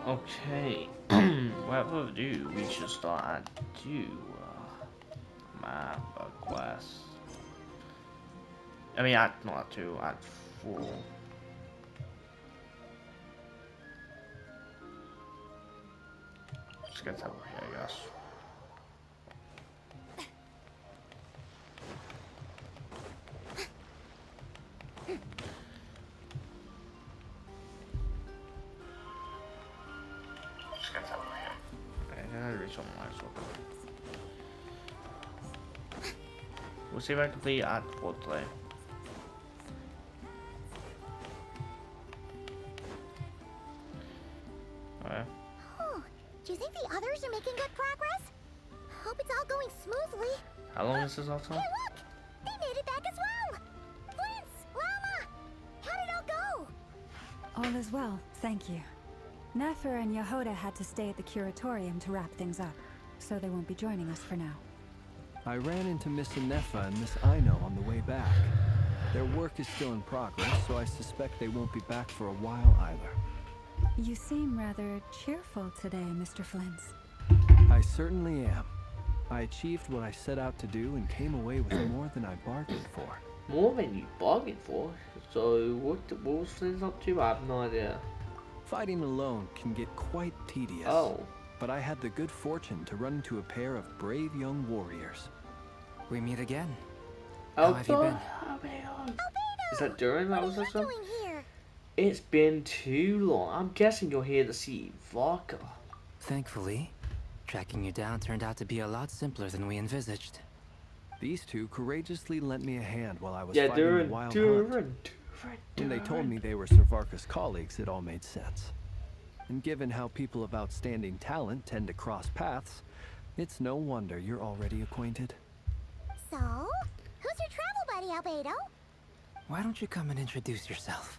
Okay. Without further ado, we should start at 2. Map quest. I mean, at not at 2, at 4. Let's get over here, I guess. Let's get over here. Okay, I reach on my sword. We'll see if I can complete at 4 today. Okay. Oh, do you think the others are making good progress? Hope it's all going smoothly. How long is this all time? Hey, look! They made it back as well! Flint's, Lama! How did it all go? All is well, thank you. Nefer and Yehoda had to stay at the curatorium to wrap things up, so they won't be joining us for now. I ran into Miss Anefa and Miss Aino on the way back. Their work is still in progress, so I suspect they won't be back for a while either. You seem rather cheerful today, Mr. Flint's. I certainly am. I achieved what I set out to do and came away with more than I bargained for. More than you bargained for? So, what was Flint's up to? I have no idea. Fighting alone can get quite tedious. Oh. But I had the good fortune to run into a pair of brave young warriors. We meet again. How have you been? Albedo. Is that during that was What are this one? you doing here? It's been too long. I'm guessing you're here to see Vodka. Thankfully, tracking you down turned out to be a lot simpler than we envisaged. These two courageously lent me a hand while I was Yeah, fighting the wild hunt. When they told me they were Servarka's colleagues, it all made sense. And given how people of outstanding talent tend to cross paths, it's no wonder you're already acquainted. So, who's your travel buddy, Albedo? Why don't you come and introduce yourself?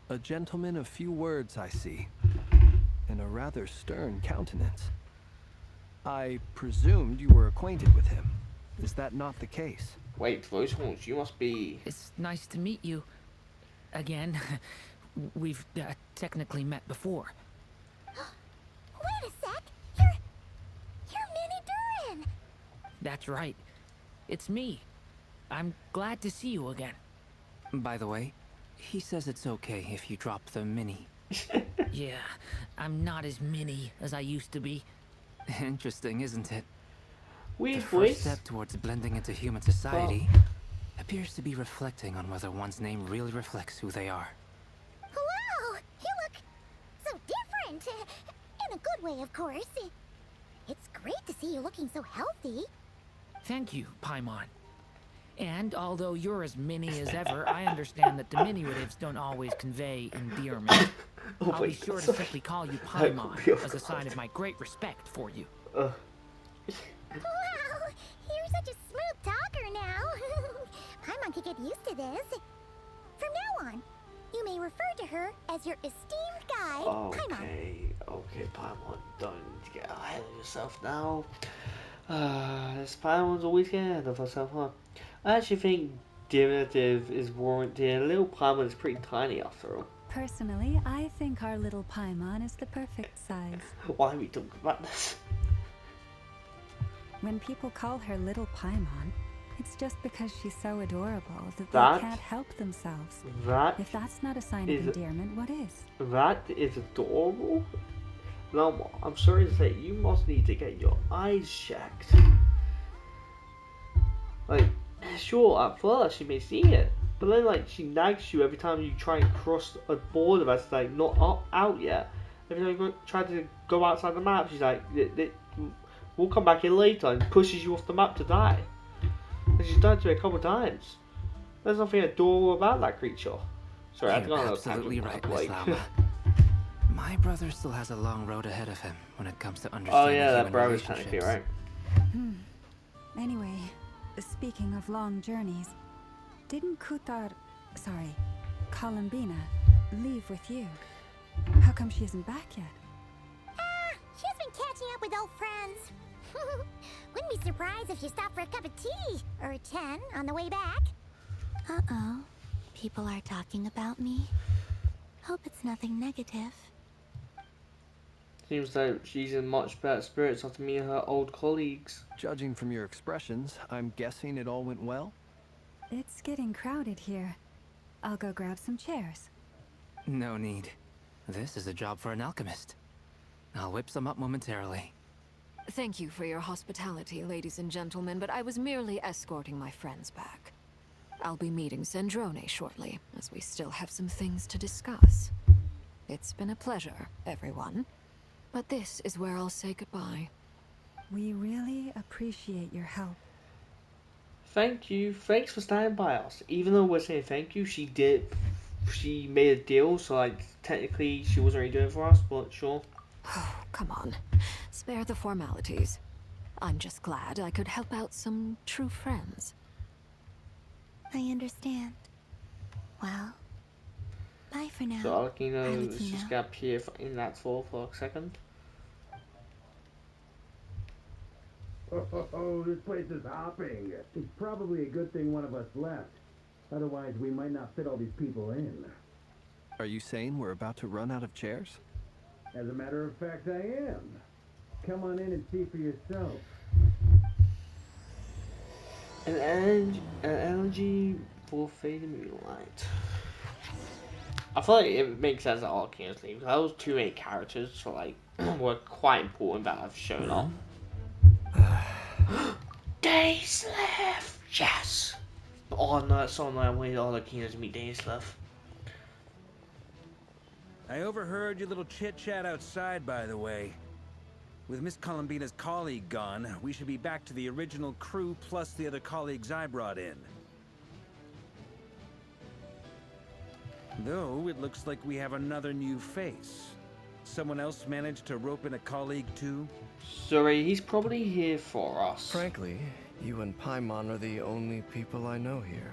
A gentleman of few words, I see, and a rather stern countenance. I presumed you were acquainted with him. Is that not the case? Wait, voice horns, you must be... It's nice to meet you. Again. We've technically met before. Wait a sec! You're Minnie Durin! That's right. It's me. I'm glad to see you again. By the way, he says it's okay if you drop the mini. Yeah, I'm not as mini as I used to be. Interesting, isn't it? Weird The first voice. step towards blending into human society appears to be reflecting on whether one's name really reflects who they are. Wow! You look so different! In a good way, of course. It's great to see you looking so healthy. Thank you, Paimon. And although you're as mini as ever, I understand that diminutives don't always convey endearment. Oh I'll my be sure to God. simply call you That Paimon could be a as a sign of my great respect for you. Wow! You're such a smooth talker now. Paimon could get used to this. From now on, you may refer to her as your esteemed guide, Paimon. Okay, Paimon, don't get ahead of yourself now. This Paimon's always getting ahead of herself, huh? I actually think diminutive is warranted. Little Paimon is pretty tiny after all. Personally, I think our little Paimon is the perfect size. Why are we talking about this? When people call her little Paimon, it's just because she's so adorable that That- they can't help themselves. That If that's not a sign is- of endearment, what is? That is adorable. Now, I'm sorry to say, you must need to get your eyes checked. Like, sure, at first you may see it, but then, like, she nags you every time you try and cross a border that's, like, not out yet. Every time you try to go outside the map, she's like, we'll come back in later, and pushes you off the map to die. And she's done it to me a couple times. There's nothing adorable about that creature. Sorry, I You're don't know. absolutely right, Miss Like, Lama. My brother still has a long road ahead of him when it comes to oh understanding yeah, that human brother's technically relationships. right. Anyway, speaking of long journeys, didn't Columbina, leave with you? How come she isn't back yet? She's been catching up with old friends. Wouldn't be surprised if you stopped for a cup of tea or 10 on the way back. Uh-oh. People are talking about me. Hope it's nothing negative. Seems like she's in much better spirits after meeting her old colleagues. Judging from your expressions, I'm guessing it all went well? It's getting crowded here. I'll go grab some chairs. No need. This is a job for an alchemist. I'll whip some up momentarily. Thank you for your hospitality, ladies and gentlemen, but I was merely escorting my friends back. I'll be meeting Zendrone shortly, as we still have some things to discuss. It's been a pleasure, everyone. But this is where I'll say goodbye. We really appreciate your help. Thank you. Thanks for standing by us. Even though we're saying thank you, she made a deal, so like technically she wasn't really doing it for us, but sure. Oh, come on. Spare the formalities. I'm just glad I could help out some true friends. I understand. Well, bye for now. So Alakino is Alakino. just gonna appear in that floor for a second. Oh, this place is hopping. It's probably a good thing one of us left. Otherwise, we might not fit all these people in. Are you saying we're about to run out of chairs? As a matter of fact, I am. Come on in and see for yourself. An energy for fading moonlight. I feel like it makes sense that Alakino's leaving. Those two main characters, so like, were quite important that have shown up. Days left! Yes! Oh no, it's so annoying. I wanted Alakino to meet Days left. I overheard your little chit-chat outside, by the way. With Miss Columbina's colleague gone, we should be back to the original crew plus the other colleagues I brought in. Though, it looks like we have another new face. Someone else managed to rope in a colleague too? Sorry, he's probably here for us. Frankly, you and Paimon are the only people I know here.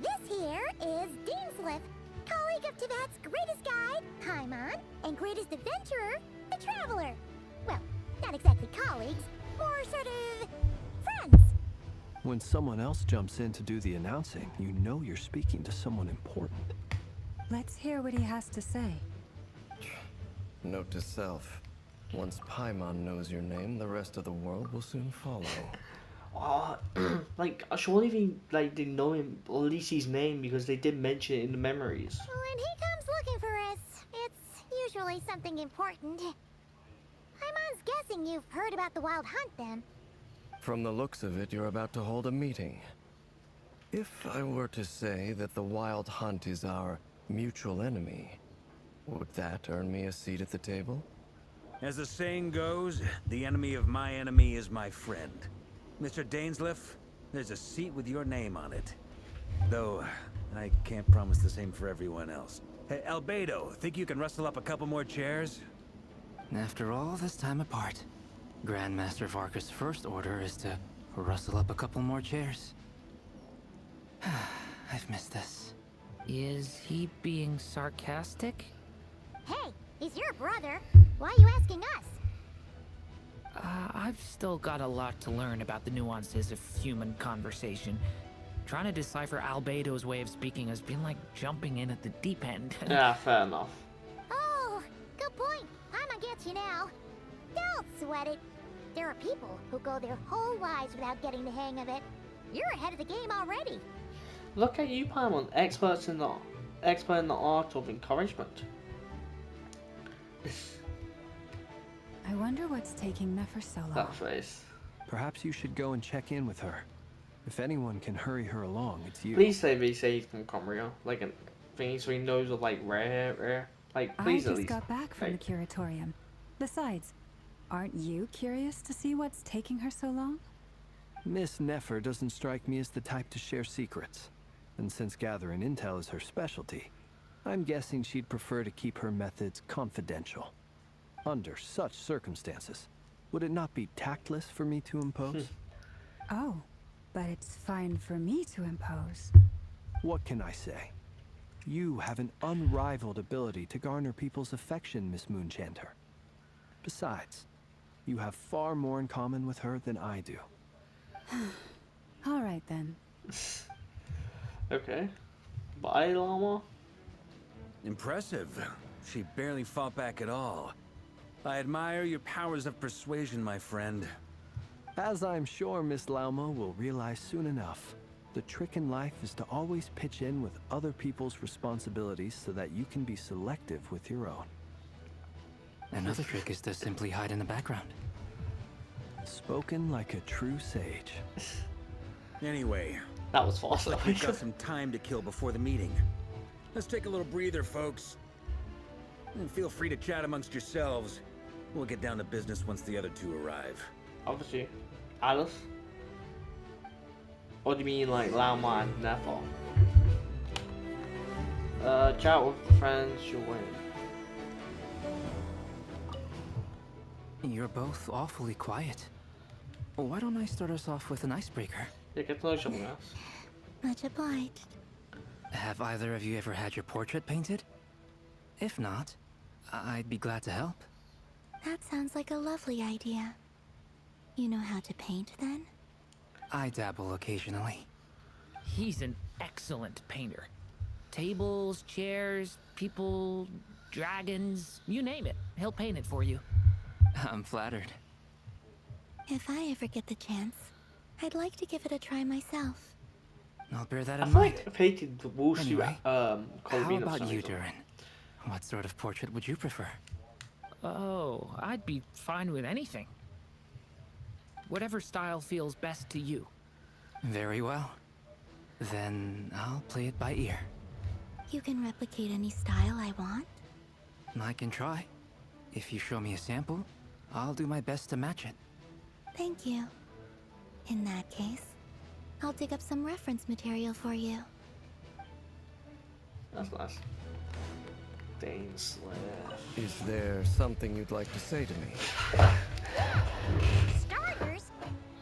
This here is Deansliff, colleague of Tibet's greatest guide, Paimon, and greatest adventurer, the Traveler. Well, not exactly colleagues, more sort of friends. When someone else jumps in to do the announcing, you know you're speaking to someone important. Let's hear what he has to say. Note to self. Once Paimon knows your name, the rest of the world will soon follow. Like, surely they know him, or at least his name, because they did mention it in the memories. When he comes looking for us, it's usually something important. Paimon's guessing you've heard about the Wild Hunt, then. From the looks of it, you're about to hold a meeting. If I were to say that the Wild Hunt is our mutual enemy, would that earn me a seat at the table? As the saying goes, the enemy of my enemy is my friend. Mr. Dainsliff, there's a seat with your name on it. Though, I can't promise the same for everyone else. Hey, Albedo, think you can rustle up a couple more chairs? After all this time apart, Grandmaster Varka's first order is to rustle up a couple more chairs. I've missed this. Is he being sarcastic? Hey, he's your brother. Why are you asking us? I've still got a lot to learn about the nuances of human conversation. Trying to decipher Albedo's way of speaking has been like jumping in at the deep end. Yeah, fair enough. Oh, good point. Paimon gets you now. Don't sweat it. There are people who go their whole lives without getting the hang of it. You're ahead of the game already. Look at you, Paimon, expert in the art of encouragement. I wonder what's taking Nefer so long. That face. Perhaps you should go and check in with her. If anyone can hurry her along, it's you. Please say he's from Comria, like a thing, so he knows of like rare. Like, please I at just least. got back from the curatorium. Besides, aren't you curious to see what's taking her so long? Miss Nefer doesn't strike me as the type to share secrets. And since gathering intel is her specialty, I'm guessing she'd prefer to keep her methods confidential. Under such circumstances, would it not be tactless for me to impose? Oh, but it's fine for me to impose. What can I say? You have an unrivaled ability to garner people's affection, Miss Moonchanter. Besides, You have far more in common with her than I do. All right then. Okay. Bye, llama. Impressive. She barely fought back at all. I admire your powers of persuasion, my friend. As I'm sure Miss Lauma will realize soon enough, the trick in life is to always pitch in with other people's responsibilities so that you can be selective with your own. Another trick is to simply hide in the background. Spoken like a true sage. Anyway, That was fast. looks like we've got some time to kill before the meeting. Let's take a little breather, folks. And feel free to chat amongst yourselves. We'll get down to business once the other two arrive. Obviously. Alice? Or do you mean like Llama and Nephil? Chat with friends, you'll win. You're both awfully quiet. Why don't I start us off with an icebreaker? Yeah, get to know each other, guys. Much obliged. Have either of you ever had your portrait painted? If not, I'd be glad to help. That sounds like a lovely idea. You know how to paint then? I dabble occasionally. He's an excellent painter. Tables, chairs, people, dragons, you name it. He'll paint it for you. I'm flattered. If I ever get the chance, I'd like to give it a try myself. I'll bear that I in feel mind. like painted the Wall Street Anyway, how Colorina about you, sign. Durin? What sort of portrait would you prefer? Oh, I'd be fine with anything. Whatever style feels best to you. Very well. Then I'll play it by ear. You can replicate any style I want? I can try. If you show me a sample, I'll do my best to match it. Thank you. In that case, I'll dig up some reference material for you. That's nice. Dainsleif. Is there something you'd like to say to me? Starters?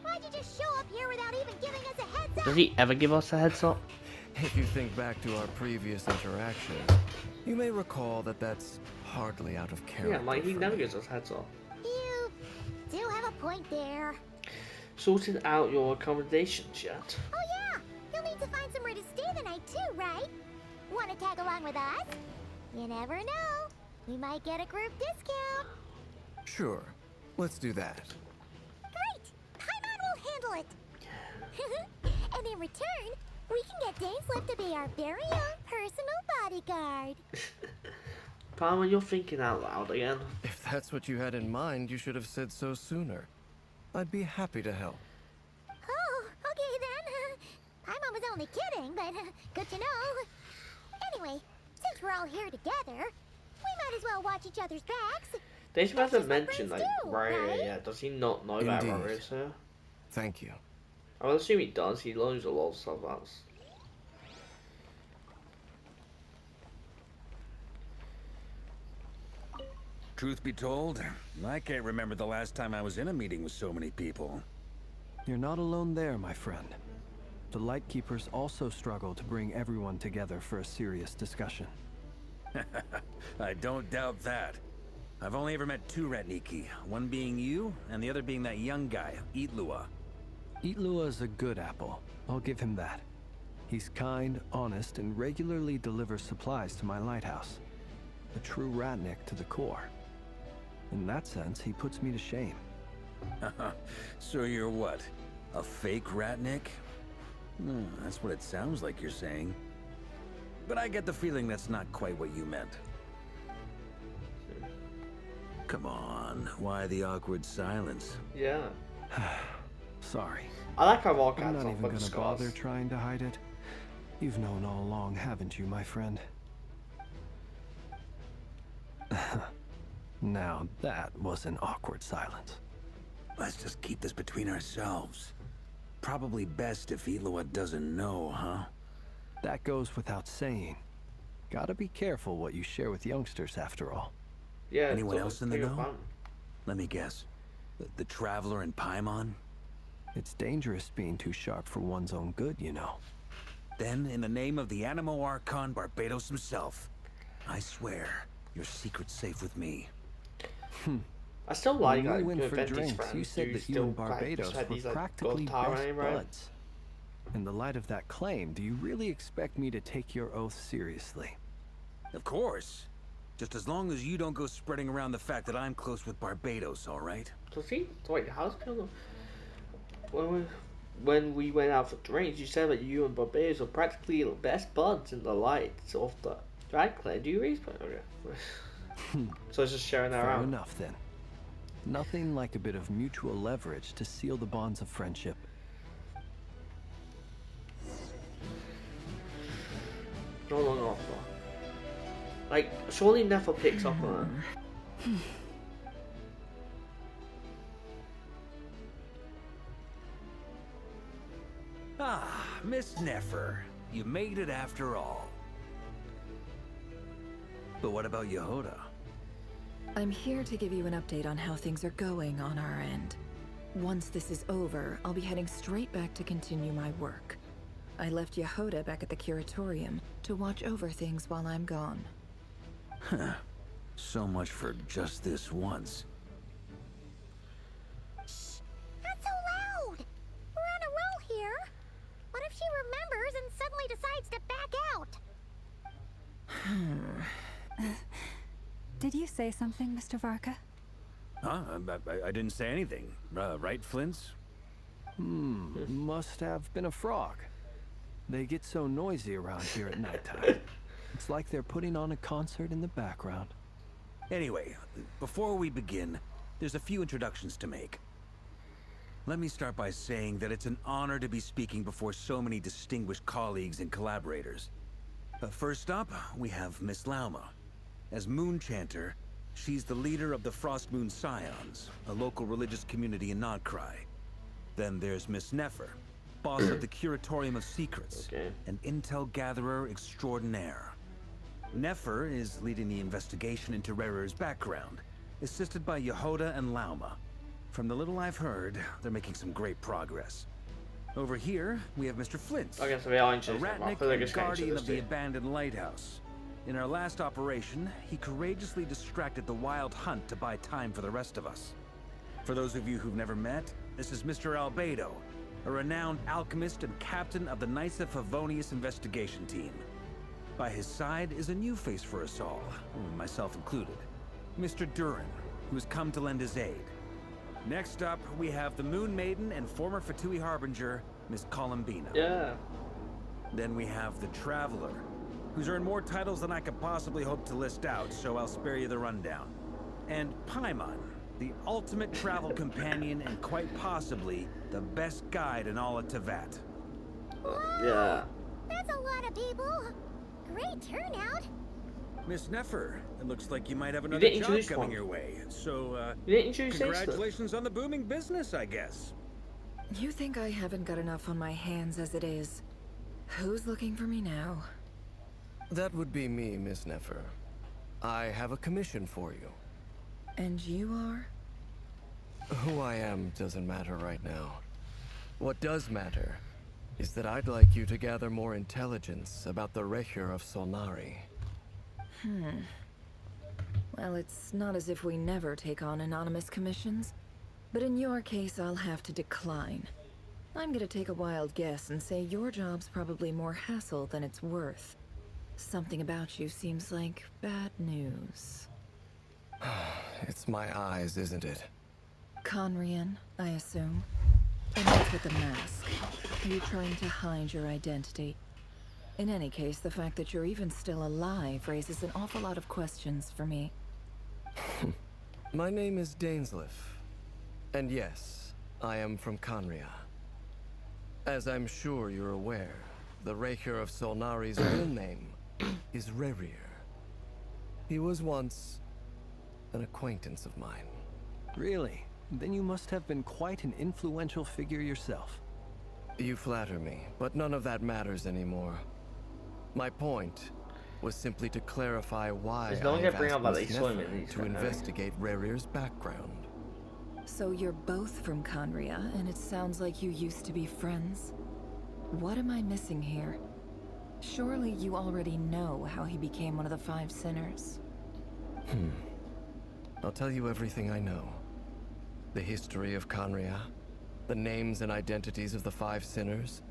Why'd you just show up here without even giving us a heads up? Does he ever give us a heads up? If you think back to our previous interaction, you may recall that that's hardly out of character. Yeah, like he for never me. gives us heads up. You do have a point there. Sorted out your accommodations yet? Oh yeah, you'll need to find somewhere to stay the night too, right? Want to tag along with us? You never know. We might get a group discount. Sure, let's do that. Great! Paimon will handle it. And in return, we can get Dainsleif to be our very own personal bodyguard. Palmer, you're thinking out loud again. If that's what you had in mind, you should have said so sooner. I'd be happy to help. Oh, okay then. Paimon was only kidding, but good to know. Anyway, since we're all here together, we might as well watch each other's backs. They should have That's to just what mention, like, friends do, right? yeah. Does he not know that Indeed. Rory is here? Thank you. I would assume he does. He knows a lot of stuff. That's. Truth be told, I can't remember the last time I was in a meeting with so many people. You're not alone there, my friend. The Lightkeepers also struggle to bring everyone together for a serious discussion. I don't doubt that. I've only ever met two Ratniki, one being you, and the other being that young guy, Itlua. Itlua is a good apple. I'll give him that. He's kind, honest, and regularly delivers supplies to my lighthouse. A true Ratnik to the core. In that sense, he puts me to shame. So you're what? A fake Ratnik? That's what it sounds like you're saying. But I get the feeling that's not quite what you meant. Come on, why the awkward silence? Yeah. Sorry. I like how I'm Volcats not off even with gonna the bother scars. trying to hide it. You've known all along, haven't you, my friend? Now that was an awkward silence. Let's just keep this between ourselves. Probably best if Itlua doesn't know, huh? That goes without saying. Gotta be careful what you share with youngsters, after all. Yeah. Anyone so else in the take a know? fun. Let me guess. The Traveler and Paimon? It's dangerous being too sharp for one's own good, you know. Then, in the name of the Animo Archon Barbados himself, I swear, your secret's safe with me. I I still When like we went for Ventus drinks, friends. you said Do that you still and Barbados respect were these, practically gold tower best anyway. buds. In the light of that claim, do you really expect me to take your oath seriously? Of course. Just as long as you don't go spreading around the fact that I'm close with Barbados, all right? So see, wait, how's it when we went out for drinks, you said that you and Barbados were practically the best buds in the light of the drag claim. Do you respect? Okay. So it's just sharing that Fair around. enough then. Nothing like a bit of mutual leverage to seal the bonds of friendship. No longer offer. Like, surely Nefer picks up on it. Ah, Miss Nefer. You made it after all. But what about Yehoda? I'm here to give you an update on how things are going on our end. Once this is over, I'll be heading straight back to continue my work. I left Yehoda back at the Curatorium to watch over things while I'm gone. Huh. So much for just this once. Shh! Not so loud! We're on a roll here. What if she remembers and suddenly decides to back out? Did you say something, Mr. Varka? Huh? I didn't say anything. Right, Flints? Must have been a frog. They get so noisy around here at nighttime. It's like they're putting on a concert in the background. Anyway, before we begin, there's a few introductions to make. Let me start by saying that it's an honor to be speaking before so many distinguished colleagues and collaborators. First up, we have Miss Lauma. As Moon Chanter, she's the leader of the Frost Moon Scions, a local religious community in Nod-Krai. Then there's Miss Nefer, boss of the Curatorium of Secrets, an intel gatherer extraordinaire. Nefer is leading the investigation into Rerer's background, assisted by Yehoda and Lauma. From the little I've heard, they're making some great progress. Over here, we have Mr. Flint, Okay, so we are a interested. ratnik and guardian of the abandoned lighthouse. In our last operation, he courageously distracted the Wild Hunt to buy time for the rest of us. For those of you who've never met, this is Mr. Albedo, a renowned alchemist and captain of the Knights of Favonius investigation team. By his side is a new face for us all, myself included, Mr. Durin, who has come to lend his aid. Next up, we have the Moon Maiden and former Fatui Harbinger, Miss Columbina. Yeah. Then we have the Traveler, who's earned more titles than I could possibly hope to list out, so I'll spare you the rundown. And Paimon, the ultimate travel companion and quite possibly the best guide in all of Tevat. Yeah. That's a lot of people. Great turnout. Miss Nefer, it looks like you might have another didn't job introduce coming one. your way. So, You didn't introduce congratulations on the booming business, I guess. You think I haven't got enough on my hands as it is? Who's looking for me now? That would be me, Miss Nefer. I have a commission for you. And you are? Who I am doesn't matter right now. What does matter is that I'd like you to gather more intelligence about the Recher of Solnari. Well, it's not as if we never take on anonymous commissions. But in your case, I'll have to decline. I'm gonna take a wild guess and say your job's probably more hassle than it's worth. Something about you seems like bad news. It's my eyes, isn't it? Conrian, I assume. And what's with the mask? Are you trying to hide your identity? In any case, the fact that you're even still alive raises an awful lot of questions for me. My name is Dainsleif. And yes, I am from Conria. As I'm sure you're aware, the Recher of Solnari's real name is Rerir. He was once an acquaintance of mine. Really? Then you must have been quite an influential figure yourself. You flatter me, but none of that matters anymore. My point was simply to clarify why There's no one I gonna have bring asked up Miss that they swim Nefer in these to kind of investigate Rerir's background. So you're both from Conria, and it sounds like you used to be friends. What am I missing here? Surely you already know how he became one of the 5 sinners. I'll tell you everything I know. The history of Conria, the names and identities of the 5 sinners.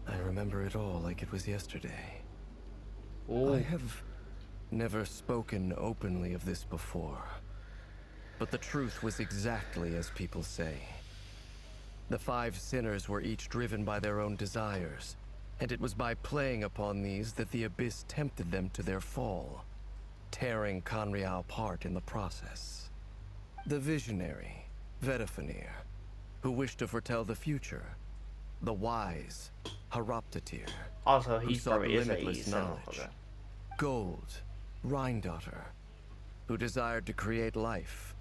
I remember it all like it was yesterday. Oh. I have never spoken openly of this before, but the truth was exactly as people say. The 5 sinners were each driven by their own desires, and it was by playing upon these that the Abyss tempted them to their fall, tearing Conria apart in the process. The visionary, Vedifenir, who wished to foretell the future. The wise, Haroptatir, Also, who he sought probably is a limitless knowledge. Gold, Rhindaughter, who desired to create life.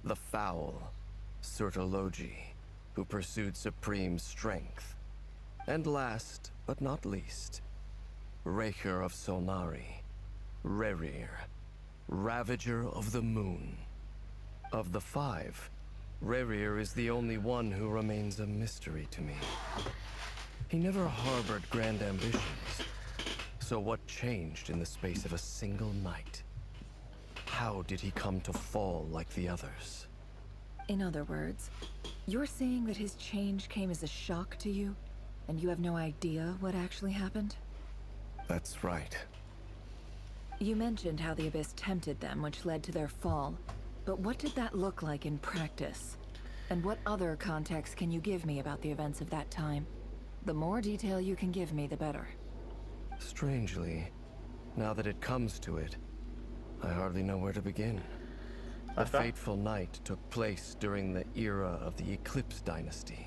The foul, Surtologi, who pursued supreme strength. And last, but not least, Raker of Solnari, Rerir, Ravager of the Moon. Of the 5, Rerir is the only one who remains a mystery to me. He never harbored grand ambitions. So what changed in the space of a single night? How did he come to fall like the others? In other words, you're saying that his change came as a shock to you, and you have no idea what actually happened? That's right. You mentioned how the Abyss tempted them, which led to their fall. But what did that look like in practice? And what other context can you give me about the events of that time? The more detail you can give me, the better. Strangely, now that it comes to it, I hardly know where to begin. A fateful night took place during the era of the Eclipse Dynasty.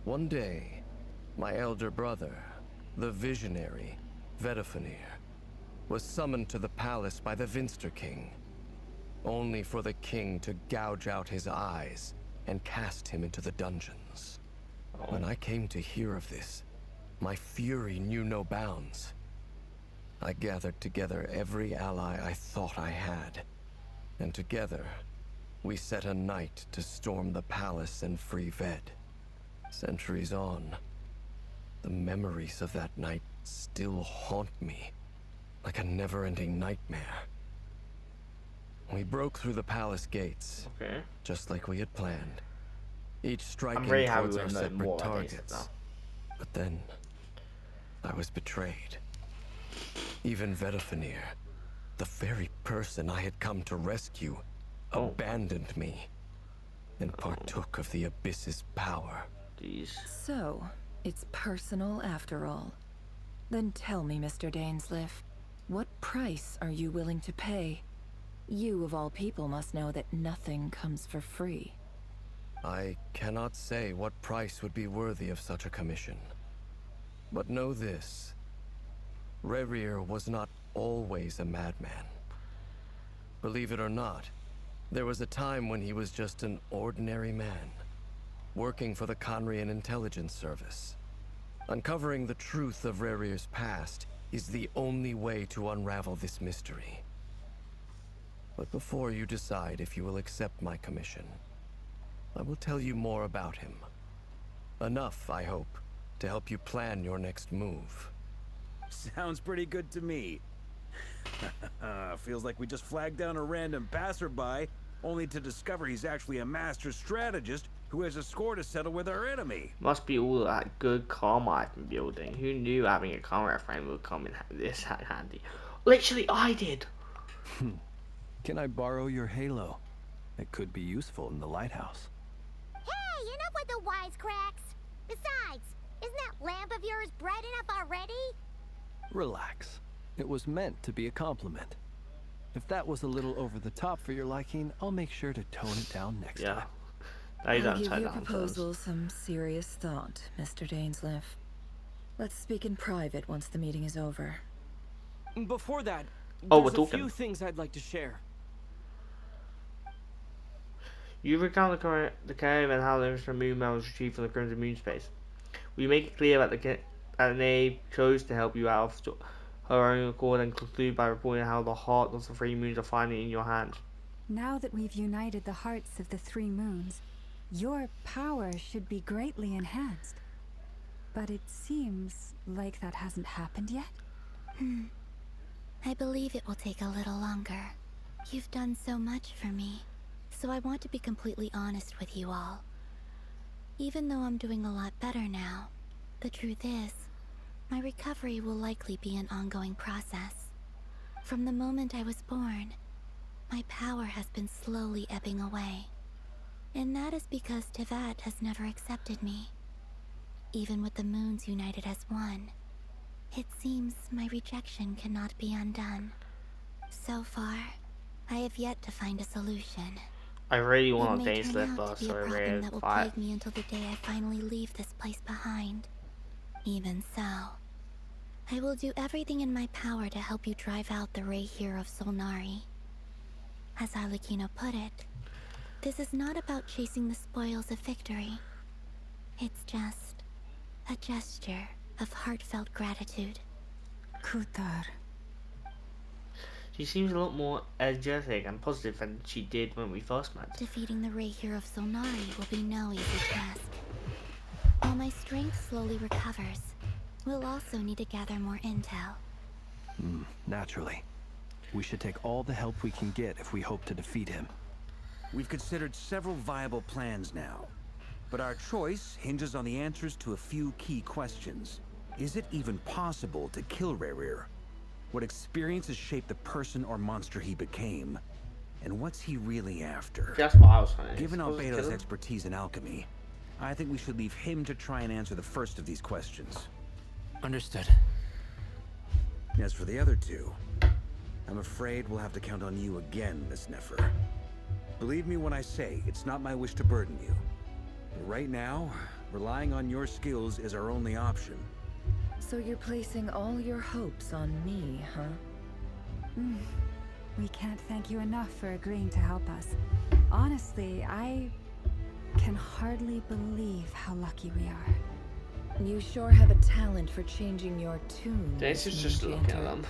One day, my elder brother, the visionary, Vedifenir, was summoned to the palace by the Vinster King, only for the king to gouge out his eyes and cast him into the dungeons. When I came to hear of this, my fury knew no bounds. I gathered together every ally I thought I had, and together, we set a night to storm the palace and free Ved. Centuries on, the memories of that night still haunt me, like a never-ending nightmare. We broke through the palace gates, just like we had planned, each striking towards our separate targets. But then, I was betrayed. Even Vedifenir, the very person I had come to rescue, abandoned me and partook of the Abyss's power. So, it's personal after all. Then tell me, Mr. Dainsleif, what price are you willing to pay? You, of all people, must know that nothing comes for free. I cannot say what price would be worthy of such a commission. But know this. Rerir was not always a madman. Believe it or not, there was a time when he was just an ordinary man, working for the Conrian Intelligence Service. Uncovering the truth of Rerir's past is the only way to unravel this mystery. But before you decide if you will accept my commission, I will tell you more about him. Enough, I hope, to help you plan your next move. Sounds pretty good to me. Feels like we just flagged down a random passerby, only to discover he's actually a master strategist who has a score to settle with our enemy. Must be all that good karma I've been building. Who knew having a comrade friend would come in this handy? Literally, I did. Can I borrow your halo? It could be useful in the lighthouse. Hey, enough with the wisecracks. Besides, isn't that lamp of yours bright enough already? Relax. It was meant to be a compliment. If that was a little over the top for your liking, I'll make sure to tone it down next time. I'll give your proposal some serious thought, Mr. Dainsleif. Let's speak in private once the meeting is over. Before that, we're there's a talking. few things I'd like to share. You recount the cave and how the Mr. Moonman was retrieved from the Crimson Moon space. We make it clear that the knave chose to help you out of her own accord and conclude by reporting how the heart of the 3 moons are finally in your hands. Now that we've united the hearts of the 3 moons, your power should be greatly enhanced. But it seems like that hasn't happened yet. I believe it will take a little longer. You've done so much for me. So I want to be completely honest with you all. Even though I'm doing a lot better now, the truth is, my recovery will likely be an ongoing process. From the moment I was born, my power has been slowly ebbing away. And that is because Teyvat has never accepted me. Even with the moons united as one, it seems my rejection cannot be undone. So far, I have yet to find a solution. I really It want may a Days turn Left, out but to be a sorry, problem that will fight. plague me until the day I finally leave this place behind. Even so, I will do everything in my power to help you drive out the Ray here of Solnari. As Arlecchino put it, this is not about chasing the spoils of victory. It's just a gesture of heartfelt gratitude. Kutar. She seems a lot more energetic and positive than she did when we first met. Defeating the Ray here of Solnari will be no easy task. While my strength slowly recovers, we'll also need to gather more intel. Naturally. We should take all the help we can get if we hope to defeat him. We've considered several viable plans now, but our choice hinges on the answers to a few key questions. Is it even possible to kill Rerir? What experiences shaped the person or monster he became? And what's he really after? That's what I was saying. Given Albedo's expertise in alchemy, I think we should leave him to try and answer the first of these questions. Understood. As for the other two, I'm afraid we'll have to count on you again, Miss Nefer. Believe me when I say it's not my wish to burden you. But right now, relying on your skills is our only option. So you're placing all your hopes on me, huh? We can't thank you enough for agreeing to help us. Honestly, I can hardly believe how lucky we are. You sure have a talent for changing your tune. This is just looking at them.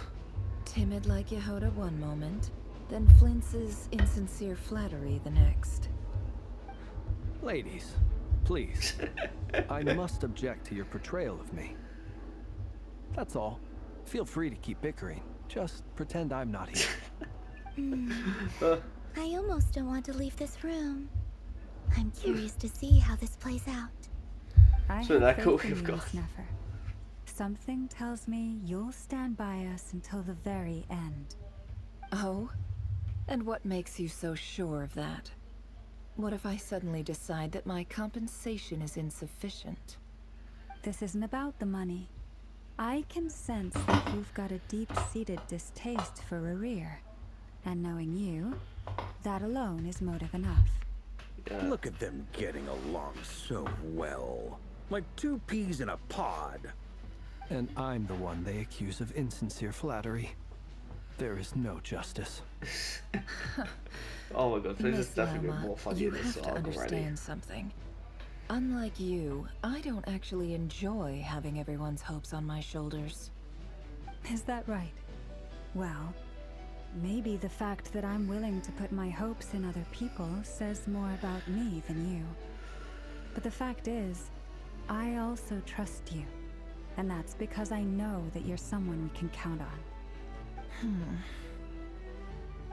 Timid like Yehoda one moment, then flinches insincere flattery the next. Ladies, please. I must object to your portrayal of me. That's all. Feel free to keep bickering. Just pretend I'm not here. I almost don't want to leave this room. I'm curious to see how this plays out. I So that have cool faith in you've you, got. Miss Nefer. Something tells me you'll stand by us until the very end. Oh? And what makes you so sure of that? What if I suddenly decide that my compensation is insufficient? This isn't about the money. I can sense that you've got a deep-seated distaste for Rerir. And knowing you, that alone is motive enough. Look at them getting along so well. Like two peas in a pod. And I'm the one they accuse of insincere flattery. There is no justice. Oh my god, so this is Miss definitely Lama, more funny you than have this to arc understand already. something. Unlike you, I don't actually enjoy having everyone's hopes on my shoulders. Is that right? Well, maybe the fact that I'm willing to put my hopes in other people says more about me than you. But the fact is, I also trust you. And that's because I know that you're someone we can count on.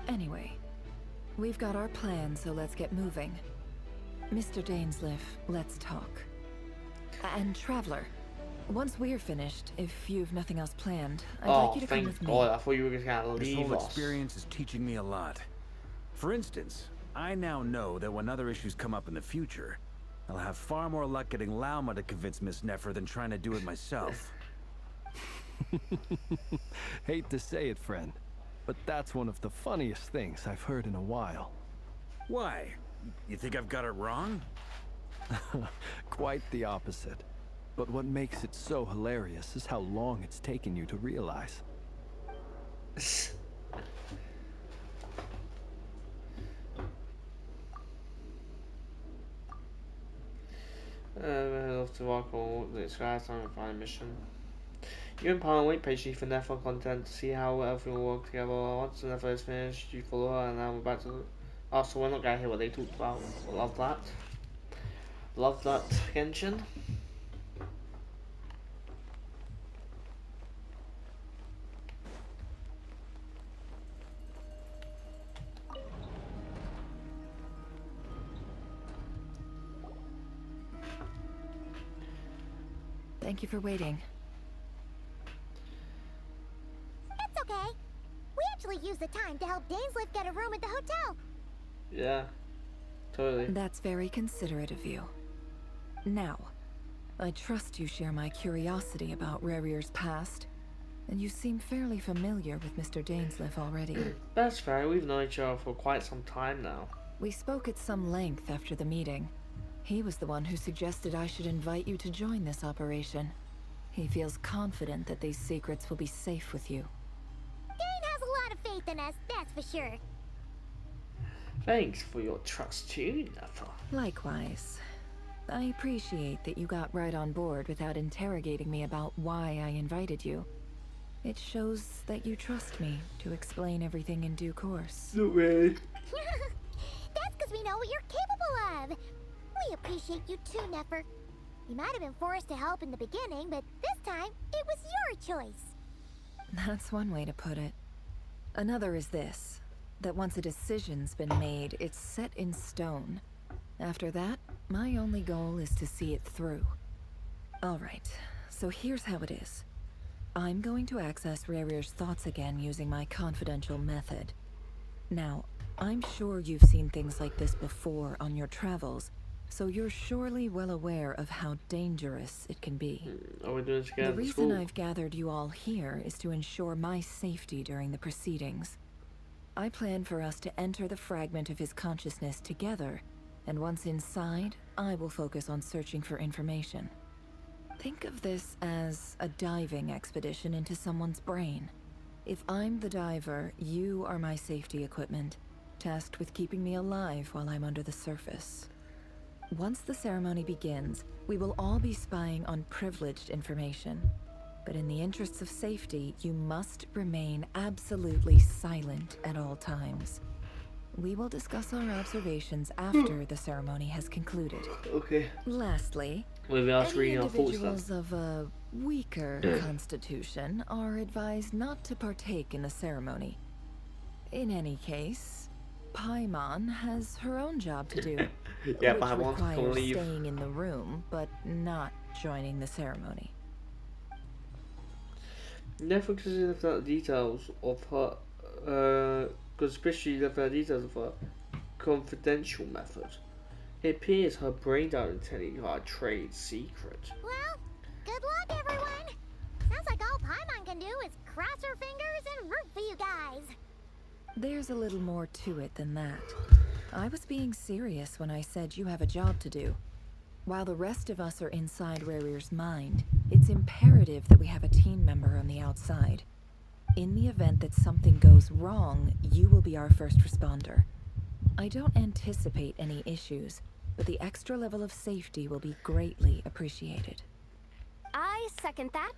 Anyway, we've got our plan, so let's get moving. Mr. Dainsleif, let's talk. And Traveler, once we're finished, if you've nothing else planned, I'd like you to come thank with me. God, I thought you were just gonna This leave whole us. experience is teaching me a lot. For instance, I now know that when other issues come up in the future, I'll have far more luck getting Lauma to convince Miss Nefer than trying to do it myself. Hate to say it, friend, but that's one of the funniest things I've heard in a while. Why? You think I've got it wrong? Quite the opposite. But what makes it so hilarious is how long it's taken you to realize. I'd love to work on this guy's time and find mission. You and Pam wait patiently for Nefer content to see how everything will work together. Once the Nefer is finished, you follow her, and now we're back to. Oh, so we're not gonna hear what they talked about. Love that. Love that, Genshin. Thank you for waiting. It's okay. We actually used the time to help Dainsleif get a room at the hotel. Yeah, totally. That's very considerate of you. Now, I trust you share my curiosity about Rerir's past, and you seem fairly familiar with Mr. Dainsleif already. That's fair, we've known each other for quite some time now. We spoke at some length after the meeting. He was the one who suggested I should invite you to join this operation. He feels confident that these secrets will be safe with you. Dane has a lot of faith in us, that's for sure. Thanks for your trust too, Nefer. Likewise. I appreciate that you got right on board without interrogating me about why I invited you. It shows that you trust me to explain everything in due course. Not really. That's because we know what you're capable of. We appreciate you too, Nefer. You might have been forced to help in the beginning, but this time, it was your choice. That's one way to put it. Another is this, that once a decision's been made, it's set in stone. After that, my only goal is to see it through. Alright, so here's how it is. I'm going to access Rerir's thoughts again using my confidential method. Now, I'm sure you've seen things like this before on your travels, so you're surely well aware of how dangerous it can be. Are we doing this again? The reason I've gathered you all here is to ensure my safety during the proceedings. I plan for us to enter the fragment of his consciousness together, and once inside, I will focus on searching for information. Think of this as a diving expedition into someone's brain. If I'm the diver, you are my safety equipment, tasked with keeping me alive while I'm under the surface. Once the ceremony begins, we will all be spying on privileged information. But in the interests of safety, you must remain absolutely silent at all times. We will discuss our observations after the ceremony has concluded. Okay. Lastly, We'll be any reading our thoughts individuals of a weaker constitution are advised not to partake in the ceremony. In any case, Paimon has her own job to do, Yeah, which Paimon's gonna requires leave. staying in the room, but not joining the ceremony. Never considered the details of her, because especially the details of her confidential method. It appears her brain died intending her trade secret. Well, good luck, everyone. Sounds like all Paimon can do is cross her fingers and root for you guys. There's a little more to it than that. I was being serious when I said you have a job to do. While the rest of us are inside Rerir's mind, it's imperative that we have a team member on the outside. In the event that something goes wrong, you will be our first responder. I don't anticipate any issues, but the extra level of safety will be greatly appreciated. I second that.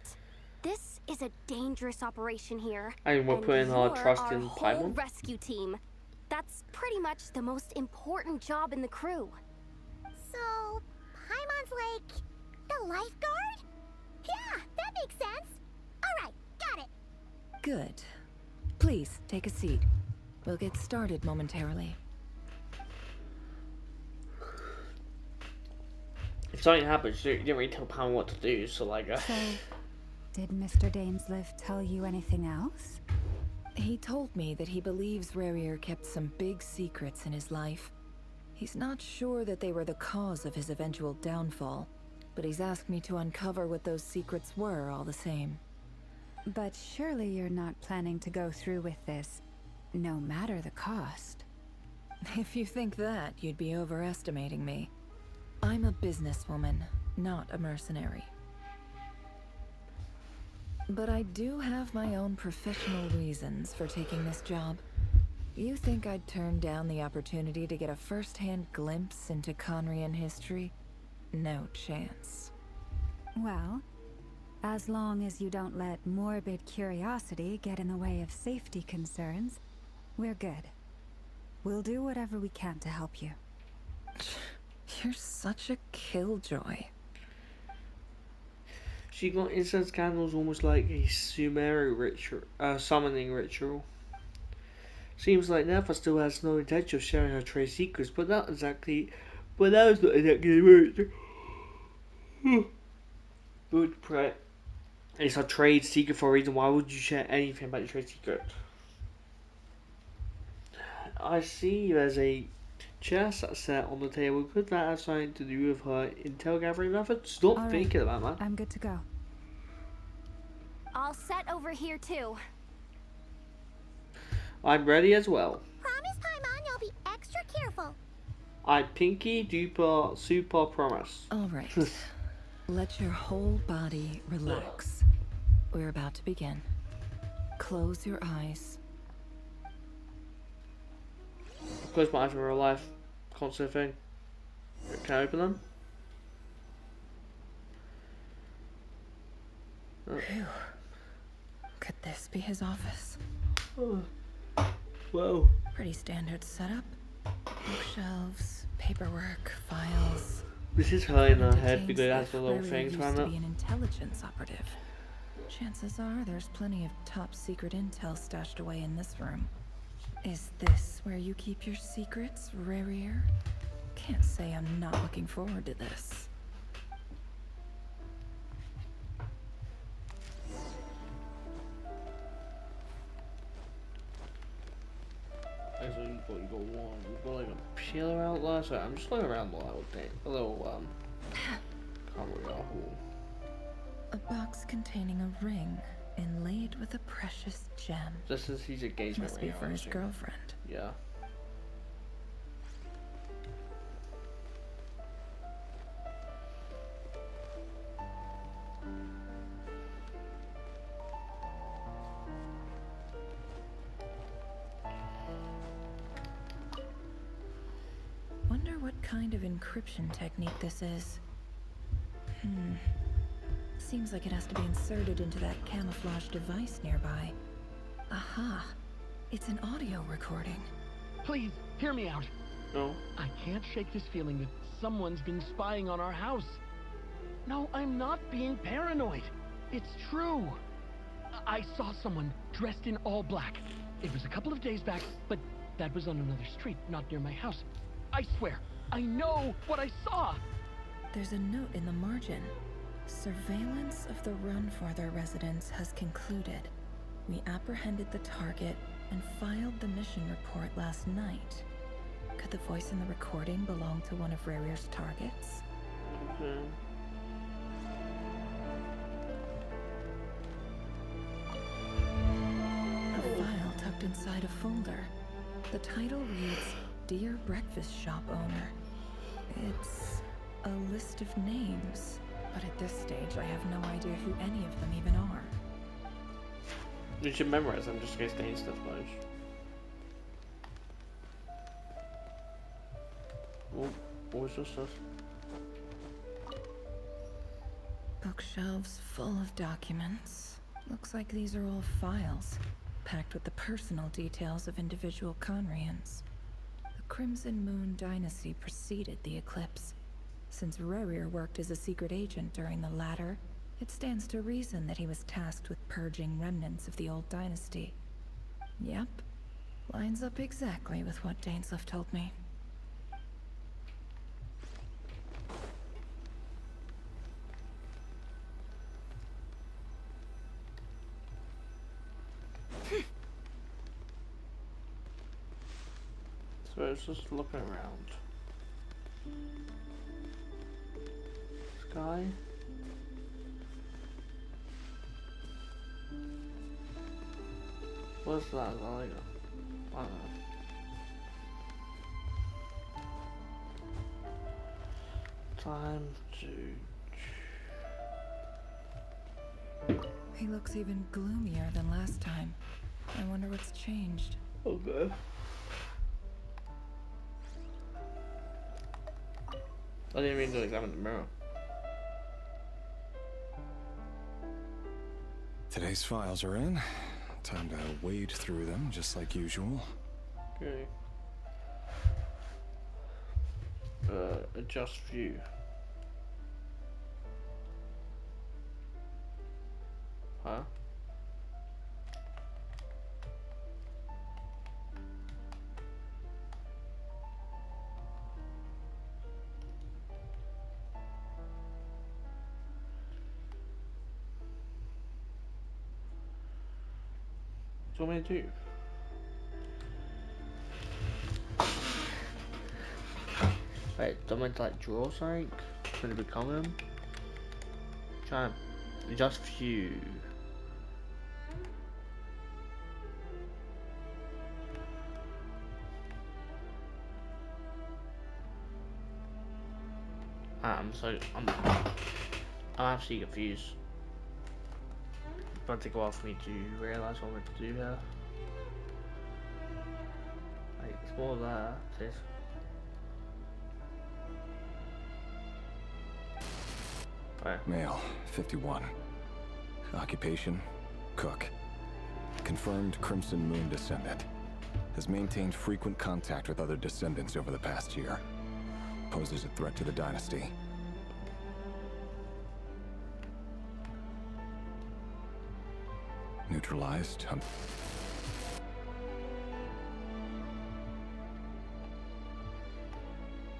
This is a dangerous operation here. And we're putting our you're trust our in whole Paimon? rescue team. That's pretty much the most important job in the crew. So, Paimon's like the lifeguard? Yeah, that makes sense. Alright, got it. Good. Please, take a seat. We'll get started momentarily. If something happens, you didn't really tell Paimon what to do, so like... So, did Mr. Dainsleif tell you anything else? He told me that he believes Rerir kept some big secrets in his life. He's not sure that they were the cause of his eventual downfall, but he's asked me to uncover what those secrets were all the same. But surely you're not planning to go through with this, no matter the cost. If you think that, you'd be overestimating me. I'm a businesswoman, not a mercenary. But I do have my own professional reasons for taking this job. You think I'd turn down the opportunity to get a first-hand glimpse into Conrian history? No chance. Well, as long as you don't let morbid curiosity get in the way of safety concerns, we're good. We'll do whatever we can to help you. You're such a killjoy. She got incense candles almost like a Sumerian ritual, summoning ritual. Seems like Nefer still has no intention of sharing her trade secrets, but that was not exactly the word. Nod-Krai is a trade secret for a reason. Why would you share anything about your trade secret? I see there's a chess set on the table. Could that have something to do with her intel gathering methods? Stop All thinking right. about that. I'm good to go. All set over here too. I'm ready as well. Promise, Paimon, you'll be extra careful. I pinky duper super promise. All right. Let your whole body relax. We're about to begin. Close your eyes. Close my eyes in real life. Constant thing. Can I open them? Phew. Could this be his office? Oh. Whoa. Pretty standard setup. Bookshelves, paperwork, files. This is her in her According to head because it has Dainsleif, the little Rary things used around to it. be an intelligence operative. Chances are there's plenty of top secret intel stashed away in this room. Is this where you keep your secrets, Rarier? Can't say I'm not looking forward to this. So you got one. You've got like a pillar out there. So I'm just looking around the little thing. A little camera hole. A box containing a ring inlaid with a precious gem. This is his engagement Must ring. be for his obviously. girlfriend. Yeah. Wonder what kind of encryption technique this is. Seems like it has to be inserted into that camouflage device nearby. Aha! It's an audio recording. Please, hear me out. No. I can't shake this feeling that someone's been spying on our house. No, I'm not being paranoid. It's true. I saw someone dressed in all black. It was a couple of days back, but that was on another street, not near my house. I swear, I know what I saw. There's a note in the margin. Surveillance of the Runforther residence has concluded. We apprehended the target and filed the mission report last night. Could the voice in the recording belong to one of Rarier's targets? Okay. A file tucked inside a folder. The title reads, Dear Breakfast Shop Owner. It's a list of names, but at this stage I have no idea who any of them even are. You should memorize them just in case they stuff knows. Oh, what was this stuff? Bookshelves full of documents. Looks like these are all files, packed with the personal details of individual Conrians. The Crimson Moon dynasty preceded the eclipse. Since Rarier worked as a secret agent during the latter, it stands to reason that he was tasked with purging remnants of the old dynasty. Yep, lines up exactly with what Dainsleif told me. So it's just looking around. Sky. What's that? I don't know. Time to. He looks even gloomier than last time. I wonder what's changed. Okay. I didn't mean to examine the mirror. Today's files are in. Time to wade through them, just like usual. Okay. Adjust view. Huh? you want me to do? Wait, do I meant to like draw something? Going to become him? Trying to just few. I'm actually confused. It's going to take a while for me to realise what I'm meant to do here. Like, it's more there, sis. Right. Male, 51. Occupation, cook. Confirmed Crimson Moon descendant. Has maintained frequent contact with other descendants over the past year. Poses a threat to the dynasty. Neutralized.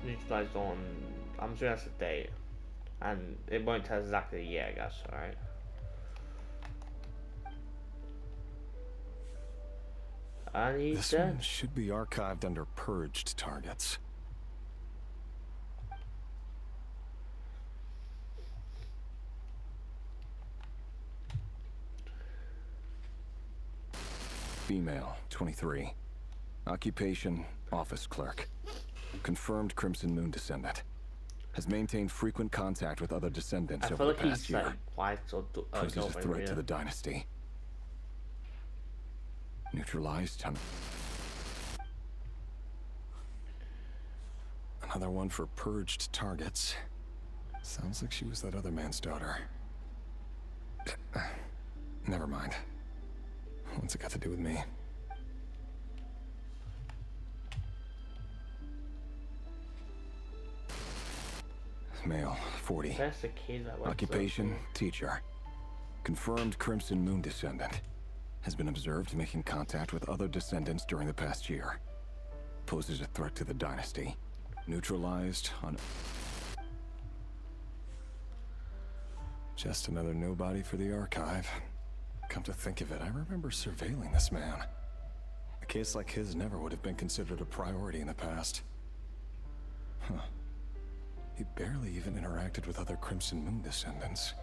Neutralized on, I'm assuming that's the date. And it won't tell exactly the year, I guess, alright? And he's this dead. one should be archived under purged targets. Female, 23. Occupation, office clerk. Confirmed Crimson Moon descendant. Has maintained frequent contact with other descendants over the past year. Poses a threat to the dynasty. Neutralized. Another one for purged targets. Sounds like she was that other man's daughter. Never mind. What's it got to do with me? Male, 40. That's the kid that Occupation, teacher. Confirmed Crimson Moon descendant. Has been observed making contact with other descendants during the past year. Poses a threat to the dynasty. Neutralized on... Just another nobody for the archive. Come to think of it, I remember surveilling this man. A case like his never would have been considered a priority in the past. Huh. He barely even interacted with other Crimson Moon descendants.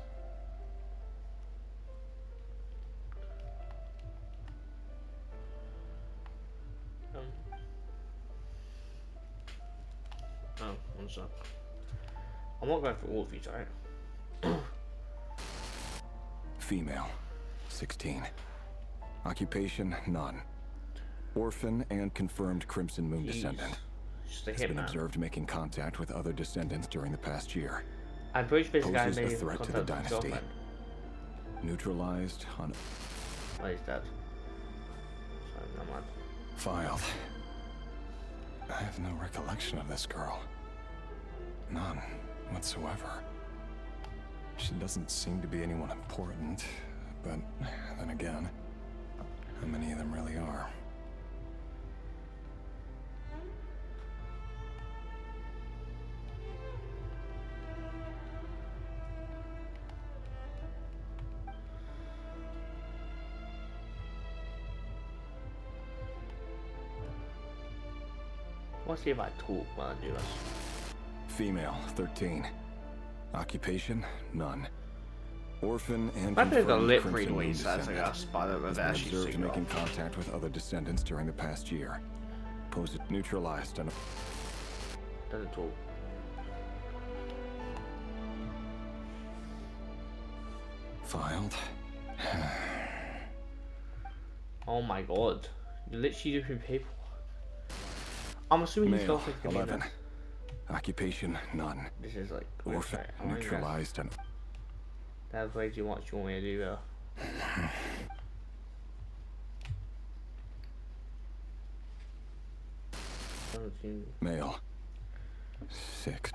Oh, one sec. I'm not going for all of these, alright? Female, 16. Occupation, none. Orphan and confirmed Crimson Moon descendant. Has been observed making contact with other descendants during the past year. I'm pretty sure this guy Poses made a threat to the dynasty. Neutralized on... Oh, he's dead. Sorry, never mind. Filed. I have no recollection of this girl. None whatsoever. She doesn't seem to be anyone important, but then again, how many of them really are? Let's see if I talk while I do this. Female, 13. Occupation, none. Orphan and I think the lip Crimson read what he Moon says, like a descendant. spider with Has actually been observed single. making contact with other descendants during the past year. Posed neutralized on... Doesn't talk. Filed. Oh my god. You're literally doing paperwork. I'm assuming he's Male, got 11. Occupation, none. This is like Orphan, neutralized on... That's way too much you want me to do though. Male. 6.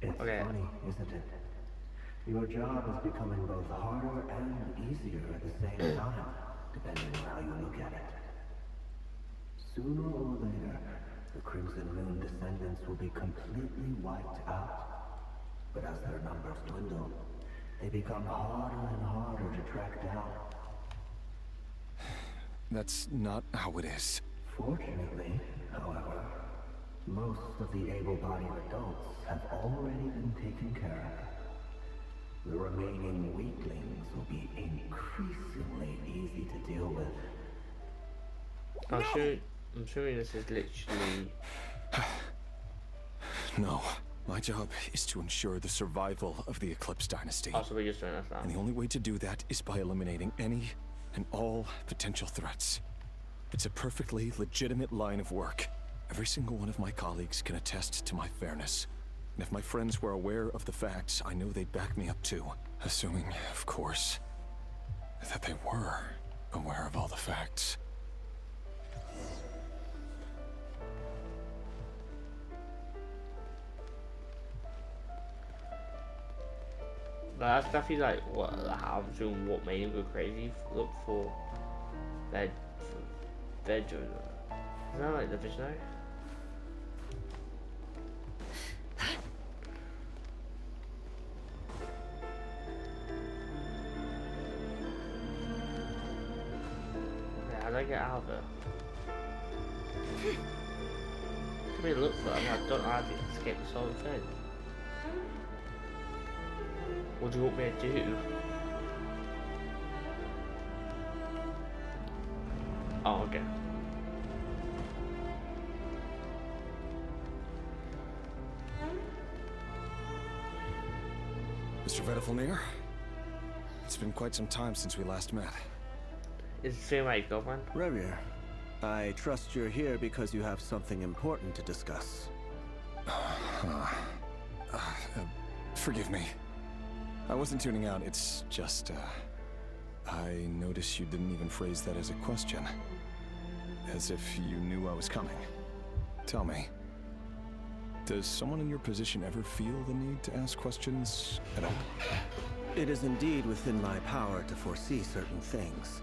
It's funny, isn't it? Your job is becoming both harder and easier at the same time, depending on how you look at it. Sooner or later, the Crimson Moon descendants will be completely wiped out. But as their numbers dwindle, they become harder and harder to track down. That's not how it is. Fortunately, however, most of the able-bodied adults have already been taken care of. The remaining weaklings will be increasingly easy to deal with. I'm sure this is literally... No. My job is to ensure the survival of the Eclipse Dynasty. Also, we're just doing this now. And the only way to do that is by eliminating any and all potential threats. It's a perfectly legitimate line of work. Every single one of my colleagues can attest to my fairness. And if my friends were aware of the facts, I know they'd back me up too. Assuming, of course, that they were aware of all the facts. That's definitely like what what made him go crazy. Look for veg. Is that like the visionary? Yeah, how do I get out of it? Come here, look for it. I don't know how to escape this whole thing. What do you want me to do? Oh, okay. Mr. Vedafelnir, it's been quite some time since we last met. Is it the same like girlfriend? Revier, I trust you're here because you have something important to discuss. Forgive me. I wasn't tuning out, it's just, I noticed you didn't even phrase that as a question. As if you knew I was coming. Tell me, does someone in your position ever feel the need to ask questions at all? It is indeed within my power to foresee certain things.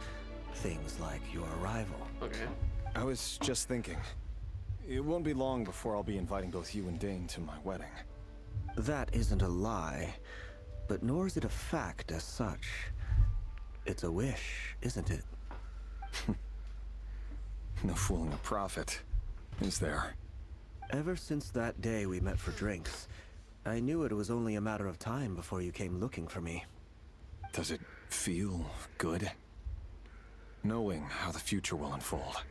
Things like your arrival. Okay. I was just thinking. It won't be long before I'll be inviting both you and Dane to my wedding. That isn't a lie. But nor is it a fact as such. It's a wish, isn't it? No fooling a prophet, is there? Ever since that day we met for drinks, I knew it was only a matter of time before you came looking for me. Does it feel good? Knowing how the future will unfold.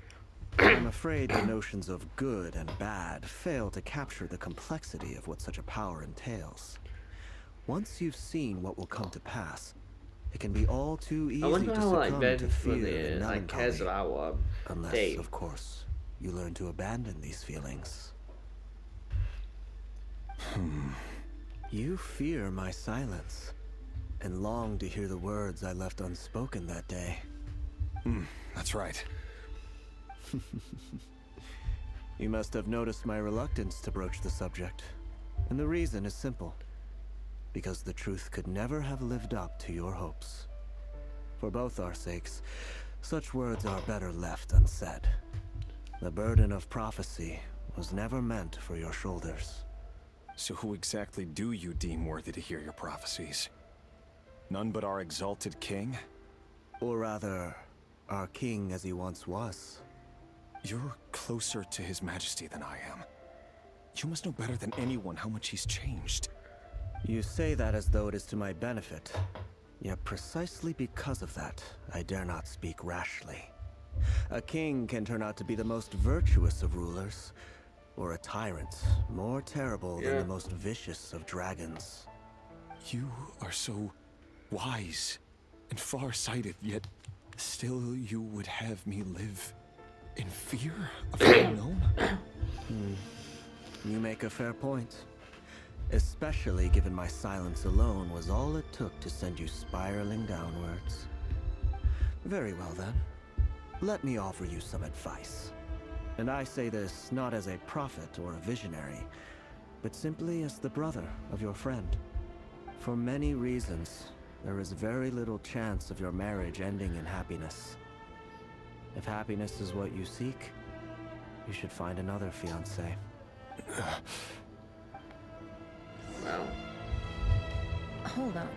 I'm afraid the notions of good and bad fail to capture the complexity of what such a power entails. Once you've seen what will come to pass, it can be all too easy to succumb to fear and melancholy. Unless, of course, you learn to abandon these feelings. You fear my silence, and long to hear the words I left unspoken that day. That's right. You must have noticed my reluctance to broach the subject, and the reason is simple. Because the truth could never have lived up to your hopes. For both our sakes, such words are better left unsaid. The burden of prophecy was never meant for your shoulders. So who exactly do you deem worthy to hear your prophecies? None but our exalted king? Or rather, our king as he once was. You're closer to his majesty than I am. You must know better than anyone how much he's changed. You say that as though it is to my benefit. Yet precisely because of that, I dare not speak rashly. A king can turn out to be the most virtuous of rulers, or a tyrant more terrible than the most vicious of dragons. You are so wise and far-sighted, yet still you would have me live in fear of the unknown? You make a fair point. Especially given my silence alone was all it took to send you spiraling downwards. Very well then. Let me offer you some advice. And I say this not as a prophet or a visionary, but simply as the brother of your friend. For many reasons, there is very little chance of your marriage ending in happiness. If happiness is what you seek, you should find another fiancé. Well. Hold on.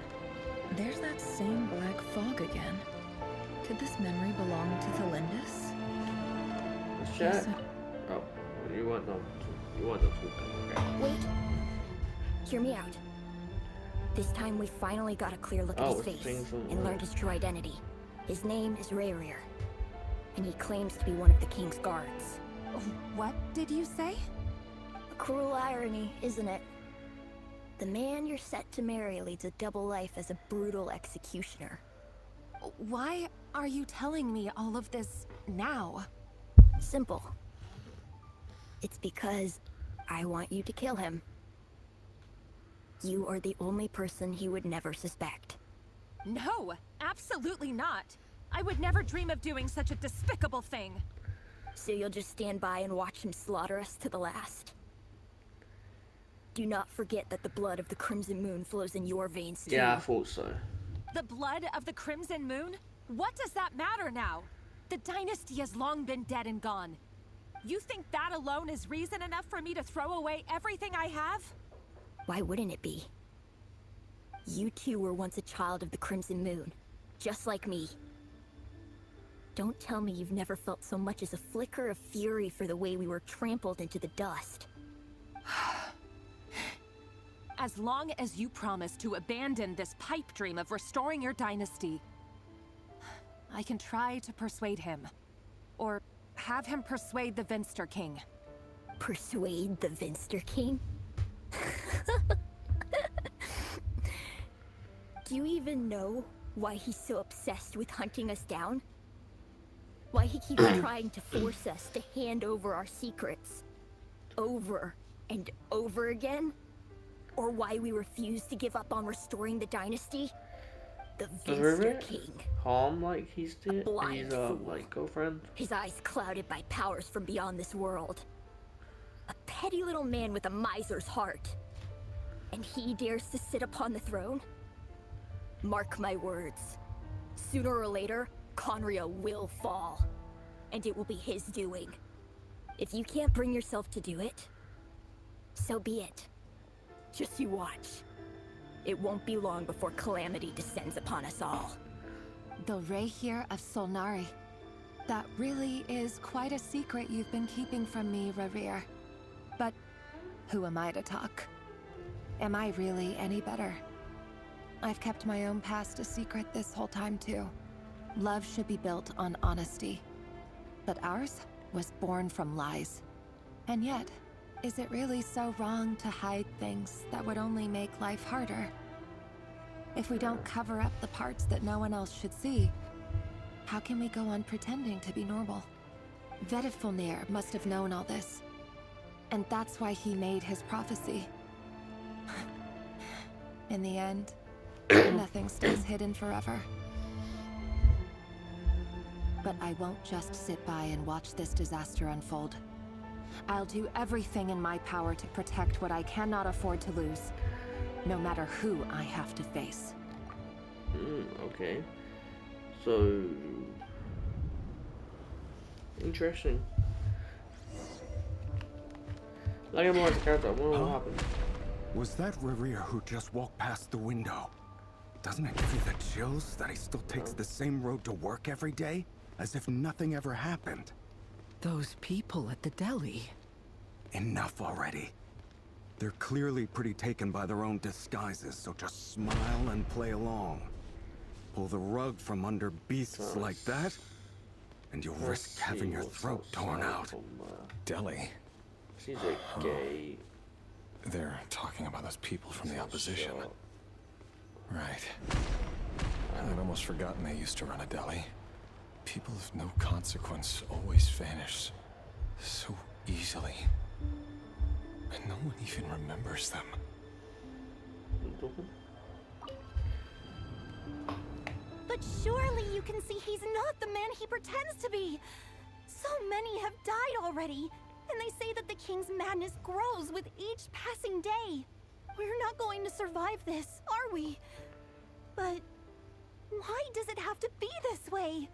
There's that same black fog again. Could this memory belong to Thelindis? Let's check. Oh, you want them talking. Okay. Wait. Hear me out. This time we finally got a clear look at his face and learned his true identity. His name is Rayrir, and he claims to be one of the king's guards. What did you say? A cruel irony, isn't it? The man you're set to marry leads a double life as a brutal executioner. Why are you telling me all of this now? Simple. It's because I want you to kill him. You are the only person he would never suspect. No, absolutely not. I would never dream of doing such a despicable thing. So you'll just stand by and watch him slaughter us to the last? Do not forget that the blood of the Crimson Moon flows in your veins too. Yeah, I thought so. The blood of the Crimson Moon? What does that matter now? The dynasty has long been dead and gone. You think that alone is reason enough for me to throw away everything I have? Why wouldn't it be? You two were once a child of the Crimson Moon, just like me. Don't tell me you've never felt so much as a flicker of fury for the way we were trampled into the dust. As long as you promise to abandon this pipe dream of restoring your dynasty, I can try to persuade him. Or have him persuade the Vinster King. Persuade the Vinster King? Do you even know why he's so obsessed with hunting us down? Why he keeps trying to force us to hand over our secrets over and over again? Or why we refuse to give up on restoring the dynasty? The Vinster King. Calm like he's his like girlfriend. His eyes clouded by powers from beyond this world. A petty little man with a miser's heart. And he dares to sit upon the throne? Mark my words. Sooner or later, Conria will fall. And it will be his doing. If you can't bring yourself to do it, so be it. Just you watch. It won't be long before calamity descends upon us all. The Rayrir of Solnari. That really is quite a secret you've been keeping from me, Rayrir. But who am I to talk? Am I really any better? I've kept my own past a secret this whole time too. Love should be built on honesty. But ours was born from lies. And yet, is it really so wrong to hide things that would only make life harder? If we don't cover up the parts that no one else should see, how can we go on pretending to be normal? Vedifulnir must have known all this. And that's why he made his prophecy. In the end, nothing stays hidden forever. But I won't just sit by and watch this disaster unfold. I'll do everything in my power to protect what I cannot afford to lose, no matter who I have to face. Okay. So... interesting. Like I'm more as a character, I wonder what happened. Was that Rayrir who just walked past the window? Doesn't it give you the chills that he still takes the same road to work every day? As if nothing ever happened. Those people at the deli. Enough already. They're clearly pretty taken by their own disguises, so just smile and play along. Pull the rug from under beasts like that, and you'll risk having your throat torn out. Deli. She's a gay. They're talking about those people from the opposition. Right. I'd almost forgotten they used to run a deli. People of no consequence always vanish so easily. And no one even remembers them. But surely you can see he's not the man he pretends to be. So many have died already, and they say that the king's madness grows with each passing day. We're not going to survive this, are we? But why does it have to be this way?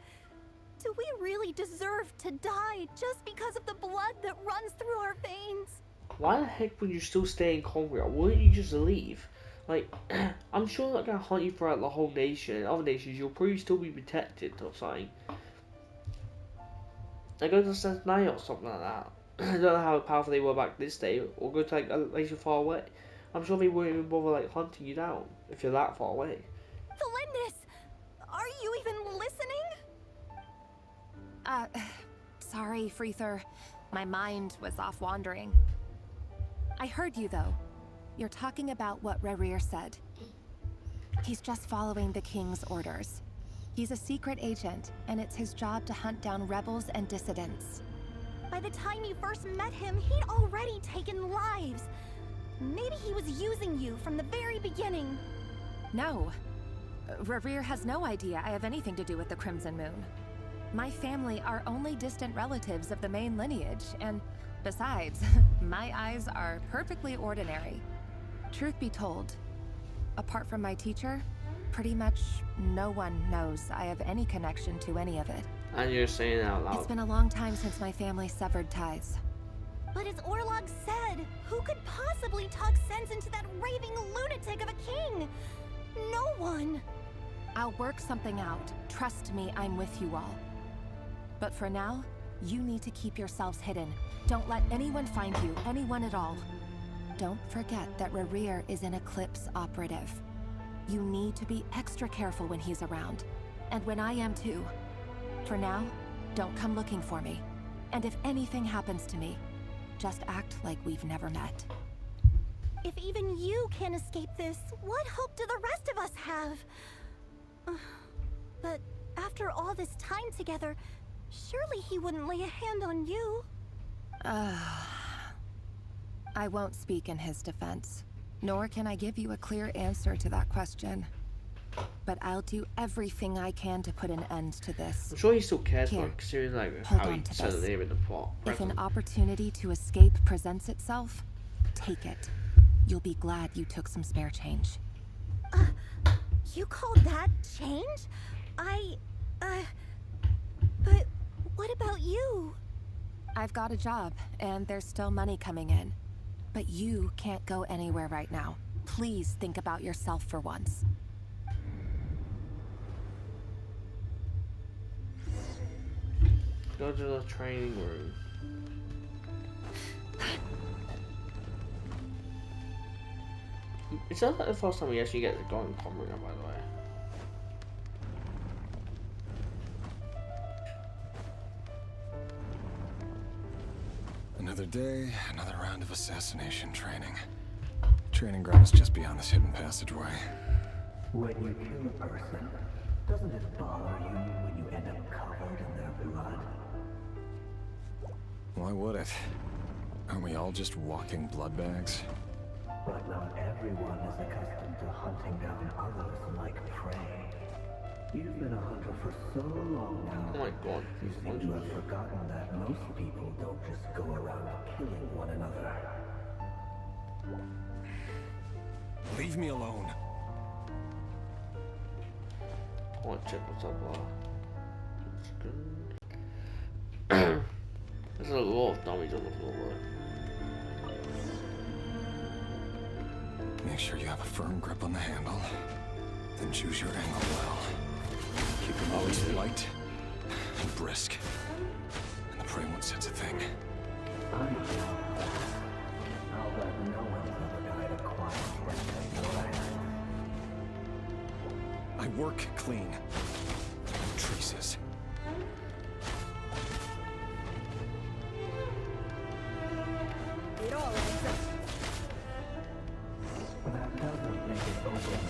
Do we really deserve to die just because of the blood that runs through our veins? Why the heck would you still stay in Conria? Wouldn't you just leave? Like, I'm sure they're not gonna hunt you throughout the whole nation. In other nations, you'll probably still be protected or something. Like, go to Cincinnati or something like that. I don't know how powerful they were back this day, or go to like a nation far away. I'm sure they wouldn't even bother like hunting you down if you're that far away. Felindis! Are you even listening? Sorry, Freether. My mind was off wandering. I heard you, though. You're talking about what Rerir said. He's just following the King's orders. He's a secret agent, and it's his job to hunt down rebels and dissidents. By the time you first met him, he'd already taken lives. Maybe he was using you from the very beginning. No. Rerir has no idea I have anything to do with the Crimson Moon. My family are only distant relatives of the main lineage, and besides, my eyes are perfectly ordinary. Truth be told, apart from my teacher, pretty much no one knows I have any connection to any of it. And you're saying it out loud. It's been a long time since my family severed ties. But as Orlog said, who could possibly talk sense into that raving lunatic of a king? No one. I'll work something out. Trust me, I'm with you all. But for now, you need to keep yourselves hidden. Don't let anyone find you, anyone at all. Don't forget that Rerir is an Eclipse operative. You need to be extra careful when he's around. And when I am too. For now, don't come looking for me. And if anything happens to me, just act like we've never met. If even you can't escape this, what hope do the rest of us have? But after all this time together, surely he wouldn't lay a hand on you. I won't speak in his defense, nor can I give you a clear answer to that question. But I'll do everything I can to put an end to this. I'm sure he still cares Here, about considering like hold how on he to said this. the name in the plot. If an opportunity to escape presents itself, take it. You'll be glad you took some spare change. You call that change? But what about you? I've got a job, and there's still money coming in. But you can't go anywhere right now. Please think about yourself for once. Go to the training room. It's not like the first time we actually get the going coming up, by the way. Another day, another round of assassination training. Training ground is just beyond this hidden passageway. When you kill a person, doesn't it bother you when you end up covered in their blood? Why would it? Aren't we all just walking blood bags? But not everyone is accustomed to hunting down others like prey. You've been a hunter for so long now. Oh my god. You seem to have forgotten that most people don't just go around killing one another. Leave me alone. I want to check what's up. There's a lot of dummies on the floor. Make sure you have a firm grip on the handle. Then choose your angle well. Keep them always light and brisk. And the prey won't sense a thing. I'll bet no one's ever died a quiet death in your hand. I work clean. No traces. It all adds up. That doesn't make it open.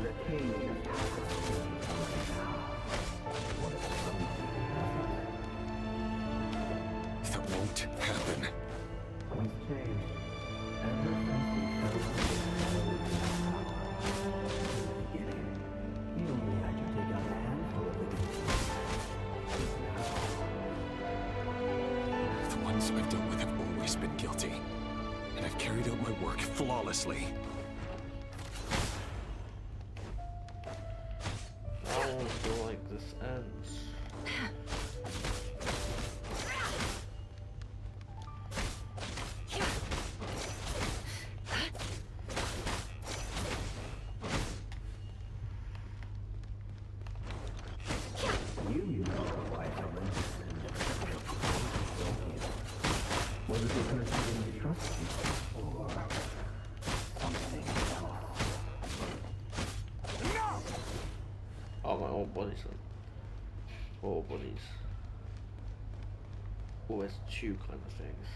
The king just has to see now. What if something doesn't? That won't happen. He's changed. Ever since he fell in the beginning, he only had to take out a handful of the The ones I've dealt with have always been guilty. And I've carried out my work flawlessly. I don't feel like this ends. bunnies then. 4 bunnies. Oh, there's 2 kind of things.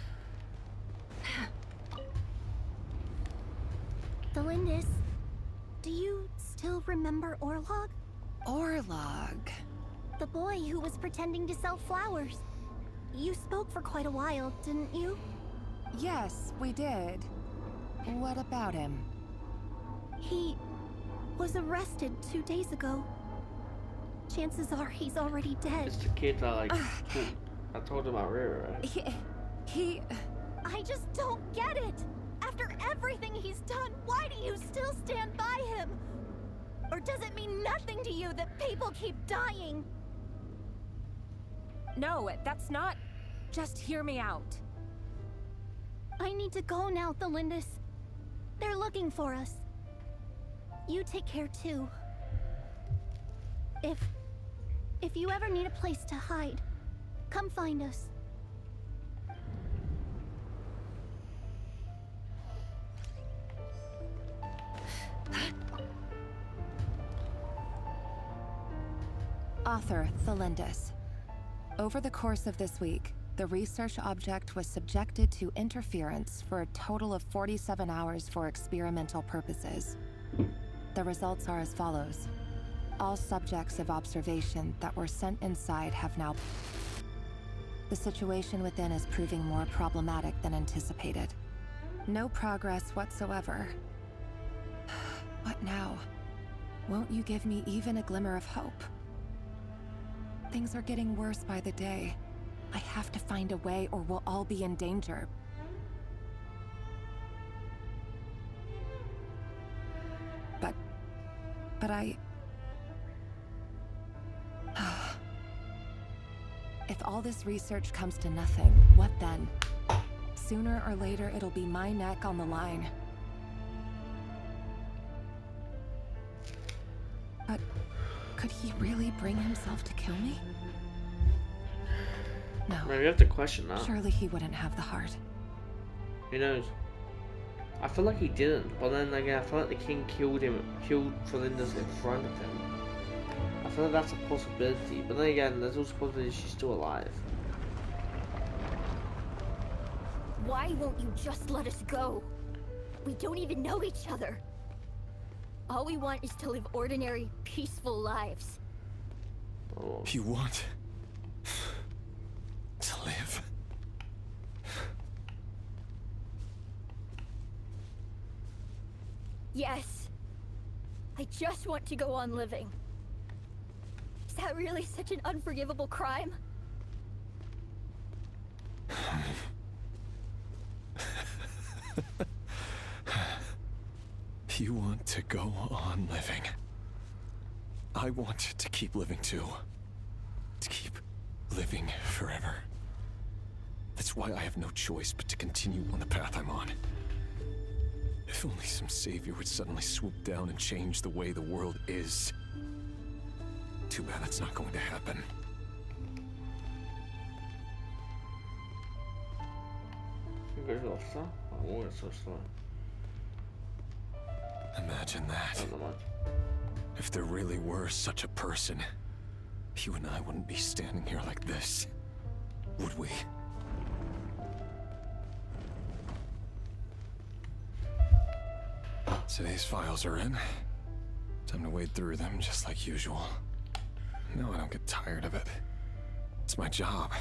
Delindis, do you still remember Orlog? Orlog? The boy who was pretending to sell flowers. You spoke for quite a while, didn't you? Yes, we did. What about him? He was arrested 2 days ago. Chances are he's already dead. It's the kid that I told him about Riri, right? He... I just don't get it! After everything he's done, why do you still stand by him? Or does it mean nothing to you that people keep dying? No, that's not... Just hear me out. I need to go now, Thelindis. They're looking for us. You take care too. If you ever need a place to hide, come find us. Author Thelindis. Over the course of this week, the research object was subjected to interference for a total of 47 hours for experimental purposes. The results are as follows. All subjects of observation that were sent inside have now... The situation within is proving more problematic than anticipated. No progress whatsoever. What now? Won't you give me even a glimmer of hope? Things are getting worse by the day. I have to find a way or we'll all be in danger. But I... If all this research comes to nothing, what then? Sooner or later, it'll be my neck on the line. But could he really bring himself to kill me? No. Maybe we have to question that. Surely he wouldn't have the heart. Who knows? I feel like he didn't, but then again, I feel like the king killed Thelindis in front of him. I feel like that's a possibility, but then again, there's also a possibility she's still alive. Why won't you just let us go? We don't even know each other. All we want is to live ordinary, peaceful lives. Oh. You want to live? Yes. I just want to go on living. Is that really such an unforgivable crime? You want to go on living. I want to keep living too. To keep living forever. That's why I have no choice but to continue on the path I'm on. If only some savior would suddenly swoop down and change the way the world is. Too bad that's not going to happen. Imagine that. If there really were such a person, you and I wouldn't be standing here like this, would we? Today's files are in. Time to wade through them just like usual. No, I don't get tired of it. It's my job.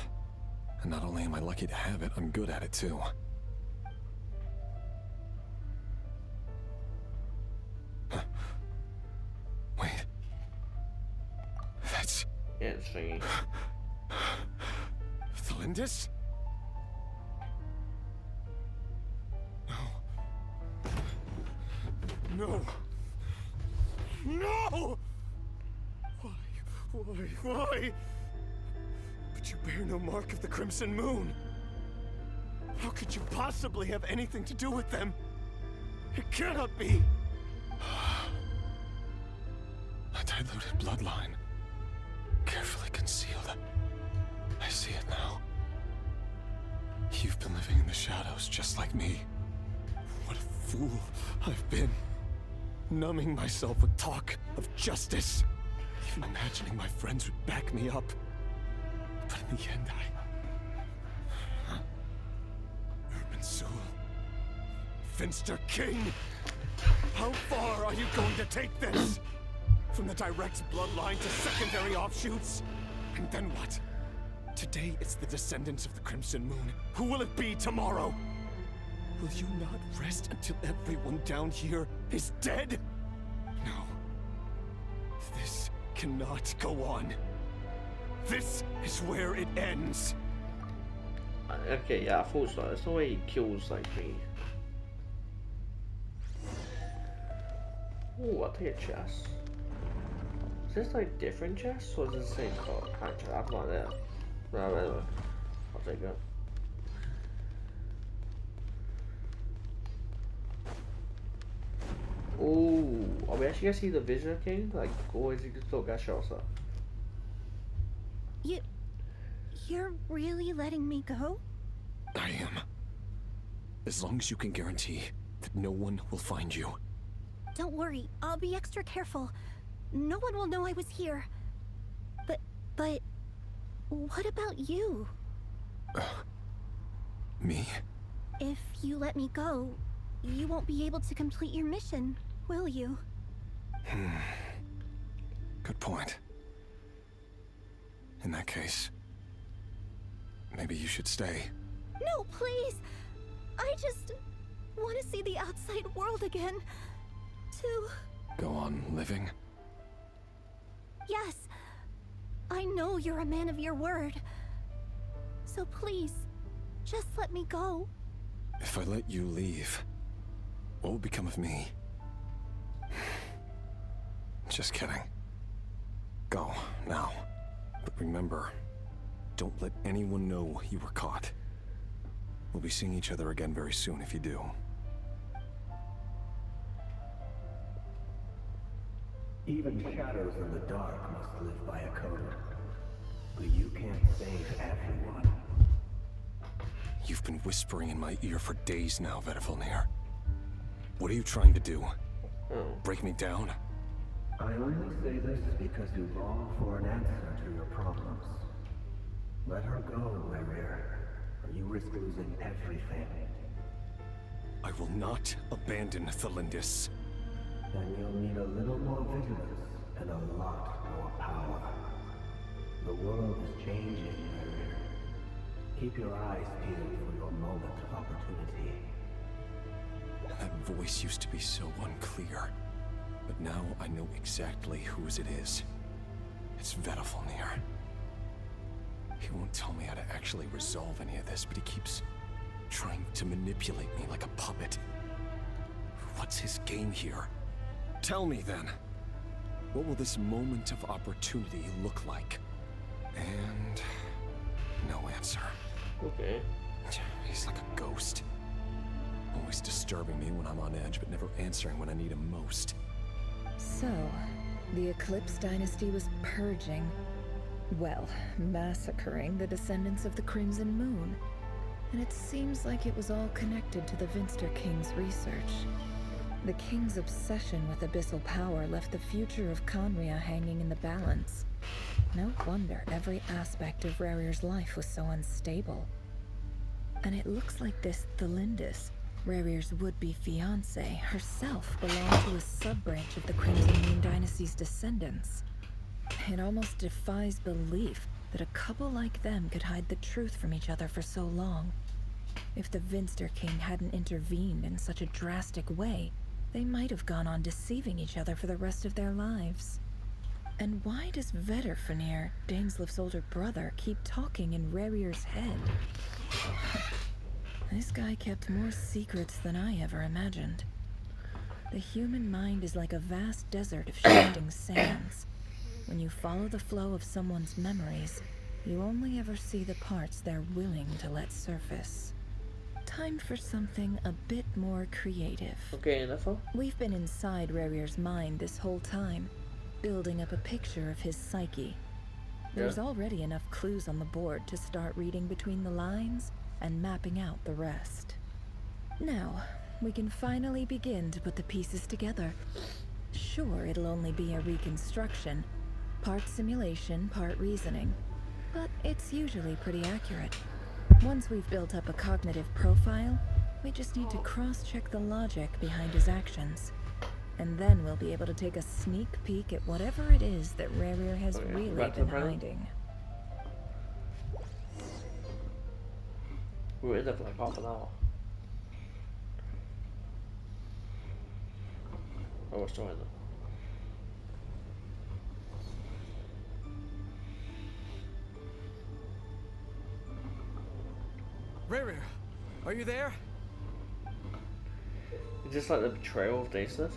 And not only am I lucky to have it, I'm good at it too. Huh. Wait. That's... Yeah, it's thingy. Thelindis? No. No! Why? But you bear no mark of the Crimson Moon. How could you possibly have anything to do with them? It cannot be! A diluted bloodline. Carefully concealed. I see it now. You've been living in the shadows just like me. What a fool I've been. Numbing myself with talk of justice. Even imagining my friends would back me up. But in the end, Urban Sul. Finster King! How far are you going to take this? From the direct bloodline to secondary offshoots? And then what? Today it's the descendants of the Crimson Moon. Who will it be tomorrow? Will you not rest until everyone down here is dead? No. This cannot go on. This is where it ends. Okay, yeah, I thought so. That's the way he kills, like, me. Ooh, I'll take a chest. Is this, like, different chests, or is it the same color? Kind of chest. I'm not there. No, anyway. I'll take it. Ooh, are we actually gonna see the Visitor King? Like, or is he just still got shots up? You're really letting me go? I am. As long as you can guarantee that no one will find you. Don't worry, I'll be extra careful. No one will know I was here. But what about you? Me? If you let me go, you won't be able to complete your mission, will you? Good point. In that case, maybe you should stay. No, please! I just want to see the outside world again. To... Go on living? Yes. I know you're a man of your word. So please, just let me go. If I let you leave, what will become of me? Just kidding. Go, now. But remember, don't let anyone know you were caught. We'll be seeing each other again very soon if you do. Even shadows in the dark must live by a code. But you can't save everyone. You've been whispering in my ear for days now, Vedifalnir. What are you trying to do? Break me down? I only say this because you long for an answer to your problems. Let her go, Rerir, or you risk losing everything. I will not abandon Thalindis. Then you'll need a little more vigilance and a lot more power. The world is changing, Rerir. Keep your eyes peeled for your moment of opportunity. That voice used to be so unclear. But now I know exactly whose it is. It's Vedifalnir. He won't tell me how to actually resolve any of this, but he keeps trying to manipulate me like a puppet. What's his game here? Tell me then. What will this moment of opportunity look like? And no answer. Okay. He's like a ghost. Always disturbing me when I'm on edge, but never answering when I need him most. So, the Eclipse Dynasty was purging, well, massacring the descendants of the Crimson Moon. And it seems like it was all connected to the Vinster King's research. The King's obsession with abyssal power left the future of Conria hanging in the balance. No wonder every aspect of Rerir's life was so unstable. And it looks like this Thalindis, Rerir's would-be fiancée, herself belonged to a sub-branch of the Crimson Moon Dynasty's descendants. It almost defies belief that a couple like them could hide the truth from each other for so long. If the Vinster King hadn't intervened in such a drastic way, they might have gone on deceiving each other for the rest of their lives. And why does Vedifalnir, Dainslif's older brother, keep talking in Rerir's head? This guy kept more secrets than I ever imagined. The human mind is like a vast desert of shifting sands. When you follow the flow of someone's memories, you only ever see the parts they're willing to let surface. Time for something a bit more creative. Okay, enough. We've been inside Rerir's mind this whole time, building up a picture of his psyche. There's already enough clues on the board to start reading between the lines and mapping out the rest. Now, we can finally begin to put the pieces together. Sure, it'll only be a reconstruction, Part simulation, part reasoning. But it's usually pretty accurate. Once we've built up a cognitive profile, we just need to cross-check the logic behind his actions. And then we'll be able to take a sneak peek at whatever it is that Rerir has really been hiding. We were in there for like half an hour. Oh, we're still in there. Rerir, are you there? Is this like the betrayal of Dainsleif?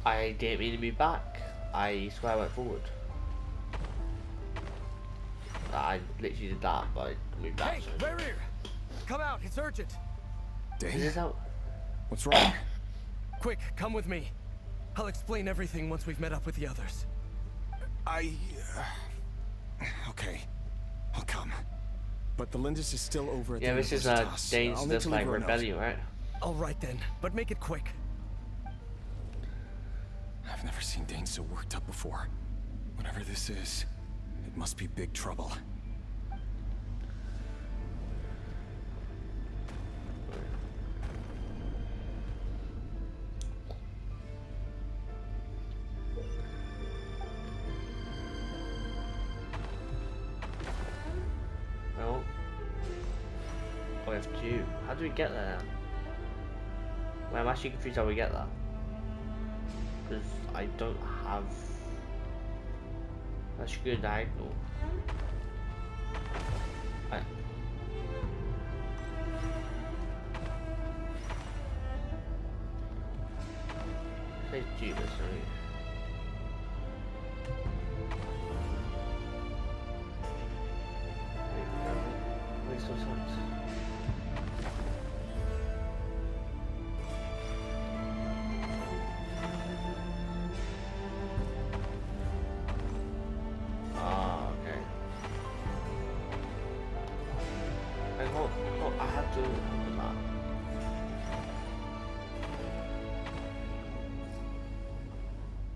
I didn't mean to be back. I swear I went forward. I literally did that, but I moved back. Hey, Rerir! Come out, it's urgent! Is this out? What's wrong? Quick, come with me. I'll explain everything once we've met up with the others. Okay, I'll come. But the Lindis is still over at yeah, the this is Dainsleif's like rebellion, right? All right then, but make it quick. I've never seen Dane so worked up before. Whatever this is, it must be big trouble. Well, oh, it's Q. How do we get there? Well, I'm actually confused how we get there. Because I don't have. That should go diagonal. Say G this, right? Makes no sense.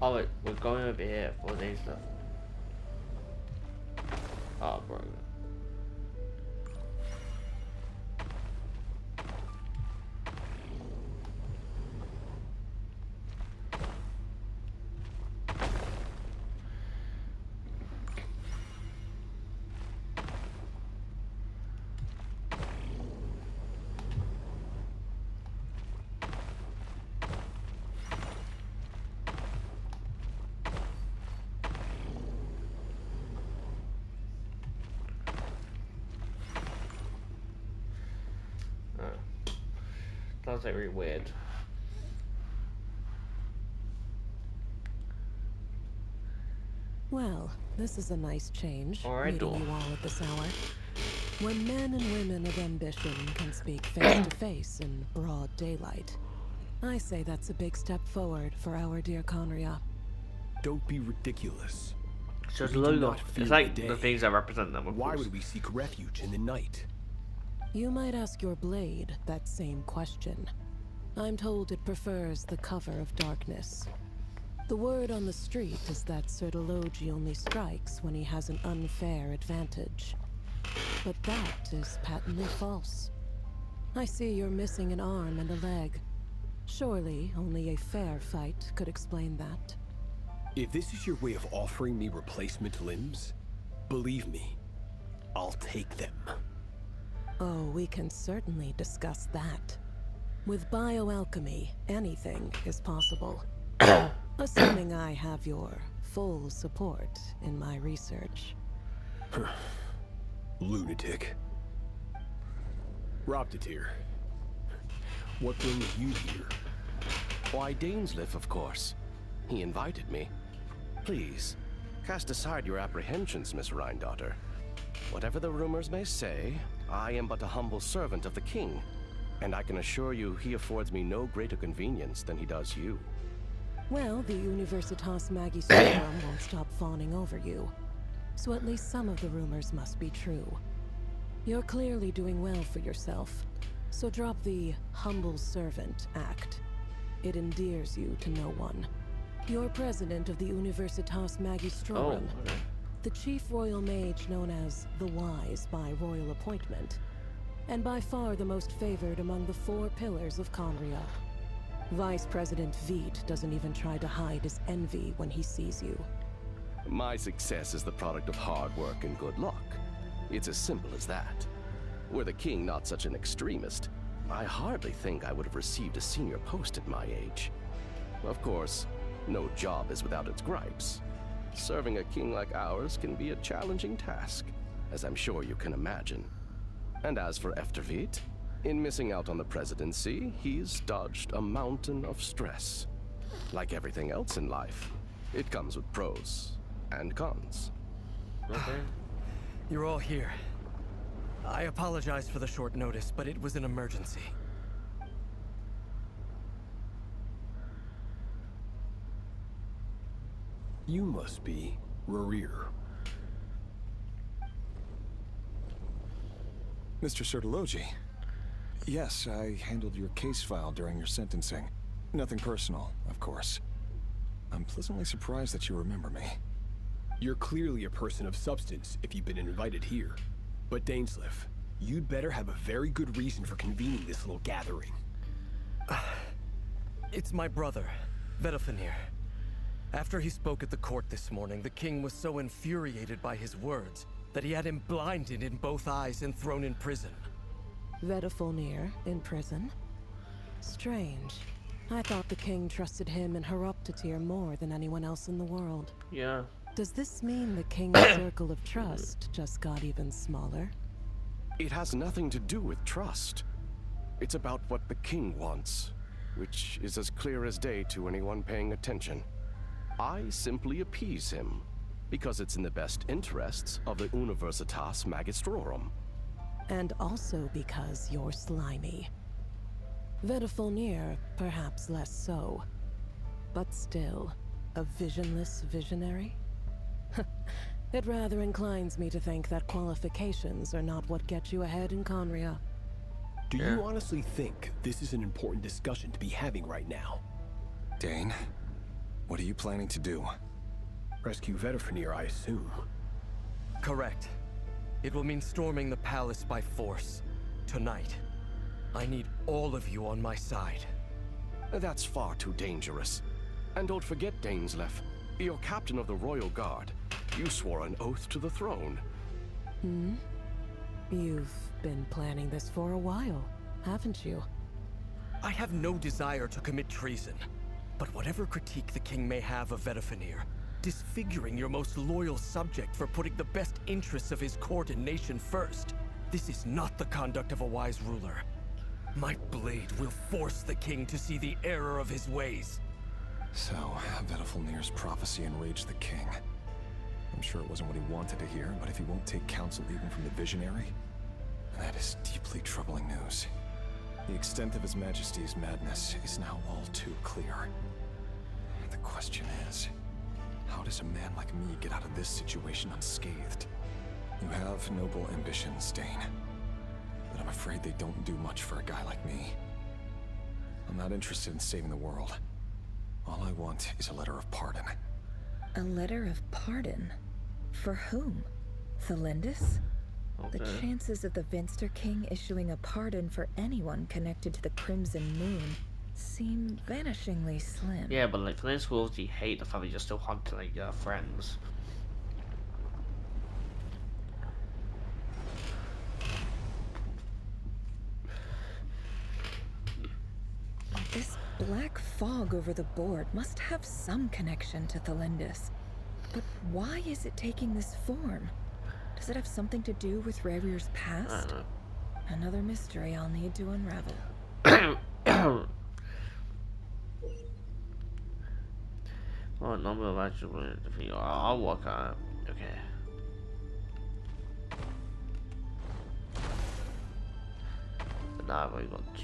Oh wait, we're going over here for these stuff. Oh, bro. Sounds like really weird. Well, this is a nice change, Alright, meeting you all at this hour. When men and women of ambition can speak face to face in broad daylight, I say that's a big step forward for our dear Conria. Don't be ridiculous. So it's logo. It's like the things that represent them. Why would we seek refuge in the night? You might ask your blade that same question. I'm told it prefers the cover of darkness. The word on the street is that Sir Delogi only strikes when he has an unfair advantage. But that is patently false. I see you're missing an arm and a leg. Surely only a fair fight could explain that. If this is your way of offering me replacement limbs, believe me, I'll take them. Oh, we can certainly discuss that. With bioalchemy, anything is possible. Assuming I have your full support in my research. Lunatic. Robtatir, what brings you here? Why, Dainsleif, of course. He invited me. Please, cast aside your apprehensions, Miss Rhindaughter. Whatever the rumors may say, I am but a humble servant of the king. And I can assure you he affords me no greater convenience than he does you. Well, the Universitas Magistrorum won't stop fawning over you. So at least some of the rumors must be true. You're clearly doing well for yourself. So drop the humble servant act. It endears you to no one. You're president of the Universitas Magistrorum, the chief royal mage known as the Wise by royal appointment, and by far the most favored among the 4 pillars of Conria. Vice President Veit doesn't even try to hide his envy when he sees you. My success is the product of hard work and good luck. It's as simple as that. Were the king not such an extremist, I hardly think I would have received a senior post at my age. Of course, no job is without its gripes. Serving a king like ours can be a challenging task, as I'm sure you can imagine. And as for Efterveit, in missing out on the presidency, he's dodged a mountain of stress. Like everything else in life, it comes with pros and cons. Okay. You're all here. I apologize for the short notice, but it was an emergency. You must be Rerir. Mr. Sertologi. Yes, I handled your case file during your sentencing. Nothing personal, of course. I'm pleasantly surprised that you remember me. You're clearly a person of substance if you've been invited here. But Dainsleif, you'd better have a very good reason for convening this little gathering. It's my brother, Vedalfenir. After he spoke at the court this morning, the king was so infuriated by his words that he had him blinded in both eyes and thrown in prison. Vedalfenir in prison? Strange. I thought the king trusted him and Horoptatyr more than anyone else in the world. Yeah. Does this mean the king's circle of trust just got even smaller? It has nothing to do with trust. It's about what the king wants, which is as clear as day to anyone paying attention. I simply appease him, because it's in the best interests of the Universitas Magistrorum. And also because you're slimy. Vedalfenir, perhaps less so. But still, a visionless visionary? It rather inclines me to think that qualifications are not what get you ahead in Conria. Do you honestly think this is an important discussion to be having right now? Dane, what are you planning to do? Rescue Vedalfenir, I assume. Correct. It will mean storming the palace by force. Tonight. I need all of you on my side. That's far too dangerous. And don't forget, Dainsleif, you're captain of the Royal Guard. You swore an oath to the throne. Hmm? You've been planning this for a while, haven't you? I have no desire to commit treason. But whatever critique the king may have of Vedalfenir, disfiguring your most loyal subject for putting the best interests of his court and nation first, this is not the conduct of a wise ruler. My blade will force the king to see the error of his ways. So, Vedalfenir's prophecy enraged the king. I'm sure it wasn't what he wanted to hear, but if he won't take counsel even from the visionary, that is deeply troubling news. The extent of His Majesty's madness is now all too clear. The question is, how does a man like me get out of this situation unscathed? You have noble ambitions, Dane, but I'm afraid they don't do much for a guy like me. I'm not interested in saving the world. All I want is a letter of pardon. A letter of pardon? For whom? Thelindis? Okay. The chances of the Vinster King issuing a pardon for anyone connected to the Crimson Moon seem vanishingly slim. Yeah, but like Thelindis will obviously hate the fact that you're still hunting like your friends. This black fog over the board must have some connection to Thelindis. But why is it taking this form? Does it have something to do with Rerir's past? Another mystery I'll need to unravel. Oh, number of actual. I'll work on it. Okay. And now I've only got 2.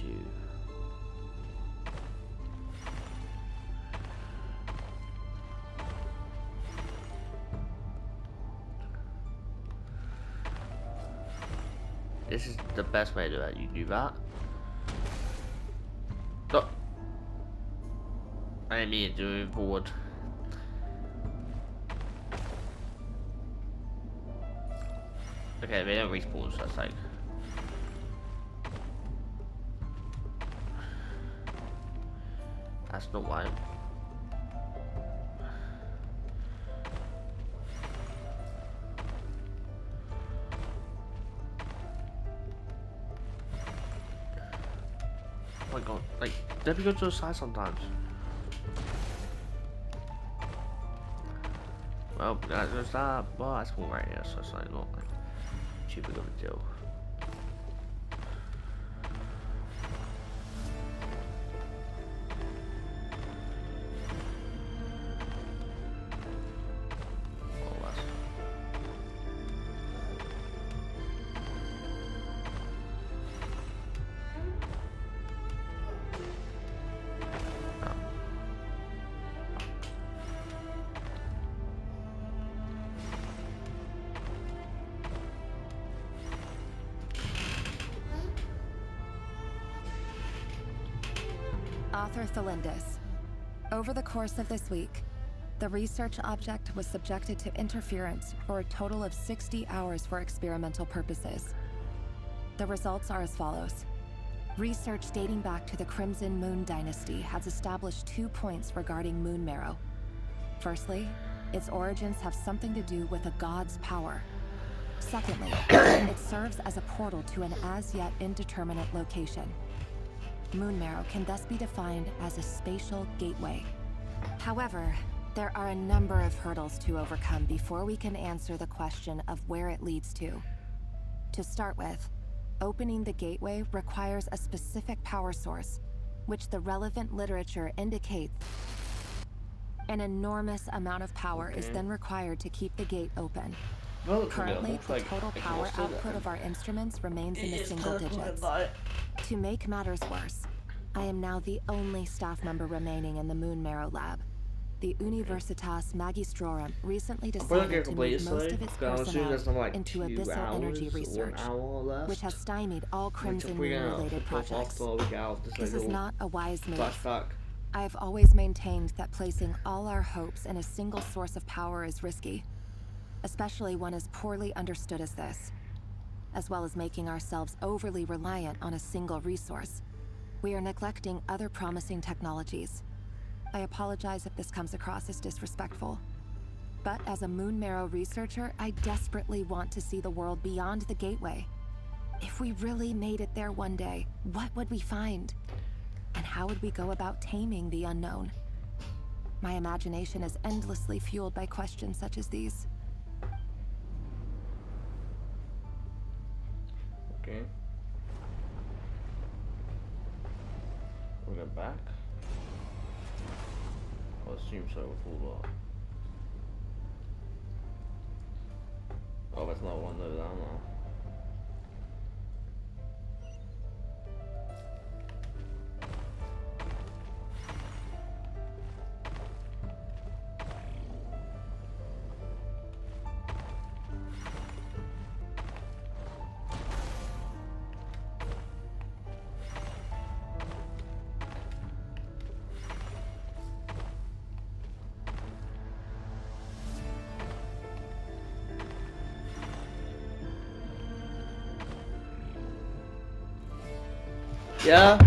This is the best way to do it. You do that. Oh. I didn't mean to move forward. Okay, they don't respawn, so that's like... That's not right. Oh my god, like, let me go to the side sometimes. Well, there's that, but I spawned right here, so it's like not like too big of a deal. Author Thelindis. Over the course of this week, the research object was subjected to interference for a total of 60 hours for experimental purposes. The results are as follows. Research dating back to the Crimson Moon Dynasty has established 2 points regarding moon marrow. Firstly, its origins have something to do with a god's power. Secondly, it serves as a portal to an as-yet indeterminate location. Moon marrow can thus be defined as a spatial gateway. However, there are a number of hurdles to overcome before we can answer the question of where it leads to. To start with, opening the gateway requires a specific power source, which the relevant literature indicates. An enormous amount of power is then required to keep the gate open. Currently, the total power output of our instruments remains in the single digits. To make matters worse, I am now the only staff member remaining in the Moon Marrow lab. The Universitas Magistrorum recently decided to move most of its personnel into abyssal energy research, which has stymied all Crimson Moon-related projects. This is not a wise move. I have always maintained that placing all our hopes in a single source of power is risky, especially one as poorly understood as this. As well as making ourselves overly reliant on a single resource, we are neglecting other promising technologies. I apologize if this comes across as disrespectful, but as a Moon Marrow researcher, I desperately want to see the world beyond the gateway. If we really made it there one day, what would we find? And how would we go about taming the unknown? My imagination is endlessly fueled by questions such as these. Okay. We'll go back. I'll assume so with all that. Oh, that's not one though, down now. Yeah.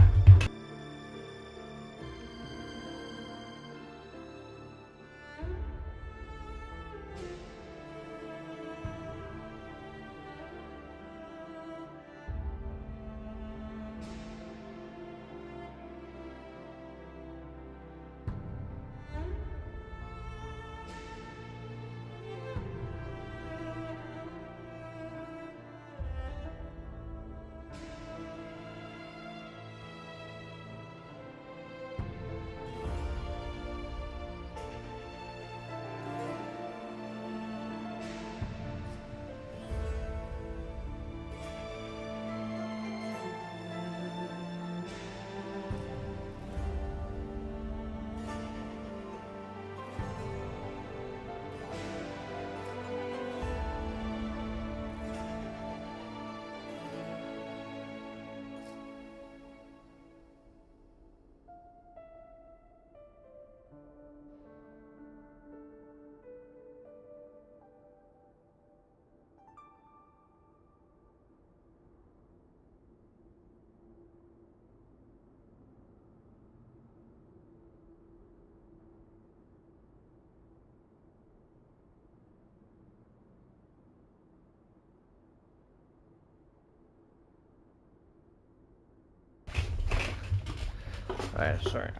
Sorry,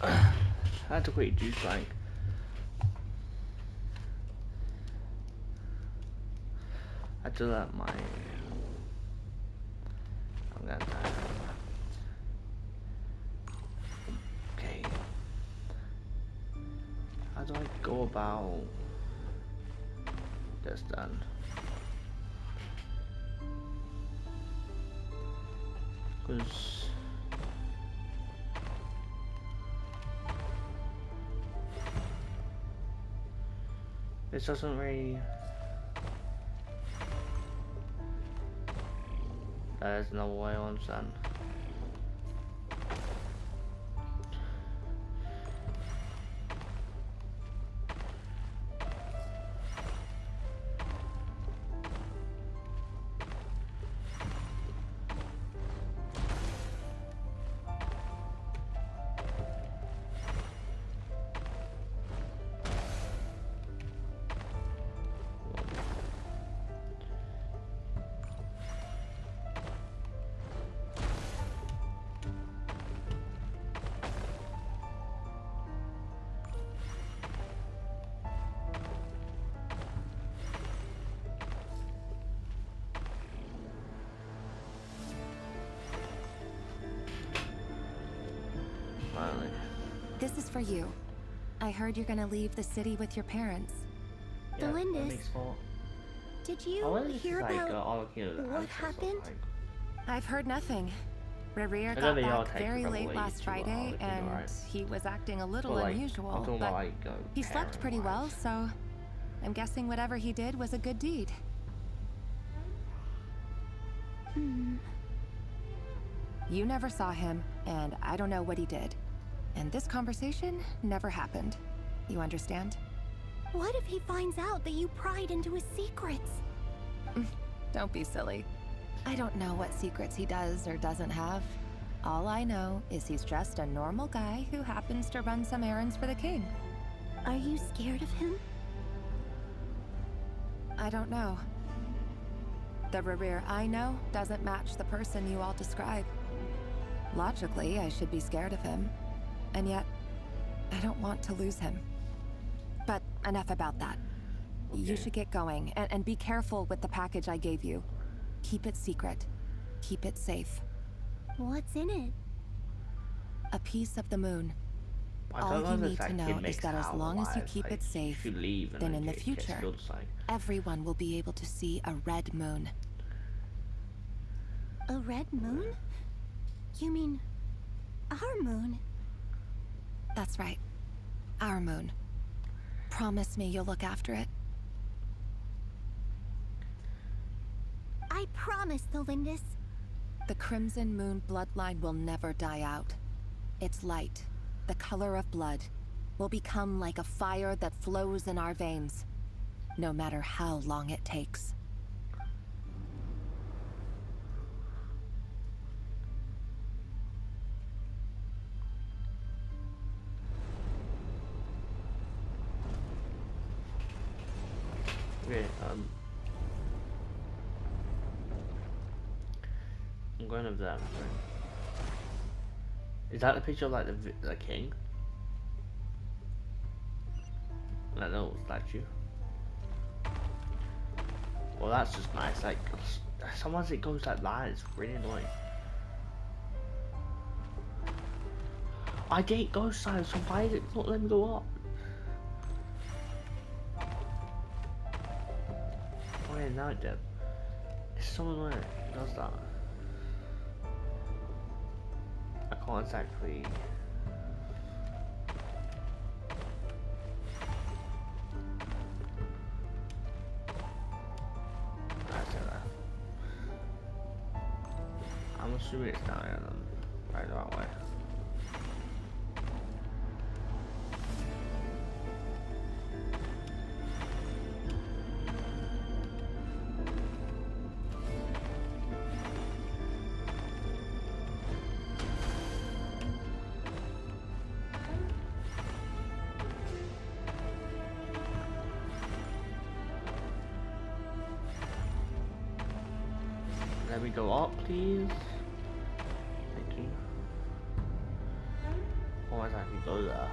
I had to quickly do something. I had to let my... I'm gonna die. Okay. How do I go about this then? Because this doesn't really... There's no way on sun. This is for you. I heard you're gonna leave the city with your parents. Yeah, Delindus, did you hear about what happened? I've heard nothing. Rerir got back very late last Friday, and he was acting a little unusual, but he slept pretty well, so I'm guessing whatever he did was a good deed. You never saw him, and I don't know what he did. And this conversation never happened. You understand? What if he finds out that you pried into his secrets? Don't be silly. I don't know what secrets he does or doesn't have. All I know is he's just a normal guy who happens to run some errands for the king. Are you scared of him? I don't know. The Rerir I know doesn't match the person you all describe. Logically, I should be scared of him. And yet, I don't want to lose him. But enough about that. Okay. You should get going, and be careful with the package I gave you. Keep it secret. Keep it safe. What's in it? A piece of the moon. All you need to know is that as long as you keep it safe, then in the future, everyone will be able to see a red moon. A red moon? You mean our moon? That's right. Our moon. Promise me you'll look after it. I promise, Delindus. The Crimson Moon bloodline will never die out. Its light, the color of blood, will become like a fire that flows in our veins, no matter how long it takes. Okay, I'm going over there. Is that the picture of like the king? Like the little statue? Well, that's just nice. Like sometimes it goes like that. It's really annoying. I didn't go side, so why is it not letting me go up? Oh yeah, now it did. It's so annoying it does that. I can't exactly... I'm assuming it's down here then. Right the right way. Let me go up, please. Thank you. go there.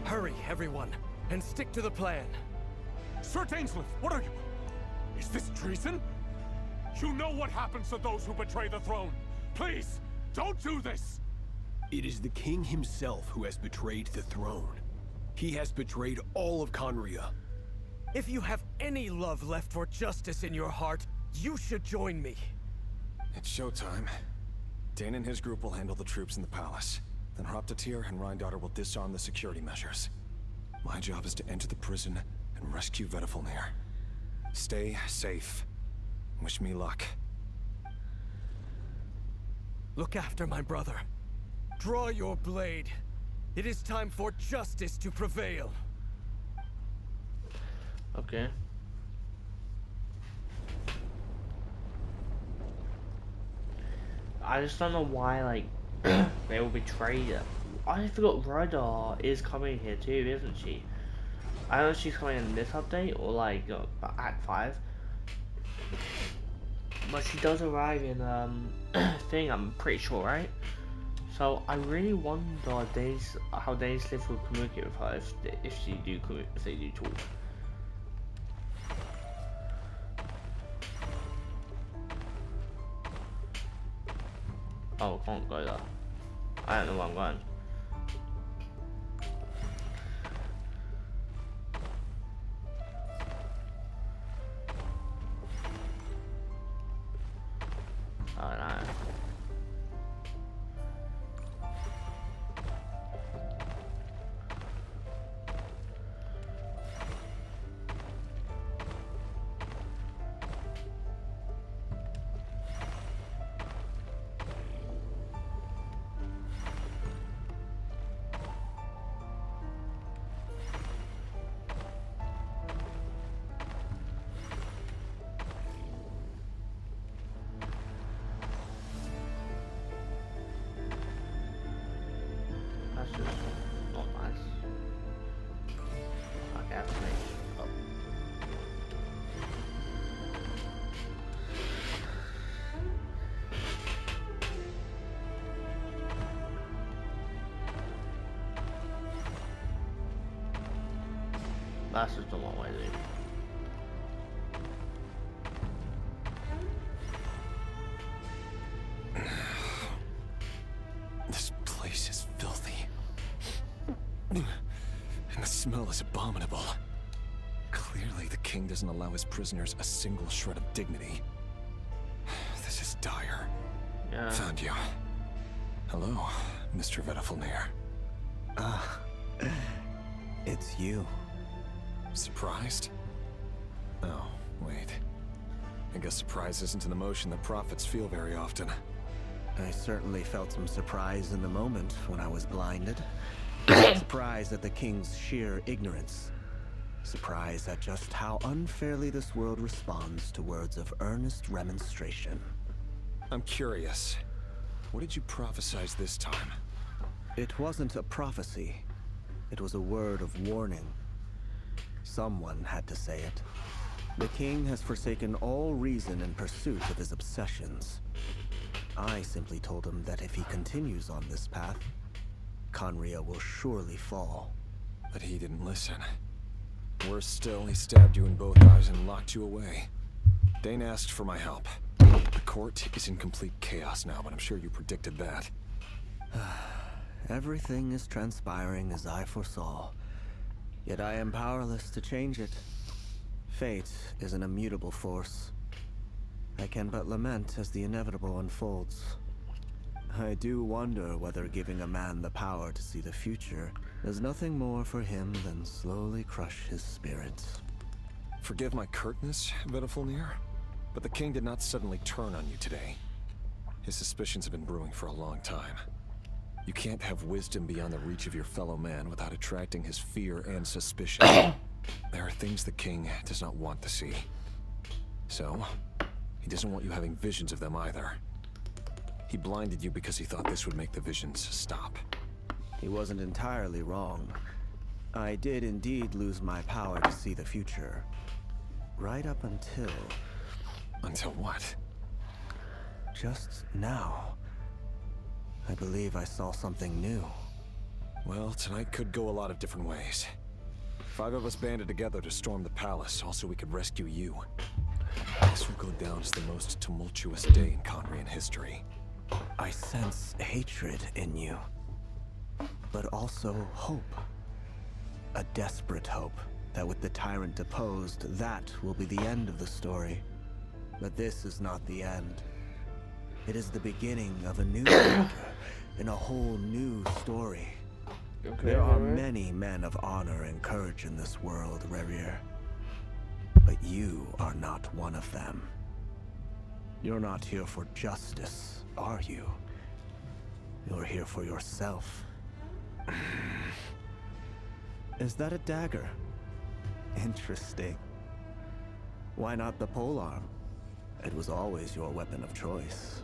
Hurry, everyone, and stick to the plan. Sir Dainsleif, what are you? Is this treason? You know what happens to those who betray the throne. Please, don't do this! It is the king himself who has betrayed the throne. He has betrayed all of Conria. If you have any love left for justice in your heart, you should join me. It's showtime. Dane and his group will handle the troops in the palace. Then Hraptatir and Rhindaughter will disarm the security measures. My job is to enter the prison and rescue Vedifalnir. Stay safe. Wish me luck. Look after my brother. Draw your blade. It is time for justice to prevail. Okay. I just don't know why, like, they will betray her. I forgot Rada is coming here too, isn't she? I don't know if she's coming in this update or like Act 5. But she does arrive in thing, I'm pretty sure, right? So I really wonder how Dainsleif will communicate with her if they do talk. Oh, I can't go there. I don't know where I'm going. Oh no. That's just not nice. Okay, I have to make up. That's just not what I do. This place is filthy. And the smell is abominable. Clearly, the king doesn't allow his prisoners a single shred of dignity. This is dire. Yeah. Found you. Hello, Mr. Vedifalnir. Ah, it's you. Surprised? Oh, wait. I guess surprise isn't an emotion that prophets feel very often. I certainly felt some surprise in the moment when I was blinded. Surprise at the king's sheer ignorance. Surprise at just how unfairly this world responds to words of earnest remonstration. I'm curious. What did you prophesize this time? It wasn't a prophecy. It was a word of warning. Someone had to say it. The king has forsaken all reason in pursuit of his obsessions. I simply told him that if he continues on this path, Conria will surely fall. But he didn't listen. Worse still, he stabbed you in both eyes and locked you away. Dane asked for my help. The court is in complete chaos now, but I'm sure you predicted that. Everything is transpiring as I foresaw. Yet I am powerless to change it. Fate is an immutable force. I can but lament as the inevitable unfolds. I do wonder whether giving a man the power to see the future does nothing more for him than slowly crush his spirit. Forgive my curtness, Vedifalnir, but the king did not suddenly turn on you today. His suspicions have been brewing for a long time. You can't have wisdom beyond the reach of your fellow man without attracting his fear and suspicion. There are things the king does not want to see. So, he doesn't want you having visions of them either. He blinded you because he thought this would make the visions stop. He wasn't entirely wrong. I did indeed lose my power to see the future. Right up until... Until what? Just now. I believe I saw something new. Well, tonight could go a lot of different ways. 5 of us banded together to storm the palace, also we could rescue you. This will go down as the most tumultuous day in Conrian history. I sense hatred in you, but also hope. A desperate hope that with the tyrant deposed, that will be the end of the story. But this is not the end. It is the beginning of a new chapter in a whole new story. Okay, there are many men of honor and courage in this world, Rerir. But you are not one of them. You're not here for justice, are you? You're here for yourself. Is that a dagger? Interesting. Why not the polearm? It was always your weapon of choice.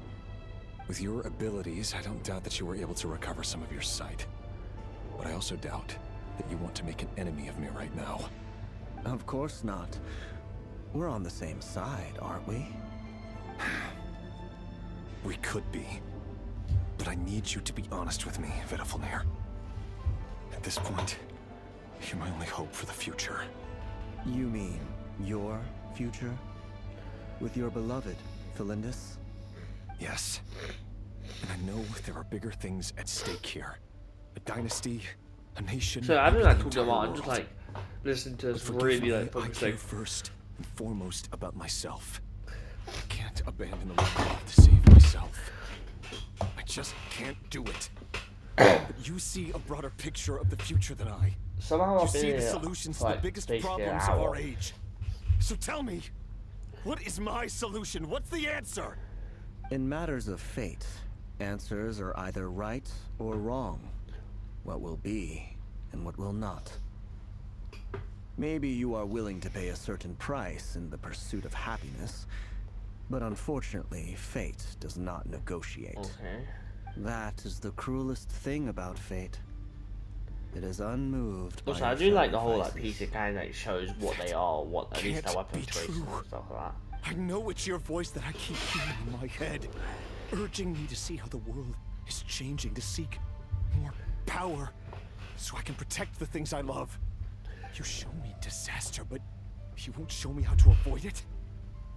With your abilities, I don't doubt that you were able to recover some of your sight. But I also doubt that you want to make an enemy of me right now. Of course not. We're on the same side, aren't we? We could be. But I need you to be honest with me, Vedafalnir. At this point, you're my only hope for the future. You mean your future? With your beloved, Thalindis? Yes. And I know there are bigger things at stake here. A dynasty, a nation. So I don't like talking about. I'm just like listening to this really like I care like first and foremost about myself. I can't abandon the world to save myself. I just can't do it. But you see a broader picture of the future than I. Somehow you I've see been the here, solutions to like, the biggest basically an problems of hour. our age. So tell me, what is my solution? What's the answer? In matters of fate, answers are either right or wrong. What will be, and what will not. Maybe you are willing to pay a certain price in the pursuit of happiness, but unfortunately, fate does not negotiate. Okay. That is the cruelest thing about fate. It is unmoved by Also, I your do like the whole like sacrifices. piece of kind that shows what they are, what at least their Can't weapon be choices true. and stuff like that. I know it's your voice that I keep hearing in my head, urging me to see how the world is changing, to seek more power, so I can protect the things I love. You show me disaster, but you won't show me how to avoid it?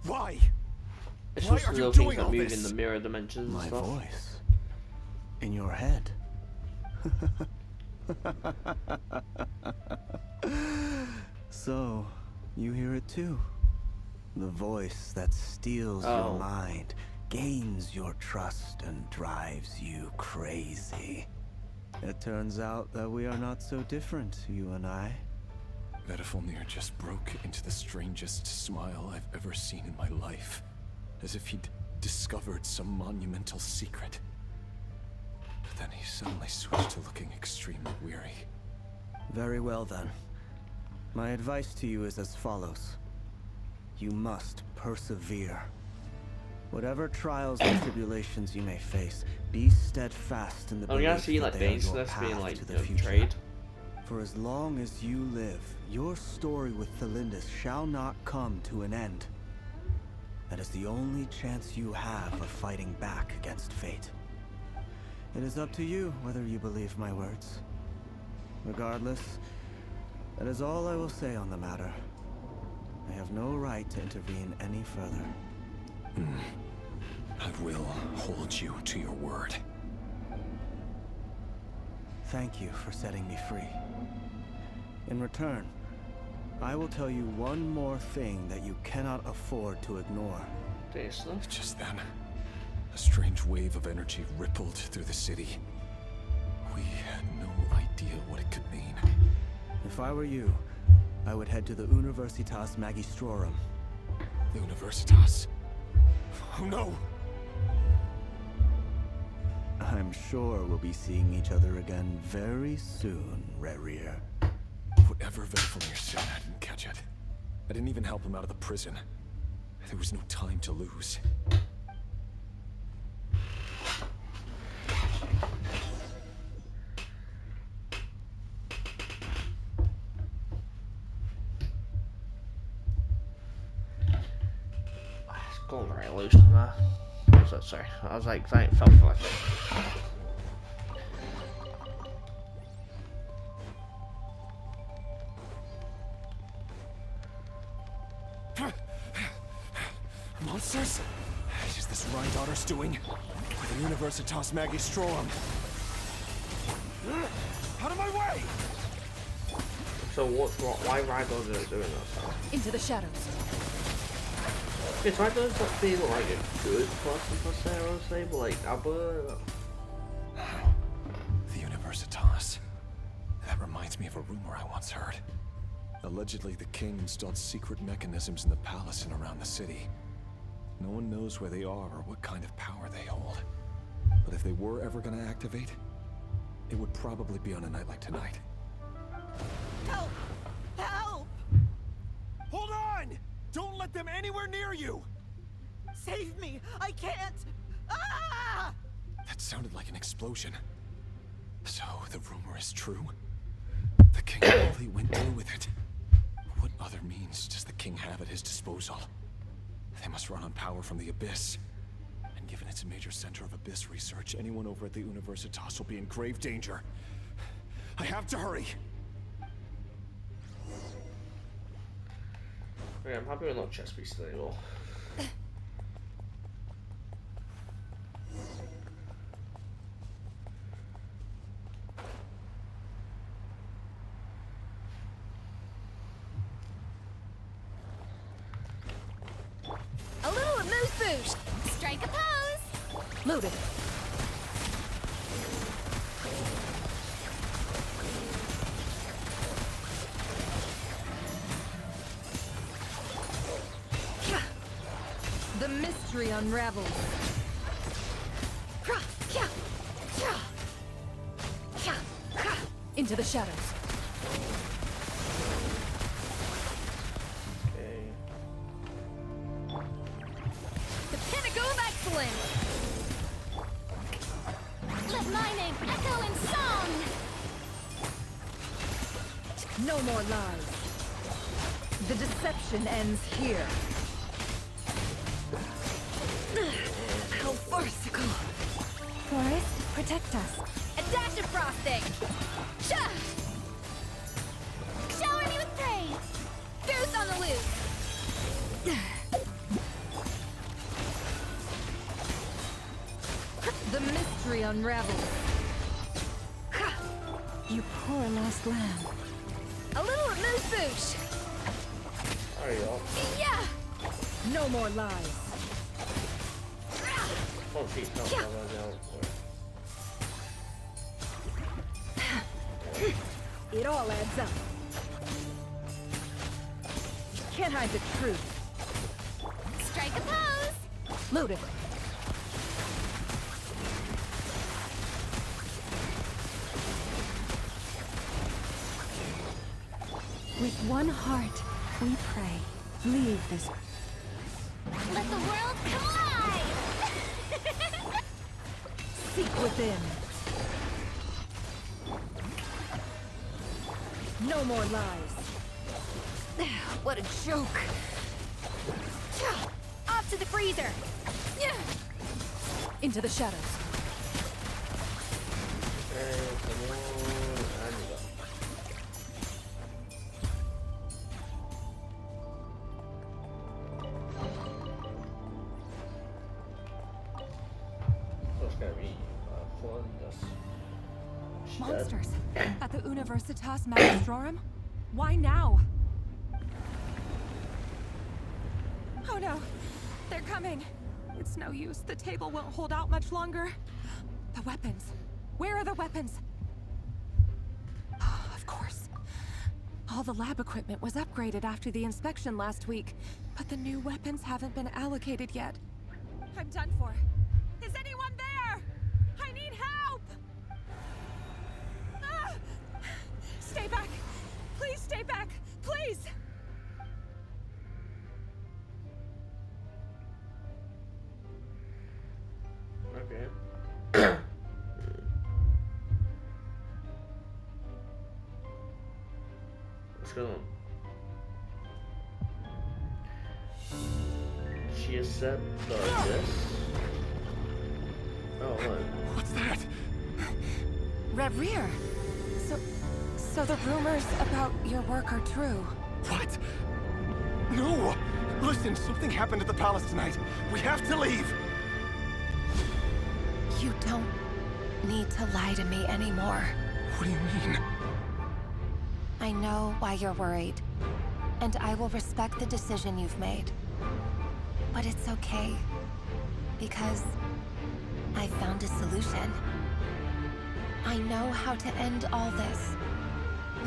Why? It's Why just are little you things doing that all move this? in the mirror dimensions My and stuff. voice. In your head. So, you hear it too. The voice that steals your mind, gains your trust, and drives you crazy. It turns out that we are not so different, you and I. Vedafalnir just broke into the strangest smile I've ever seen in my life, as if he'd discovered some monumental secret. But then he suddenly switched to looking extremely weary. Very well then. My advice to you is as follows. You must persevere. Whatever trials and tribulations you may face, be steadfast in the I'm gonna belief see that like they are Bane's your list being path like to the you know, future. trade. For as long as you live, your story with Thalindis shall not come to an end. That is the only chance you have of fighting back against fate. It is up to you whether you believe my words. Regardless, that is all I will say on the matter. I have no right to intervene any further. I will hold you to your word. Thank you for setting me free. In return, I will tell you one more thing that you cannot afford to ignore. Just then, a strange wave of energy rippled through the city. We had no idea what it could mean. If I were you, I would head to the Universitas Magistrorum. The Universitas? Oh no! I'm sure we'll be seeing each other again very soon, Rerir. Whatever Vesemir said, I didn't catch it. I didn't even help him out of the prison. There was no time to lose. It's going very loose in there. So, sorry, I was like, it felt like it. Monsters? Is this Rhine Daughter's doing? Or the Universitas Magistrorum? Out of my way! So why Rhino is doing that stuff? Into the shadows. It's Rhino's not being like a good person per se, I would say, but like Albert. The Universitas. That reminds me of a rumor I once heard. Allegedly, the king installed secret mechanisms in the palace and around the city. No one knows where they are or what kind of power they hold. But if they were ever going to activate, it would probably be on a night like tonight. Help! Help! Hold on! Don't let them anywhere near you! Save me! I can't! Ah! That sounded like an explosion. So, the rumor is true? The king really went through with it. What other means does the king have at his disposal? They must run on power from the Abyss. And given it's a major center of Abyss research, anyone over at the Universitas will be in grave danger. I have to hurry! Okay, I'm happy we're not chess pieces anymore. A little moose boost. Strike a pose. Loaded. The mystery unravels. Into the shadows. Okay. The pinnacle of excellence. Let my name echo in song. No more lies. The deception ends here. How farcical. Forest, protect us. A dash of frosting. Sha! Shower me with praise. Goose on the loose. The mystery unravels. You poor lost lamb. A little moose boosh. There you go. Yeah. No more lies. Oh, geez, no, no. It all adds up. Can't hide the truth. Strike a pose. Loaded. With one heart, we pray. Leave this. Let the world collide. Seek within. No more lies. What a joke. Off to the freezer. Into the shadows. Okay, come on, and go. So it's gonna be fun, just... Monsters at the Universitas Magistrorum? Why now? Oh no, they're coming. It's no use. The table won't hold out much longer. The weapons. Where are the weapons? Of course. All the lab equipment was upgraded after the inspection last week, but the new weapons haven't been allocated yet. I'm done for. Is anyone there? I need help! What's going on? She accepted this. Oh, what? What's that? Reverie. So the rumors about your work are true. What? No! Listen, something happened at the palace tonight. We have to leave! You don't need to lie to me anymore. What do you mean? I know why you're worried, and I will respect the decision you've made. But it's okay, because I found a solution. I know how to end all this.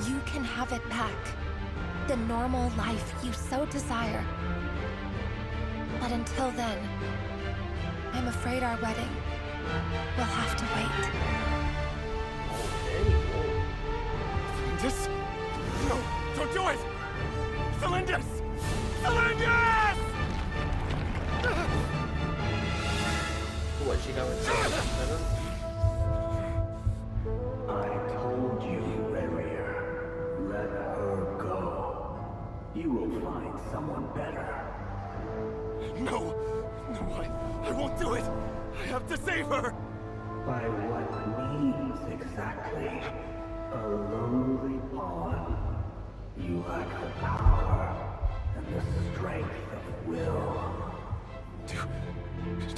You can have it back. The normal life you so desire. But until then, I'm afraid our wedding will have to wait. Celindus? No, don't do it! Celindus! Celindus! What, she going to I told you, Reverie. Let her go. You will find someone better. No! No, I won't do it! I have to save her! By what means exactly? A lowly pawn. You lack the power and the strength of will. Do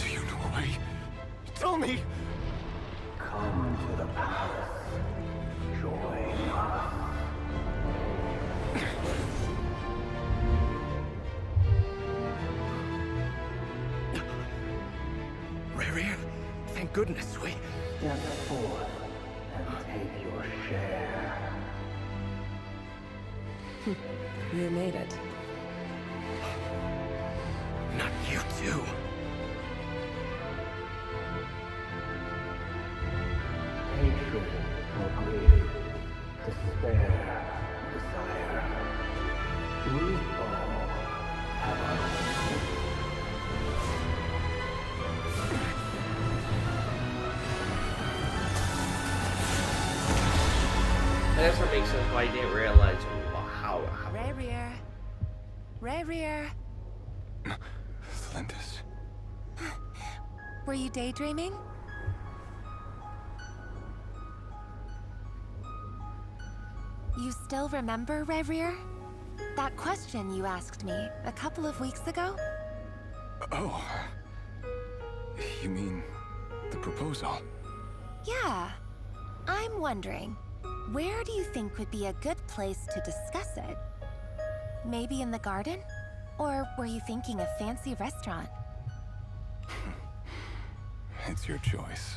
you know a way? Tell me! Come to the palace. Join us. Reverie, thank goodness we... Step forth and take your share. You made it. Not you too. Hatred or greed, despair, desire. We all have our own. I guess that makes sense why you didn't realize how it happened. Reverie. Celindus. Were you daydreaming? You still remember, Reverie? That question you asked me a couple of weeks ago? Oh. You mean the proposal? Yeah. I'm wondering, where do you think would be a good place to discuss it? Maybe in the garden? Or were you thinking a fancy restaurant? It's your choice.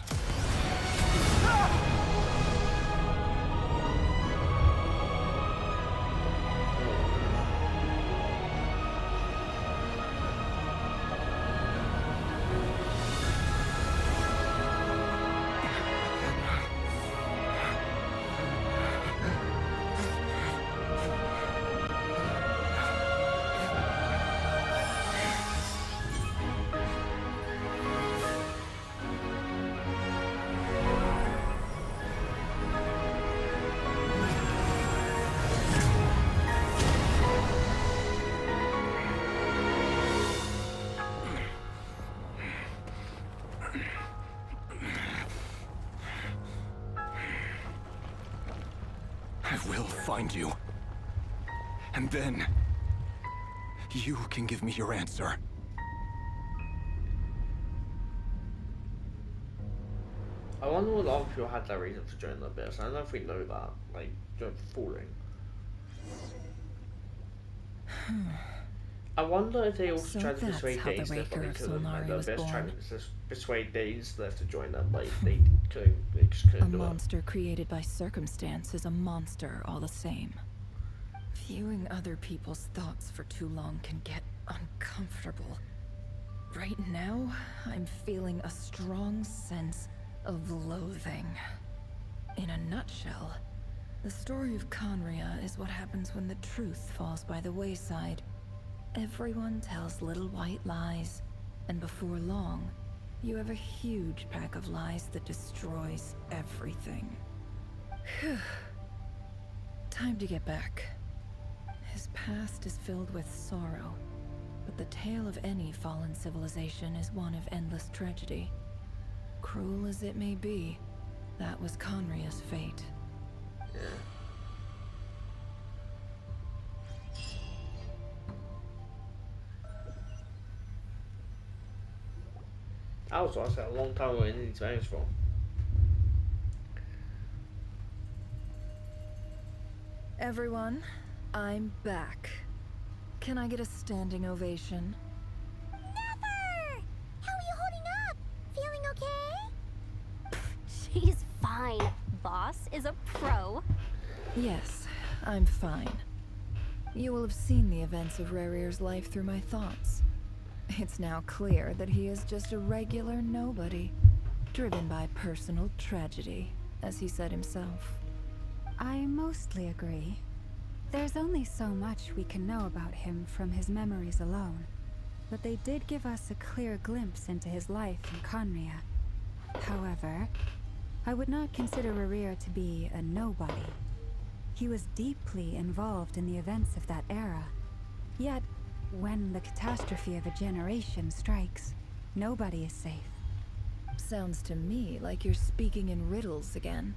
I will find you. And then... you can give me your answer. I wonder what other people had that reason to join the abyss. I don't know if we know that. Like, just fooling. I wonder if they also tried to persuade Dainsleif, but they couldn't. Like, the abyss tried to persuade Dainsleif to join them, but they couldn't. They just couldn't do it. A monster created by circumstance is a monster all the same. Viewing other people's thoughts for too long can get uncomfortable. Right now, I'm feeling a strong sense of loathing. In a nutshell, the story of Conria is what happens when the truth falls by the wayside. Everyone tells little white lies, and before long, you have a huge pack of lies that destroys everything. Time to get back. past is filled with sorrow, but the tale of any fallen civilization is one of endless tragedy. Cruel as it may be, that was Conria's fate. I was lost a long time ago in these games from. Everyone, I'm back. Can I get a standing ovation? Never! How are you holding up? Feeling okay? She's fine. Boss is a pro. Yes, I'm fine. You will have seen the events of Rerir's life through my thoughts. It's now clear that he is just a regular nobody, driven by personal tragedy, as he said himself. I mostly agree. There's only so much we can know about him from his memories alone, but they did give us a clear glimpse into his life in Conria. However, I would not consider Rerir to be a nobody. He was deeply involved in the events of that era. Yet, when the catastrophe of a generation strikes, nobody is safe. Sounds to me like you're speaking in riddles again.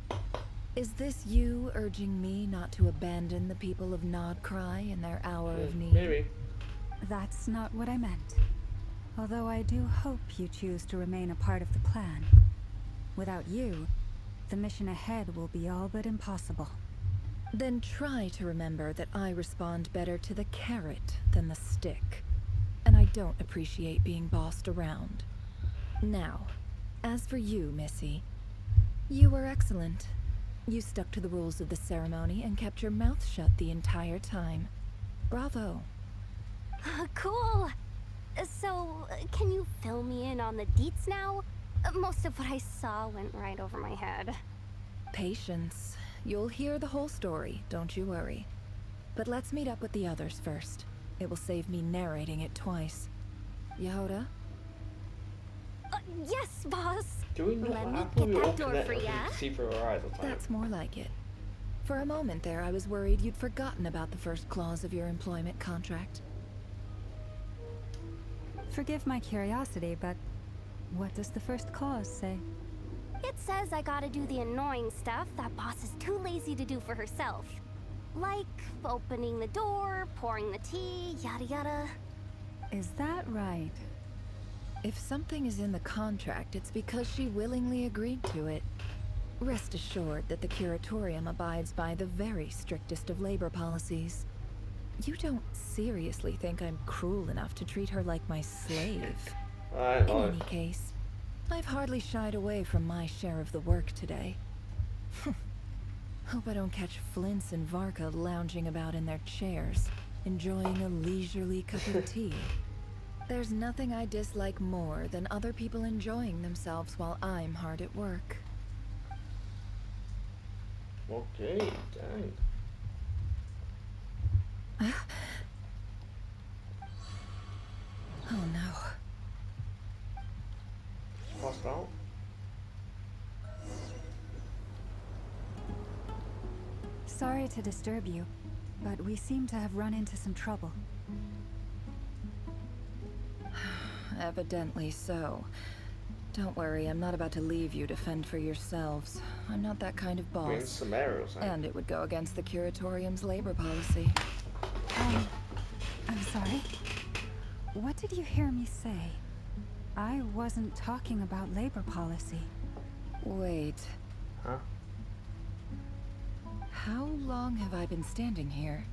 Is this you urging me not to abandon the people of Nod-Krai in their hour of need? Maybe. That's not what I meant. Although I do hope you choose to remain a part of the plan. Without you, the mission ahead will be all but impossible. Then try to remember that I respond better to the carrot than the stick. And I don't appreciate being bossed around. Now, as for you, Missy, you were excellent. You stuck to the rules of the ceremony and kept your mouth shut the entire time. Bravo. Cool. So, can you fill me in on the deets now? Most of what I saw went right over my head. Patience. You'll hear the whole story, don't you worry. But let's meet up with the others first. It will save me narrating it twice. Yehoda? Yes, boss. Do we know Let what me happened? get We all that door connect for and we ya. can see through our eyes all the time. That's more like it. For a moment there, I was worried you'd forgotten about the first clause of your employment contract. Forgive my curiosity, but what does the first clause say? It says I gotta do the annoying stuff that boss is too lazy to do for herself. Like opening the door, pouring the tea, yada yada. Is that right? If something is in the contract, it's because she willingly agreed to it. Rest assured that the Curatorium abides by the very strictest of labor policies. You don't seriously think I'm cruel enough to treat her like my slave? In any case, I've hardly shied away from my share of the work today. Hope I don't catch Flintz and Varka lounging about in their chairs, enjoying a leisurely cup of tea. There's nothing I dislike more than other people enjoying themselves while I'm hard at work. Okay, dang. Oh no. Passed out. Sorry to disturb you, but we seem to have run into some trouble. Evidently so. Don't worry, I'm not about to leave you to fend for yourselves. I'm not that kind of Bring boss. some arrows, And it would go against the Curatorium's labor policy. I'm sorry. What did you hear me say? I wasn't talking about labor policy. Wait. Huh? How long have I been standing here?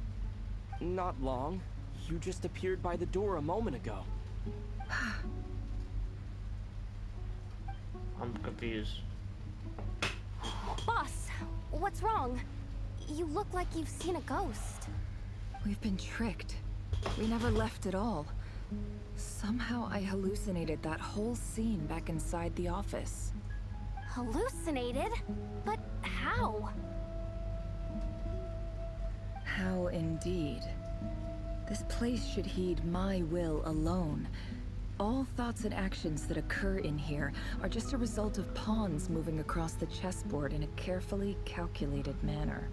Not long. You just appeared by the door a moment ago. I'm confused. Boss, what's wrong? You look like you've seen a ghost. We've been tricked. We never left at all. Somehow I hallucinated that whole scene back inside the office. Hallucinated? But how? How indeed. This place should heed my will alone. All thoughts and actions that occur in here are just a result of pawns moving across the chessboard in a carefully calculated manner.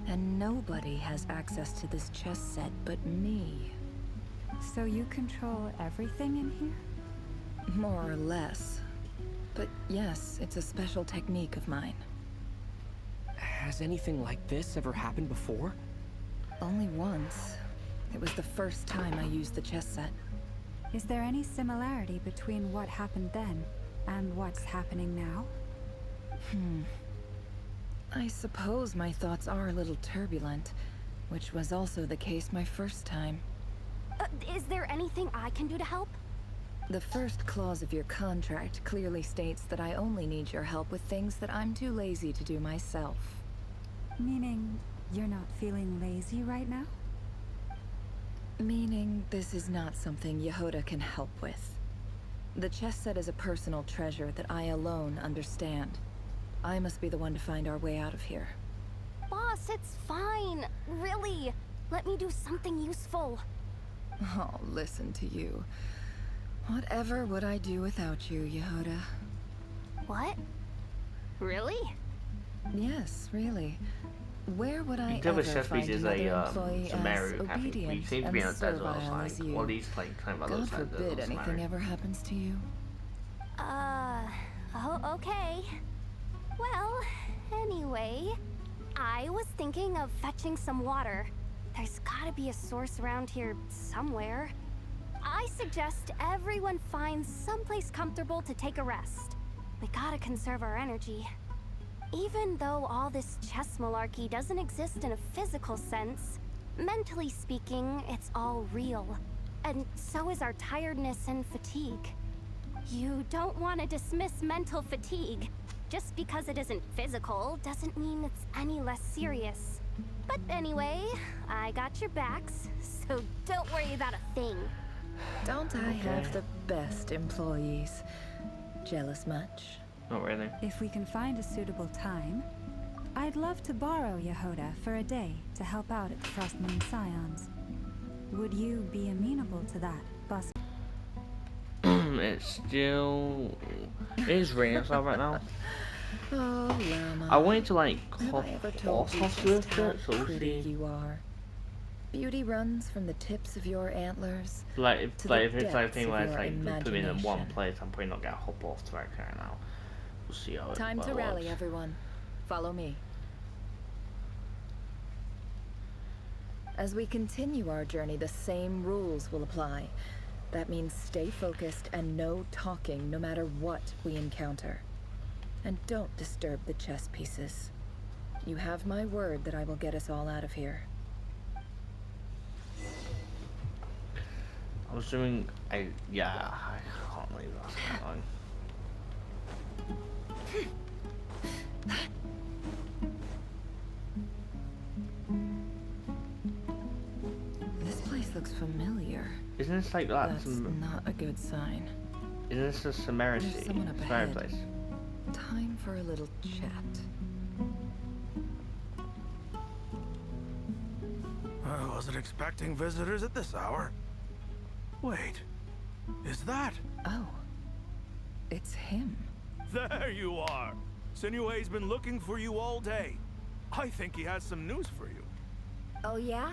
And nobody has access to this chess set but me. So you control everything in here? More or less. But yes, it's a special technique of mine. Has anything like this ever happened before? Only once. It was the first time I used the chess set. Is there any similarity between what happened then and what's happening now? I suppose my thoughts are a little turbulent, which was also the case my first time. Is there anything I can do to help? The first clause of your contract clearly states that I only need your help with things that I'm too lazy to do myself. Meaning, you're not feeling lazy right now? Meaning, this is not something Yehoda can help with. The chess set is a personal treasure that I alone understand. I must be the one to find our way out of here. Boss, it's fine. Really. Let me do something useful. Oh, listen to you. Whatever would I do without you, Yehoda? What? Really? Yes, really. Where would I Devil ever Chess find Piece is another a employee as Samaria cafe. We obedient seem to be in a and desert or servile as something. you? All these like kind of God looks like forbid desert anything ever happens to you. Oh, okay. Well, anyway, I was thinking of fetching some water. There's gotta be a source around here somewhere. I suggest everyone finds someplace comfortable to take a rest. We gotta conserve our energy. Even though all this chess malarkey doesn't exist in a physical sense, mentally speaking, it's all real. And so is our tiredness and fatigue. You don't want to dismiss mental fatigue. Just because it isn't physical doesn't mean it's any less serious. But anyway, I got your backs, so don't worry about a thing. Don't I have the best employees? Jealous much? Not really. If we can find a suitable time, I'd love to borrow Yehoda for a day to help out at the Frostmoon Scions. Would you be amenable to that, boss? It's still... It is raining outside right now. Oh, Llama. I wanted to like Have hop I ever told you off just with how it, so we'll pretty see. you are? Beauty runs from the tips of your antlers Like if to if the it's like depths thing of where it's your like they put me in one imagination. place, I'm probably not gonna hop off to right now. We'll see how Time to it rally, works. everyone. Follow me. As we continue our journey, the same rules will apply. That means stay focused and no talking no matter what we encounter. And don't disturb the chess pieces. You have my word that I will get us all out of here. I'm assuming I can't believe that's going This place looks familiar. Isn't this like that? That's not a good sign. Isn't this a Samaria There's city? someone up Samaria ahead. place? Time for a little chat. I wasn't expecting visitors at this hour. Wait, is that? Oh, it's him. There you are. Sinue's been looking for you all day. I think he has some news for you. Oh yeah?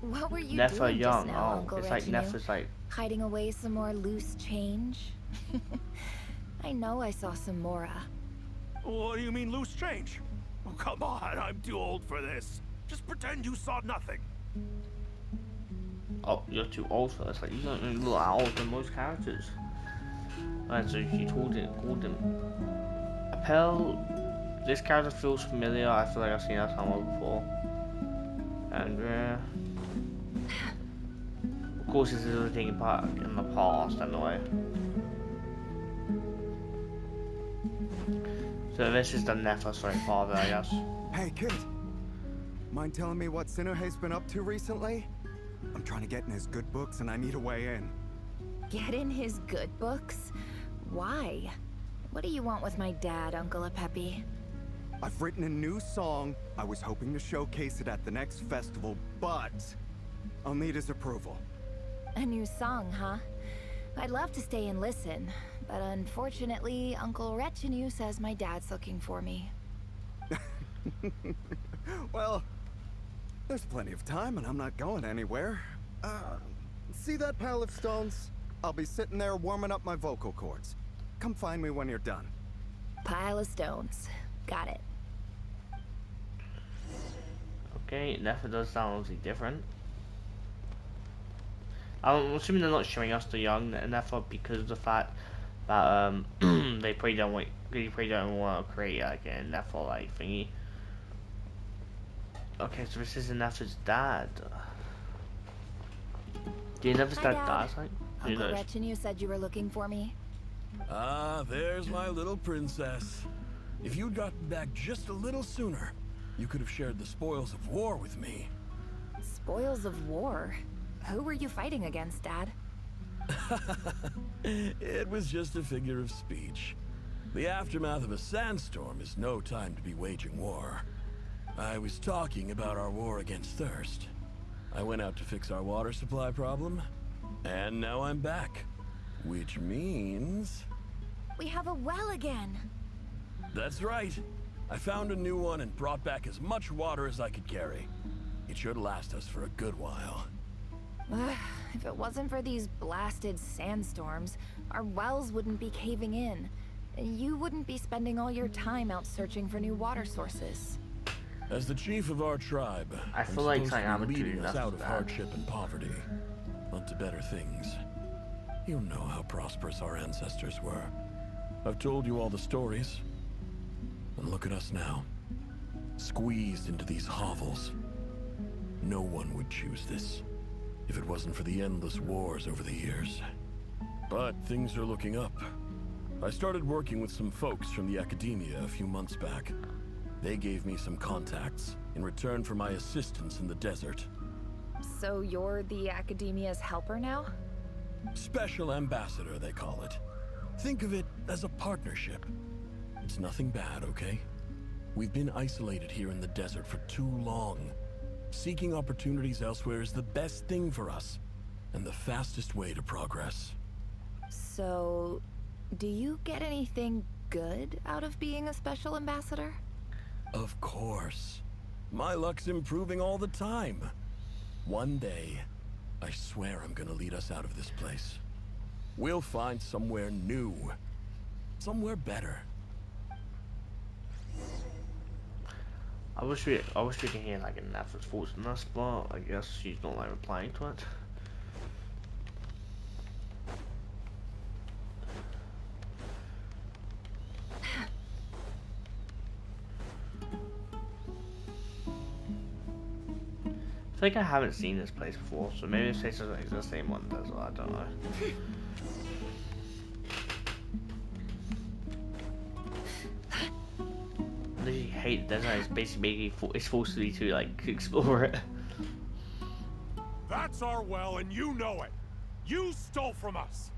What were you Nefa doing young. just now, Oh, Uncle it's like Reginue? Nefa's like. Hiding away some more loose change? I know I saw some Mora. What do you mean loose change? Oh, come on, I'm too old for this. Just pretend you saw nothing. Oh, you're too old for this. Like you don't even look older than most characters. And so she called him. Appel. This character feels familiar. I feel like I've seen that somewhere before. And of course, this is taking part in the past anyway. So this is the Nefa, sorry, father, I guess. Hey, kid. Mind telling me what Sinuhe's been up to recently? I'm trying to get in his good books and I need a way in. Get in his good books? Why? What do you want with my dad, Uncle Apepi? I've written a new song. I was hoping to showcase it at the next festival, but I'll need his approval. A new song, huh? I'd love to stay and listen, but unfortunately, Uncle Retinue says my dad's looking for me. Well, There's plenty of time and I'm not going anywhere. See that pile of stones? I'll be sitting there warming up my vocal cords. Come find me when you're done. Pile of stones. Got it. Okay, that does sound obviously different. I'm assuming they're not showing us the young Nefer because of the fact that they probably don't want to create like a Nefer like thingy. Okay, so this is Nefer's dad. Do you Nefer's dad die? Like, Uncle Gretchen, you said you were looking for me. Ah, there's my little princess. If you'd gotten back just a little sooner, you could have shared the spoils of war with me. Spoils of war? Who were you fighting against, Dad? It was just a figure of speech. The aftermath of a sandstorm is no time to be waging war. I was talking about our war against thirst. I went out to fix our water supply problem, and now I'm back. Which means... we have a well again. That's right. I found a new one and brought back as much water as I could carry. It should last us for a good while. If it wasn't for these blasted sandstorms, our wells wouldn't be caving in. And you wouldn't be spending all your time out searching for new water sources. As the chief of our tribe, I feel like I'm leading us out of hardship and poverty, onto better things. You know how prosperous our ancestors were. I've told you all the stories. And look at us now, squeezed into these hovels. No one would choose this, if it wasn't for the endless wars over the years. But things are looking up. I started working with some folks from the academia a few months back. They gave me some contacts in return for my assistance in the desert. So you're the academia's helper now? Special ambassador, they call it. Think of it as a partnership. It's nothing bad, okay? We've been isolated here in the desert for too long. Seeking opportunities elsewhere is the best thing for us, and the fastest way to progress. So, do you get anything good out of being a special ambassador? Of course. My luck's improving all the time. One day, I swear I'm gonna lead us out of this place. We'll find somewhere new. Somewhere better. I wish we could hear like an Nefer's thoughts on this, but I guess she's not like replying to it. I think I haven't seen this place before, so maybe this place doesn't exist the same one does, or I don't know. I literally hate the desert. It's basically it's forced me to like explore it. That's our well, and you know it. You stole from us.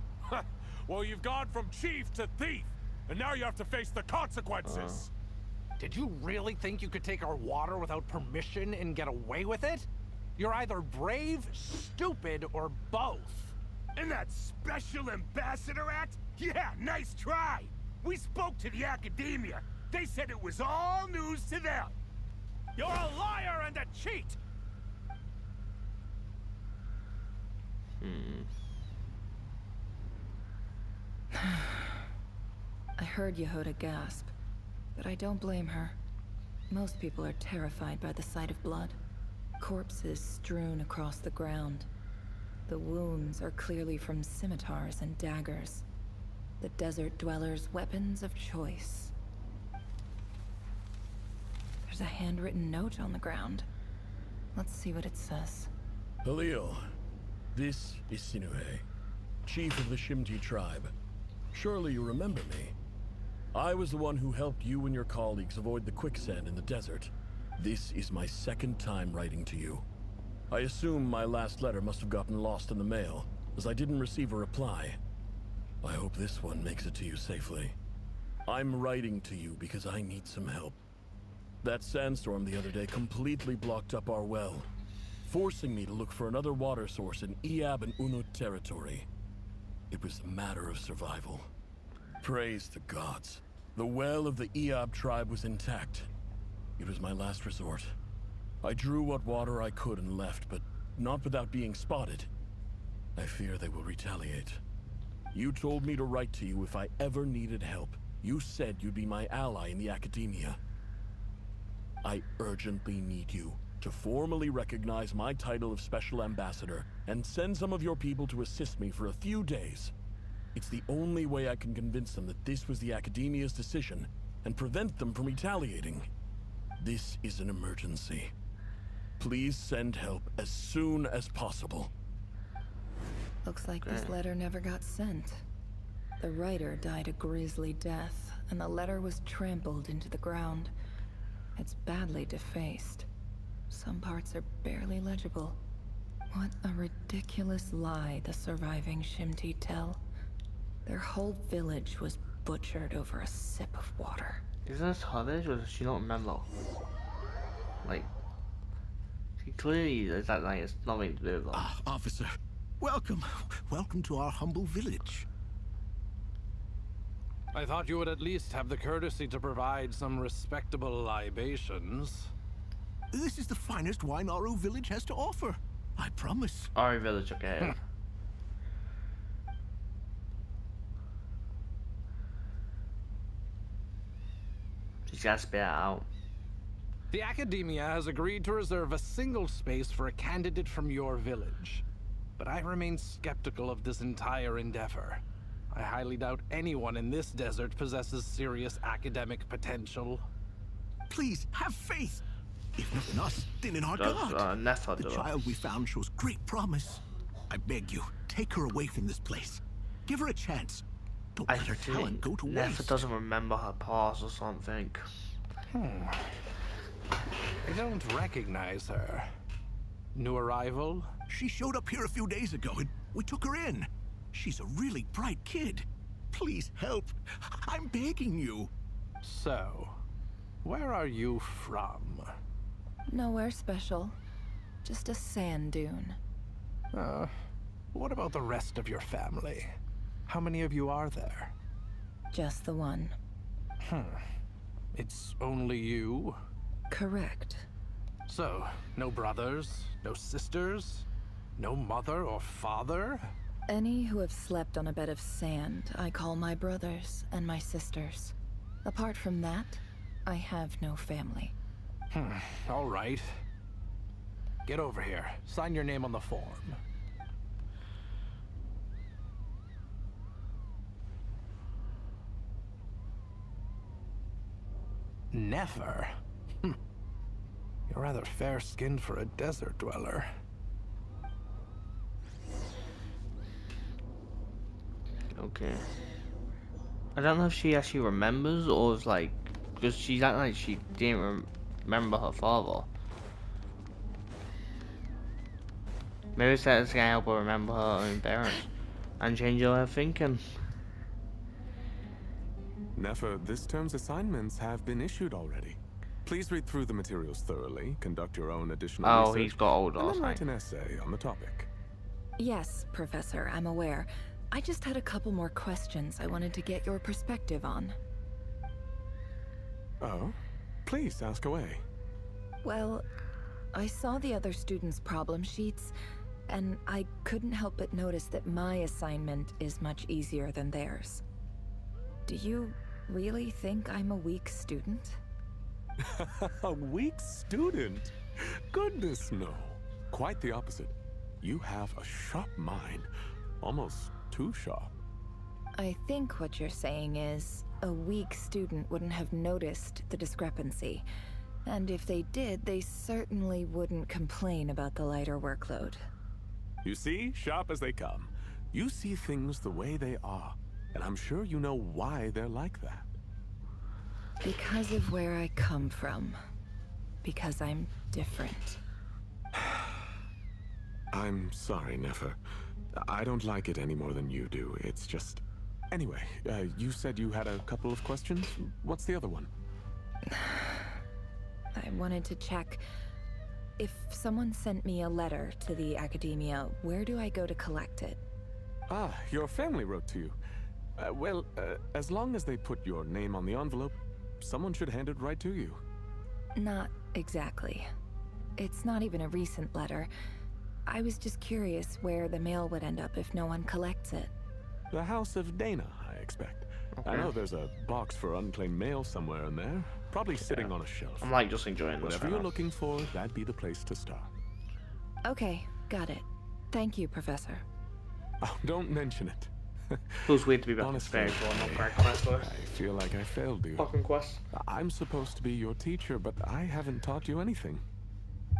Well, you've gone from chief to thief, and now you have to face the consequences. Did you really think you could take our water without permission and get away with it? You're either brave, stupid, or both. And that special ambassador act? Yeah, nice try. We spoke to the academia. They said it was all news to them. You're a liar and a cheat. I heard Yehuda gasp, but I don't blame her. Most people are terrified by the sight of blood. Corpses strewn across the ground. The wounds are clearly from scimitars and daggers. The desert dwellers' weapons of choice. There's a handwritten note on the ground. Let's see what it says. Halil, this is Sinuhe, chief of the Shimti tribe. Surely you remember me. I was the one who helped you and your colleagues avoid the quicksand in the desert. This is my second time writing to you. I assume my last letter must have gotten lost in the mail, as I didn't receive a reply. I hope this one makes it to you safely. I'm writing to you because I need some help. That sandstorm the other day completely blocked up our well, forcing me to look for another water source in Iab and Unut territory. It was a matter of survival. Praise the gods. The well of the Iab tribe was intact. It was my last resort. I drew what water I could and left, but not without being spotted. I fear they will retaliate. You told me to write to you if I ever needed help. You said you'd be my ally in the academia. I urgently need you to formally recognize my title of Special Ambassador and send some of your people to assist me for a few days. It's the only way I can convince them that this was the academia's decision and prevent them from retaliating. This is an emergency. Please send help as soon as possible. Looks like this letter never got sent. The writer died a grisly death, and the letter was trampled into the ground. It's badly defaced. Some parts are barely legible. What a ridiculous lie the surviving Shimti tell. Their whole village was butchered over a sip of water. Is this Huddish or does she not remember? Like, she clearly is that like it's nothing to do with that. Ah, officer. Welcome. Welcome to our humble village. I thought you would at least have the courtesy to provide some respectable libations. This is the finest wine Aru village has to offer. I promise. Aru village, okay. She's gotta spit it out. The Academia has agreed to reserve a single space for a candidate from your village. But I remain skeptical of this entire endeavor. I highly doubt anyone in this desert possesses serious academic potential. Please, have faith. If not in us, then in our God. The child we found shows great promise. I beg you, take her away from this place. Give her a chance. Don't let her talent go to waste. Nefa doesn't remember her past or something. I don't recognize her. New arrival? She showed up here a few days ago and we took her in. She's a really bright kid. Please help. I'm begging you. So, where are you from? Nowhere special. Just a sand dune. What about the rest of your family? How many of you are there? Just the one. It's only you? Correct. So, no brothers, no sisters, no mother or father? Any who have slept on a bed of sand, I call my brothers and my sisters. Apart from that, I have no family. All right. Get over here. Sign your name on the form. Nefer? You're rather fair-skinned for a desert dweller. Okay. I don't know if she actually remembers or is like, because she's acting like she didn't remember her father. Maybe it's gonna help her remember her own parents and change her thinking. Nefer, this term's assignments have been issued already. Please read through the materials thoroughly, conduct your own additional research, he's got older, and then write an essay on the topic. Yes, Professor, I'm aware. I just had a couple more questions I wanted to get your perspective on. Oh? Please, ask away. Well, I saw the other students' problem sheets, and I couldn't help but notice that my assignment is much easier than theirs. Do you really think I'm a weak student? A weak student? Goodness, no. Quite the opposite. You have a sharp mind. Almost too sharp. I think what you're saying is, a weak student wouldn't have noticed the discrepancy. And if they did, they certainly wouldn't complain about the lighter workload. You see, sharp as they come. You see things the way they are. And I'm sure you know why they're like that. Because of where I come from. Because I'm different. I'm sorry, Nefer. I don't like it any more than you do. It's just... Anyway, you said you had a couple of questions? What's the other one? I wanted to check... If someone sent me a letter to the Academia, where do I go to collect it? Ah, your family wrote to you. Well, as long as they put your name on the envelope, someone should hand it right to you. Not exactly. It's not even a recent letter. I was just curious where the mail would end up if no one collects it. The House of Dana, I expect. Okay. I know there's a box for unclaimed mail somewhere in there. Probably sitting on a shelf. I'm like just enjoying this. Whatever you're looking for, that'd be the place to start. Okay, got it. Thank you, Professor. Oh, don't mention it. Feels weird to be back Honestly, in Spain for Nod-Krai quest though. I feel like I failed you. Fucking quest. I'm supposed to be your teacher, but I haven't taught you anything.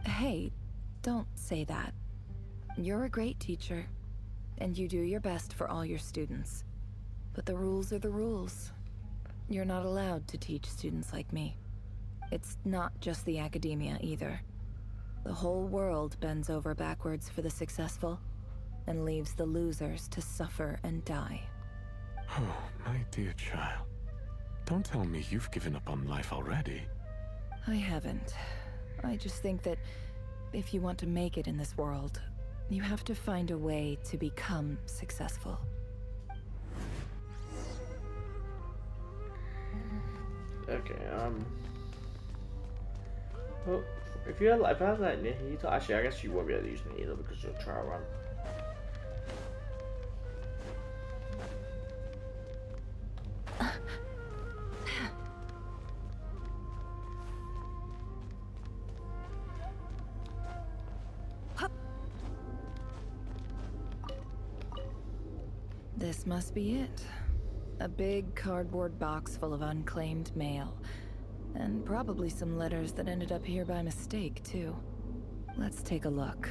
Hey, don't say that. You're a great teacher, and you do your best for all your students. But the rules are the rules. You're not allowed to teach students like me. It's not just the academia either. The whole world bends over backwards for the successful, and leaves the losers to suffer and die. Oh, my dear child. Don't tell me you've given up on life already. I haven't. I just think that if you want to make it in this world, you have to find a way to become successful. Okay, well, if you had like Nihito, actually I guess you won't be able to use Nihito because you're a trial run. This must be it. A big cardboard box full of unclaimed mail. And probably some letters that ended up here by mistake, too. Let's take a look.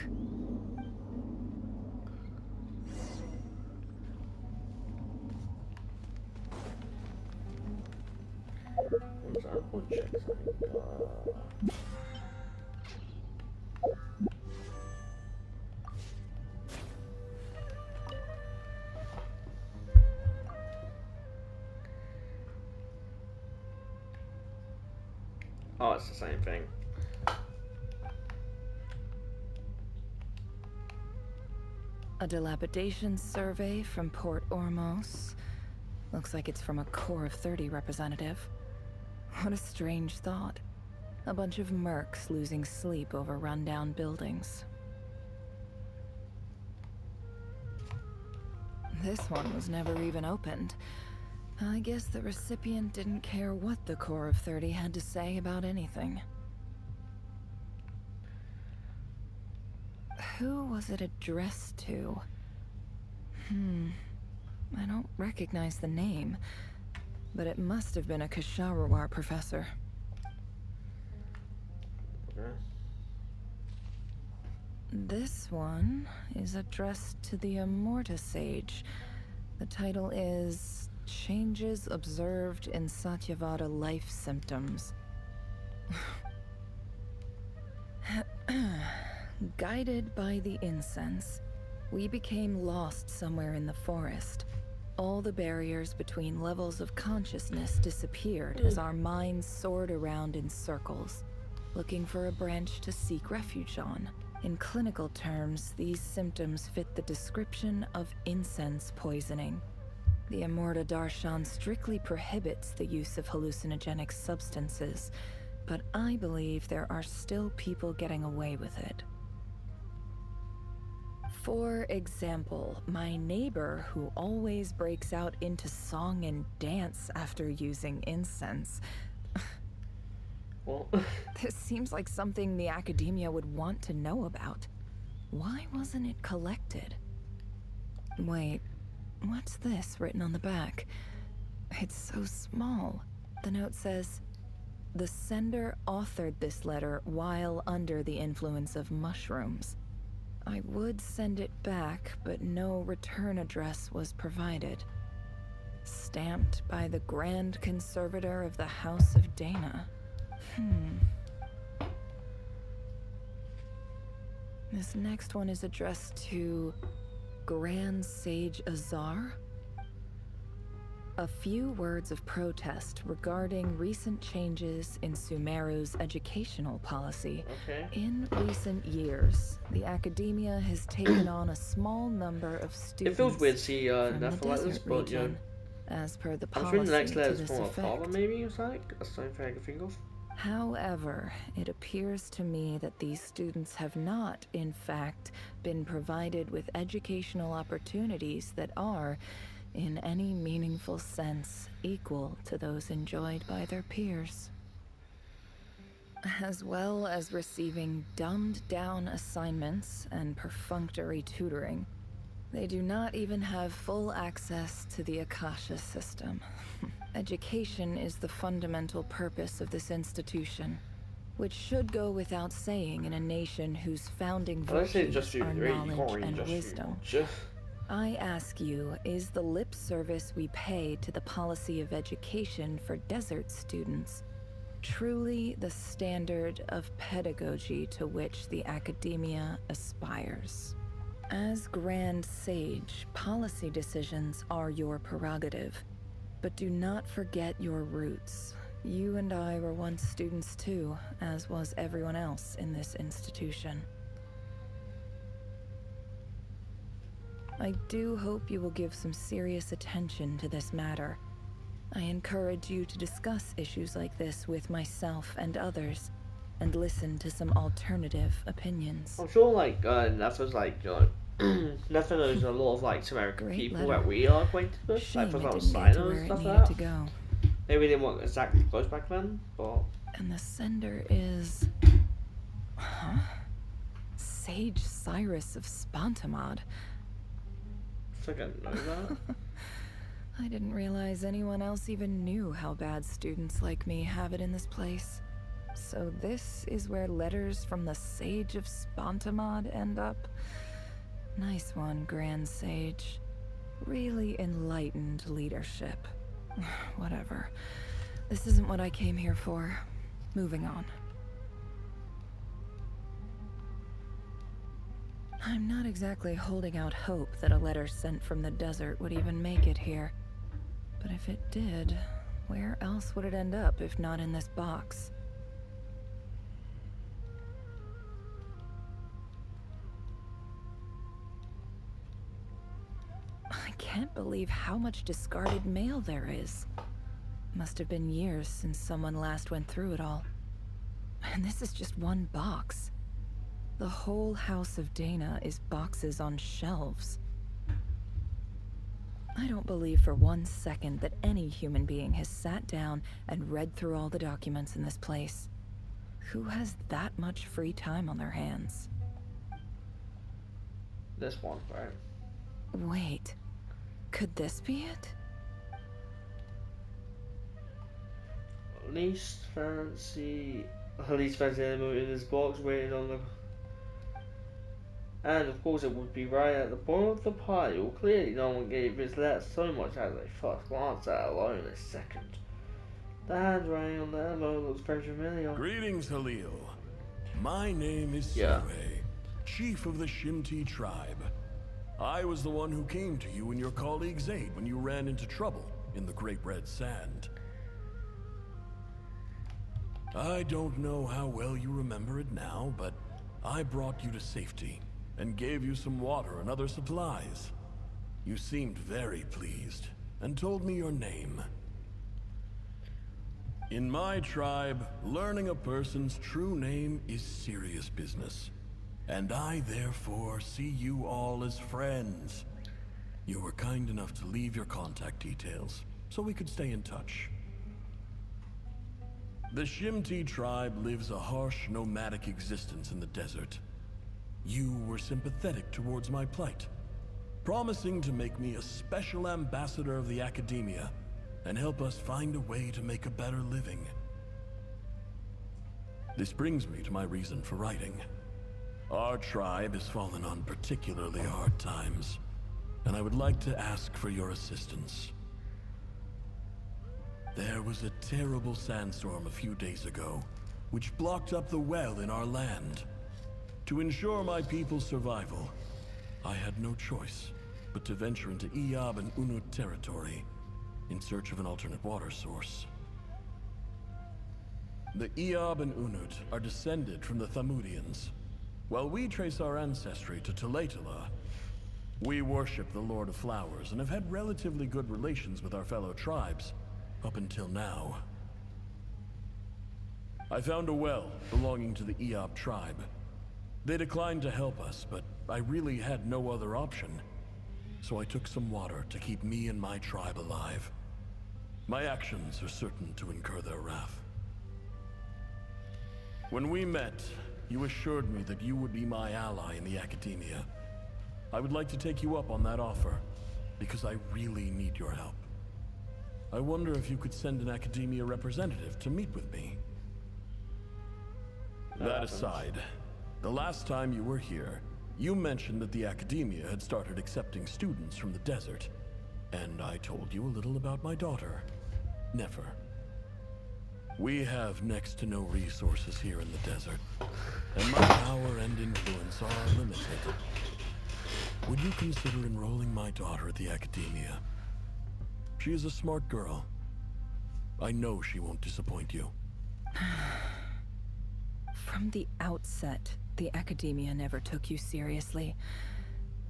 Oh, it's the same thing. A dilapidation survey from Port Ormos. Looks like it's from a Core of 30 representative. What a strange thought. A bunch of mercs losing sleep over rundown buildings. This one was never even opened. I guess the recipient didn't care what the Core of 30 had to say about anything. Who was it addressed to? I don't recognize the name, but it must have been a Ksharawar professor. Okay. This one is addressed to the Immorta Sage. The title is Changes Observed in Satyavada Life Symptoms. Guided by the incense, we became lost somewhere in the forest. All the barriers between levels of consciousness disappeared as our minds soared around in circles, looking for a branch to seek refuge on. In clinical terms, these symptoms fit the description of incense poisoning. The Immorta Darshan strictly prohibits the use of hallucinogenic substances, but I believe there are still people getting away with it. For example, my neighbor who always breaks out into song and dance after using incense. Well, this seems like something the academia would want to know about. Why wasn't it collected? Wait, what's this written on the back? It's so small. The note says, "The sender authored this letter while under the influence of mushrooms." I would send it back, but no return address was provided. Stamped by the Grand Conservator of the House of Dana. This next one is addressed to Grand Sage Azar. A few words of protest regarding recent changes in Sumeru's educational policy. Okay. In recent years, the academia has taken on a small number of students. It feels weird to see from the nothing like this, desert but region, as per the I'm policy sure the next letter to is this from a effect. father, maybe, or something. That's the only thing I can think of. However, it appears to me that these students have not, in fact, been provided with educational opportunities that are, in any meaningful sense, equal to those enjoyed by their peers. As well as receiving dumbed-down assignments and perfunctory tutoring, they do not even have full access to the Akasha system. Education is the fundamental purpose of this institution, which should go without saying in a nation whose founding virtues are knowledge and wisdom. I ask you, is the lip service we pay to the policy of education for desert students truly the standard of pedagogy to which the academia aspires? As Grand Sage, policy decisions are your prerogative, but do not forget your roots. You and I were once students too, as was everyone else in this institution. I do hope you will give some serious attention to this matter. I encourage you to discuss issues like this with myself and others, and listen to some alternative opinions. I'm sure, like, NAFA's like, NASA knows a lot of like American people that we are acquainted with, like for example, signers and stuff like that. Maybe they didn't want exactly close back then, but. And the sender is, Sage Cyrus of Spontamod. I think I know that. I didn't realize anyone else even knew how bad students like me have it in this place. So this is where letters from the Sage of Spontamod end up? Nice one, Grand Sage. Really enlightened leadership. Whatever. This isn't what I came here for. Moving on. I'm not exactly holding out hope that a letter sent from the desert would even make it here. But if it did, where else would it end up if not in this box? I can't believe how much discarded mail there is. Must have been years since someone last went through it all. And this is just one box. The whole House of Dana is boxes on shelves. I don't believe for 1 second that any human being has sat down and read through all the documents in this place. Who has that much free time on their hands? This one, right? Wait, could this be it? Least fancy animal in this box waiting on the. And of course it would be right at the bottom of the pile. Clearly no one gave this letter so much as a first glance at it alone a second. The handwriting on the envelope looks very familiar. Greetings, Halil. My name is Survey, chief of the Shimti tribe. I was the one who came to you and your colleague's aid when you ran into trouble in the Great Red Sand. I don't know how well you remember it now, but I brought you to safety and gave you some water and other supplies. You seemed very pleased and told me your name. In my tribe, learning a person's true name is serious business, and I therefore see you all as friends. You were kind enough to leave your contact details so we could stay in touch. The Shimti tribe lives a harsh, nomadic existence in the desert. You were sympathetic towards my plight, promising to make me a special ambassador of the academia and help us find a way to make a better living. This brings me to my reason for writing. Our tribe has fallen on particularly hard times, and I would like to ask for your assistance. There was a terrible sandstorm a few days ago, which blocked up the well in our land. To ensure my people's survival, I had no choice but to venture into Iyab and Unut territory in search of an alternate water source. The Iyab and Unut are descended from the Thamudians. While we trace our ancestry to Tulatala, we worship the Lord of Flowers and have had relatively good relations with our fellow tribes up until now. I found a well belonging to the Eop tribe. They declined to help us, but I really had no other option. So I took some water to keep me and my tribe alive. My actions are certain to incur their wrath. When we met, you assured me that you would be my ally in the academia. I would like to take you up on that offer, because I really need your help. I wonder if you could send an academia representative to meet with me. That aside, the last time you were here, you mentioned that the academia had started accepting students from the desert, and I told you a little about my daughter, Nefer. We have next to no resources here in the desert, and my power and influence are limited. Would you consider enrolling my daughter at the academia? She is a smart girl. I know she won't disappoint you. From the outset, the academia never took you seriously.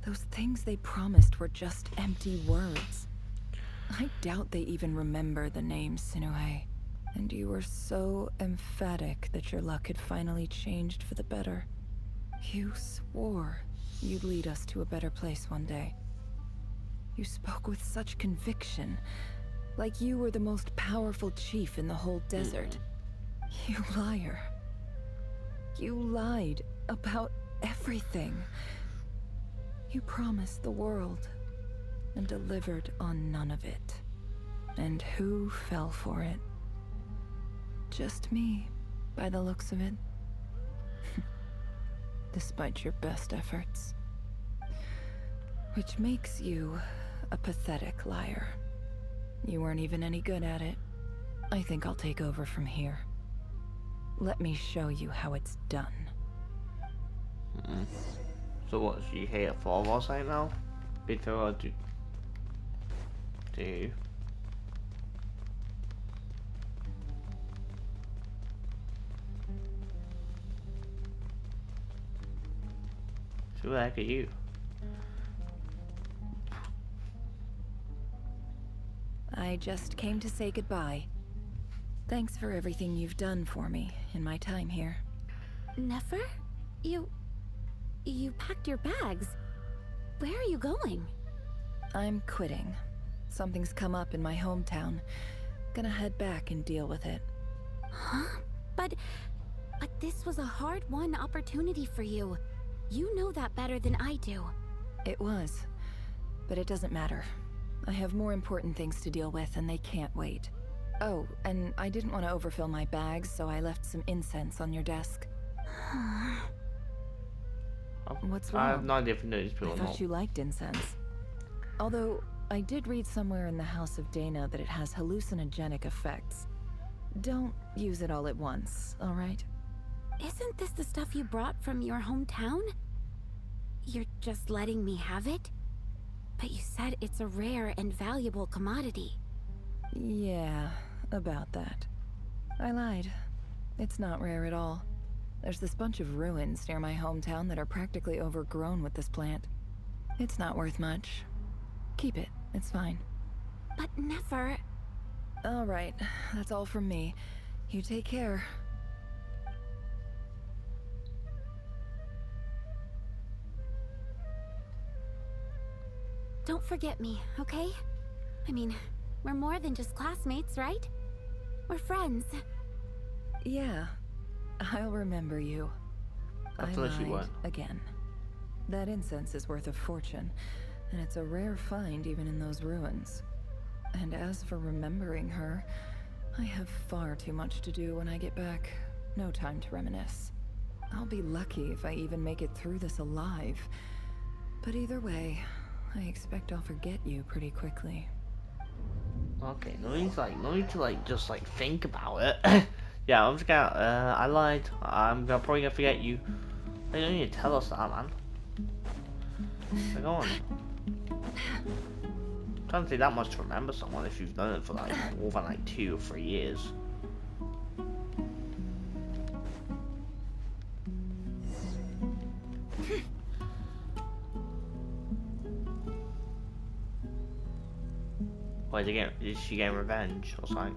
Those things they promised were just empty words. I doubt they even remember the name Sinuhe. And you were so emphatic that your luck had finally changed for the better. You swore you'd lead us to a better place one day. You spoke with such conviction, like you were the most powerful chief in the whole desert. You liar. You lied about everything. You promised the world and delivered on none of it. And who fell for it? Just me, by the looks of it. Despite your best efforts. Which makes you a pathetic liar. You weren't even any good at it. I think I'll take over from here. Let me show you how it's done. So what, she here for us right now? Before I do... Who the heck are you? I just came to say goodbye. Thanks for everything you've done for me in my time here. Nefer? You packed your bags. Where are you going? I'm quitting. Something's come up in my hometown. Gonna head back and deal with it. Huh? But this was a hard-won opportunity for you. You know that better than I do. It was. But it doesn't matter. I have more important things to deal with and they can't wait. Oh, and I didn't want to overfill my bags, so I left some incense on your desk. What's wrong? I have no idea if you know these people. I thought you liked incense. Although, I did read somewhere in the House of Dana that it has hallucinogenic effects. Don't use it all at once, alright? Isn't this the stuff you brought from your hometown? You're just letting me have it? But you said it's a rare and valuable commodity. Yeah, about that. I lied. It's not rare at all. There's this bunch of ruins near my hometown that are practically overgrown with this plant. It's not worth much. Keep it, it's fine. But Nefer... Alright, that's all from me. You take care. Don't forget me, okay? I mean, we're more than just classmates, right? We're friends. Yeah, I'll remember you. I lied again. That incense is worth a fortune, and it's a rare find even in those ruins. And as for remembering her, I have far too much to do when I get back. No time to reminisce. I'll be lucky if I even make it through this alive. But either way, I expect I'll forget you pretty quickly. Okay, no need to just think about it. Yeah, I'm just gonna, I lied. I'm probably gonna forget you. You don't need to tell us that, man. So go on. It doesn't take that much to remember someone if you've known it for more than 2 or 3 years. Wait, is she getting revenge or something?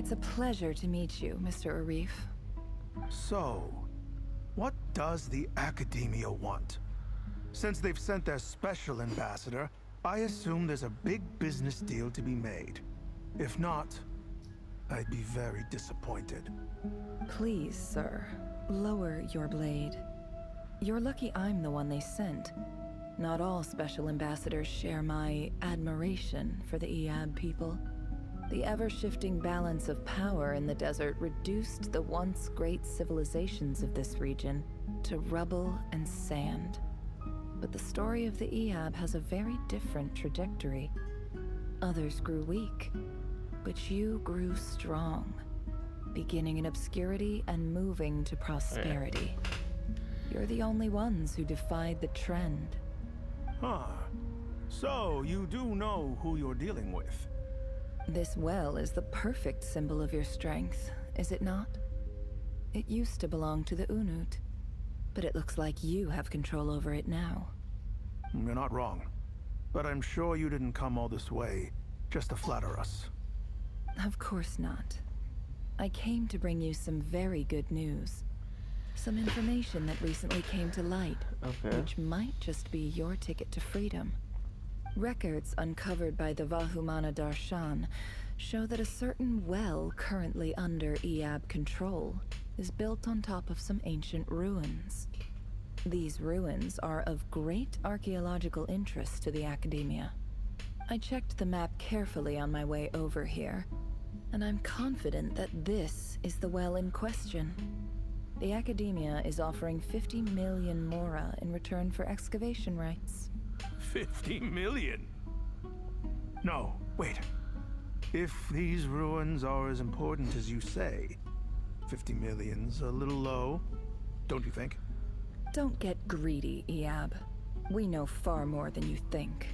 It's a pleasure to meet you, Mr. Arif. So, what does the Academia want? Since they've sent their special ambassador, I assume there's a big business deal to be made. If not, I'd be very disappointed. Please, sir, lower your blade. You're lucky I'm the one they sent. Not all special ambassadors share my admiration for the Iab people. The ever-shifting balance of power in the desert reduced the once great civilizations of this region to rubble and sand. But the story of the Iab has a very different trajectory. Others grew weak, but you grew strong, beginning in obscurity and moving to prosperity. You're the only ones who defied the trend. Huh. So, you do know who you're dealing with? This well is the perfect symbol of your strength, is it not? It used to belong to the Unut, but it looks like you have control over it now. You're not wrong. But I'm sure you didn't come all this way just to flatter us. Of course not. I came to bring you some very good news. Some information that recently came to light, which might just be your ticket to freedom. Records uncovered by the Vahumana Darshan show that a certain well currently under Iab control is built on top of some ancient ruins. These ruins are of great archaeological interest to the Academia. I checked the map carefully on my way over here, and I'm confident that this is the well in question. The Academia is offering 50 million mora in return for excavation rights. 50 million? No, wait. If these ruins are as important as you say, 50 million's a little low, don't you think? Don't get greedy, Iab. We know far more than you think.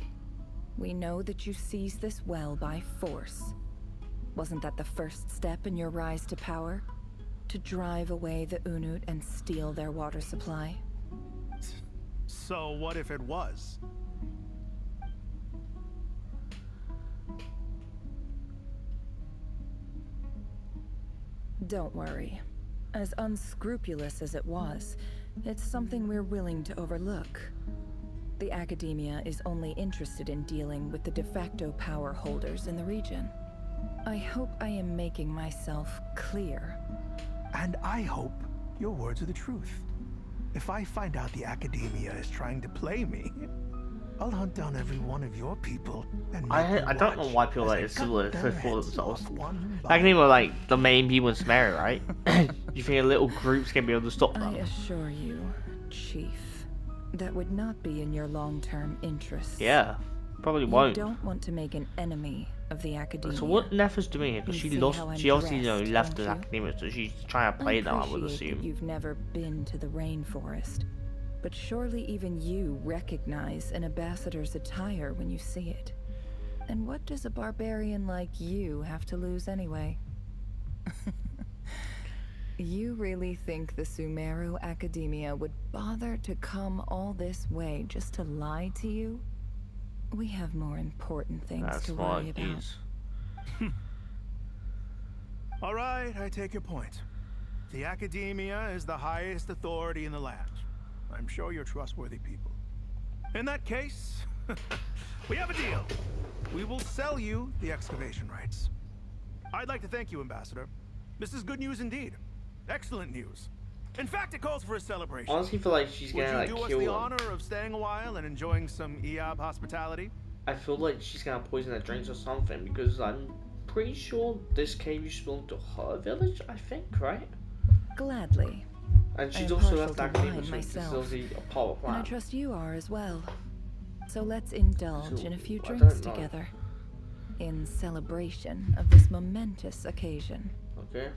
We know that you seized this well by force. Wasn't that the first step in your rise to power? To drive away the Unut and steal their water supply? So what if it was? Don't worry. As unscrupulous as it was, it's something we're willing to overlook. The Academia is only interested in dealing with the de facto power holders in the region. I hope I am making myself clear. And I hope your words are the truth. If I find out the Academia is trying to play me, I'll hunt down every one of your people and I don't know why people like similar for themselves. Academia are like the main people in Sumeria, right? You think a little group's gonna be able to stop them? I assure you, Chief, that would not be in your long-term interests. Yeah, probably won't. You don't want to make an enemy of the Academia. So what Nefer's doing here? Because she obviously left the Academia, so she's trying to play them, I would assume. You've never been to the rainforest, but surely even you recognize an ambassador's attire when you see it. And what does a barbarian like you have to lose anyway? You really think the Sumeru Academia would bother to come all this way just to lie to you? We have more important things to worry about. All right, I take your point. The Academia is the highest authority in the land. I'm sure you're trustworthy people. In that case, we have a deal. We will sell you the excavation rights. I'd like to thank you, Ambassador. This is good news indeed. Excellent news. In fact, it calls for a celebration. Honestly, feel like she's gonna like kill Would you do us the honor of staying a while and enjoying some Iab hospitality? I feel like she's gonna poison their drinks or something, because I'm pretty sure this cave used to belong to her village, I think, right? Gladly. And she's I am also partial left to Academia, wine so this is myself, obviously a part of the and I plan. trust you are as well. So let's indulge in a few I drinks don't know. together, in celebration of this momentous occasion. Okay.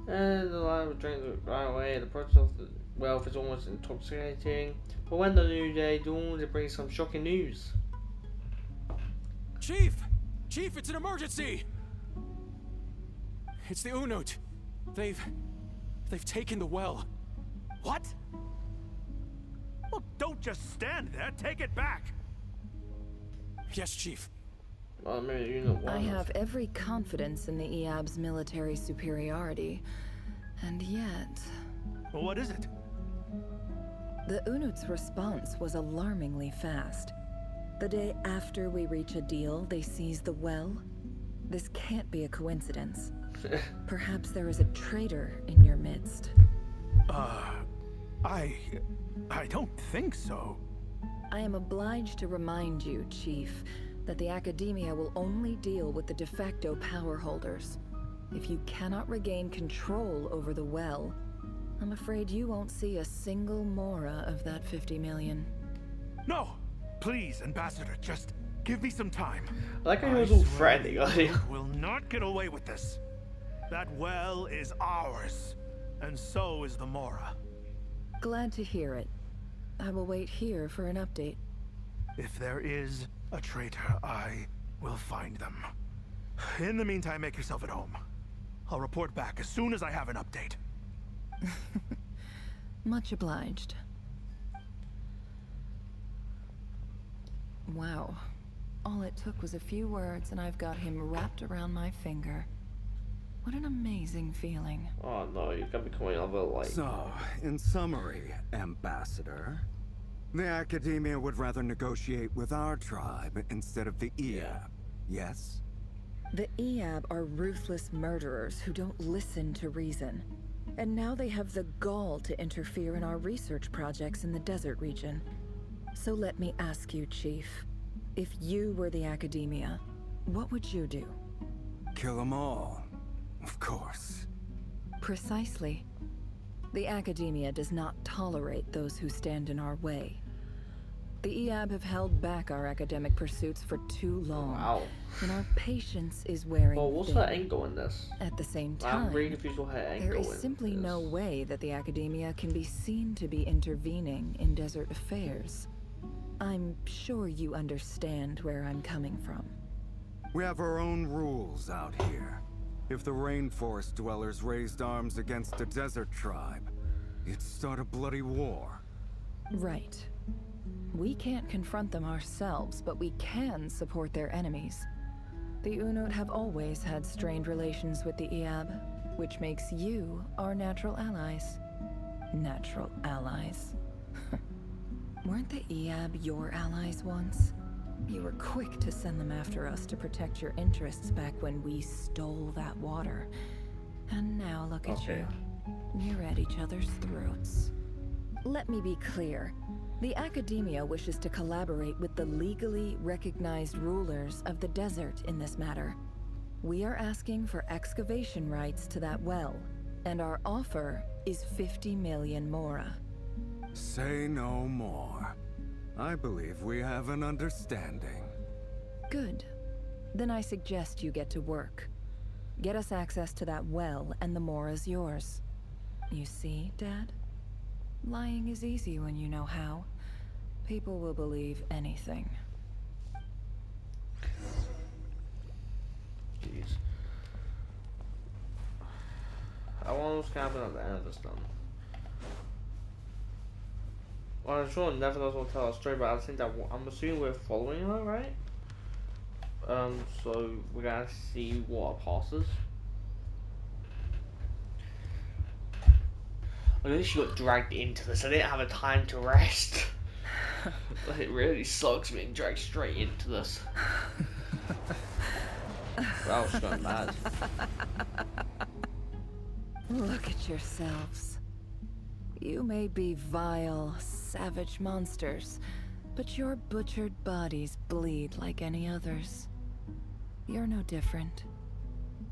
And the line of drinks right away. The process of the wealth is almost intoxicating. But when the new day dawns, it brings some shocking news. Chief! Chief, it's an emergency! It's the Unut. They've taken the well. What? Well, don't just stand there. Take it back. Yes, Chief. Well, maybe you know I have every confidence in the EAB's military superiority, and yet... Well, what is it? The Unut's response was alarmingly fast. The day after we reach a deal, they seize the well. This can't be a coincidence. Perhaps there is a traitor in your midst. I don't think so. I am obliged to remind you, Chief, that the Academia will only deal with the de facto power holders. If you cannot regain control over the well, I'm afraid you won't see a single mora of that 50 million. No! Please, Ambassador, just give me some time. I like how he was all threatening. We'll not get away with this. That well is ours, and so is the mora. Glad to hear it. I will wait here for an update. If there is a traitor, I will find them. In the meantime, make yourself at home. I'll report back as soon as I have an update. Much obliged. Wow. All it took was a few words and I've got him wrapped around my finger. What an amazing feeling. Oh no, you're gonna be coming over like... So, in summary, Ambassador, the Academia would rather negotiate with our tribe instead of the EAB, yes? The EAB are ruthless murderers who don't listen to reason. And now they have the gall to interfere in our research projects in the desert region. So let me ask you, Chief, if you were the Academia, what would you do? Kill them all, of course. Precisely. The Academia does not tolerate those who stand in our way. The EAB have held back our academic pursuits for too long. Wow. And our patience is wearing Well, what's her end goal in this? At the same time, I'm really confused what her end there goal is is. simply no way that the Academia can be seen to be intervening in desert affairs. I'm sure you understand where I'm coming from. We have our own rules out here. If the rainforest dwellers raised arms against a desert tribe, it'd start a bloody war. Right. We can't confront them ourselves, but we can support their enemies. The Unut have always had strained relations with the EAB, which makes you our natural allies. Natural allies. Weren't the EAB your allies once? You were quick to send them after us to protect your interests back when we stole that water. And now look at you. You're at each other's throats. Let me be clear. The Academia wishes to collaborate with the legally recognized rulers of the desert in this matter. We are asking for excavation rights to that well, and our offer is 50 million mora. Say no more. I believe we have an understanding. Good. Then I suggest you get to work. Get us access to that well, and the mora's yours. You see, Dad? Lying is easy when you know how. People will believe anything. Jeez. How long was gonna happen at the end of this then? Well, I'm sure Never knows what to tell a story, but I think that I'm assuming we're following her, right? So we're gonna see what passes. I think she got dragged into this. I didn't have a time to rest. It really sucks being dragged straight into this. Well, I was going mad. Look at yourselves. You may be vile, savage monsters, but your butchered bodies bleed like any others. You're no different.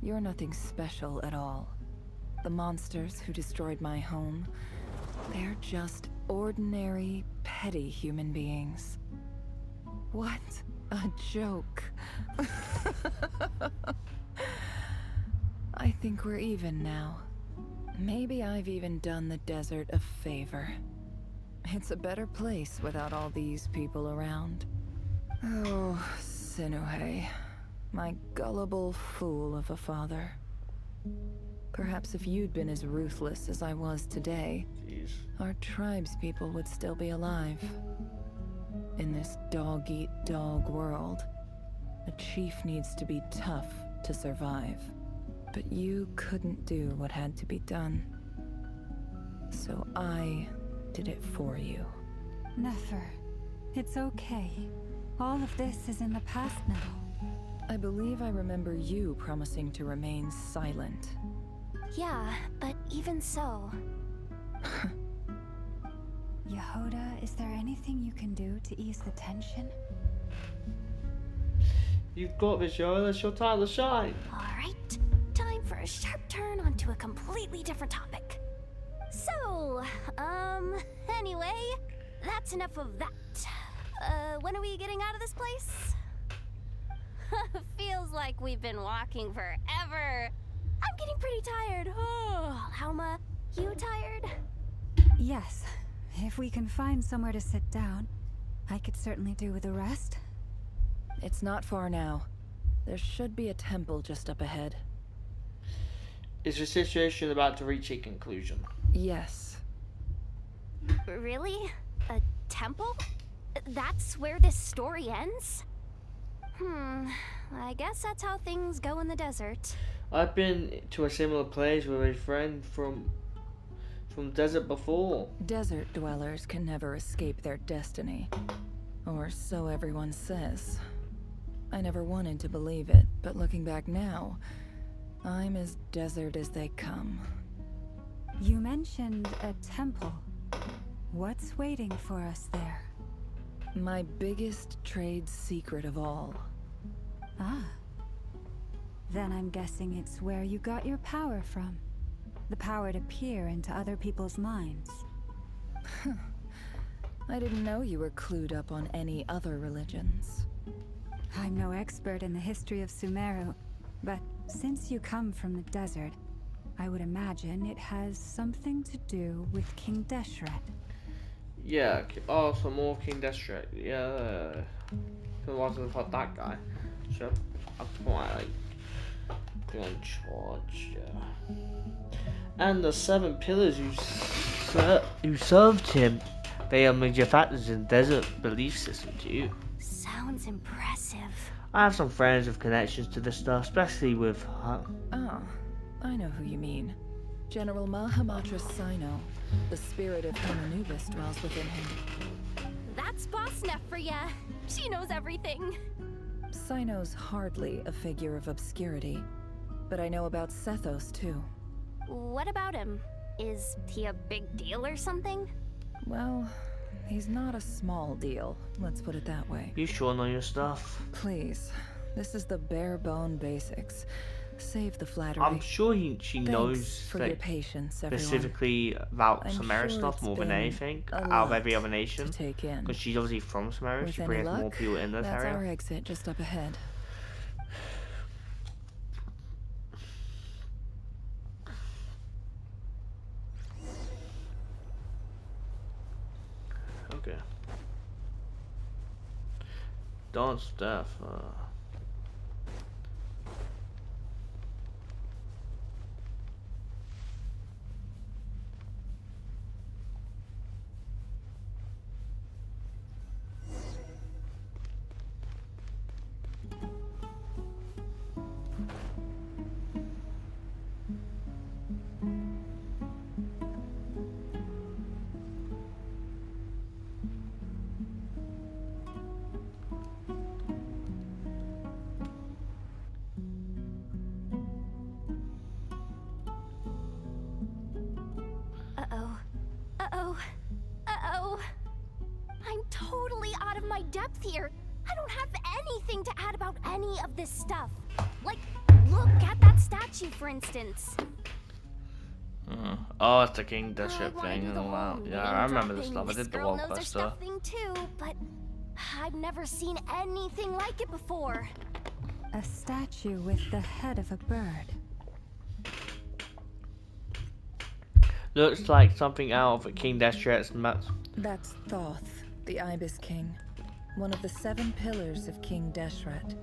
You're nothing special at all. The monsters who destroyed my home, they're just ordinary, petty human beings. What a joke. I think we're even now. Maybe I've even done the desert a favor. It's a better place without all these people around. Oh, Sinuhe, my gullible fool of a father. Perhaps if you'd been as ruthless as I was today, our tribespeople would still be alive. In this dog-eat-dog world, A chief needs to be tough to survive. But you couldn't do what had to be done. So I did it for you. Nefer, it's okay. All of this is in the past now. I believe I remember you promising to remain silent. Yeah, but even so... Yehoda, is there anything you can do to ease the tension? You've got this, Yehoda. It's your time to shine. Alright, time for a sharp turn onto a completely different topic. So, anyway, that's enough of that. When are we getting out of this place? Feels like we've been walking forever. I'm getting pretty tired. Oh, Alma, you tired? Yes. If we can find somewhere to sit down, I could certainly do with a rest. It's not far now. There should be a temple just up ahead. Is the situation about to reach a conclusion? Yes. Really? A temple? That's where this story ends? I guess that's how things go in the desert. I've been to a similar place with a friend from desert before. Desert dwellers can never escape their destiny. Or so everyone says. I never wanted to believe it, but looking back now, I'm as desert as they come. You mentioned a temple. What's waiting for us there? My biggest trade secret of all. Ah. Then I'm guessing it's where you got your power from. The power to peer into other people's minds. I didn't know you were clued up on any other religions. I'm no expert in the history of Sumeru, but since you come from the desert, I would imagine it has something to do with King Deshret. Yeah, oh, some more King Deshret. Yeah, it wasn't about that guy. So, I'm quite like in charge. Yeah. And the 7 pillars who served him, they are major factors in desert belief system too. Sounds impressive. I have some friends with connections to this stuff, especially with Oh, I know who you mean. General Mahamatra Sino. The spirit of Homonubis dwells within him. That's Boss Neff for ya. She knows everything. Sino's hardly a figure of obscurity, but I know about Sethos too. What about him? Is he a big deal or something? Well, he's not a small deal, let's put it that way. You sure know your stuff. Please, this is the bare bone basics. Save the flattery. I'm sure she knows for your patience, specifically about Sumeru stuff more than anything out of every other nation. Because she's obviously from Sumeru, she brings more people in this area. That's our exit just up ahead. Okay. Don't stuff. I'm totally out of my depth here. I don't have anything to add about any of this stuff. Like, look at that statue, for instance. Oh, it's the King Deshret thing and all that. Yeah, I remember this stuff. I did the wall quester. Thing too, but I've never seen anything like it before. A statue with the head of a bird. Looks like something out of King Deshret's map. That's Thoth, the Ibis King, one of the 7 pillars of King Deshret.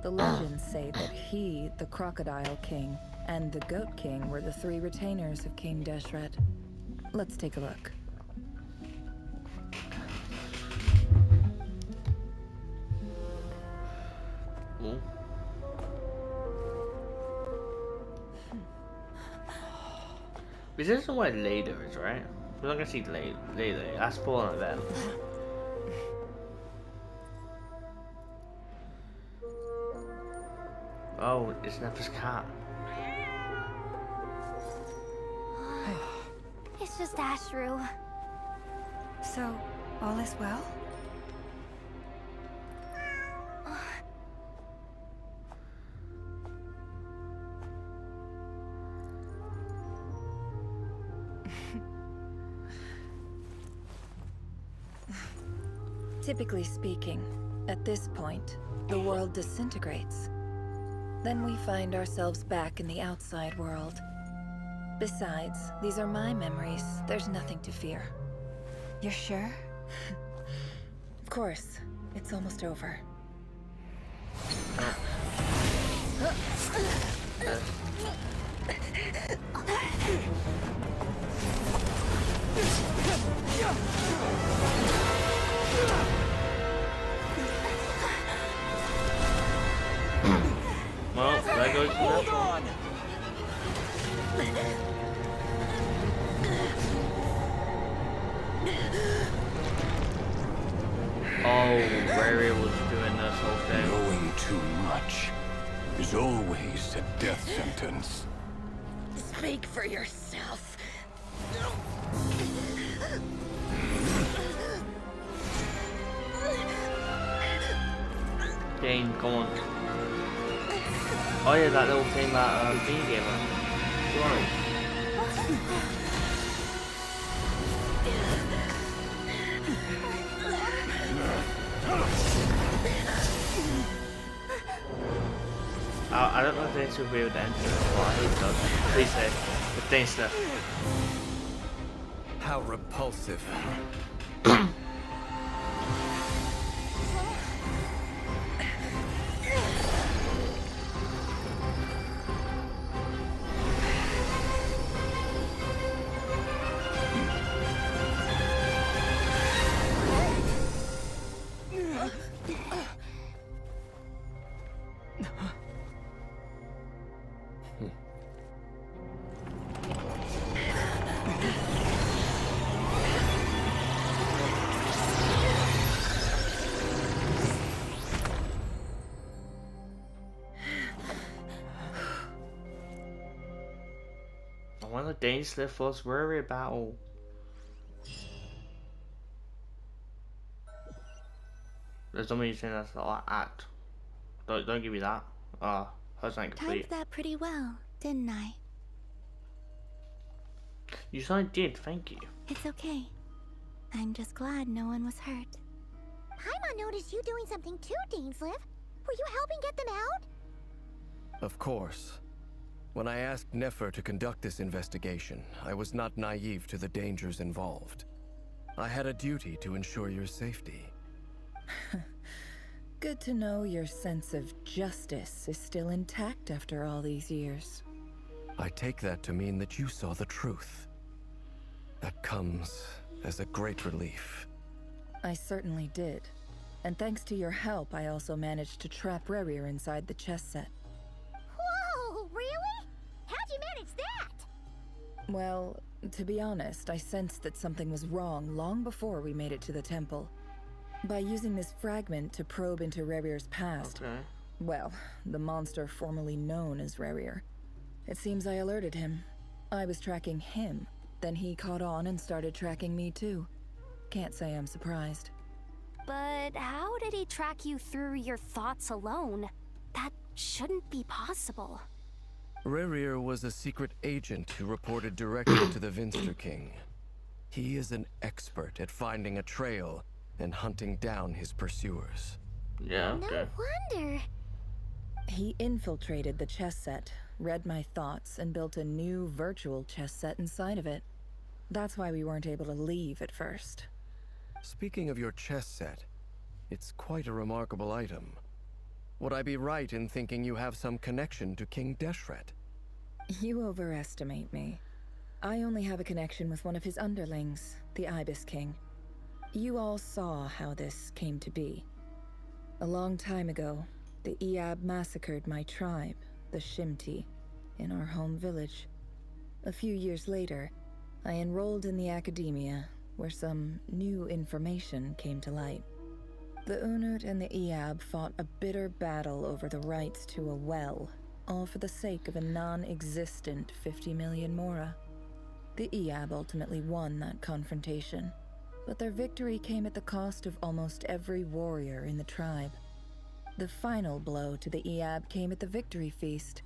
The legends say that he, the Crocodile King, and the Goat King were the 3 retainers of King Deshret. Let's take a look. normal. This isn't where Leda is, right? We're not gonna see Leda. That's for an event. Oh, it's Nefer's cat. It's just Ashru. So, all is well? Typically speaking, at this point, the world disintegrates. Then we find ourselves back in the outside world. Besides, these are my memories. There's nothing to fear. You're sure? Of course. It's almost over. Well, there goes Hold on! Oh, Rary was doing this whole thing. Knowing too much is always a death sentence. Speak for yourself. Game, come on. Oh yeah, that little thing that V gave us. Come on. I don't know if this will be able to enter it, but I hope it does. Please say, the thing stuff. How repulsive. One of the Dainsliff was worried about. There's somebody saying that's an act. Don't give me that. That's not complete. Timed that pretty well, didn't I? You said I did, thank you. It's okay. I'm just glad no one was hurt. Paimon noticed you doing something too, Dainsliff. Were you helping get them out? Of course. When I asked Nefer to conduct this investigation, I was not naive to the dangers involved. I had a duty to ensure your safety. Good to know your sense of justice is still intact after all these years. I take that to mean that you saw the truth. That comes as a great relief. I certainly did. And thanks to your help, I also managed to trap Rerir inside the chess set. Whoa, really? How'd you manage that? Well, to be honest, I sensed that something was wrong long before we made it to the temple. By using this fragment to probe into Rerir's past, well, the monster formerly known as Rerir, it seems I alerted him. I was tracking him, then he caught on and started tracking me too. Can't say I'm surprised. But how did he track you through your thoughts alone? That shouldn't be possible. Rerir was a secret agent who reported directly to the Vinster King. He is an expert at finding a trail and hunting down his pursuers. Yeah, okay. No wonder. He infiltrated the chess set, read my thoughts, and built a new virtual chess set inside of it. That's why we weren't able to leave at first. Speaking of your chess set, it's quite a remarkable item. Would I be right in thinking you have some connection to King Deshret? You overestimate me. I only have a connection with one of his underlings, the Ibis King. You all saw how this came to be. A long time ago, the Eab massacred my tribe, the Shimti, in our home village. A few years later, I enrolled in the academia, where some new information came to light. The Unut and the Eab fought a bitter battle over the rights to a well, all for the sake of a non-existent 50 million mora. The Eab ultimately won that confrontation, but their victory came at the cost of almost every warrior in the tribe. The final blow to the Eab came at the victory feast,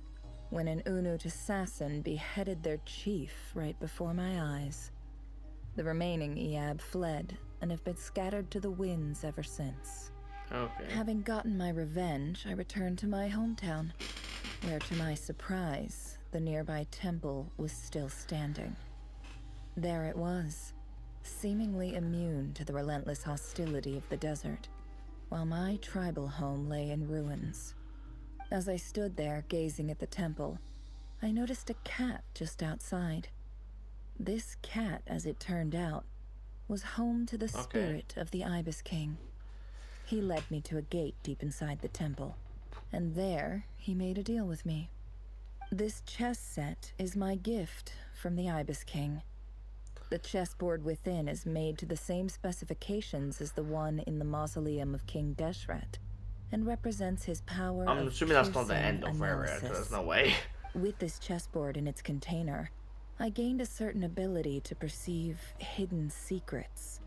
when an Unut assassin beheaded their chief right before my eyes. The remaining Eab fled and have been scattered to the winds ever since. Okay. Having gotten my revenge, I returned to my hometown, where to my surprise, the nearby temple was still standing. There it was, seemingly immune to the relentless hostility of the desert, while my tribal home lay in ruins. As I stood there gazing at the temple, I noticed a cat just outside. This cat, as it turned out, was home to the spirit of the Ibis King. He led me to a gate deep inside the temple, and there he made a deal with me. This chess set is my gift from the Ibis King. The chessboard within is made to the same specifications as the one in the mausoleum of King Deshret, and represents his power I'm of assuming that's not the piercing end of Rare, analysis. there's no way. With this chessboard in its container, I gained a certain ability to perceive hidden secrets.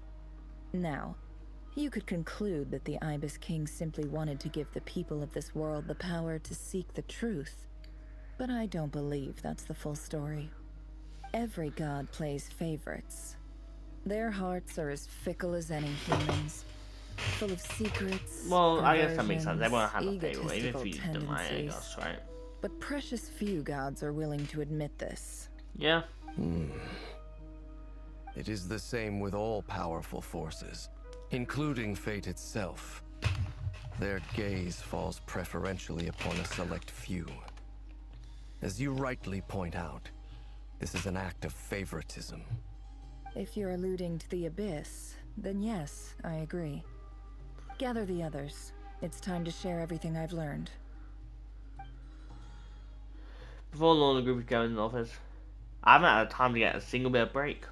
Now, you could conclude that the Ibis King simply wanted to give the people of this world the power to seek the truth, but I don't believe that's the full story. Every god plays favorites. Their hearts are as fickle as any human's, full of secrets. Well, I guess that makes sense. Everyone has a favorite, even egotistical if you deny it, I tendencies. guess, right? But precious few gods are willing to admit this. Yeah. It is the same with all powerful forces, including fate itself. Their gaze falls preferentially upon a select few. As you rightly point out, this is an act of favoritism. If you're alluding to the Abyss, then yes, I agree. Gather the others. It's time to share everything I've learned. Before long, the group is going in the office. I haven't had time to get a single bit of break.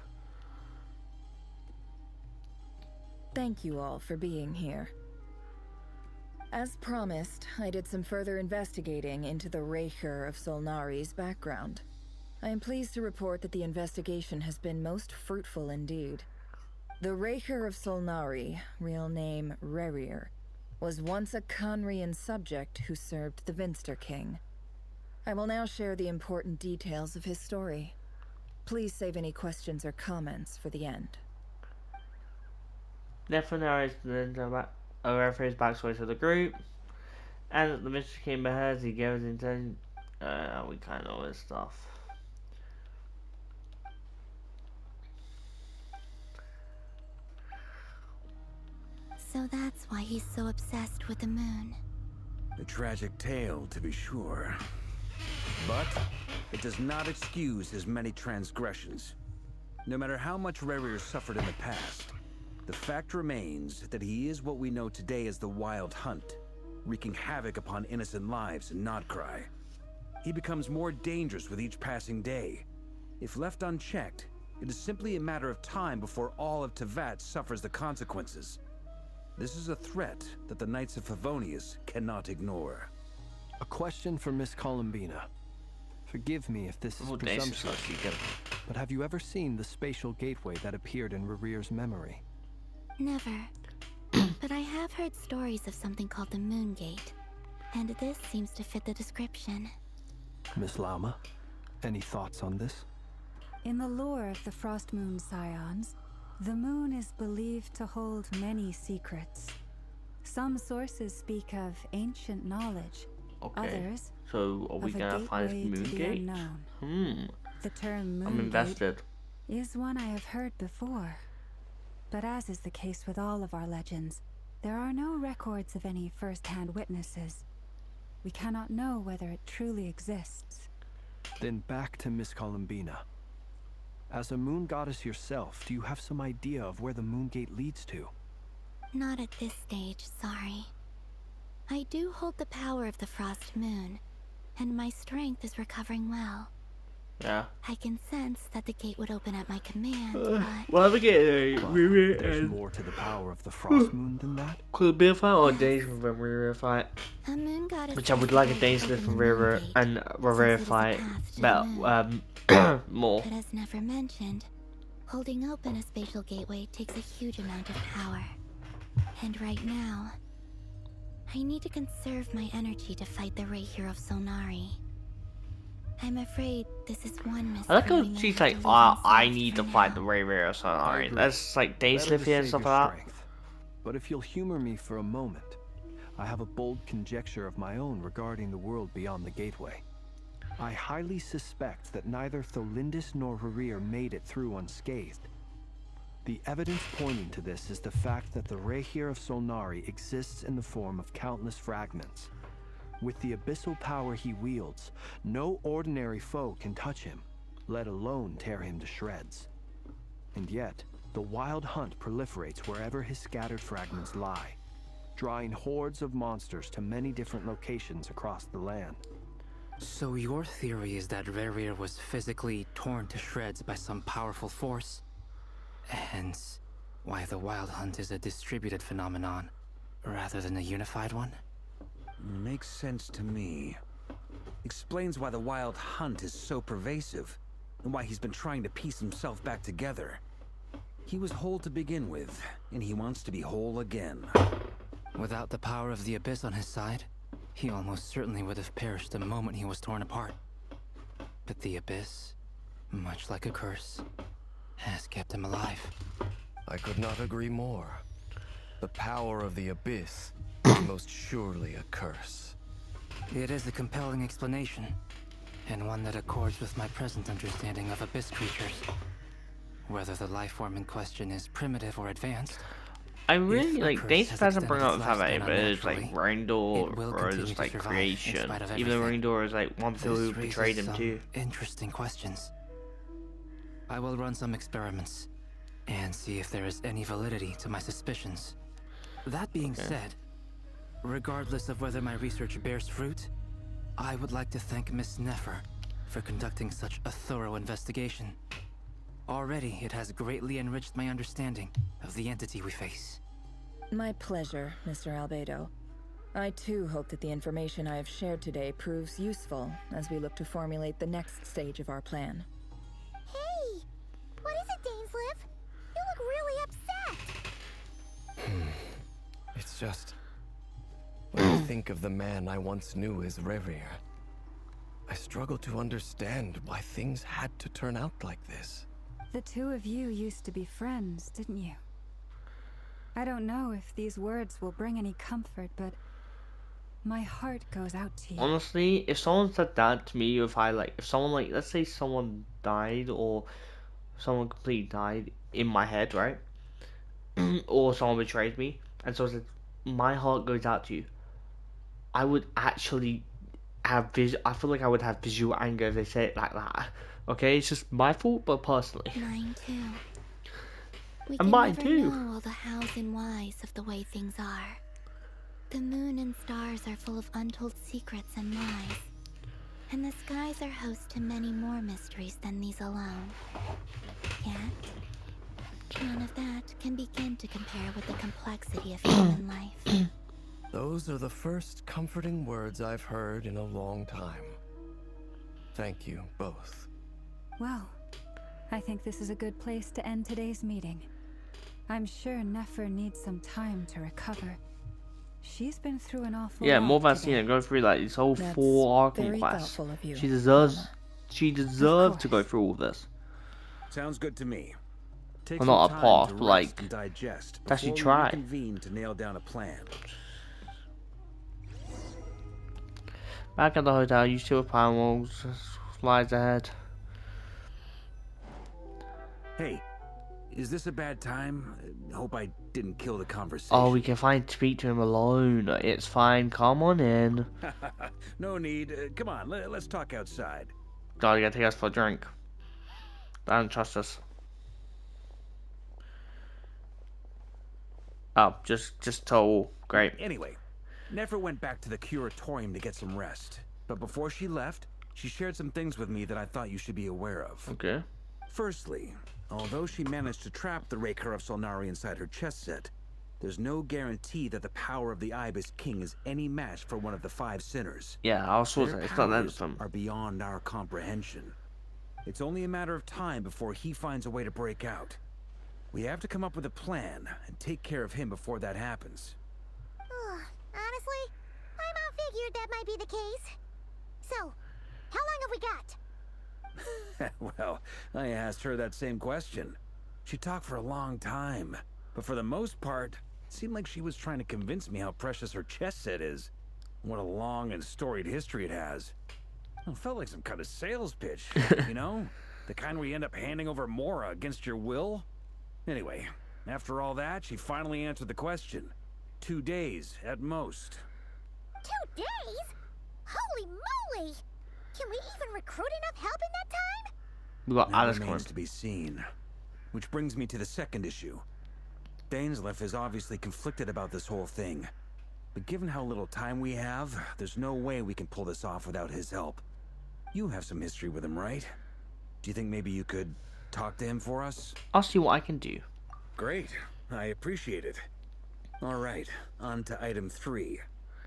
Thank you all for being here. As promised, I did some further investigating into the Reicher of Solnari's background. I am pleased to report that the investigation has been most fruitful indeed. The Reicher of Solnari, real name Rerir, was once a Khanrian subject who served the Vinster King. I will now share the important details of his story. Please save any questions or comments for the end. Nephilim narrates Arefre's backstory to the group, and the Mr. King beheads, he gives intent. We kind of know this stuff. So that's why he's so obsessed with the moon. A tragic tale, to be sure. But it does not excuse his many transgressions. No matter how much Rerir suffered in the past, the fact remains that he is what we know today as the Wild Hunt, wreaking havoc upon innocent lives in Nod-Krai. He becomes more dangerous with each passing day. If left unchecked, it is simply a matter of time before all of Teyvat suffers the consequences. This is a threat that the Knights of Favonius cannot ignore. A question for Miss Columbina. Forgive me if this is presumptuous, but have you ever seen the spatial gateway that appeared in Rerir's memory? Never. But I have heard stories of something called the Moon Gate, and this seems to fit the description. Miss Lama, any thoughts on this? In the lore of the Frost Moon Scions, the moon is believed to hold many secrets. Some sources speak of ancient knowledge. Others, so are we gonna find this Moon Gate? The term Moon I'm invested. Gate is one I have heard before. But as is the case with all of our legends, there are no records of any first-hand witnesses. We cannot know whether it truly exists. Then back to Miss Columbina. As a moon goddess yourself, do you have some idea of where the Moon Gate leads to? Not at this stage, sorry. I do hold the power of the Frost Moon, and my strength is recovering well. Yeah. I can sense that the gate would open at my command, but... Well, we get there's more to the power of the Frost Moon than that? Could it be a fight or a Dainsmith and Riri fight? A moon goddess Which I would like a Dainsmith and Riri fight better, more. But as Nefer mentioned, holding open a spatial gateway takes a huge amount of power. And right now, I need to conserve my energy to fight the Ray Hero of Solnari. I'm afraid this is one mistake. I like how she's like, I need to fight the Riri of Solnari. That's like Dainsmith here and stuff like that. But if you'll humor me for a moment, I have a bold conjecture of my own regarding the world beyond the gateway. I highly suspect that neither Tholindis nor Rerir made it through unscathed. The evidence pointing to this is the fact that the Rehir of Solnari exists in the form of countless fragments. With the abyssal power he wields, no ordinary foe can touch him, let alone tear him to shreds. And yet, the wild hunt proliferates wherever his scattered fragments lie, drawing hordes of monsters to many different locations across the land. So your theory is that Rerir was physically torn to shreds by some powerful force? Hence, why the wild hunt is a distributed phenomenon, rather than a unified one? Makes sense to me. Explains why the wild hunt is so pervasive, and why he's been trying to piece himself back together. He was whole to begin with, and he wants to be whole again. Without the power of the Abyss on his side, he almost certainly would have perished the moment he was torn apart. But the Abyss, much like a curse, has kept him alive. I could not agree more. The power of the Abyss is most surely a curse. It is a compelling explanation, and one that accords with my present understanding of Abyss creatures. Whether the life form in question is primitive or advanced, I really like Dainsmith doesn't bring up the fact that it is like Raindor or just like creation. Even though Raindor is like one people who betrayed him too. Interesting questions. I will run some experiments and see if there is any validity to my suspicions. That being said, regardless of whether my research bears fruit, I would like to thank Miss Nefer for conducting such a thorough investigation. Already, it has greatly enriched my understanding of the entity we face. My pleasure, Mr. Albedo. I too hope that the information I have shared today proves useful as we look to formulate the next stage of our plan. Hey! What is it, Dainsleif? You look really upset! It's just... when I think of the man I once knew as Rerir, I struggle to understand why things had to turn out like this. The two of you used to be friends, didn't you? I don't know if these words will bring any comfort, but my heart goes out to you. Honestly, if someone said that to me, if someone like, let's say someone died or someone completely died in my head, right? Or someone betrayed me, and so I said, my heart goes out to you. I would actually have I feel like I would have visual anger if they say it like that. Okay, it's just my fault, but personally. Mine too. We And can mine never too. know all the hows and whys of the way things are. The moon and stars are full of untold secrets and lies. And the skies are host to many more mysteries than these alone. Yet, none of that can begin to compare with the complexity of human life. Those are the first comforting words I've heard in a long time. Thank you both. Well, I think this is a good place to end today's meeting. I'm sure Nefer needs some time to recover. She's been through an awful lot. More Vaccina go through like this whole That's 4 arc very quest. thoughtful of you, She deserves to go through all this. Sounds good to me. Take Well, some not a time part, to but, rest like, and digest to actually before we try. reconvene to nail down a plan. Back at the hotel, you see what Palmos lies ahead. Hey, is this a bad time? Hope I didn't kill the conversation. Oh, we can speak to him alone. It's fine. Come on in. No need. Come on, let's talk outside. God, you gotta take us for a drink. I don't trust us. Oh, just told. Great. Anyway, Nefer went back to the curatorium to get some rest. But before she left, she shared some things with me that I thought you should be aware of. Okay. Firstly, although she managed to trap the Raker of Solnari inside her chess set, there's no guarantee that the power of the Ibis King is any match for one of the 5 sinners. Yeah, I saw that. It's not powers them. Are beyond our comprehension. It's only a matter of time before he finds a way to break out. We have to come up with a plan and take care of him before that happens. Honestly, my mom figured that might be the case. So, how long have we got? Well, I asked her that same question. She talked for a long time, but for the most part, it seemed like she was trying to convince me how precious her chess set is. What a long and storied history it has. It felt like some kind of sales pitch, you know? The kind where you end up handing over Mora against your will. Anyway, after all that, she finally answered the question. 2 days, at most. 2 days? Holy moly! Can we even recruit enough help in that time? We got Alice remains to be seen. Which brings me to the second issue. Dainsleif is obviously conflicted about this whole thing. But given how little time we have, there's no way we can pull this off without his help. You have some history with him, right? Do you think maybe you could talk to him for us? I'll see what I can do. Great. I appreciate it. Alright, on to item 3.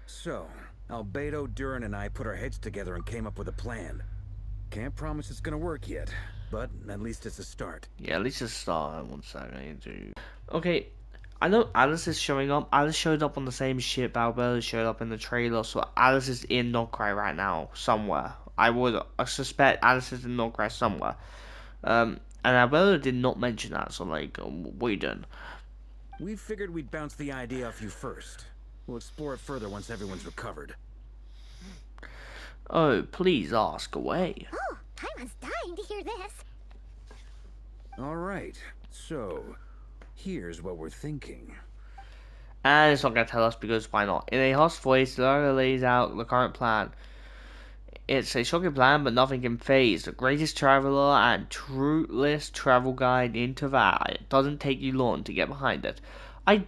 So, Albedo, Durin, and I put our heads together and came up with a plan. Can't promise it's gonna work yet, but at least it's a start. Yeah, at least it's a start. 1 second. Okay, I know Alice is showing up. Alice showed up on the same ship Albedo showed up in the trailer, so Alice is in Nod-Krai right now, somewhere. I suspect Alice is in Nod-Krai somewhere. And Albedo did not mention that, so like, what are you doing? We figured we'd bounce the idea off you first. We'll explore it further once everyone's recovered. Oh, please ask away. Oh, Paimon's dying to hear this. Alright, so here's what we're thinking. And it's not going to tell us because why not? In a hushed voice, Lara lays out the current plan. It's a shocking plan, but nothing can phase the greatest traveler and truest travel guide into that. It doesn't take you long to get behind it. I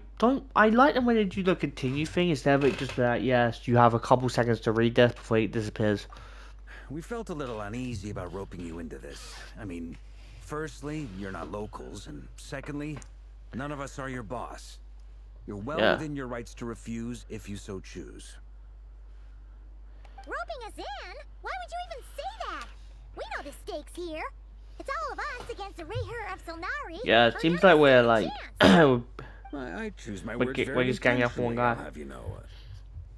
like them when they do the continue thing instead of it just be like, yes, you have a couple seconds to read this before it disappears. We felt a little uneasy about roping you into this. I mean, firstly, you're not locals, and secondly, none of us are your boss. You're well within your rights to refuse if you so choose. Roping us in? Why would you even say that? We know the stakes here. It's all of us against the Raher of Solnari. Yeah, it seems like we're like... I choose my words very we're just ganging up for one guy. I'll have you know.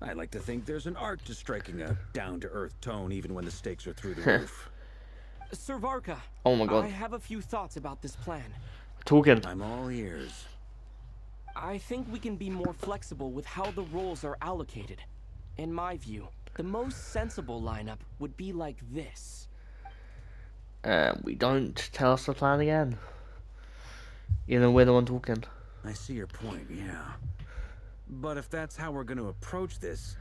I like to think there's an art to striking a down-to-earth tone even when the stakes are through the roof. Sir Varka, oh my god. I have a few thoughts about this plan. Talking. I'm all ears. I think we can be more flexible with how the roles are allocated. In my view, the most sensible lineup would be like this. We don't tell us the plan again. You know, we're the one talking. I see your point, yeah. But if that's how we're going to approach this,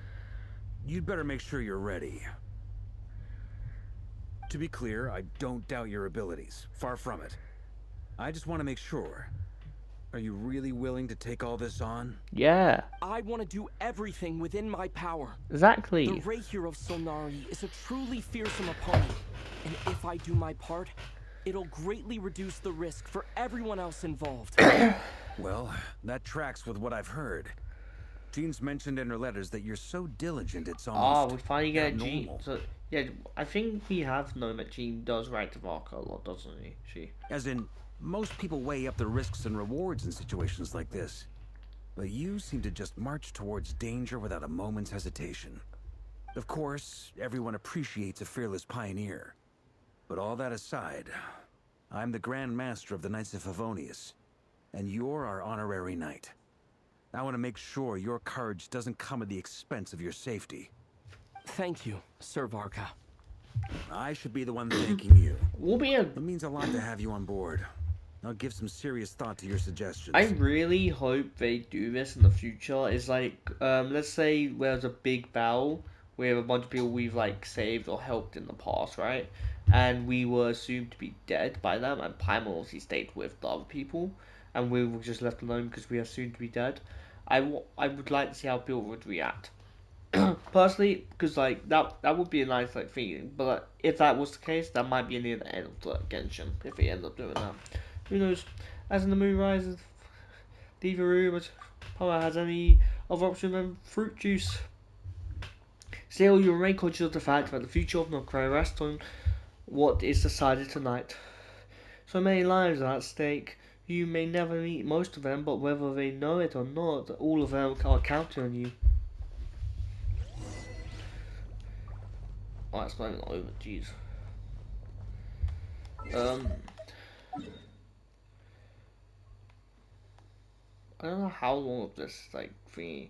you'd better make sure you're ready. To be clear, I don't doubt your abilities. Far from it. I just want to make sure. Are you really willing to take all this on? Yeah. I want to do everything within my power. Exactly. The Raher of Solnari is a truly fearsome opponent. And if I do my part, it'll greatly reduce the risk for everyone else involved. Well, that tracks with what I've heard. Jean's mentioned in her letters that you're so diligent it's almost we finally get abnormal. Jean. So, yeah, I think we have known that Jean does write to Varka a lot, doesn't she? As in, most people weigh up the risks and rewards in situations like this. But you seem to just march towards danger without a moment's hesitation. Of course, everyone appreciates a fearless pioneer. But all that aside, I'm the Grand Master of the Knights of Favonius, and you're our honorary knight. I want to make sure your courage doesn't come at the expense of your safety. Thank you, Sir Varka. I should be the one thanking you. It means a lot to have you on board. I'll give some serious thought to your suggestions. I really hope they do this in the future. It's like, let's say there's a big battle with a bunch of people we've like saved or helped in the past, right? And we were assumed to be dead by them, and Paimon obviously stayed with the other people, and we were just left alone because we are assumed to be dead. I would like to see how people would react. personally, because like that would be a nice like feeling. But like, if that was the case, that might be near the end of the Genshin if he ends up doing that. Who knows? As in the moon rises, Divaru, which probably has any other option than fruit juice. Still, you remain conscious of the fact that the future of Nod-Krai rests on what is decided tonight. So many lives are at stake. You may never meet most of them, but whether they know it or not, all of them are counting on you. Oh, it's not even over, jeez. I don't know how long of this like thingy.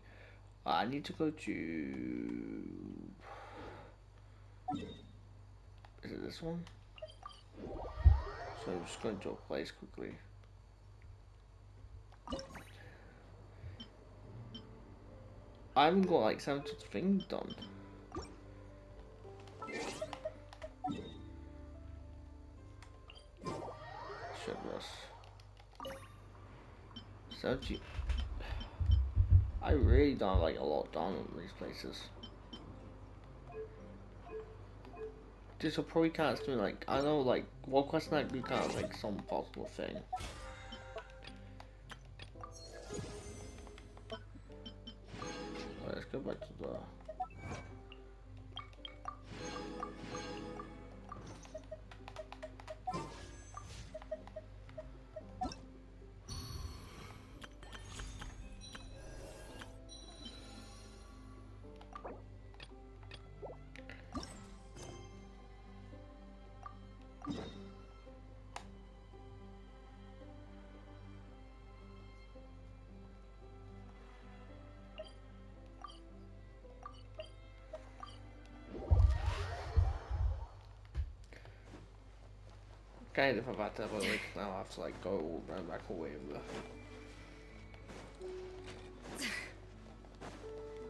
I need to go to. Is it this one? So I'm just going to a place quickly. I haven't got like 70 things done. Shit, Russ. 70. I really done like a lot done on these places. This will probably count as doing like, I know like World Quest Night we count as like some possible thing. Alright, let's go back to the kind of about that, but like now I have to like go run back away with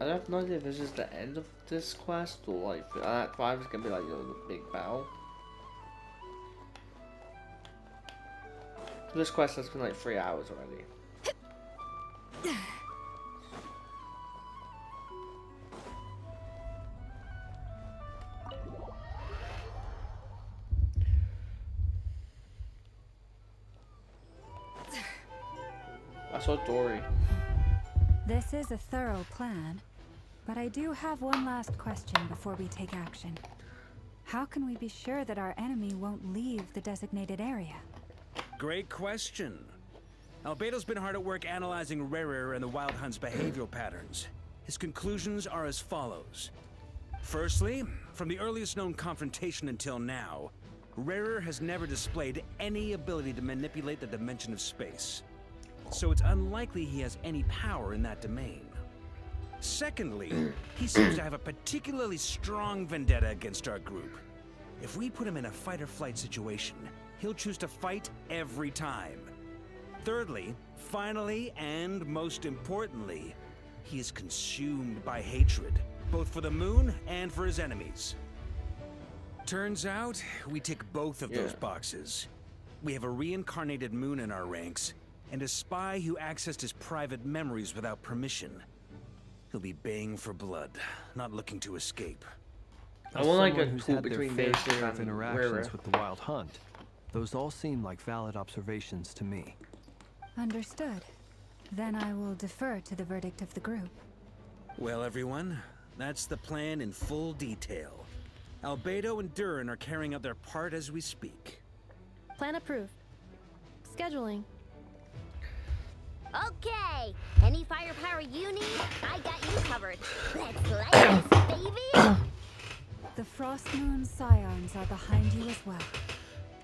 the. I have no idea if this is the end of this quest or like Act 5 is gonna be like the big battle. This quest has been like 3 hours already. I saw Dory. This is a thorough plan, but I do have one last question before we take action. How can we be sure that our enemy won't leave the designated area? Great question. Albedo's been hard at work analyzing Rarer and the Wild Hunt's behavioral patterns. His conclusions are as follows. Firstly, from the earliest known confrontation until now, Rarer has never displayed any ability to manipulate the dimension of space. So it's unlikely he has any power in that domain. Secondly, he seems to have a particularly strong vendetta against our group. If we put him in a fight-or-flight situation, he'll choose to fight every time. Thirdly, finally, and most importantly, he is consumed by hatred, both for the moon and for his enemies. Turns out, we tick both of those boxes. We have a reincarnated moon in our ranks, and a spy who accessed his private memories without permission. He'll be baying for blood, not looking to escape. I want like a who's tool had their between fair Genshin share of and interactions Rarer. with the Wild Hunt. Those all seem like valid observations to me. Understood. Then I will defer to the verdict of the group. Well, everyone, that's the plan in full detail. Albedo and Durin are carrying out their part as we speak. Plan approved. Scheduling. Okay, any firepower you need, I got you covered. Let's light this, baby! The Frost Moon Scions are behind you as well.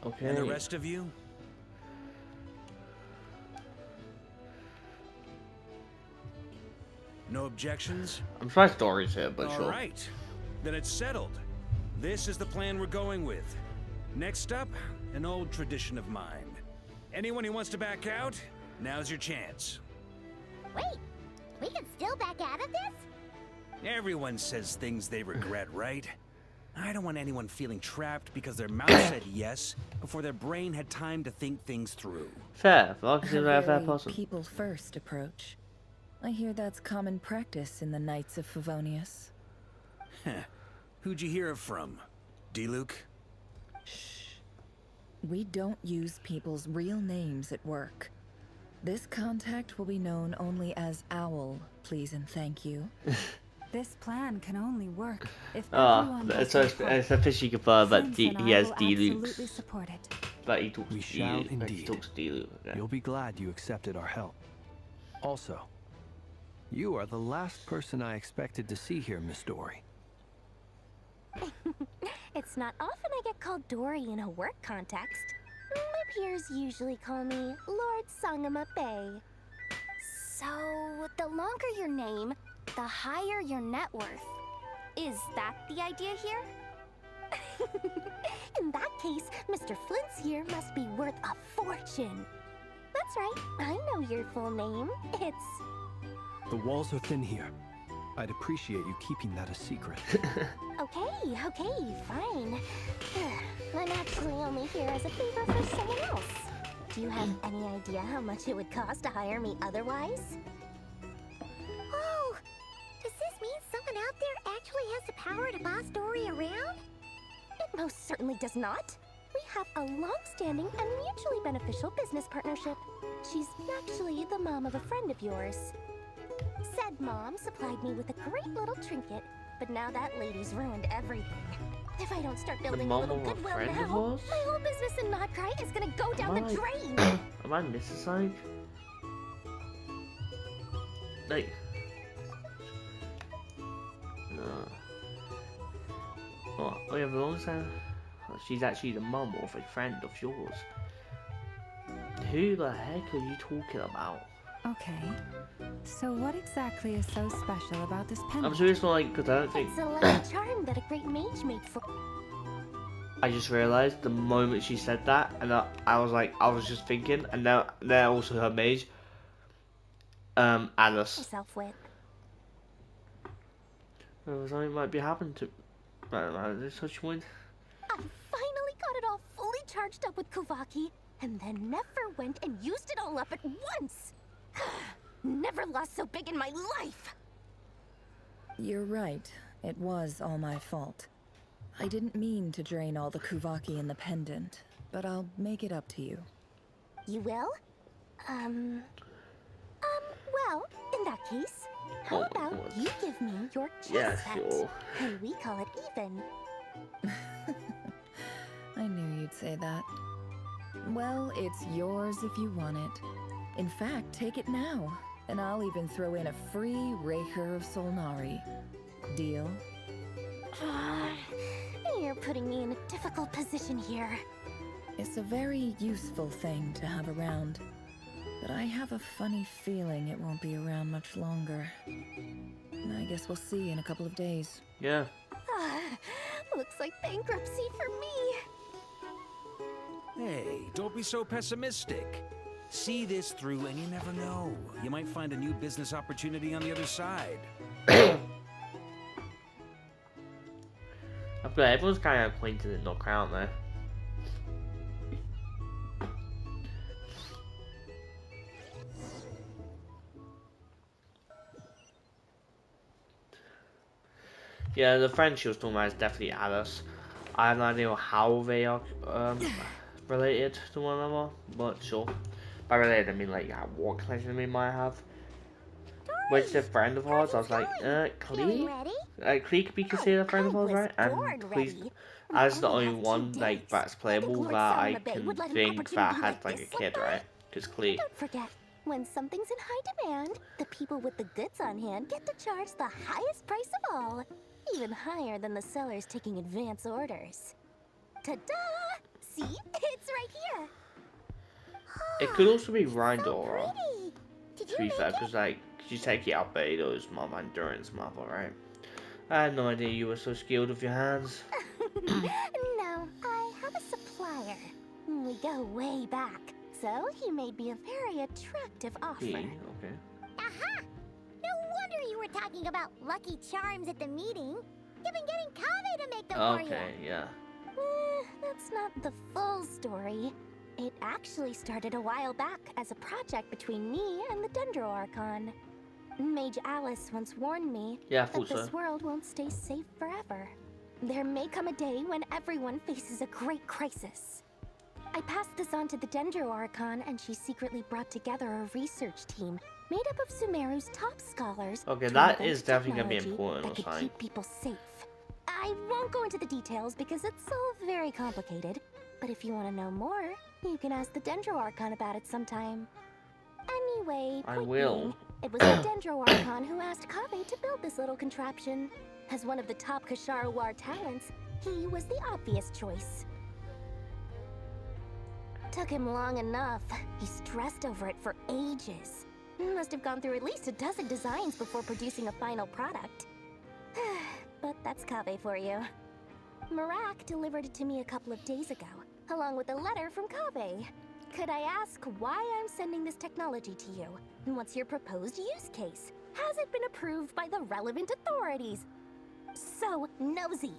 Okay. And the rest of you? No objections? I'm trying stories here, but sure. All right, then it's settled. This is the plan we're going with. Next up, an old tradition of mine. Anyone who wants to back out, now's your chance. Wait, we can still back out of this? Everyone says things they regret, right? I don't want anyone feeling trapped because their mouth said yes before their brain had time to think things through. Fair, I can see A that fair very person. people-first approach. I hear that's common practice in the Knights of Favonius. Who'd you hear it from? D-Luke? We don't use people's real names at work. This contact will be known only as Owl, please and thank you. This plan can only work if everyone does their part. It's officially confirmed that he has D-Luke. But he talks to D-Luke. You'll be glad you accepted our help. Also, you are the last person I expected to see here, Miss Dory. It's not often I get called Dory in a work context. My peers usually call me Lord Sangamabe. So, the longer your name, the higher your net worth. Is that the idea here? In that case, Mr. Flint's here must be worth a fortune. That's right, I know your full name. It's... The walls are thin here. I'd appreciate you keeping that a secret. Okay, fine. I'm actually only here as a favor for someone else. Do you have any idea how much it would cost to hire me otherwise? Oh! Does this mean someone out there actually has the power to boss Dory around? It most certainly does not. We have a long-standing and mutually beneficial business partnership. She's actually the mom of a friend of yours. Said mom supplied me with a great little trinket, but now that lady's ruined everything. If I don't start building a little goodwill now, my whole business in Nod-Krai is gonna go down the drain. Am I missing something? Like... No. Oh, we have a long time. She's actually the mum of a friend of yours. Who the heck are you talking about? Okay, so what exactly is so special about this pendant? I'm sure it's not like, because I don't think... It's a lucky charm that a great mage made for... I just realised the moment she said that, and I was like, I was just thinking, and now also her mage, Alice. Myself with. Something might be happening to... I don't know, this such wind. I finally got it all fully charged up with Kuvaki, and then never went and used it all up at once. Never lost so big in my life. You're right. It was all my fault. I didn't mean to drain all the Kuvaki in the pendant, but I'll make it up to you. You will? Well, in that case, how about you give me your chess set? Sure. And we call it even. I knew you'd say that. Well, it's yours if you want it. In fact, take it now, and I'll even throw in a free Raker of Solnari. Deal? You're putting me in a difficult position here. It's a very useful thing to have around, but I have a funny feeling it won't be around much longer. I guess we'll see in a couple of days. Yeah. Looks like bankruptcy for me. Hey, don't be so pessimistic. See this through and you never know. You might find a new business opportunity on the other side. I feel like everyone's kind of acquainted in Nod-Krai, aren't they? Yeah, the friend she was talking about is definitely Alice. I have no idea how they are related to one another, but sure. By related, I mean like what connection they might have. When it's a friend of ours, I was like, Klee? Klee could be considered a friend of ours, right? And Klee's as the only one like that's playable that I can think that has like a kid, right? Because Klee. Don't forget, when something's in high demand, the people with the goods on hand get to charge the highest price of all. Even higher than the sellers taking advance orders. Ta-da! See? It's right here. It could also be Rindora, to be fair, because like, you take it out Beidou's mother and Durin's mother, right? I had no idea you were so skilled with your hands. No, I have a supplier. We go way back, so he made me a very attractive offer. Okay. Aha! No wonder you were talking about lucky charms at the meeting. You've been getting Kaveh to make them for you. Okay, yeah. That's not the full story. It actually started a while back as a project between me and the Dendro Archon. Mage Alice once warned me Yeah, I that thought this so. world won't stay safe forever. There may come a day when everyone faces a great crisis. I passed this on to the Dendro Archon, and she secretly brought together a research team made up of Sumeru's top scholars. Okay, to that invent is a definitely gonna be technology important that or could something. keep people safe. I won't go into the details because it's all very complicated. But if you want to know more, you can ask the Dendro Archon about it sometime. Anyway, I point will. being, it was the Dendro Archon who asked Kaveh to build this little contraption. As one of the top Kashara War talents, he was the obvious choice. Took him long enough. He stressed over it for ages. Must have gone through at least a dozen designs before producing a final product. But that's Kaveh for you. Marak delivered it to me a couple of days ago, along with a letter from Kaveh. Could I ask why I'm sending this technology to you? And what's your proposed use case? Has it been approved by the relevant authorities? So nosy.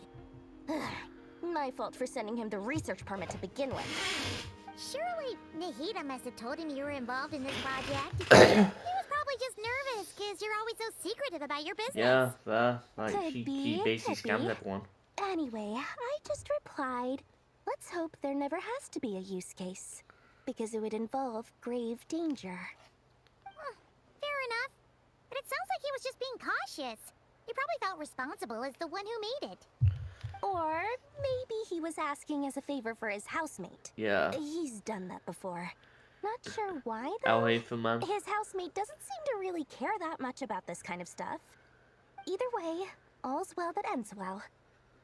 My fault for sending him the research permit to begin with. Surely Nahida must have told him you were involved in this project. He was probably just nervous because you're always so secretive about your business. Yeah, fair. Like, Could she be, basically could be. scammed everyone. Anyway, I just replied, let's hope there never has to be a use case, because it would involve grave danger. Fair enough. But it sounds like he was just being cautious. He probably felt responsible as the one who made it. Or maybe he was asking as a favor for his housemate. Yeah. He's done that before. Not sure why, though. Man. His housemate doesn't seem to really care that much about this kind of stuff. Either way, all's well that ends well.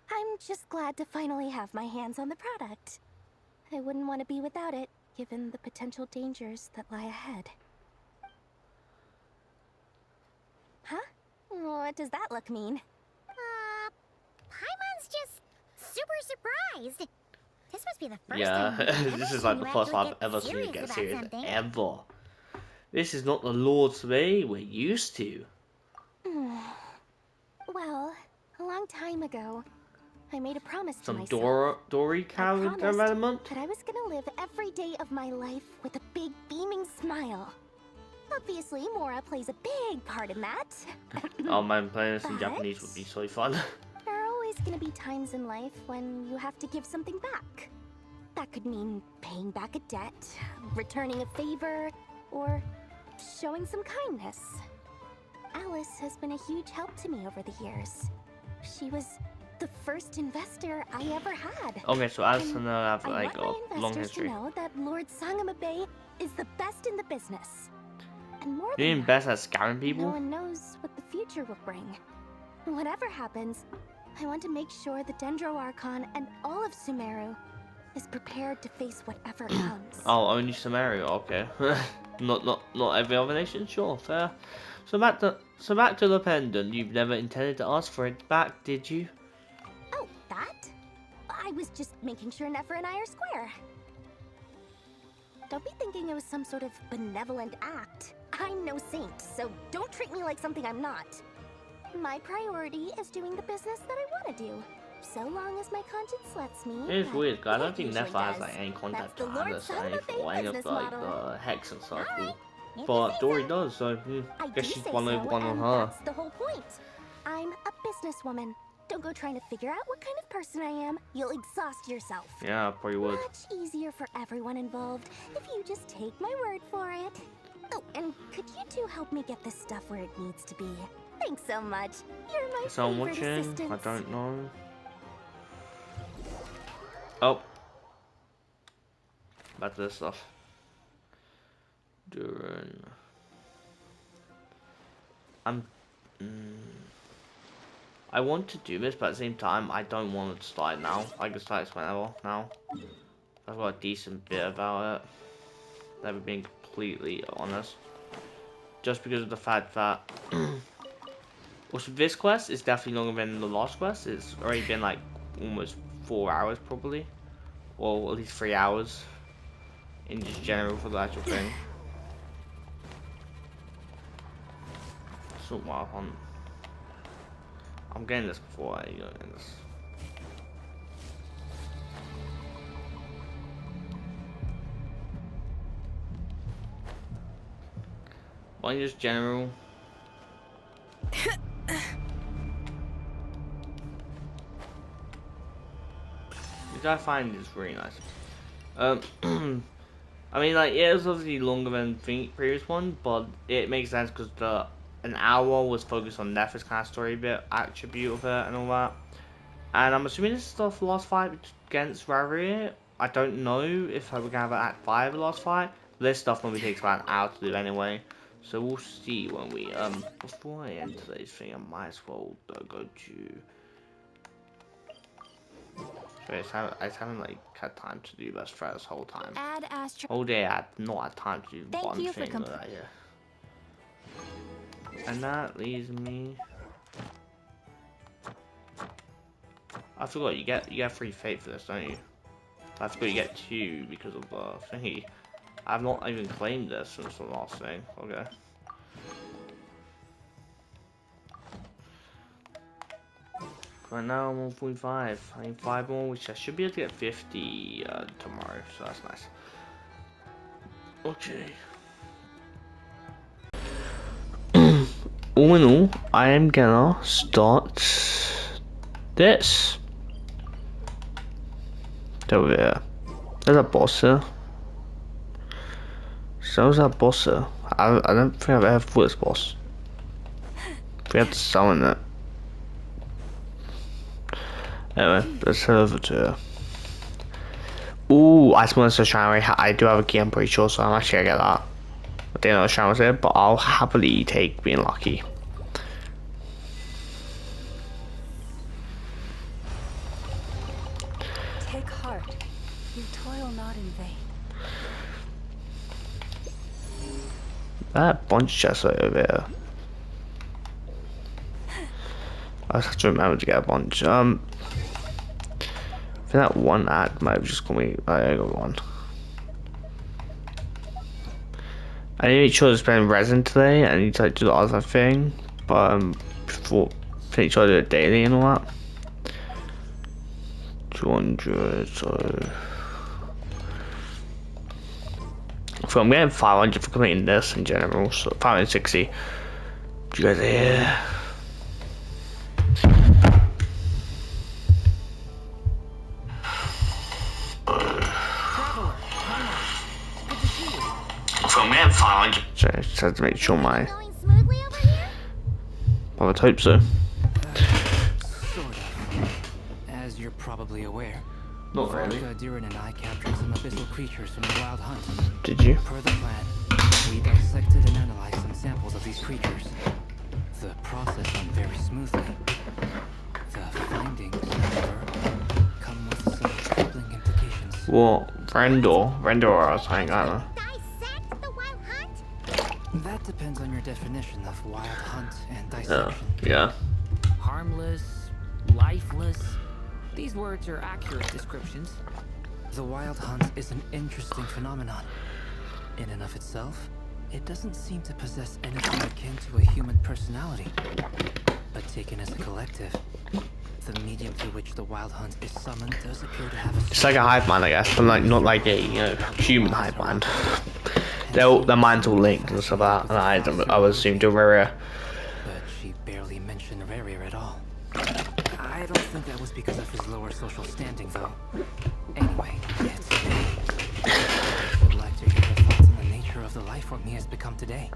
I'm just glad to finally have my hands on the product. I wouldn't want to be without it, given the potential dangers that lie ahead. Huh? What does that look mean? Paimon's just super surprised. This must be the first Yeah, time this is like the first time I've ever seen you get serious ever. This is not the Lord's way we're used to. Well, a long time ago, I made a promise to Some myself. Dory character element? That I was gonna live every day of my life with a big beaming smile. Obviously, Mora plays a big part in that. Oh man, playing this in But Japanese would be so fun. there are always gonna be times in life when you have to give something back. That could mean paying back a debt, returning a favor, or showing some kindness. Alice has been a huge help to me over the years. She was the first investor I ever had. Okay, so Alice and I have I like want a my long investors history. to know that Lord Sangamabe is the best in the business. And more You're than even best at scamming no people? one knows what the future will bring. Whatever happens, I want to make sure the Dendro Archon and all of Sumeru is prepared to face whatever comes. Oh, only Samaria, okay. not every other nation, sure, fair. So back to the pendant. You've never intended to ask for it back, did you? Oh, that? I was just making sure Nefer and I are square. Don't be thinking it was some sort of benevolent act. I'm no saint, so don't treat me like something I'm not. My priority is doing the business that I want to do. So long as my conscience lets me. It's weird, 'cause I don't think usually Nefer has does. like any contact That's the to Lord Alice or Sangamabe anything, or any of business like model. the Hexen circle. If But you say Dory so. does, so I guess do she's say one so, over one on and her. that's the whole point. I'm a businesswoman. Don't go trying to figure out what kind of person I am. You'll exhaust yourself. Yeah, probably would. Much easier for everyone involved if you just take my word for it. Oh, and could you two help me get this stuff where it needs to be? Thanks so much. You're my So I'm favorite watching. assistants. I don't know. Oh. Back to this stuff. Duran. I want to do this, but at the same time, I don't want to start it now. I can start this whenever now. I've got a decent bit about it. Never being completely honest. Just because of the fact that also this quest is definitely longer than the last quest. It's already been like almost 4 hours probably. Or at least 3 hours. In just general for the actual thing. So wild hunt. I'm getting this before I get this. But in just general, Which I find is really nice. I mean, like, it was obviously longer than the previous one, but it makes sense because an hour was focused on Nef's kind of story bit, attribute of it, and all that. And I'm assuming this is the last fight against Rarier. I don't know if we're gonna have an Act 5 the last fight. This stuff normally takes about an hour to do anyway, so we'll see when we before I end today's thing, I might as well go to. I just haven't like had time to do this for this whole time. All day I had not had time to do one thing that And that leaves me. I forgot you get free fate for this, don't you? I forgot you get 2 because of the thingy. I've not even claimed this since the last thing. Okay. Right now I'm on 45. I need 5 more, which I should be able to get 50 tomorrow, so that's nice. Okay. All in all, I am gonna start this. Over there. There's a boss here. So's that boss here. I don't think I've ever fought this boss. We have to summon it. Anyway, let's head over to her. Ooh, I smell the shrine. I do have a key, I'm pretty sure, so I'm actually gonna get that. I didn't know the shrine was there, but I'll happily take being lucky. Take heart. You toil not in vain. That bunch chest right over there. I have to remember to get a bunch. I think that one ad might have just got me. I got one. I need to make sure to spend resin today. I need to like, do the other thing, but before make sure I do it daily and all that. 200. So I'm getting 500 for completing this in general. So 560. You guys are here. So I just had to make sure my. I would hope so. Sort of. As you're probably aware, not really. Diren and I captured some abyssal creatures from the Wild Hunt. Did you? Per the plan, we dissected and analyzed some samples of these creatures. The process went very smoothly. The findings, however, come with some troubling implications. What? Rendor or something, I don't know. That depends on your definition of wild hunt and dissection. Yeah. Harmless, lifeless. These words are accurate descriptions. The wild hunt is an interesting phenomenon. In and of itself, it doesn't seem to possess anything akin to a human personality. But taken as a collective, the medium through which the wild hunt is summoned does appear to have a... It's like a hive mind, I guess, but like not like a human hive mind. Their minds all linked and stuff like that, and I would assume to Rarier. But she barely mentioned Rarier at all. I don't think that was because of his lower social standing, though. Anyway, it's me. I would like to hear your thoughts on the nature of the life form he has become today.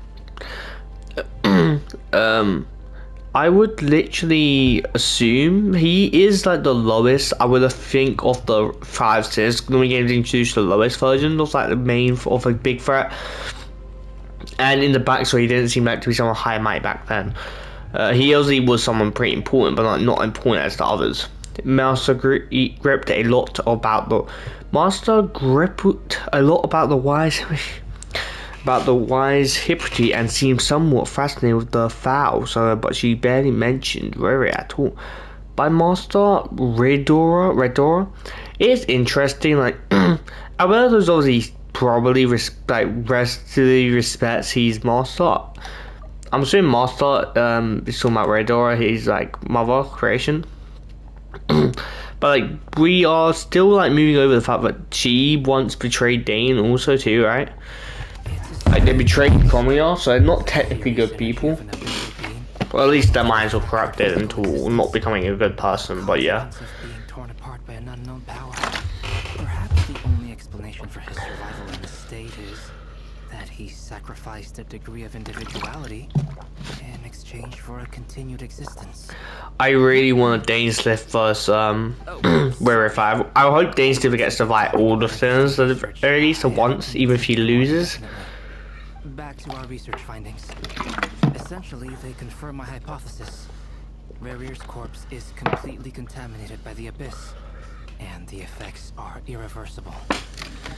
I would literally assume he is like the lowest. I would think of the 5 tiers. When we get introduced to the lowest version, looks like the main of a big threat. And in the backstory, he didn't seem like to be someone high might back then. He obviously was someone pretty important, but not important as the others. Master gripped a lot about the wise Hippity and seemed somewhat fascinated with the fowl, but she barely mentioned Rary at all. By Master Redora, it is interesting, like, Alberto's obviously probably respects his master. I'm assuming Master is talking about Redora, his like mother creation. But like we are still like moving over the fact that she once betrayed Dane also too, right? Like they betrayed Comiar, so they're not technically good people. Or at least their minds were corrupted into not becoming a good person, but yeah. Being torn apart by an unknown power. Perhaps the only explanation for his survival in this state is that he sacrificed a degree of individuality in exchange for a continued existence. I really want a Dainsleif versus Riri 5. I hope Dainsleif gets to fight all the things at least once, even if he loses. Back to our research findings. Essentially, they confirm my hypothesis. Rerir's corpse is completely contaminated by the abyss, and the effects are irreversible.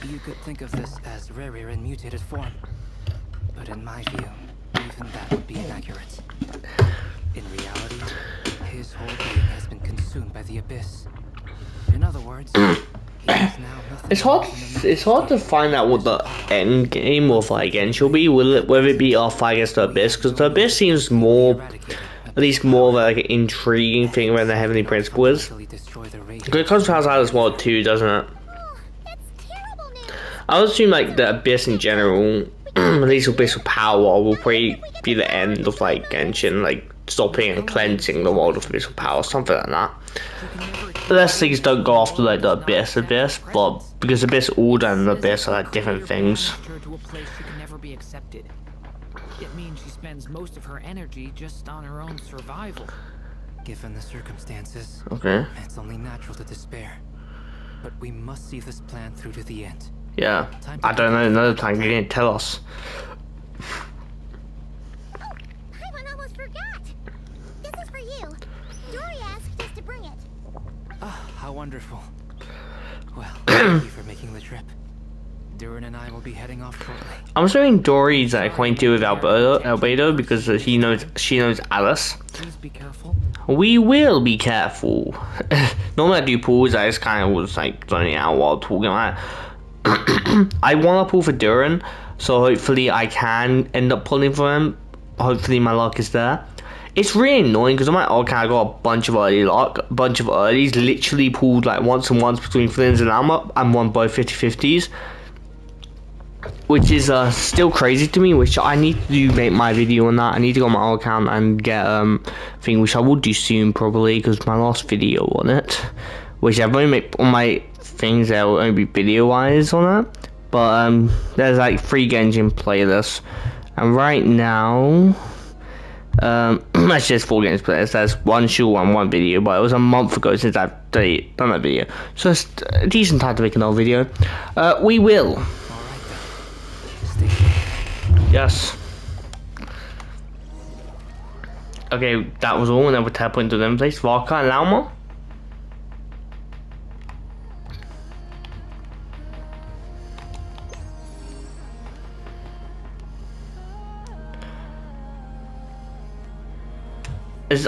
You could think of this as Rerir in mutated form, but in my view, even that would be inaccurate. In reality, his whole being has been consumed by the abyss. In other words, he is now nothing. It's hard to find out what the end game of like Genshin will be. Whether it be our fight against the abyss, because the abyss seems more, at least more of like an intriguing thing around the Heavenly Principle is. It comes to Outsider's World 2, doesn't it? I would assume like the abyss in general, at least abyssal power, will probably be the end of like Genshin, like stopping and cleansing the world of abyssal power, something like that. Unless things don't go after like the abyss, but because abyss order and the abyss are like different things. To a place she can never be accepted. It means she spends most of her energy just on her own survival. Given the circumstances, okay, it's only natural to despair. But we must see this plan through to the end. Yeah, I don't know another time you didn't tell us. I almost forgot. This is for you. Dory asked us to bring it. Ah, how wonderful. Well, thank you for making the trip. Durin and I will be heading off shortly. I'm assuming Dory's acquainted with Albedo because she knows Alice. Please be careful. We will be careful. Normally I do pulls, I just kind of was like zoning out while talking about it. I want to pull for Durin, so hopefully I can end up pulling for him. Hopefully my luck is there. It's really annoying because on my old account I got a bunch of early luck, a bunch of earlies, literally pulled like once and once between Flynn's and Alma, and won both 50-50s. Which is still crazy to me, which I need to make my video on that. I need to go on my old account and get thing, which I will do soon probably, because my last video on it, which I've only made on my things that will only be video wise on that, but there's like 3 Genshin playlists, and right now that's just 4 games playlists. There's 1 short and 1 video, but it was a month ago since I've done that video, so it's a decent time to make another video. We will. Yes. Okay, that was all, and then we'll tap into them place. Varka and Lauma.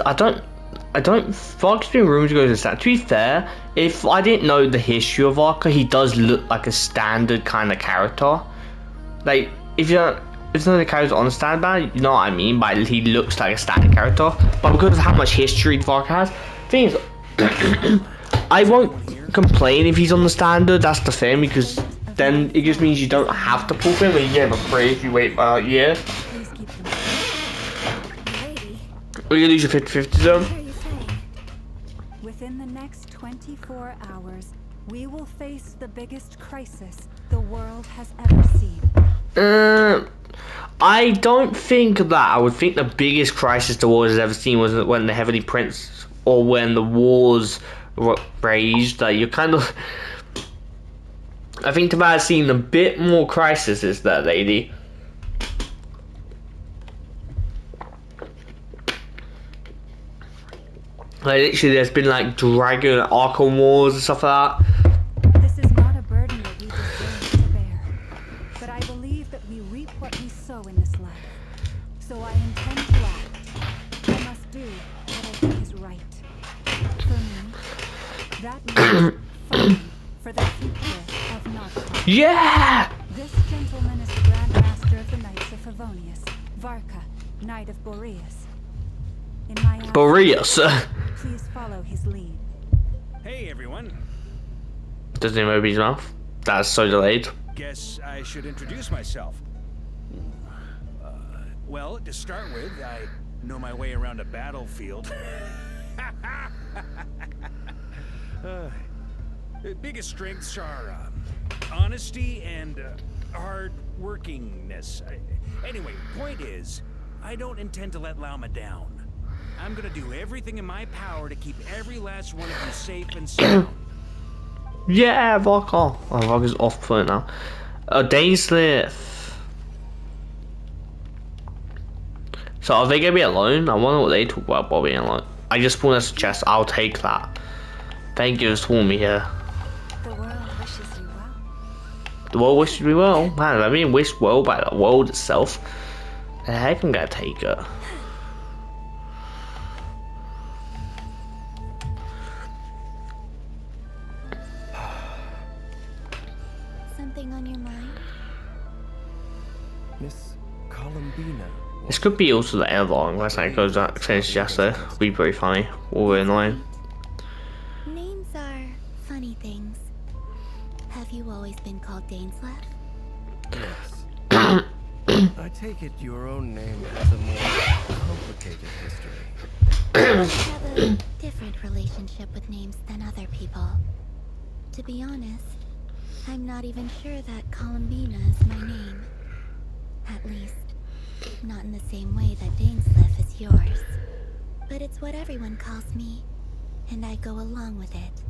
I don't. Varka's been rumored to go to that. To be fair, if I didn't know the history of Varka, he does look like a standard kind of character. Like, if you don't. It's not the character on the standby, you know what I mean, but he looks like a standard character. But because of how much history Varka has, thing is, I won't complain if he's on the standard, that's the thing, because then it just means you don't have to pull him, and you get him for free if you wait about a year. Or you lose your 50-50 zone. Within the next 24 hours, we will face the biggest crisis the world has ever seen. I don't think that. I would think the biggest crisis the world has ever seen was when the Heavenly Prince, or when the wars were raised. Like, you're kind of. I think Tibet has seen a bit more crises there, lady. Like, literally, there's been like Dragon Arkham Wars and stuff like that. For the future of Nod-Krai. Yeah! This gentleman is the Grand Master of the Knights of Favonius, Varka, Knight of Boreas. In my Boreas. Please follow his lead. Hey everyone. Doesn't he move his mouth? That's so delayed. Guess I should introduce myself. Well, to start with, know my way around a battlefield. The biggest strengths are honesty and hard workingness. Anyway, point is, I don't intend to let Lauma down. I'm gonna do everything in my power to keep every last one of you safe and sound. Yeah, rock on. Oh, rock is off point now. Dainsleif. So are they gonna be alone? I wonder what they talk about while being alone. I just want to suggest I'll take that. Thank you for me here. The world wishes you well. The world wishes me well? Man, I mean wished well by the world itself. The heck I'm gonna take it. Something on your mind? Miss Columbina. This could be also the end long, unless I goes that finished yesterday. It'd be pretty funny. Or annoying. Names are funny things. Have you always been called Dainsleif? Yes. I take it your own name has a more complicated history. I have a different relationship with names than other people. To be honest, I'm not even sure that Columbina is my name. At least, not in the same way that Dainsleif is yours. But it's what everyone calls me, and I go along with it.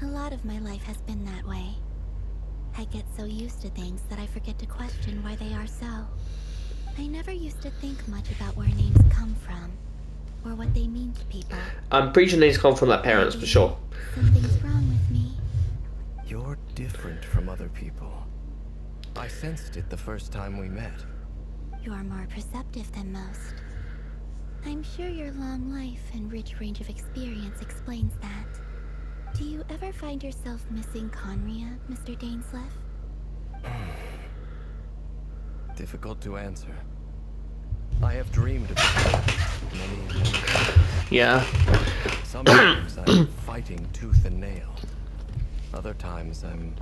A lot of my life has been that way. I get so used to things that I forget to question why they are so. I never used to think much about where names come from, or what they mean to people. I'm pretty sure names come from their parents for sure. Something's wrong with me. You're different from other people. I sensed it the first time we met. You're more perceptive than most. I'm sure your long life and rich range of experience explains that. Do you ever find yourself missing Conria, Mr. Dainsleif? Difficult to answer. I have dreamed of it many times. Yeah. Sometimes I'm fighting tooth and nail. Other times I'm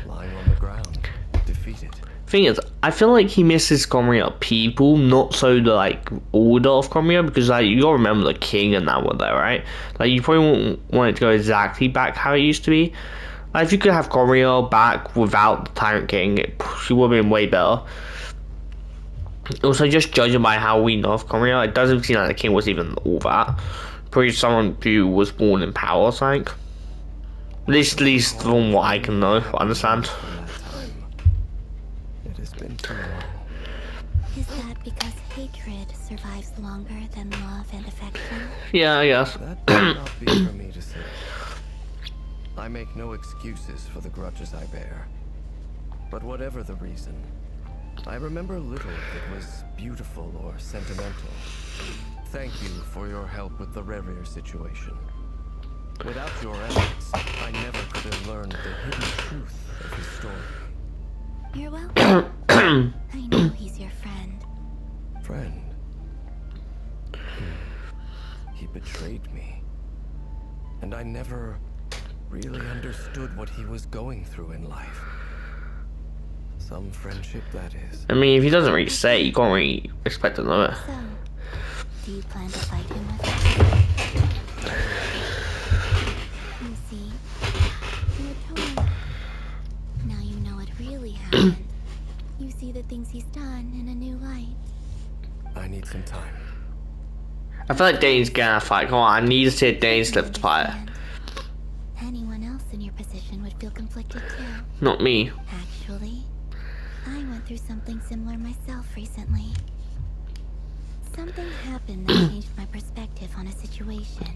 lying on the ground, defeated. Thing is, I feel like he misses Conria people, not so the like order of Conria, because like you gotta remember the king and that one there, right? Like you probably won't want it to go exactly back how it used to be. Like if you could have Conria back without the Tyrant King, she would have been way better. Also, just judging by how we know of Conria, it doesn't seem like the king was even all that. Probably someone who was born in power, I think. At least from what I can know, understand. Been too long. Is that because hatred survives longer than love and affection? Yeah, I guess. That would not be for me to say. I make no excuses for the grudges I bear. But whatever the reason, I remember little that was beautiful or sentimental. Thank you for your help with the Rerir situation. Without your efforts, I never could have learned the hidden truth of his story. You're welcome. I know he's your friend. Friend? He betrayed me. And I never really understood what he was going through in life. Some friendship, that is. I mean, if he doesn't really say, you can't really expect to know it. So, do you plan to fight him with it? You see, you're torn. Now you know what really happened. You see the things he's done in a new light. I need some time. I feel like Dane's gonna fight. Come on, I need to see Dane's lift to fight. Anyone else in your position would feel conflicted too. Not me. Actually, I went through something similar myself recently. Something happened that changed my perspective on a situation.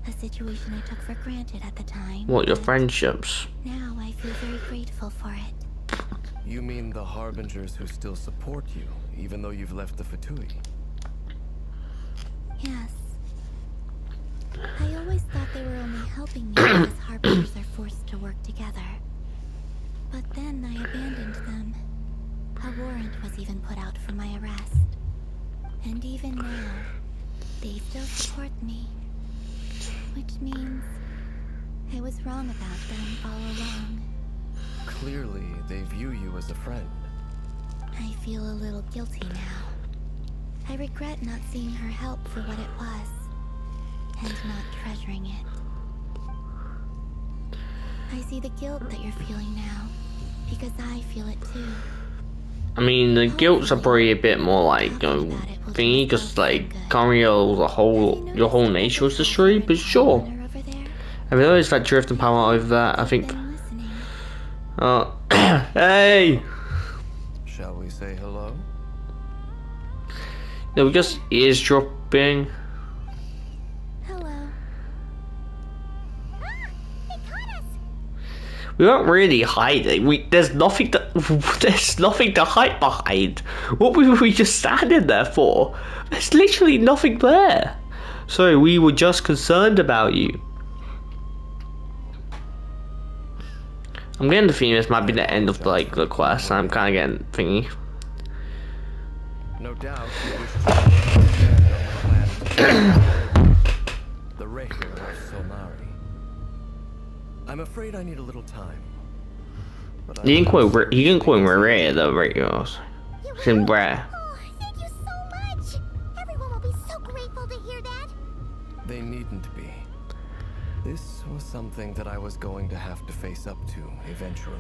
A situation I took for granted at the time. What, your friendships? Now I feel very grateful for it. You mean the Harbingers who still support you, even though you've left the Fatui? Yes. I always thought they were only helping me because Harbingers are forced to work together. But then I abandoned them. A warrant was even put out for my arrest. And even now, they still support me. Which means I was wrong about them all along. Clearly, they view you as a friend. I feel a little guilty now. I regret not seeing her help for what it was, and not treasuring it. I see the guilt that you're feeling now, because I feel it too. I mean, the guilt's are probably a bit more like, thingy, because like, Conrio, your whole nation was destroyed, but sure. I mean, there is that drift and power over that, I think. Hey! Shall we say hello? Yeah, we just eavesdropping. We weren't really hiding. There's nothing to hide behind. What were we just standing there for? There's literally nothing there. So we were just concerned about you. I'm getting the feeling this might be the end of like the quest. I'm kind of getting thingy. No doubt you wish to understand the Raker of Solari. I'm afraid I need a little time. But You didn't call him Rare though, right? Yours. It's in Rare. Oh, thank you so much! Everyone will be so grateful to hear that. They needn't be. This was something that I was going to have to face up to eventually.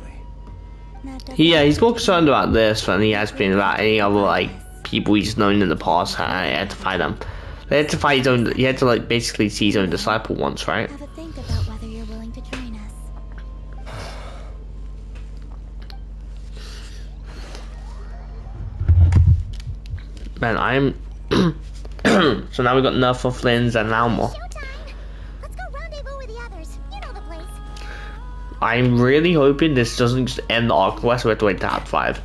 Yeah, he's more concerned about this than he has been about any other like people he's known in the past. He had to fight them. He had to fight his own. He had to like basically see his own disciple once, right? Have a think about whether you're willing to join us. Man, I'm. So now we got enough for Flynn's and Alma. Let's go rendezvous with the others. You know the place. I'm really hoping this doesn't just end the arc quest. We have to wait to Act 5.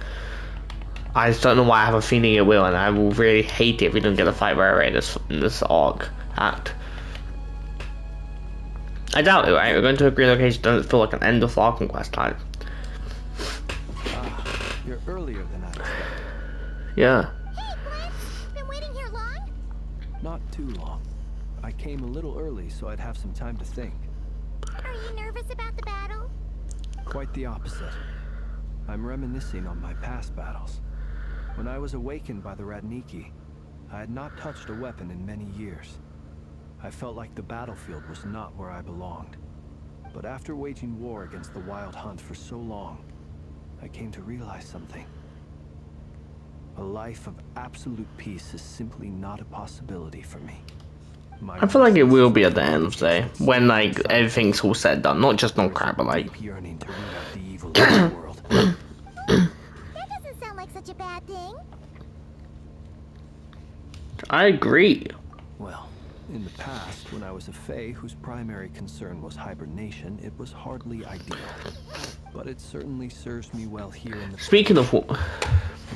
I just don't know why I have a feeling it will, and I will really hate it if we don't get a fight right away in this arc act. I doubt it, right? We're going to a great location. Doesn't feel like an end of arc quest time. You're earlier than I expected. Yeah. Been waiting here long? Not too long. I came a little early so I'd have some time to think. Are you nervous about the battle? Quite the opposite. I'm reminiscing on my past battles. When I was awakened by the Radniki, I had not touched a weapon in many years. I felt like the battlefield was not where I belonged. But after waging war against the Wild Hunt for so long, I came to realize something. A life of absolute peace is simply not a possibility for me. I feel like it will be at the end of the day, when like everything's all said and done, not just Nod-Krai, but like. Yearning to root out the evil in the world. That doesn't sound like such a bad thing. I agree. Well, in the past, when I was a Fae whose primary concern was hibernation, it was hardly ideal. But it certainly serves me well here in the. Speaking of what,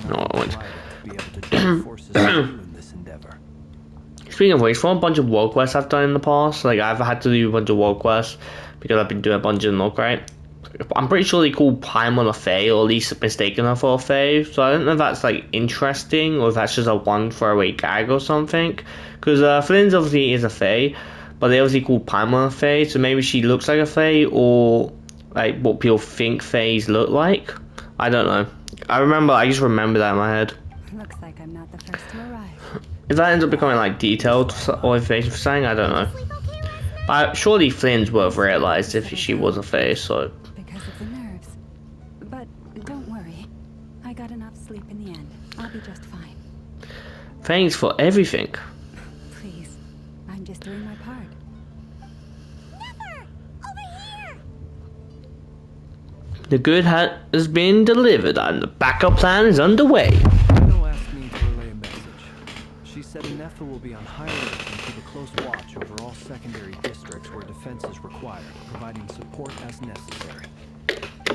no, I went. To be able to join forces with you in this endeavor. Speaking of which, for a bunch of world quests I've done in the past, like I've had to do a bunch of world quests because I've been doing a bunch of Nod-Krai. I'm pretty sure they call Paimon a Fae, or at least mistaken her for a Fae. So I don't know if that's like interesting or if that's just a one throwaway gag or something. Because Flynn's obviously is a Fae, but they obviously call Paimon a Fae, so maybe she looks like a Fae, or like what people think Faes look like. I don't know. I just remember that in my head. Looks like I'm not the first to arrive. If that ends up becoming like detailed or information for saying, I don't know. But surely Flynn's would have realized if she was a Fae, so. Because of the nerves. But don't worry. I got enough sleep in the end. I'll be just fine. Thanks for everything. Please. I'm just doing my part. Never! Over here! The good has been delivered and the backup plan is underway. Nino asked me to relay a message. She said Inepha will be on high alert and keep a close watch over all secondary districts where defense is required, providing support as necessary.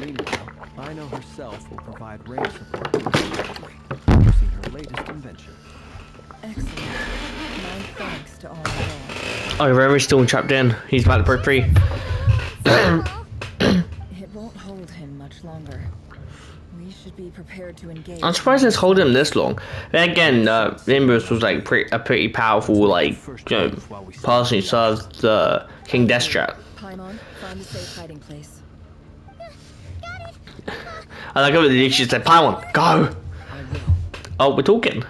Meanwhile, Ino herself will provide range support directly, using her latest invention. Excellent. My thanks to all involved. Oh, Reverend's still trapped in. He's about to break free. It won't hold him much longer. We should be prepared to engage. I'm surprised it's holding him this long. Then again, Nimbus was like a pretty powerful, like, person who served King Destrat. Paimon, find a safe hiding place. I like how she said, Paimon, go! Oh, we're talking.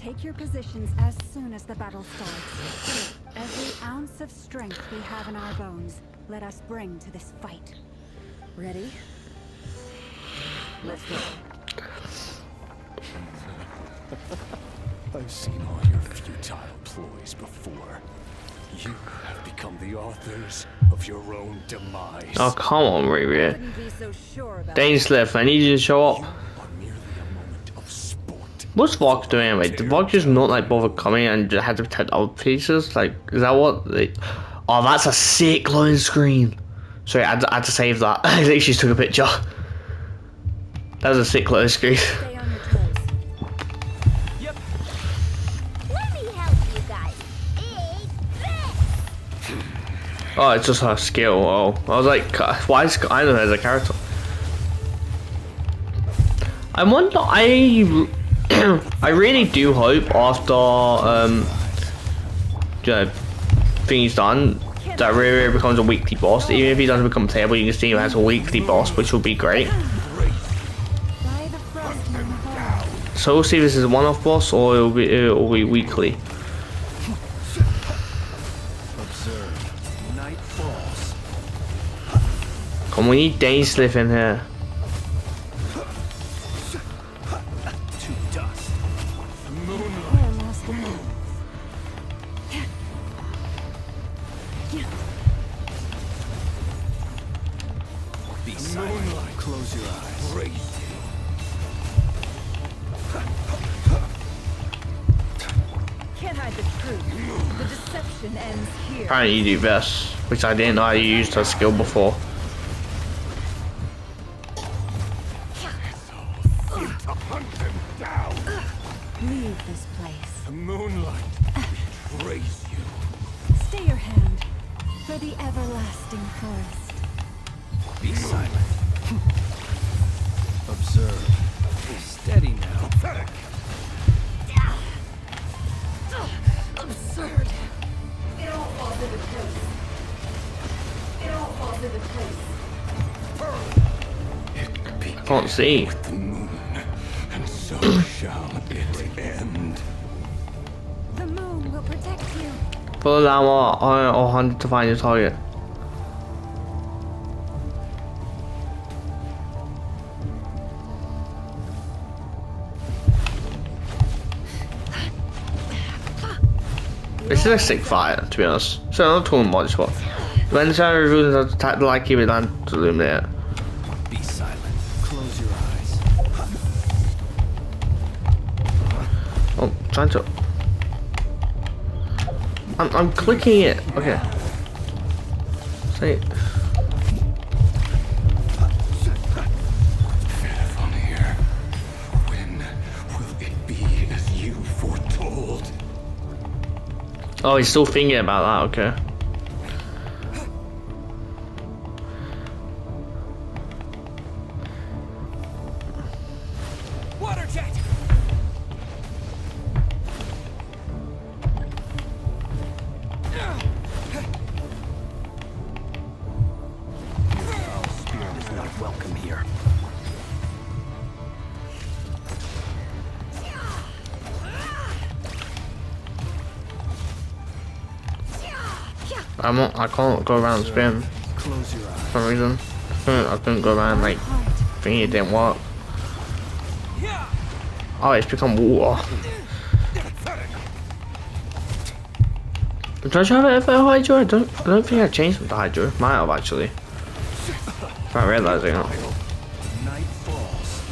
take your positions as soon as the battle starts. Every ounce of strength we have in our bones, let us bring to this fight. Ready? Let's go. I've seen all your futile ploys before. You have become the authors of your own demise. Oh, come on, Riri. Wouldn't be so sure about Dainsleif, I need you to show up. What's Vox doing anyway? Did Vox just not like bother coming and just had to protect other pieces? Like, is that what they... Oh, that's a sick loading screen. Sorry, I had to save that. I literally just took a picture. That was a sick loading screen. Stay on your toes. Let me help you guys. Oh, it's just her skill. Oh, I was like, why is I know her as a character? I wonder. I really do hope after things done that Riri becomes a weekly boss. Even if he doesn't become playable, you can see him as a weekly boss, which will be great. So we'll see if this is a one-off boss or it'll be weekly. Observe. Night falls. Come on, we need Dainsleif in here. To dust. Moonlight. Be silent. Close your eyes. Raise Can't hide the truth. The deception ends here. Apparently you do best, which I didn't know I used her skill before. to hunt them down. Leave this place. The moonlight betrays you. Stay your hand for the everlasting forest. Be silent. Observe. Steady now. Absurd. It all falls into place. It all falls into place. I can't see. With the moon, and so shall it end. The moon will protect you. Pull down or hunt to find your target. This is a sick fight, to be honest. So I'm not talking about this one. When the shadow reveals attack the light, keep it down to illuminate. Be silent. Close your eyes. Oh, trying to. I'm clicking it. Okay. Say. From here, when will it be as you foretold? Oh, he's still thinking about that. Okay. Water jet. Spirit is not welcome here. I can't go around spin Close your eyes. for some reason. I couldn't go around like thinking it didn't work. Oh, it's become water. Did I have it for Hydro? I don't think I changed it to Hydro. Might have actually. If I realising it. Night falls.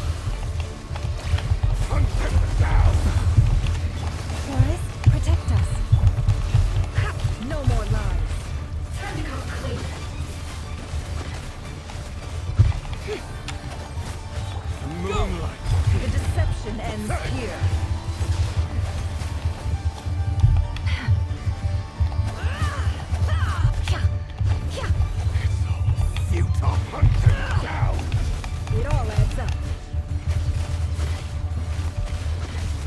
Forest, protect us. No more lies. Time to come clean. Moonlight. The deception ends here. Futile hunting down. It all adds up.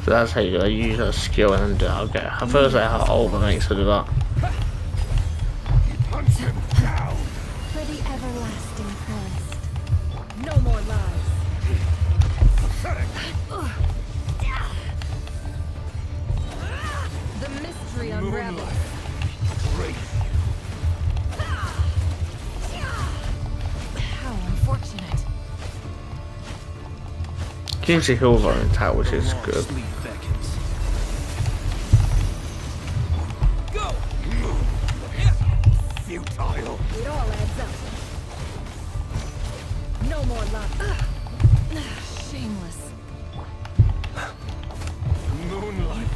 So that's how you use a skill and do that. Okay. At first I had all the things to do that. Hunt them down. For the everlasting forest. No more lies. Seems to heal her attack, which is good. Go! Futile. It all adds up. No more love. Shameless. Moonlight.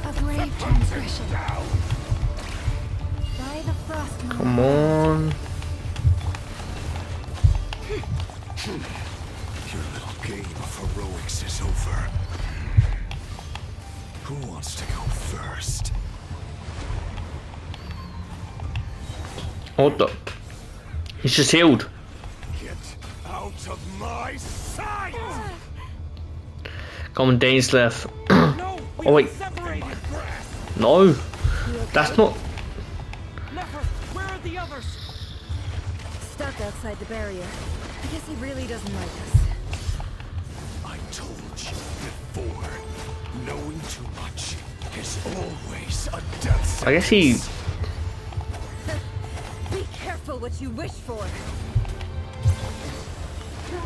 A brave transgression. By the frost moon. Come on. Your little game of heroics is over. Who wants to go first? Hold up. He's just healed. Get out of my sight! Come on, Dainsleif. Oh wait. No. That's not. Where are the others? Stuck outside the barrier. I guess he really doesn't like us. I told you before, knowing too much is always a death I guess he. Be careful what you wish for.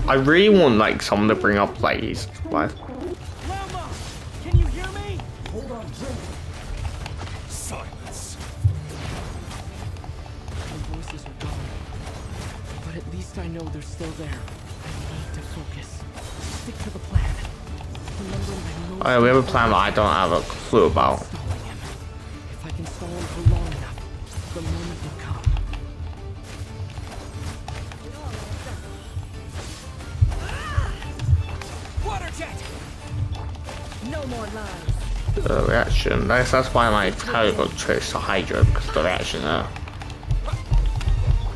I really want like someone to bring up like his wife. Mama, can you hear me? Hold on, drink. Silence. The voices are gone, but at least I know they're still there. I need to focus. Stick to the plan. Remember my Oh, yeah, we have a plan that I don't have a clue about. If I can stall him for long enough, the moment will come. Water jet! No more lies. The reaction. That's why my Harry got traced to Hydra, because the reaction there.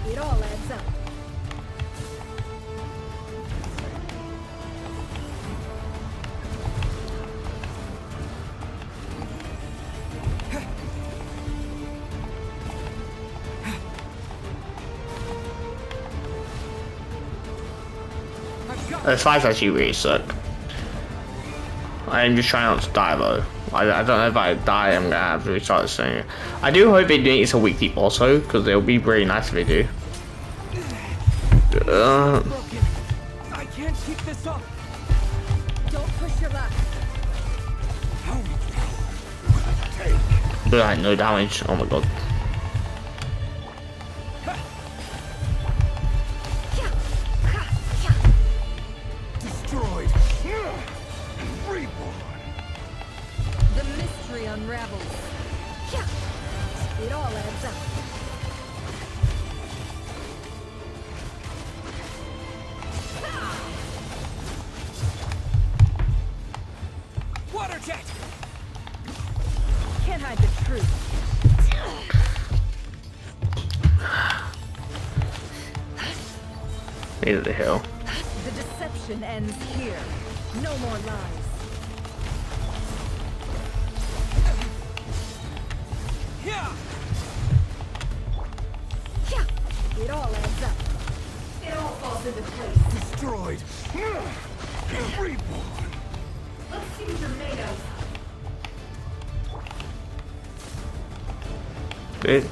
It all adds up. The fights actually really suck. I'm just trying not to die though. I don't know if I die, I'm gonna have to restart this thing. I do hope they do it's a weekly also, because it'll be really nice if they do. I can't keep this up. Don't push your luck. Do like no damage. Oh my god. Destroyed. Reborn. The mystery unravels. It all adds up. Water jet! Can't hide the truth. Neither the hill. The deception ends here. No more lies. It all adds up. It all falls into place. Destroyed. Reborn. Let's see what you're made of. Good.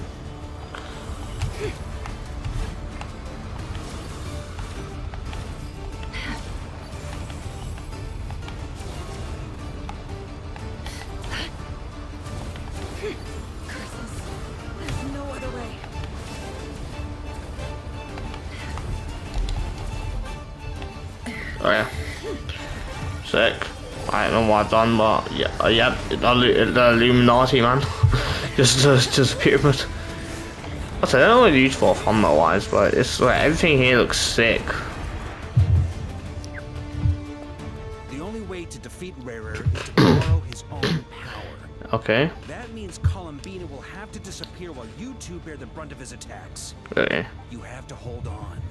There's no other way. Oh yeah. Sick. I don't know what I've done, but yeah, yeah, the Illuminati man. just a pyramid. I don't know what it's used for thumbnail wise, but it's like everything here looks sick. The only way to defeat Rarer is to borrow his own power. Okay. That means Columbina will have to disappear while you two bear the brunt of his attacks. Okay. You have to hold on.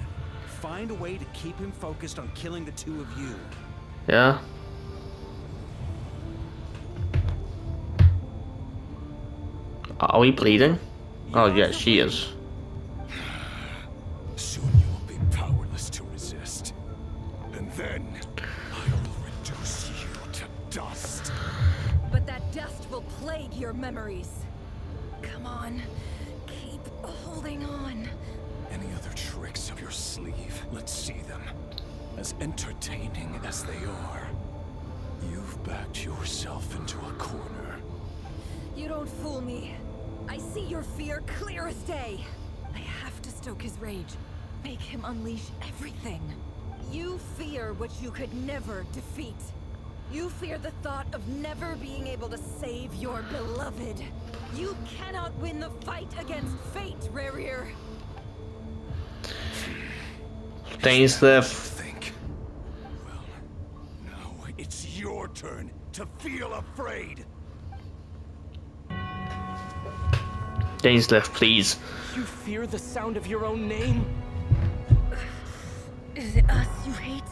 Find a way to keep him focused on killing the two of you. Yeah. Are we bleeding? Oh yeah, she is. Soon you will be powerless to resist. And then I will reduce you to dust. But that dust will plague your memories. Come on. Keep holding on. Any other tricks up your sleeve? Let's see them. as entertaining as they are, you've backed yourself into a corner. You don't fool me. I see your fear clear as day. I have to stoke his rage. Make him unleash everything. You fear what you could never defeat. You fear the thought of never being able to save your beloved. You cannot win the fight against fate, Rerir. Dainsleif. Well, now it's your turn to feel afraid. Dainsleif, please. You fear the sound of your own name? Is it us you hate?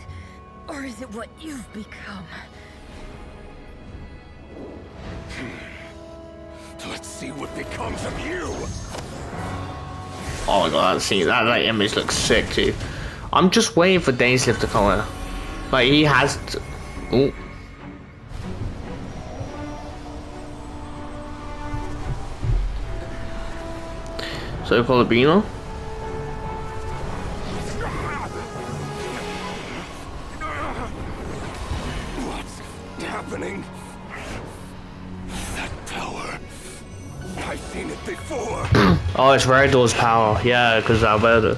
Or is it what you've become? Let's see what becomes of you. Oh my god, that image looks sick too. I'm just waiting for Dainsleif to come in. Like he has to... Ooh. So Colabino? What's happening? That power. I've seen it before. Oh, it's Ragdoll's power. Yeah, because Alberta.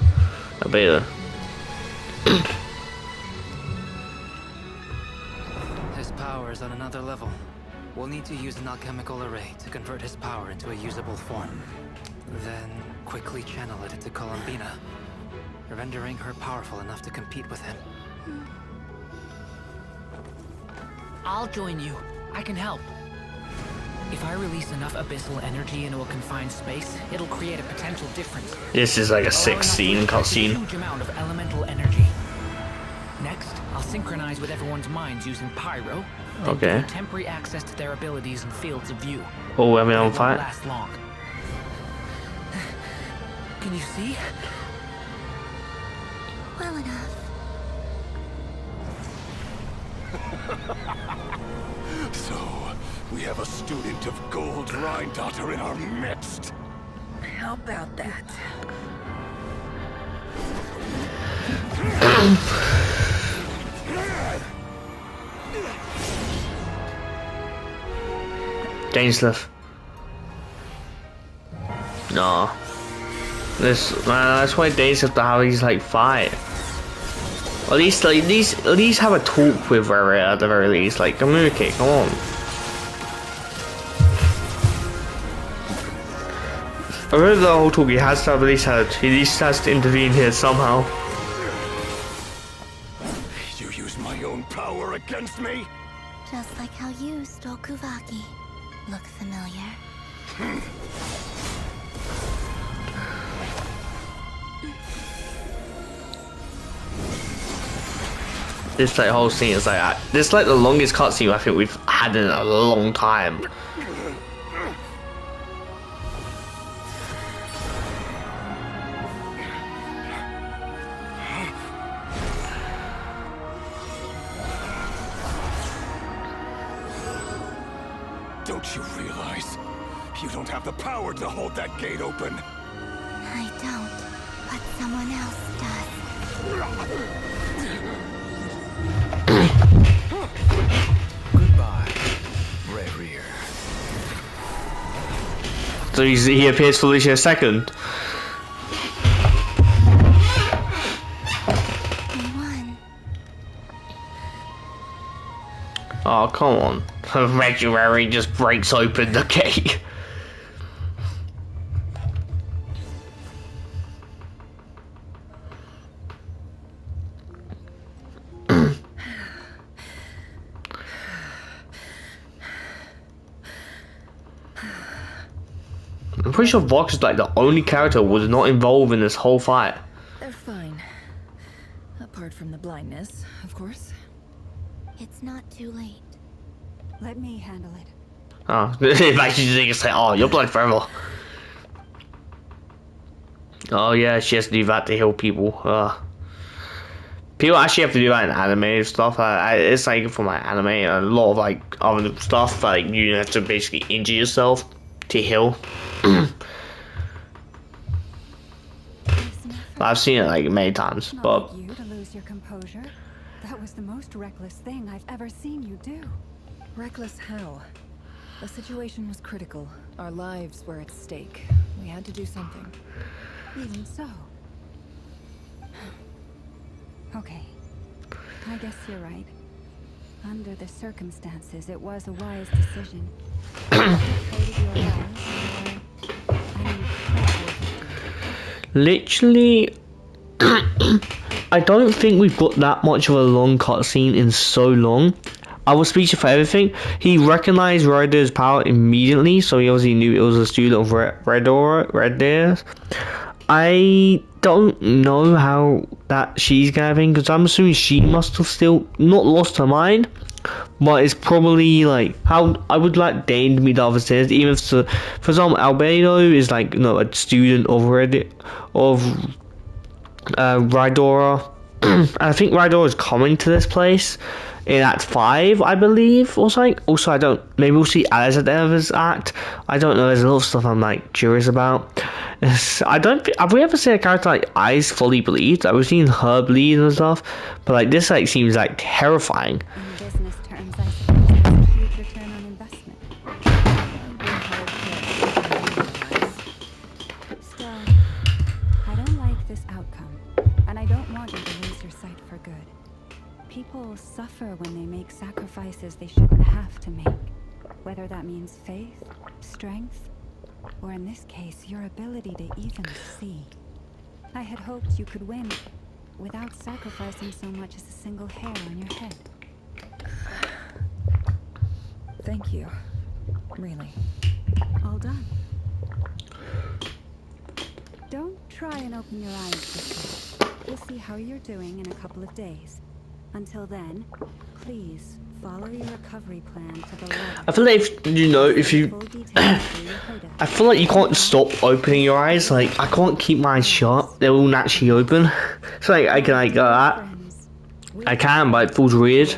His power is on another level. We'll need to use an alchemical array to convert his power into a usable form. Then quickly channel it into Columbina, rendering her powerful enough to compete with him. I'll join you. I can help. If I release enough abyssal energy into a confined space, it'll create a potential difference. This is like a cutscene. A huge amount of elemental energy. Next, I'll synchronize with everyone's minds using pyro. Then Okay. give temporary access to their abilities and fields of view. Oh, I'm It on won't fire. last long. Can you see? Well enough. So, we have a student of Gold Rhine-Daughter in our midst. How about that? Dainsleif. No. That's why Dainsleif to have these like fight. At least have a talk with Rerir at the very least. Like communicate. Come on. I heard the whole talk. He has to have at least has to intervene here somehow. You use my own power against me? Just like how you stole Kuvaki. Look familiar? This like whole scene is like this is like the longest cutscene I think we've had in a long time. Don't you realize? You don't have the power to hold that gate open. I don't, but someone else Goodbye, Rerir. So he appears for Alicia second. Oh come on. Regiary just breaks open the gate. I'm pretty sure Vox is like the only character who was not involved in this whole fight. They're fine. Apart from the blindness, of course. It's not too late. Let me handle it. Oh, if actually you say, oh, you're blind forever. Oh yeah, she has to do that to heal people. People actually have to do that in anime stuff. It's like for my anime and a lot of like other stuff. Like you have to basically injure yourself to heal. I've seen it like many times, but You to lose your composure. That was the most reckless thing I've ever seen you do. Reckless how? The situation was critical. Our lives were at stake. We had to do something. Even so. Okay. I guess you're right. Under the circumstances, it was a wise decision. Literally, I don't think we've got that much of a long cutscene in so long. I was speechless for everything. He recognized Ryder's power immediately, so he obviously knew it was a student of Red Deer. I don't know how that she's gathering, because I'm assuming she must have still not lost her mind, but it's probably like how I would like Dane to meet the other students, even if, for example, Albedo is like, you know, a student of Rydora. I think Rydora is coming to this place in Act 5, I believe, or something. Also, I don't. Maybe we'll see Alice at the end of this act. I don't know. There's a lot of stuff I'm like curious about. I don't. Have we ever seen a character like eyes fully bleed? Like, we've seen her bleed and stuff, but like this like seems like terrifying. In business terms, I suppose that's a huge return on investment. Still, I don't like this outcome, and I don't want you to lose your sight for good. People suffer when they make sacrifices they shouldn't have to make, whether that means faith, strength, or in this case, your ability to even see. I had hoped you could win without sacrificing so much as a single hair on your head. Thank you. Really. All done. Don't try and open your eyes this way. We'll see how you're doing in a couple of days. Until then, please follow your recovery plan to the letter. I feel like I feel like you can't stop opening your eyes. Like, I can't keep my eyes shut; they will naturally open. So like, I can like go that. I can, but it feels weird.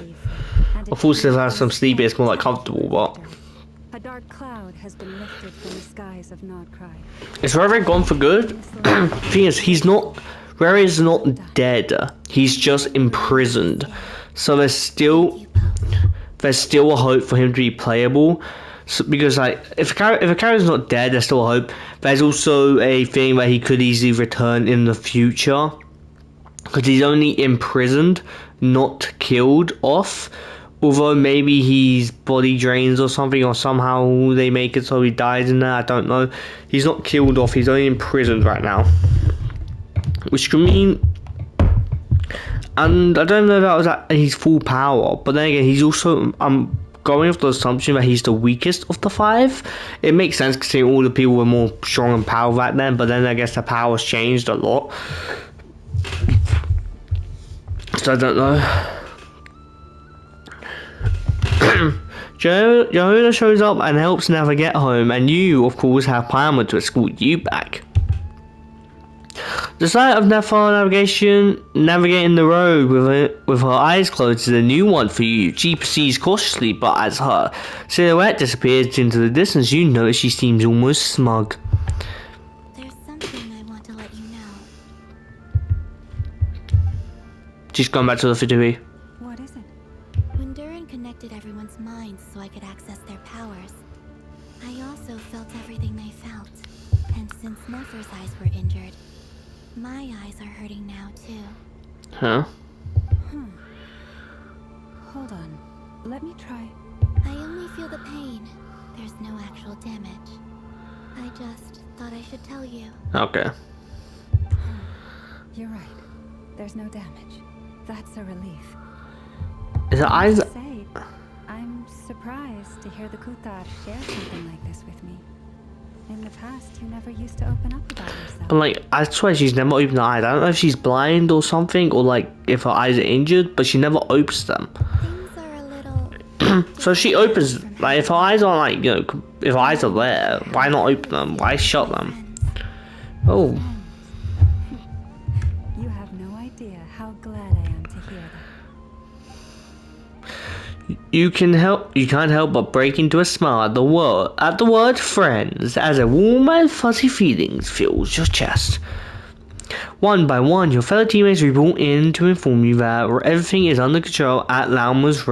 Of course, if I have some sleep, it's more like comfortable, but a dark cloud has been lifted from the skies of Nod-Krai. Is Rere gone for good? Thing is, he's not. Rere is not dead. He's just imprisoned. So there's still a hope for him to be playable. So, because like if a character's not dead, there's still a hope. There's also a thing where he could easily return in the future, because he's only imprisoned, not killed off. Although maybe his body drains or something, or somehow they make it so he dies in there. I don't know. He's not killed off. He's only imprisoned right now. Which could mean, and I don't know if that was at his full power, but then again, he's also, I'm going off the assumption that he's the weakest of the 5. It makes sense considering all the people were more strong and powerful back then, but then I guess the power's changed a lot. So I don't know. Johanna shows up and helps Never get home, and you, of course, have Paimon to escort you back. The sight of Nefer navigating the road with her eyes closed is a new one for you. She proceeds cautiously, but as her silhouette disappears into the distance, you notice she seems almost smug. There's something I want to let you know. She's gone back to the Fidui. What is it? When Durin connected everyone's minds so I could access their powers, I also felt everything they felt. And since Nefer's eyes were injured, my eyes are hurting now too. Huh? Hold on. Let me try. I only feel the pain. There's no actual damage. I just thought I should tell you. Okay. You're right. There's no damage. That's a relief. Is her eyes? I'm surprised to hear the Kuthar share something like this with me. In the past, you never used to open up about yourself. But like, I swear she's never opened her eyes. I don't know if she's blind or something, or like if her eyes are injured, but she never opens them. Things are a little... So she opens, like, if her eyes are like, you know, if her eyes are there, why not open them? Why shut them? Oh. You have no idea how glad I am to hear that. You can't help but break into a smile at the word friends, as a warm and fuzzy feeling fills your chest. One by one, your fellow teammates report in to inform you that everything is under control at Lauma's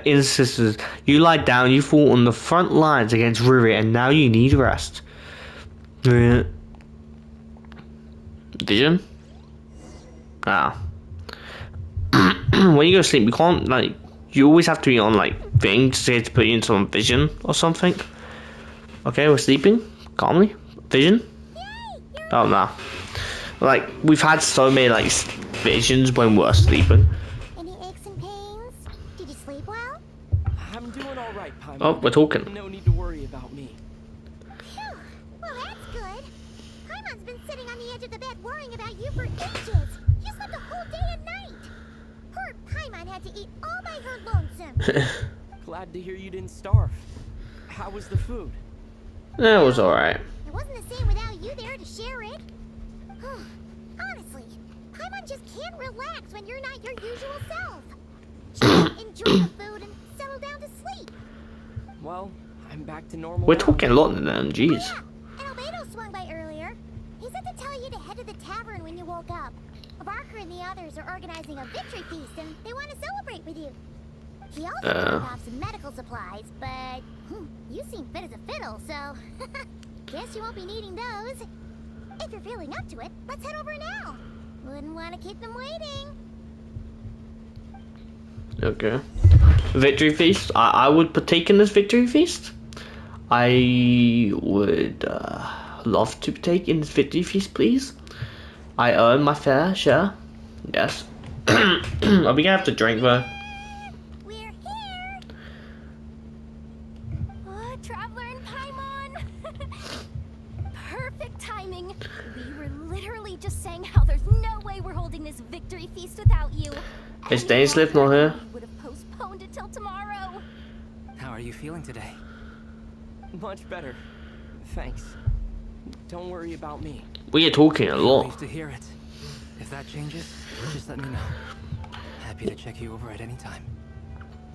instances. You lie down, you fought on the front lines against Riri, and now you need rest. Vision? Ah. When you go to sleep, you can't, like, you always have to be on, like, things to put you in some vision or something. Okay, we're sleeping calmly. Vision? Oh, no. Like, we've had so many, like, visions when we're sleeping. Any aches and pains? Did you sleep well? I'm doing all right, Paimon. Oh, we're talking. No need to worry about me. Phew. Well, that's good. Paimon's been sitting on the edge of the bed worrying about you for ages. You slept a whole day and night. Poor Paimon had to eat all by her lonesome. Glad to hear you didn't starve. How was the food? That was alright. It wasn't the same without you there to share it. Honestly, Paimon just can't relax when you're not your usual self. Just enjoy the food and settle down to sleep. Well, I'm back to normal. We're talking a lot of them, jeez. Oh, yeah. And Albedo swung by earlier. He said to tell you to head to the tavern when you woke up. Barker and the others are organizing a victory feast and they want to celebrate with you. He also dropped off some medical supplies, but you seem fit as a fiddle, so guess you won't be needing those. If you're feeling up to it, let's head over now. Wouldn't want to keep them waiting. Okay. Victory feast. I would partake in this victory feast. I would love to partake in this victory feast, please. I earn my fair share. Yes. Are we gonna have to drink though? We're here. Oh, Traveler and Paimon. Perfect timing. We were literally just saying how there's no way we're holding this victory feast without you. Is Dainsliff not here? We would have postponed it till tomorrow. How are you feeling today? Much better. Thanks. Don't worry about me. We are talking a lot. Relieved to hear it. If that changes, just let me know. Happy to check you over at any time.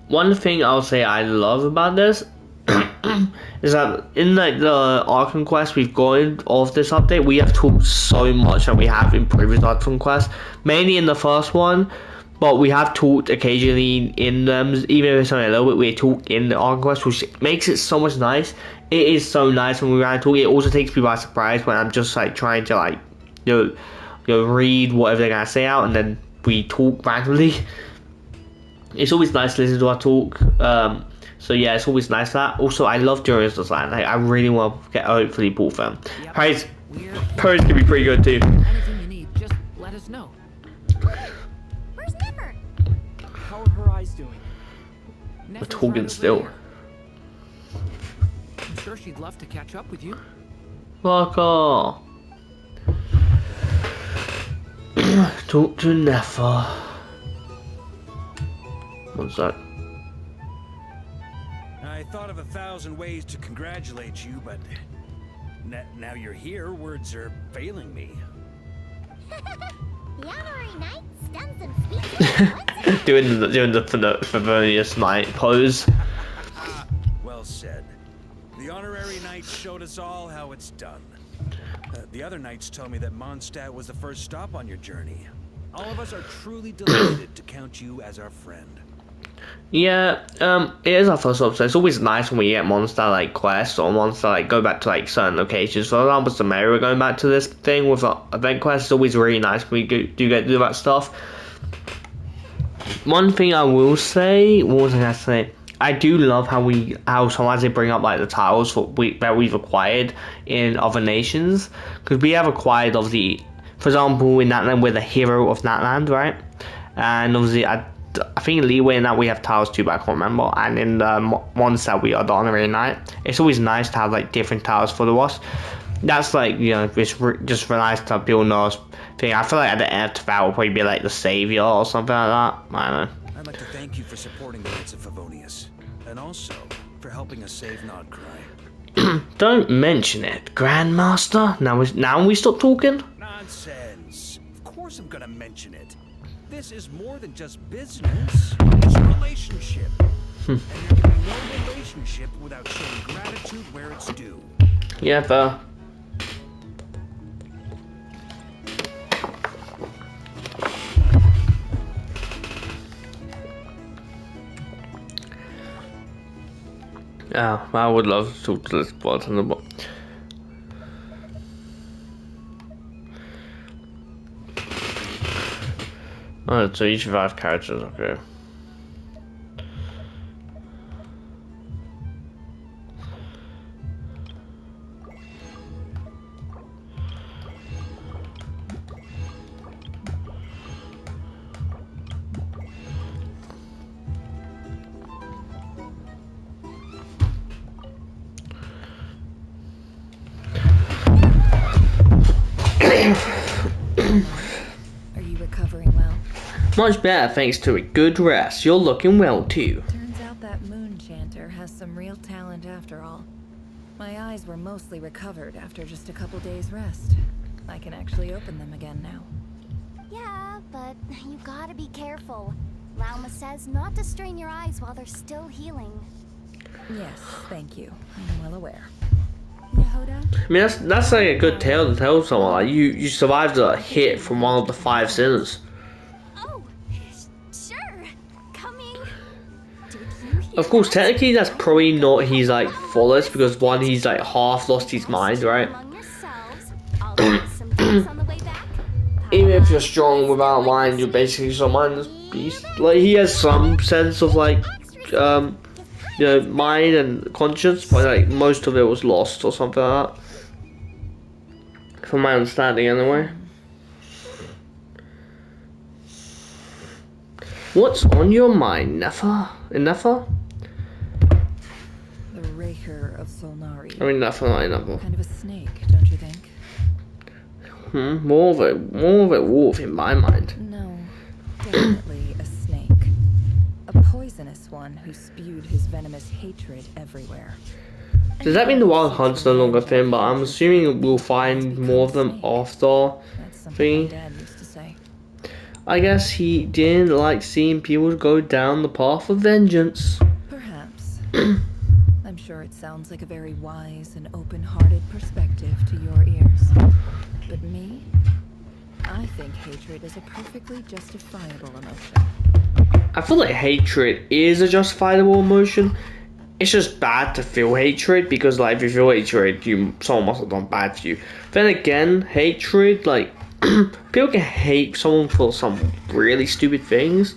One thing I'll say I love about this is that in like the Arkham Quest we've gotten of this update, we have talked so much that we have in previous Arkham Quests, mainly in the first one, but we have talked occasionally in them, even if it's only a little bit, we talk in the Arkham Quest, which makes it so much nice. It is so nice when we talk. It also takes me by surprise when I'm just like trying to like read whatever they're gonna say out and then we talk randomly. It's always nice to listen to our talk. So yeah, it's always nice that. Also, I love Durian's design. Like, I really want to get hopefully pull them. Praise can be pretty good too. Anything you need, just let us know. Where's Nipper? How are her eyes doing? We're talking still. I'm sure she'd love to catch up with you. Fuck off. Talk to Nefer. What's that? I thought of 1,000 ways to congratulate you, but now you're here, words are failing me. The honorary knight stuns some speeches. doing the Favonius Knight pose. Well said. The honorary knight showed us all how it's done. The other knights told me that Mondstadt was the first stop on your journey. All of us are truly delighted to count you as our friend. Yeah, it is our first stop, so it's always nice when we get monster like quests or monster like go back to like certain locations. For example, Samaria, we're going back to this thing with our event quest. It's always really nice when we do get to do that stuff. One thing I will say, what was I gonna say? I do love how sometimes they bring up like the tiles that we've acquired in other nations, because we have acquired for example in Natland we're the hero of Natland, right? And obviously I think in Leeway and that we have tiles too, but I can't remember. And in the Mondstadt we are the honorary knight. It's always nice to have like different tiles for the boss. That's like, you know, it's just for nice to people know thing. I feel like at the end of that will probably be like the savior or something like that. I don't know. I'd like to thank you for supporting the Knights of Favonius, and also for helping us save Nod-Krai. Don't mention it, Grandmaster. Now we stop talking. Nonsense. Of course I'm gonna mention it. This is more than just business. It's a relationship. And there can be no relationship without showing gratitude where it's due. Yeah, fair. Yeah, I would love to talk to this bartender, but alright, so each of 5 characters, okay. Are you recovering well? Much better thanks to a good rest. You're looking well too. Turns out that moon chanter has some real talent after all. My eyes were mostly recovered after just a couple days rest. I can actually open them again now. Yeah, but you gotta be careful. Lauma says not to strain your eyes while they're still healing. Yes, thank you. I'm well aware. I mean, that's like a good tale to tell someone. Like you survived a hit from one of the 5 sinners. Oh, sure. Coming. Of course, technically that's probably not his like fullest, because one, he's like half lost his mind, right? Even if you're strong without mind, you're basically some mindless beast. Like he has some sense of like you know, mind and conscience, but like most of it was lost or something like that. From my understanding, anyway. What's on your mind, Nefa? Nefa? The Raker of Solnari. I mean, Nefa, not Nefa. Kind of a snake, don't you think? More of a wolf in my mind. No, definitely a snake. A poisonous one who spewed his venomous hatred everywhere. Does that mean the wild hunt's no longer a thing? But I'm assuming we'll find more of them after thing. I guess he didn't like seeing people go down the path of vengeance. Perhaps. I'm sure it sounds like a very wise and open-hearted perspective to your ears. But me? I think hatred is a perfectly justifiable emotion. I feel like hatred is a justifiable emotion. It's just bad to feel hatred, because like if you feel hatred, someone must have done bad to you. Then again, hatred, like people can hate someone for some really stupid things.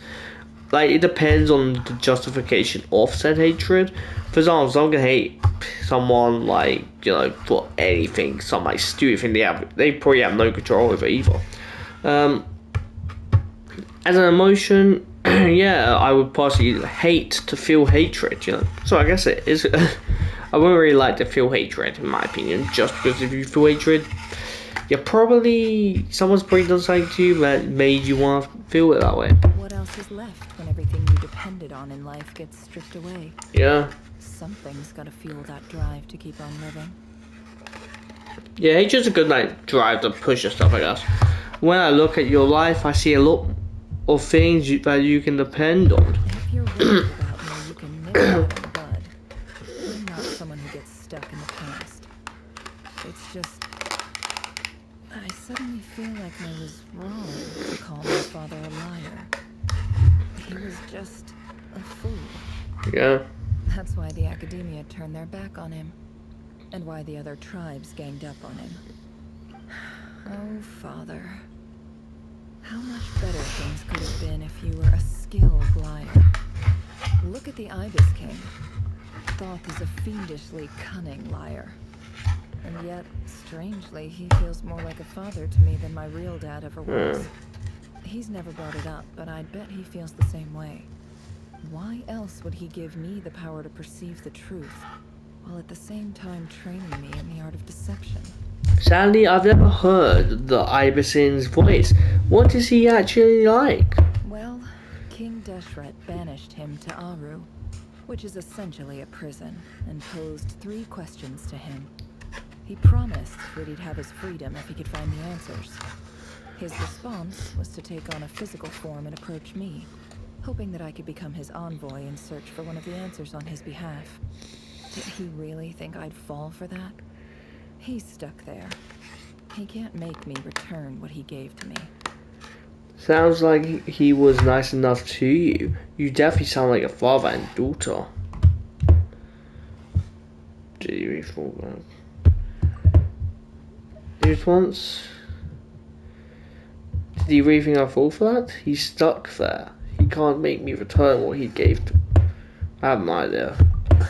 Like it depends on the justification of said hatred. For example, someone can hate someone like, you know, for anything, some like stupid thing they probably have no control over either. As an emotion, yeah, I would possibly hate to feel hatred, you know. So I guess it is. I wouldn't really like to feel hatred, in my opinion, just because if you feel hatred, someone's probably done something to you that made you want to feel it that way. What else is left when everything you depended on in life gets stripped away? Yeah. Something's gotta fuel that drive to keep on living. Yeah, hatred's a good like drive to push yourself, I guess. When I look at your life, I see a lot of things that you can depend on. If you're worried about me, you can nip that in the bud. I'm not someone who gets stuck in the past. It's just, I suddenly feel like I was wrong to call my father a liar. He was just a fool. Yeah. That's why the academia turned their back on him, and why the other tribes ganged up on him. Oh, Father. How much better things could have been if you were a skilled liar. Look at the Ibis King. Thoth is a fiendishly cunning liar. And yet, strangely, he feels more like a father to me than my real dad ever was. He's never brought it up, but I'd bet he feels the same way. Why else would he give me the power to perceive the truth, while at the same time training me in the art of deception? Sadly, I've never heard the Ibis's voice. What is he actually like? Well, King Deshret banished him to Aru, which is essentially a prison, and posed 3 questions to him. He promised that he'd have his freedom if he could find the answers. His response was to take on a physical form and approach me, hoping that I could become his envoy and search for one of the answers on his behalf. Did he really think I'd fall for that? He's stuck there. He can't make me return what he gave to me. Sounds like he was nice enough to you. You definitely sound like a father and daughter. Did he fall back? The response. Did he really think I fall for that? He's stuck there. He can't make me return what he gave to me. I have no idea.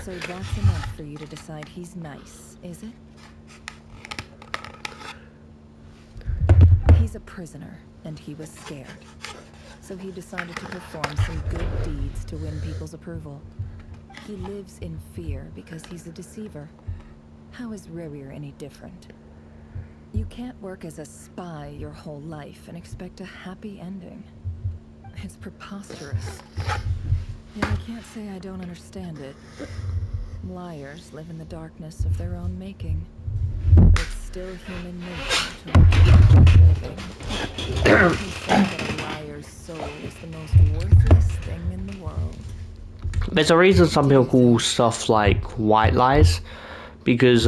So that's enough for you to decide he's nice, is it? He's a prisoner, and he was scared. So he decided to perform some good deeds to win people's approval. He lives in fear because he's a deceiver. How is Rerir any different? You can't work as a spy your whole life and expect a happy ending. It's preposterous. Yet I can't say I don't understand it. Liars live in the darkness of their own making. But it's still human nature to want to keep living. He said that a liar's soul is the most worthless thing in the world. There's a reason some people call stuff like white lies, because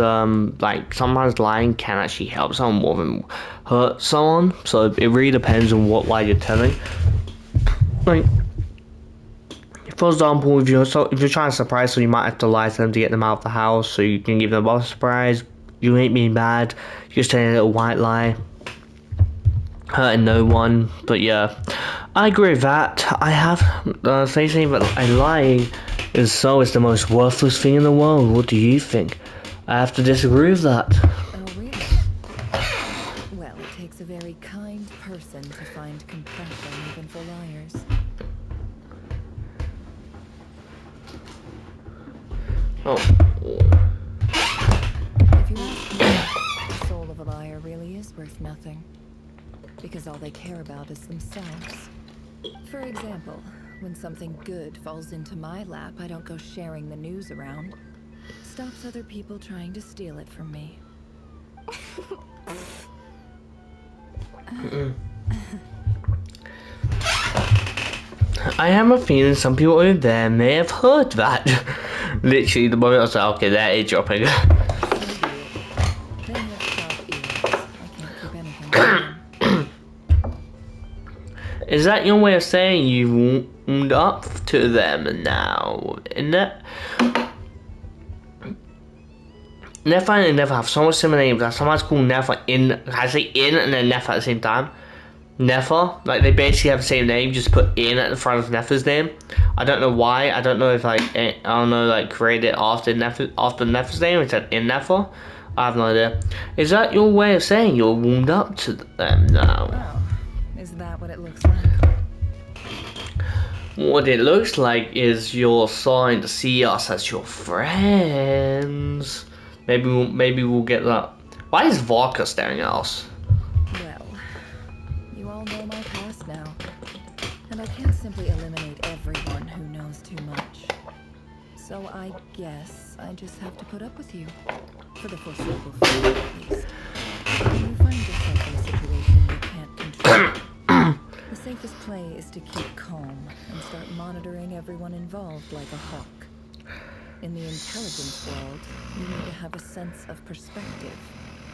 like sometimes lying can actually help someone more than hurt someone. So it really depends on what lie you're telling. Like, for example, if you're trying to surprise someone, you might have to lie to them to get them out of the house so you can give them a surprise. You ain't being bad, you're just telling a little white lie, hurting no one. But yeah, I agree with that. I have saying that lying is the most worthless thing in the world. What do you think? I have to disagree with that. Oh, really? Well, it takes a very kind person to find compassion even for liars. Oh. If you ask me, the soul of a liar really is worth nothing. Because all they care about is themselves. For example, when something good falls into my lap, I don't go sharing the news around. Stops other people trying to steal it from me. I have a feeling some people over there may have heard that. Literally, the moment I was like, okay, that is dropping. Is that your way of saying you warmed up to them now? Isn't it? Nefa and Nefa have so much similar names that sometimes called Nefa in. I say in and then Nefa at the same time. Nefa, like they basically have the same name, just put in at the front of Nefa's name. I don't know why. I don't know if created after Nefa's name. It said in Nefa. I have no idea. Is that your way of saying you're warmed up to them now? Oh, is that what it looks like? What it looks like is you're starting to see us as your friends. Maybe we'll get that. Why is Vodka staring at us? Well, you all know my past now, and I can't simply eliminate everyone who knows too much. So I guess I just have to put up with you, for the foreseeable future at least. When you find yourself in a situation you can't control, the safest play is to keep calm and start monitoring everyone involved like a hawk. In the intelligence world, you need to have a sense of perspective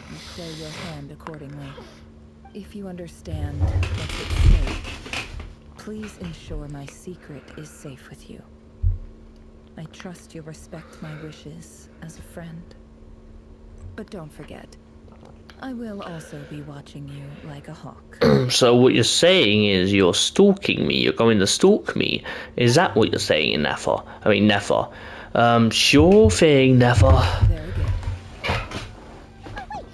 and play your hand accordingly. If you understand what's at stake, please ensure my secret is safe with you. I trust you'll respect my wishes as a friend. But don't forget, I will also be watching you like a hawk. So what you're saying is you're stalking me. You're going to stalk me. Is that what you're saying, Nefa? I mean, Nefa. Sure thing, Nefa. Very good. Oh wait!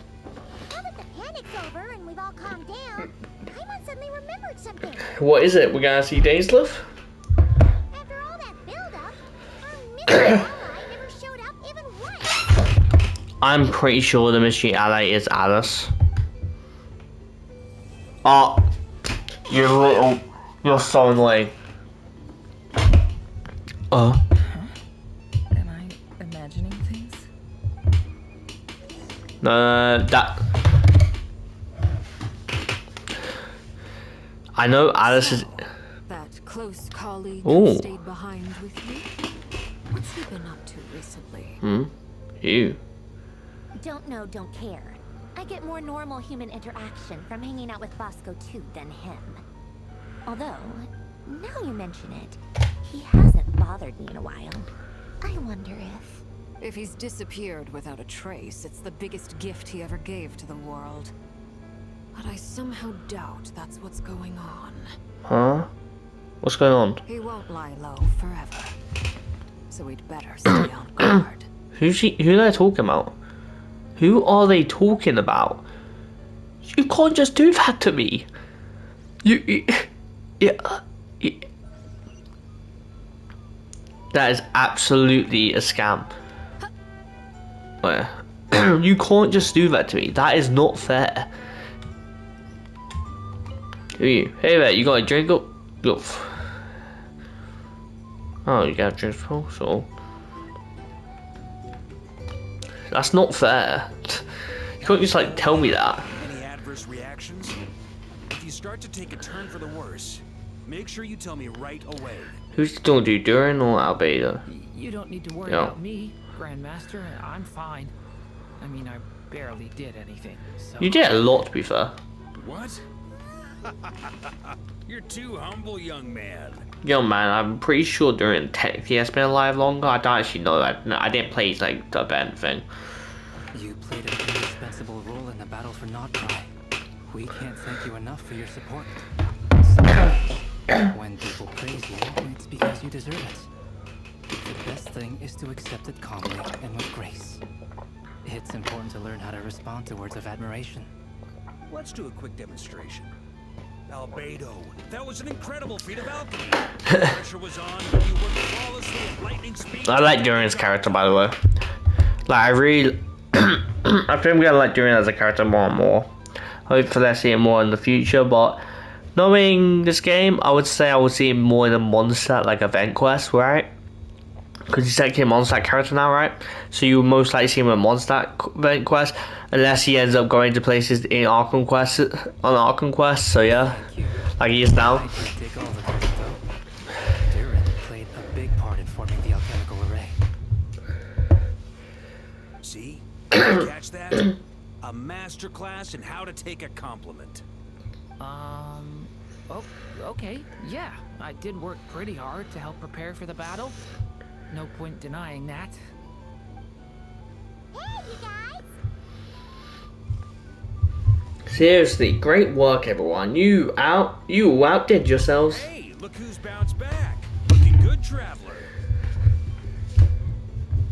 Now that the panic's over and we've all calmed down, Paimon suddenly remembered something. What is it? We're gonna see Dainsleif? After all that build-up, our mystery ally never showed up even once. I'm pretty sure the mystery ally is Alice. Oh, you're so annoying. Am I imagining things? That. I know Alice is. That close colleague Ooh. stayed behind with you. What's he been up to recently? You. Don't know, don't care. I get more normal human interaction from hanging out with Bosco too than him. Although, now you mention it, he hasn't bothered me in a while. I wonder if... If he's disappeared without a trace, it's the biggest gift he ever gave to the world. But I somehow doubt that's what's going on. Huh? What's going on? He won't lie low forever. So we'd better stay on guard. Who are they talking about? Who are they talking about? You can't just do that to me. That is absolutely a scam. You can't just do that to me. That is not fair. Who are you? Hey there, you got a drink up? Oh, you got a drink also. That's not fair. You can't just like tell me that. Any adverse reactions? If you start to take a turn for the worse, make sure you tell me right away. Who's gonna do Durin or Albedo? You don't need to worry about me, Grandmaster. I'm fine. I mean, I barely did anything. So. You did a lot, to be fair. What? You're too humble, young man. Young man, I'm pretty sure Durin technically has been alive longer. I don't actually know that. No, I didn't play like the event thing. You played an indispensable role in the battle for Nod-Krai. We can't thank you enough for your support. When people praise you, it's because you deserve it. The best thing is to accept it calmly and with grace. It's important to learn how to respond to words of admiration. Let's do a quick demonstration. Albedo, that was an incredible feat of alchemy. Pressure was on, you worked flawlessly at lightning speed. I like Durin's character, by the way. Like, I really... I think I'm gonna like Durin as a character more and more. Hopefully I see him more in the future, but... Knowing this game, I would say I would see him more in a Mondstadt, like, event quest, right? Because he's actually a Mondstadt character now, right? So you would most likely see him in a Mondstadt event quest, unless he ends up going to places in Arkham Quest, on Arkham Quest, so yeah. Like he is now. Durin played a big part in forming the alchemical array. See? Catch that? A masterclass in how to take a compliment. Oh, okay, yeah. I did work pretty hard to help prepare for the battle. No point denying that. Hey, you guys! Seriously, great work, everyone. You outdid yourselves. Hey, look who's bounced back. Looking good, traveler.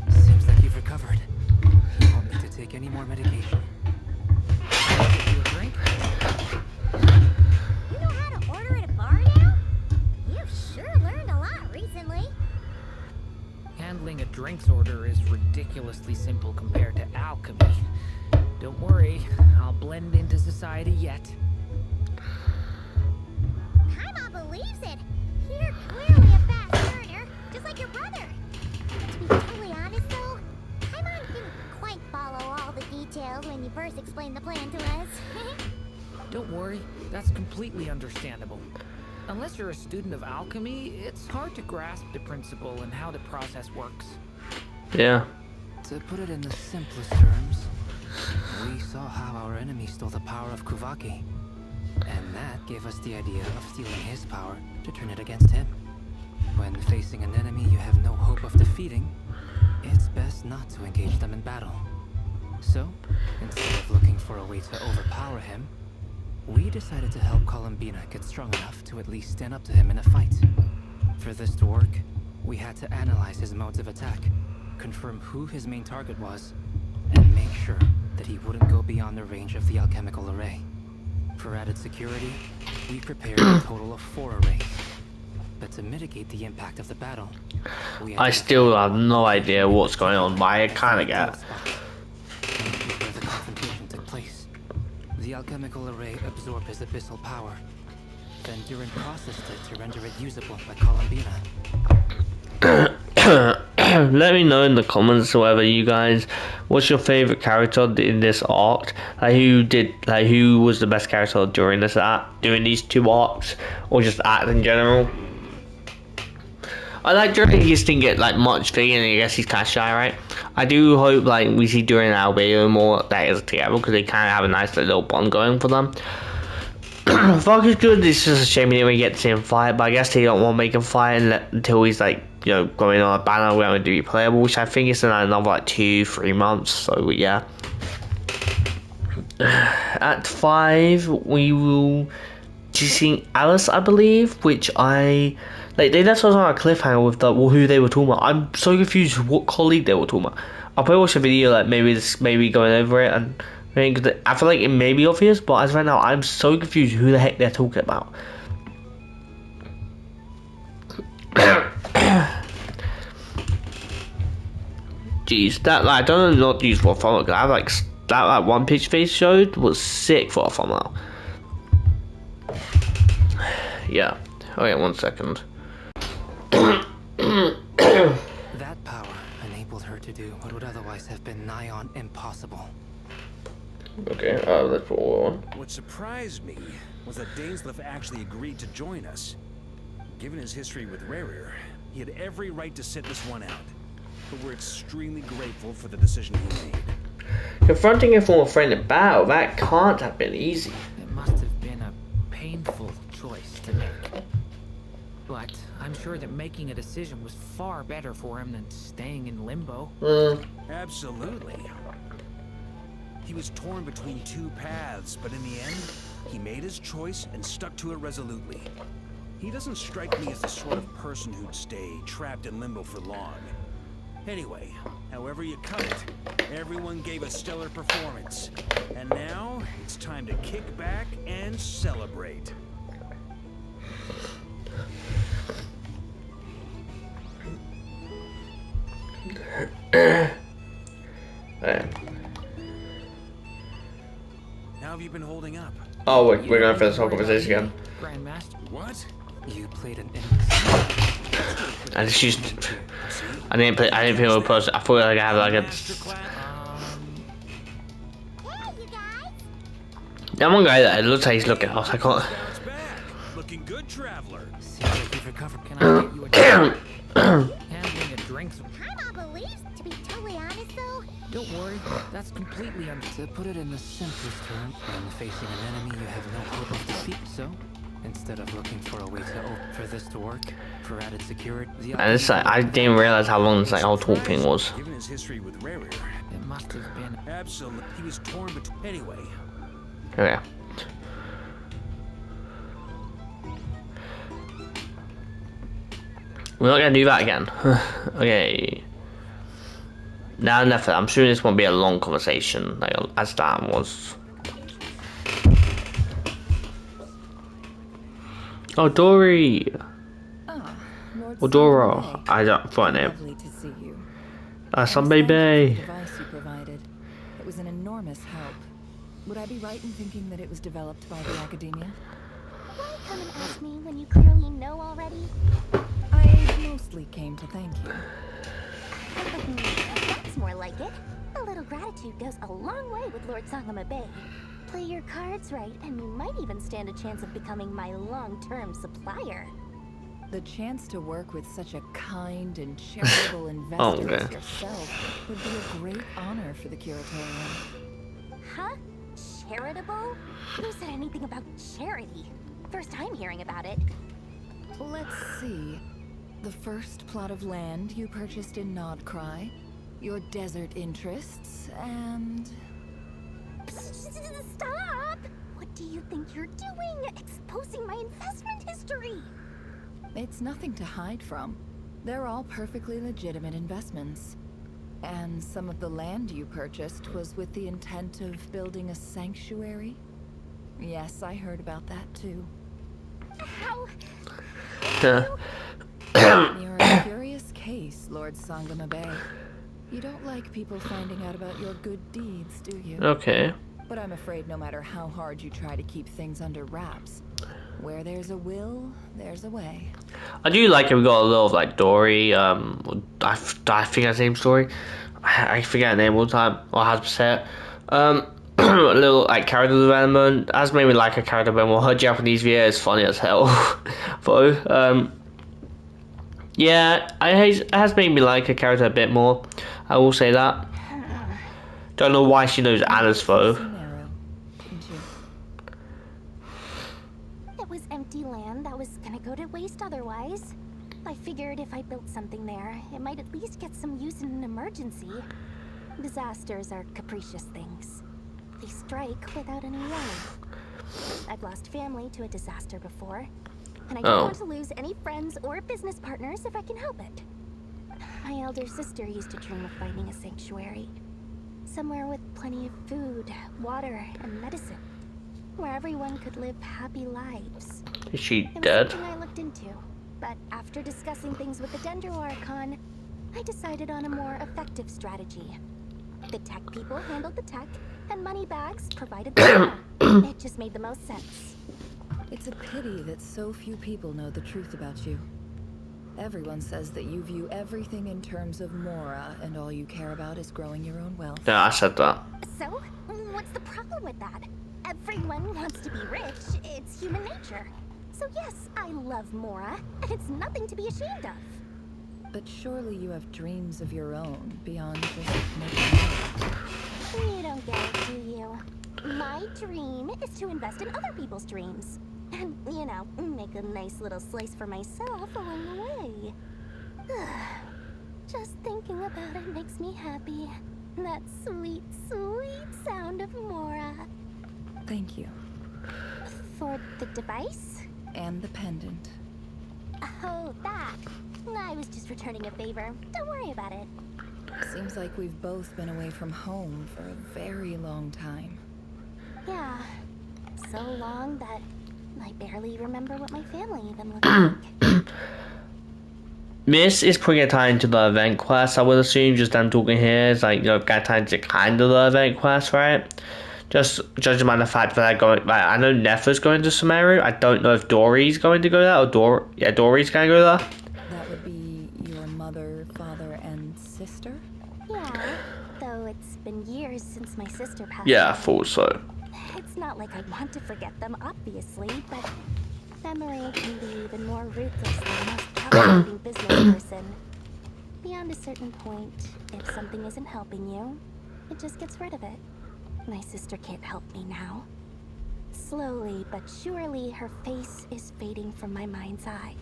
Seems like you've recovered. You won't need to take any more medication. Give you a drink? You know how to order at a bar now? You've sure learned a lot recently. Handling a drinks order is ridiculously simple compared to alchemy. Don't worry, I'll blend into society yet. Paimon believes it. You're clearly a fast learner, just like your brother. To be totally honest, though, Paimon didn't quite follow all the details when you first explained the plan to us. Don't worry, that's completely understandable. Unless you're a student of alchemy, it's hard to grasp the principle and how the process works. Yeah. To put it in the simplest terms, we saw how our enemy stole the power of Kuvaki. And that gave us the idea of stealing his power to turn it against him. When facing an enemy you have no hope of defeating, it's best not to engage them in battle. So, instead of looking for a way to overpower him, we decided to help Columbina get strong enough to at least stand up to him in a fight. For this to work, we had to analyze his modes of attack, confirm who his main target was, and make sure that he wouldn't go beyond the range of the alchemical array. For added security, we prepared a total of 4 arrays. But to mitigate the impact of the battle, I still have no idea what's going on, but I kinda get it. Where the confrontation took place, the alchemical array absorbed his abyssal power. Then Durin processed it to render it usable by Columbina. Let me know in the comments whether you guys, what's your favorite character in this arc? Like who was the best character during this act, during these 2 arcs, or just act in general? I like Durin, he just didn't get like much thing, and I guess he's kind of shy, right? I do hope like we see Durin and Albedo more that is together, because they kind of have a nice little bond going for them. Fuck is good. It's just a shame we didn't really get to see him fight, but I guess they don't want to make him fight until he's like, you know, going on a banner where to be playable, which I think is in another like 2-3 months. So yeah. At 5, we will be seeing Alice, I believe, which they left us on a cliffhanger with who they were talking about. I'm so confused what colleague they were talking about. I'll probably watch a video like maybe going over it, and I feel like it may be obvious, but as of right now, I'm so confused who the heck they're talking about. Jeez, that I don't know not use for a thumbnail. Cause I have like that one picture they showed was sick for a thumbnail. Yeah. Okay, 1 second. That power enabled her to do what would otherwise have been nigh on impossible. Okay, let's put on. What surprised me was that Dainsleif actually agreed to join us. Given his history with Rerir, he had every right to sit this one out. But we're extremely grateful for the decision he made. Confronting a former friend in battle, that can't have been easy. It must have been a painful choice to make. But I'm sure that making a decision was far better for him than staying in limbo. Absolutely. He was torn between two paths, but in the end, he made his choice and stuck to it resolutely. He doesn't strike me as the sort of person who'd stay trapped in limbo for long. Anyway, however you cut it, everyone gave a stellar performance. And now, it's time to kick back and celebrate. How have you been holding up? Oh, we're going for this whole conversation again. Grandmaster. What? You played an I just I didn't feel a person. I thought like I had like a. That one guy that it looks like he's looking. I was like, oh. Looking good, traveler. Seems like you've recovered. Can I get you a drink? Handling a drink. Paimon believes, to be totally honest though. Don't worry, that's completely To put it in the simplest term, when facing an enemy you have no hope of defeat, so instead of looking for a way for this to work, for added security, And it's like, I didn't realize how long this like whole talk thing was. Given his history with Rerir, it must have been absolutely. He was torn between. Anyway. Okay. We're not gonna do that again. Okay. Now enough of that. I'm sure this won't be a long conversation, like as that was. Oh, Dory. Or Dora. I don't find it. Lovely to see you. Some baby. Device you provided. It was an enormous help. Would I be right in thinking that it was developed by the academia? Why come and ask me when you clearly know already? I mostly came to thank you. That's more like it. A little gratitude goes a long way with Lord Sangama Bay. Play your cards right, and you might even stand a chance of becoming my long-term supplier. The chance to work with such a kind and charitable investor as yourself would be a great honor for the Curatorium. Huh? Charitable? Who said anything about charity? First time hearing about it. Let's see. The first plot of land you purchased in Nod-Krai, your desert interests, and... Stop! What do you think you're doing? Exposing my investment history! It's nothing to hide from. They're all perfectly legitimate investments. And some of the land you purchased was with the intent of building a sanctuary? Yes, I heard about that too. How? You're a curious case, Lord Sangama Bay. You don't like people finding out about your good deeds, do you? Okay. But I'm afraid no matter how hard you try to keep things under wraps, where there's a will, there's a way. I do like it. We got a little of like Dory. I think her name's Dory. I forget her name all the time, or how to say it. A little like character development. That's made me like her character a bit more. Her Japanese VA is funny as hell, though. Yeah, it has made me like her character a bit more. I will say that. Don't know why she knows Alice though. figured if I built something there, it might at least get some use in an emergency. Disasters are capricious things. They strike without any warning. I've lost family to a disaster before, and I don't want to lose any friends or business partners if I can help it. My elder sister used to dream of finding a sanctuary. Somewhere with plenty of food, water, and medicine. Where everyone could live happy lives. Is she it was dead? something I looked into, but after discussing things with the Dendro Archon, I decided on a more effective strategy. The tech people handled the tech, and Moneybags provided the power. It just made the most sense. It's a pity that so few people know the truth about you. Everyone says that you view everything in terms of Mora, and all you care about is growing your own wealth. Yeah, I said that. So, what's the problem with that? Everyone wants to be rich. It's human nature. So yes, I love Mora, and it's nothing to be ashamed of. But surely you have dreams of your own, beyond just making money. You don't get it, do you? My dream is to invest in other people's dreams. And, you know, make a nice little slice for myself along the way. Just thinking about it makes me happy. That sweet, sweet sound of Mora. Thank you. For the device? And the pendant. Oh, that. I was just returning a favor. Don't worry about it. Seems like we've both been away from home for a very long time. Yeah. So long that I barely remember what my family even looked like. Miss is putting a time into the event quest, I would assume. Just them talking here is like, you know, get time to kind of the event quest, right? Just judging by the fact that they're going, like, I know Nefer's going to Sumeru. I don't know if Dory's going to go there, or Dory's gonna go there. That would be your mother, father, and sister? Yeah, though it's been years since my sister passed. Yeah, I thought so. It's not like I want to forget them, obviously, but memory can be even more ruthless than the most calculating business person. Beyond a certain point, if something isn't helping you, it just gets rid of it. My sister can't help me now. Slowly but surely, her face is fading from my mind's eye.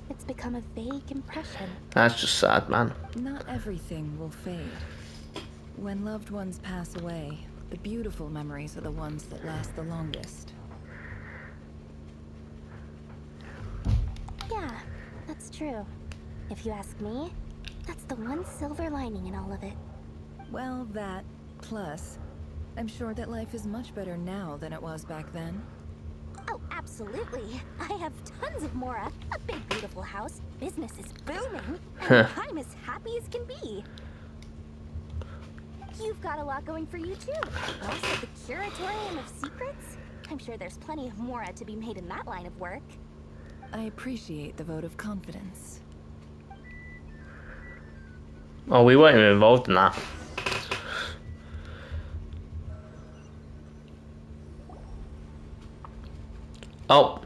It's become a vague impression. That's just sad, man. Not everything will fade. When loved ones pass away, the beautiful memories are the ones that last the longest. Yeah, that's true. If you ask me, that's the one silver lining in all of it. Well, that, plus, I'm sure that life is much better now than it was back then. Oh, absolutely. I have tons of Mora, a big beautiful house, business is booming, and I'm as happy as can be. You've got a lot going for you too. Also the Curatorium of Secrets? I'm sure there's plenty of Mora to be made in that line of work. I appreciate the vote of confidence. Oh, we weren't even involved in that. Oh.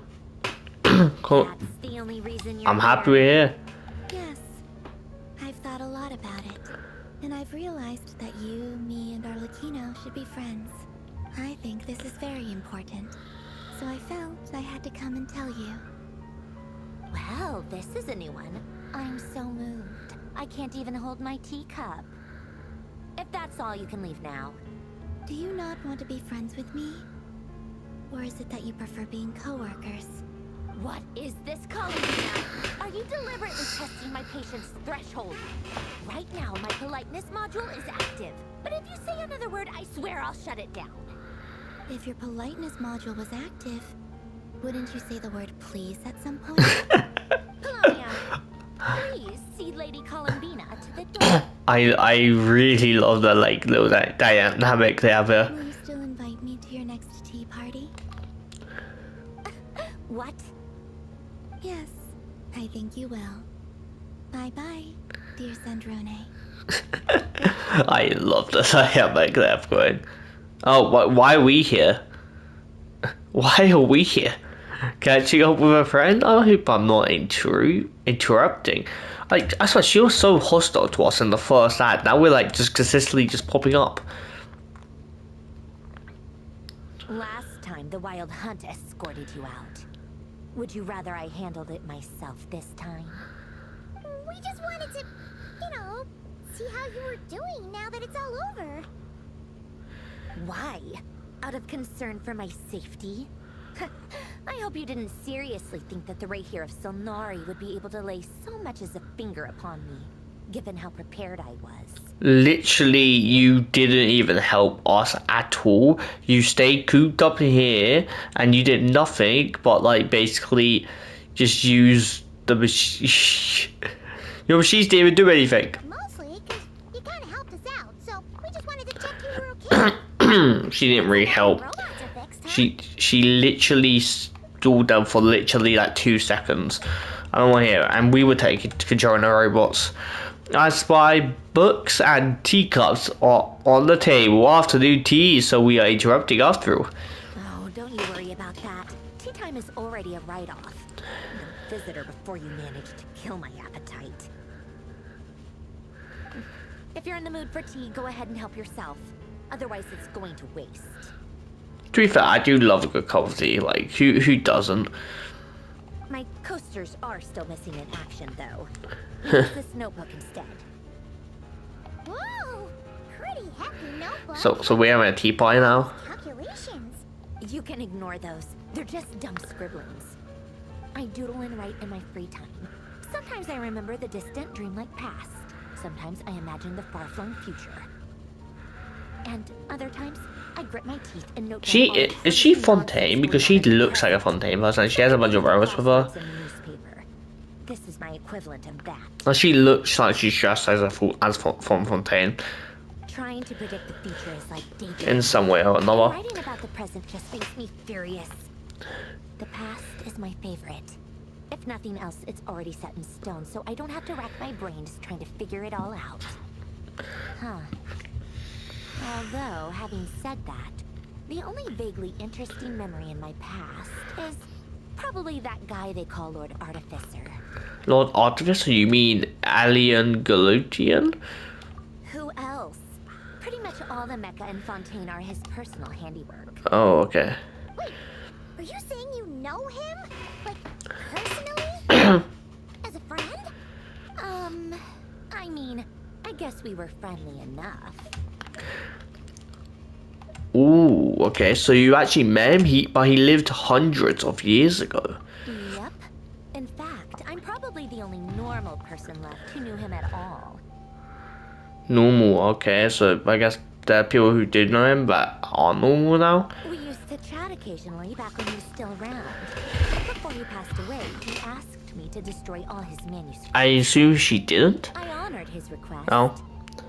Cool. That's the only reason you're I'm happy we're here. Yes. I've thought a lot about it. And I've realized that you, me, and Arlecchino should be friends. I think this is very important. So I felt I had to come and tell you. Well, this is a new one. I'm so moved. I can't even hold my teacup. If that's all, you can leave now. Do you not want to be friends with me? Or is it that you prefer being co-workers? What is this calling me now? Are you deliberately testing my patience threshold? Right now, my politeness module is active. But if you say another word, I swear I'll shut it down. If your politeness module was active, wouldn't you say the word please at some point? Colombia, please see Lady Colombina to the door. I really love the like little dynamic they have here. Will you still invite me to your next tea party? What? Yes, I think you will. Bye-bye, dear Sandrone. I love the dynamic they have going. Oh, why are we here? Why are we here? Catching up with a friend? I hope I'm not interrupting. Like, I swear, she was so hostile to us in the first act. Now we're like just consistently just popping up. Last time the Wild Hunt escorted you out. Would you rather I handled it myself this time? you know, see how you were doing now that it's all over. Why? Out of concern for my safety? I hope you didn't seriously think that the Rahier of Solnari would be able to lay so much as a finger upon me, given how prepared I was. Literally, you didn't even help us at all. You stayed cooped up in here, and you did nothing but, like, basically just use the machine. Your machines didn't even do anything. Mostly because you kind of helped us out, so we just wanted to check you were okay. She didn't really help. She literally stalled them for literally like 2 seconds. I don't want to hear it. And we were taking control of the robots. I spy books and teacups are on the table. Afternoon tea, so we are interrupting after all. Oh, don't you worry about that. Tea time is already a write-off. No visitor before you manage to kill my appetite. If you're in the mood for tea, go ahead and help yourself. Otherwise, it's going to waste. To be fair, I do love a good cup of tea. Like, who doesn't? My coasters are still missing in action, though. Use this notebook instead. Whoa! Pretty hefty notebook. So we're having a tea party now? Calculations. You can ignore those. They're just dumb scribblings. I doodle and write in my free time. Sometimes I remember the distant, dreamlike past. Sometimes I imagine the far-flung future. And other times, I grit my teeth and note. Is she Fontaine? Because she looks like a Fontaine person. She has a bunch of robots with her. This is my equivalent of that. And she looks like she's dressed as from Fontaine. Trying to predict the future is like dating. In some way or another. Writing about the present just makes me furious. The past is my favorite. If nothing else, it's already set in stone, so I don't have to rack my brains trying to figure it all out. Huh. Although, having said that, the only vaguely interesting memory in my past is probably that guy they call Lord Artificer. Lord Artificer? You mean Alien Galutian? Who else? Pretty much all the mecha in Fontaine are his personal handiwork. Oh, okay. Wait, are you saying you know him? Like, personally? As a friend? I mean, I guess we were friendly enough. Ooh, okay, so you actually met him, but he lived hundreds of years ago. Yep. In fact, I'm probably the only normal person left who knew him at all. Normal, okay, so I guess there are people who did know him but are normal now? We used to chat occasionally back when he was still around. Before he passed away, he asked me to destroy all his manuscripts. I assume she didn't? I honored his request. Oh.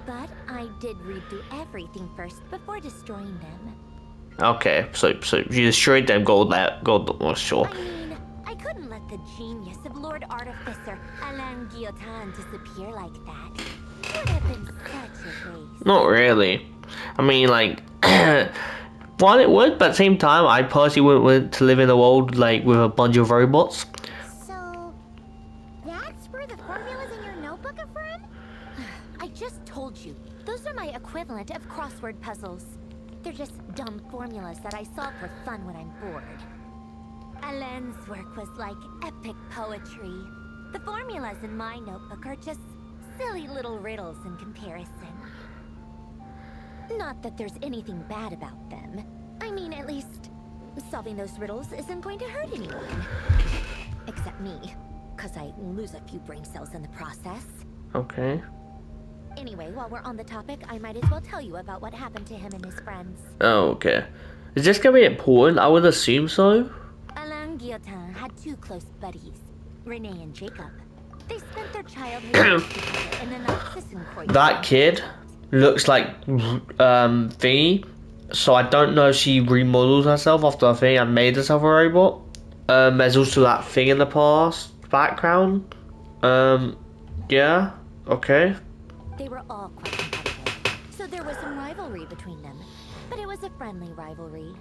But I did read through everything first before destroying them. Okay, so you destroyed them, gold, sure. I mean, I couldn't let the genius of Lord Artificer Alain Guillotin disappear like that. It would have been such a waste. Not really. I mean, like, well, it would, but at the same time, I personally wouldn't want to live in a world, like, with a bunch of robots. So, that's where the formulas in your notebook are from? I just told you, those are my equivalent of crossword puzzles. They're just dumb formulas that I solve for fun when I'm bored. Alain's work was like epic poetry. The formulas in my notebook are just silly little riddles in comparison. Not that there's anything bad about them. I mean, at least, solving those riddles isn't going to hurt anyone. Except me, because I lose a few brain cells in the process. Okay. Anyway, while we're on the topic, I might as well tell you about what happened to him and his friends. Oh, okay. Is this gonna be important? I would assume so. Alain Guillotin had two close buddies, Renee and Jacob. They spent their childhood in the Narcissan court. That kid looks like Thingy, so I don't know if she remodeled herself after a thing and made herself a robot. There's also that thing in the past background. Yeah, okay. They were all quite competitive, so there was some rivalry between them. But it was a friendly rivalry.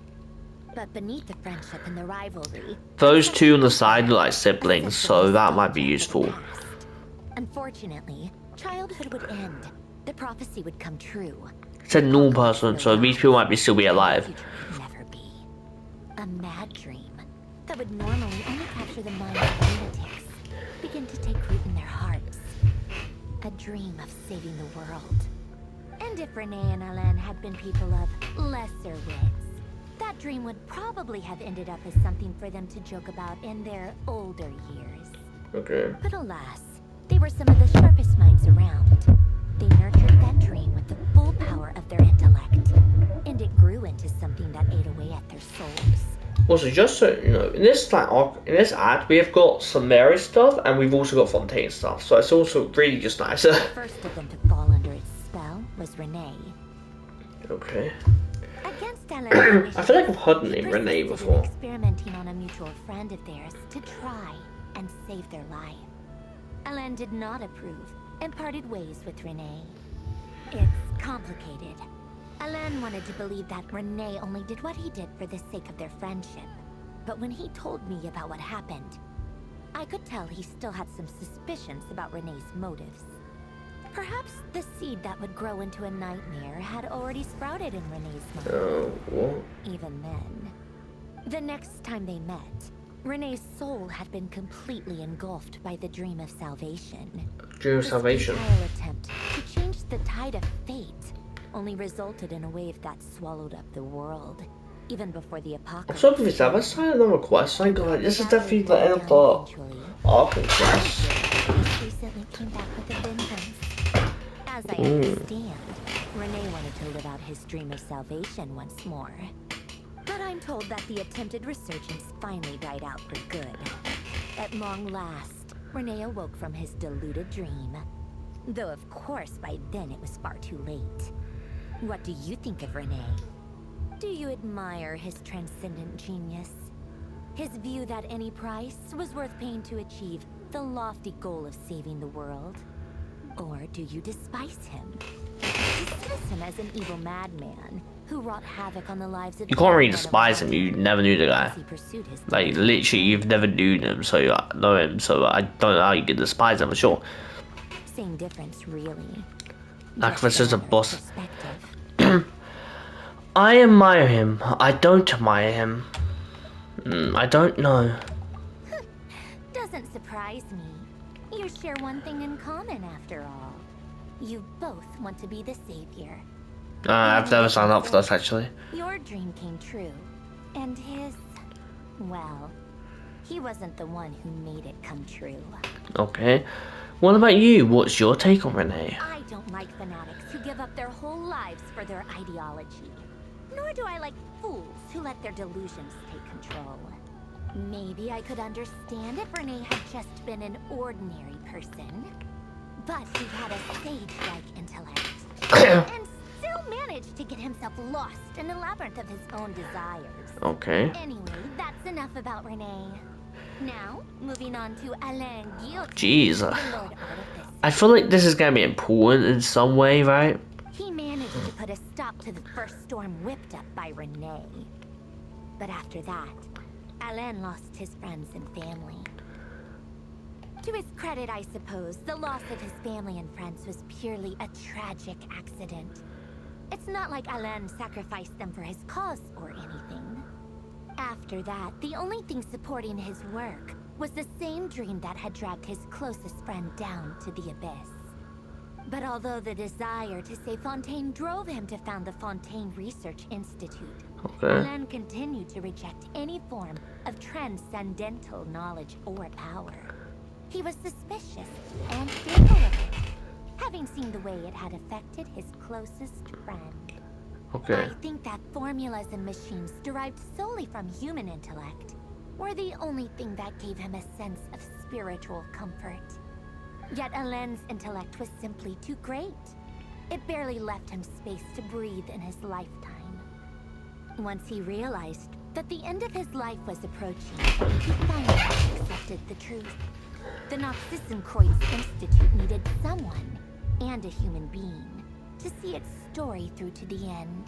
But beneath the friendship and the rivalry, those two on the side are like siblings, so that might be useful. Unfortunately, childhood would end. The prophecy would come true. It's a normal person, so these people might still be alive. Never be. A mad dream that would normally only capture the minds of lunatics begin to take root in their hearts. a dream of saving the world. And if Renee and Alain had been people of lesser wits, that dream would probably have ended up as something for them to joke about in their older years. Okay. But alas, they were some of the sharpest minds around. They nurtured that dream with the full power of their intellect, and it grew into something that ate away at their souls. Also, just so you know, in this act, we have got some Mary stuff, and we've also got Fontaine stuff. So it's also really just nice. The first of them to fall under its spell was Renee. Okay. Against Alain's I feel like I've heard the name Renee before. Experimenting on a mutual friend of theirs to try and save their life. Alain did not approve and parted ways with Renee. It's complicated. Alain wanted to believe that Renee only did what he did for the sake of their friendship. But when he told me about what happened, I could tell he still had some suspicions about Renee's motives. Perhaps the seed that would grow into a nightmare had already sprouted in Renee's mind. Oh, what? Even then. The next time they met, Renee's soul had been completely engulfed by the dream of salvation. Dream of salvation. This futile attempt to change the tide of fate only resulted in a wave that swallowed up the world, even before the apocalypse. So if it's that, let's try another quest. I got this is definitely the end of the arc quest. Recently came back with a vengeance. As I understand, Renee wanted to live out his dream of salvation once more. But I'm told that the attempted resurgence finally died out for good. At long last, Renee awoke from his deluded dream. Though of course by then it was far too late. What do you think of Renee? Do you admire his transcendent genius? His view that any price was worth paying to achieve the lofty goal of saving the world? Or do you despise him? Dismiss him as an evil madman who wrought havoc on the lives of... You can't really despise him, you never knew the guy. Like, literally, you've never known him, so you know him, so I don't know how you can despise him for sure. Same difference, really. Like, if it's just a boss. I admire him. I don't admire him. I don't know. Doesn't surprise me. You share one thing in common, after all. You both want to be the savior. I've never signed up for this, actually. Your dream came true. And his... well, he wasn't the one who made it come true. Okay. What about you? What's your take on Renee? I don't like fanatics who give up their whole lives for their ideology. Nor do I like fools who let their delusions take control. Maybe I could understand if Renee had just been an ordinary person. But he had a sage-like intellect. And still managed to get himself lost in a labyrinth of his own desires. Okay. Anyway, that's enough about Renee. Now, moving on to Alain Guillaume. Jeez. I feel like this is gonna be important in some way, right? He managed to put a stop to the first storm whipped up by Renee. But after that, Alain lost his friends and family. To his credit, I suppose, the loss of his family and friends was purely a tragic accident. It's not like Alain sacrificed them for his cause or anything. After that, the only thing supporting his work was the same dream that had dragged his closest friend down to the abyss. But although the desire to save Fontaine drove him to found the Fontaine Research Institute, Alain continued to reject any form of transcendental knowledge or power. He was suspicious and fearful of it, having seen the way it had affected his closest friend. I think that formulas and machines derived solely from human intellect were the only thing that gave him a sense of spiritual comfort. Yet Alain's intellect was simply too great. It barely left him space to breathe in his lifetime. Once he realized that the end of his life was approaching, he finally accepted the truth. The Nod-Krai Institute needed someone, and a human being, to see its story through to the end.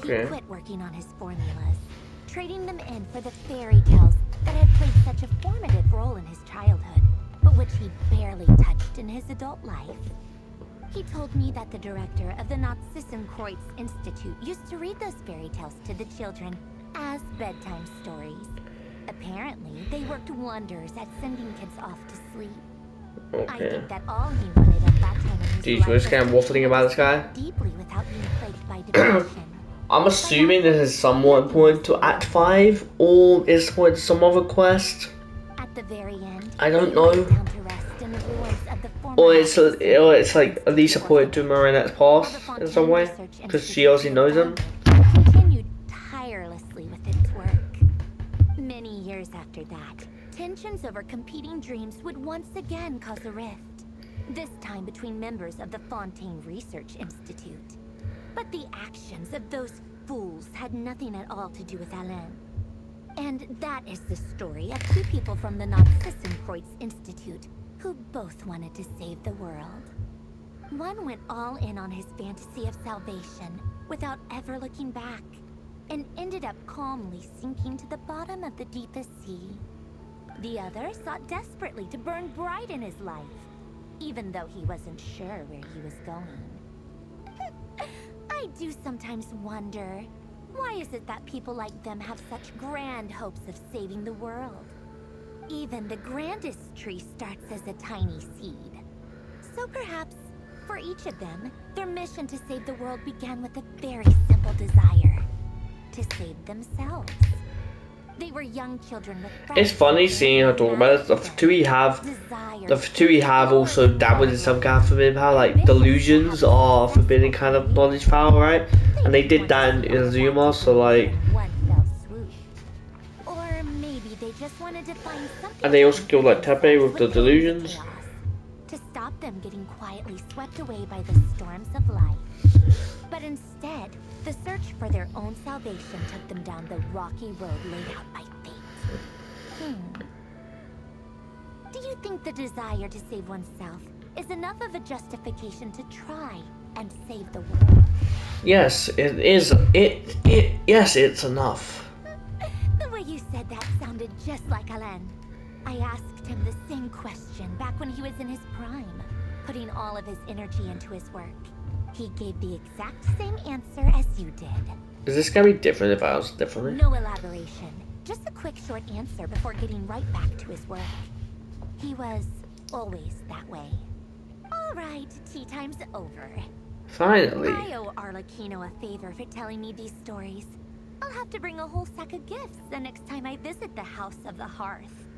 He quit working on his formulas, trading them in for the fairy tales that had played such a formative role in his childhood, but which he barely touched in his adult life. He told me that the director of the Nod-Krai Institute used to read those fairy tales to the children as bedtime stories. Apparently, they worked wonders at sending kids off to sleep. I think that all he wanted at that time in his Jeez, life we're just kind of waffling about this guy. deeply without being plagued by depression. I'm assuming this is somewhat important to Act 5, or is it some other quest? At the very end, I don't know. down to rest in the ruins of the former Or it's like at least important to Marinette's past in some way, because she obviously knows him. continued tirelessly with its work. Many years after that, tensions over competing dreams would once again cause a rift. This time between members of the Fontaine Research Institute. But the actions of those fools had nothing at all to do with Alain. And that is the story of two people from the Nod-Krai Institute who both wanted to save the world. One went all in on his fantasy of salvation without ever looking back, and ended up calmly sinking to the bottom of the deepest sea. The other sought desperately to burn bright in his life, even though he wasn't sure where he was going. I do sometimes wonder, why is it that people like them have such grand hopes of saving the world? Even the grandest tree starts as a tiny seed. So perhaps, for each of them, their mission to save the world began with a very simple desire. To save themselves. They were young children with It's funny seeing her talk about it. The two we have also dabbled in some kind of forbidden power, like delusions are forbidden kind of knowledge power, right? And they did that in Inazuma, so like, or maybe they just wanted to find something. and they also killed like Tepe with the delusions. To stop them getting quietly swept away by the storms of life. But instead, the search for their own salvation took them down the rocky road laid out by fate. Do you think the desire to save oneself is enough of a justification to try and save the world? Yes, it is. Yes, it's enough. The way you said that sounded just like Alain. I asked him the same question back when he was in his prime, putting all of his energy into his work. He gave the exact same answer as you did. Is this gonna be different if I was differently? No elaboration. Just a quick short answer before getting right back to his work. He was always that way. Alright, tea time's over. Finally. I owe Arlecchino a favor for telling me these stories. I'll have to bring a whole sack of gifts the next time I visit the House of the Hearth.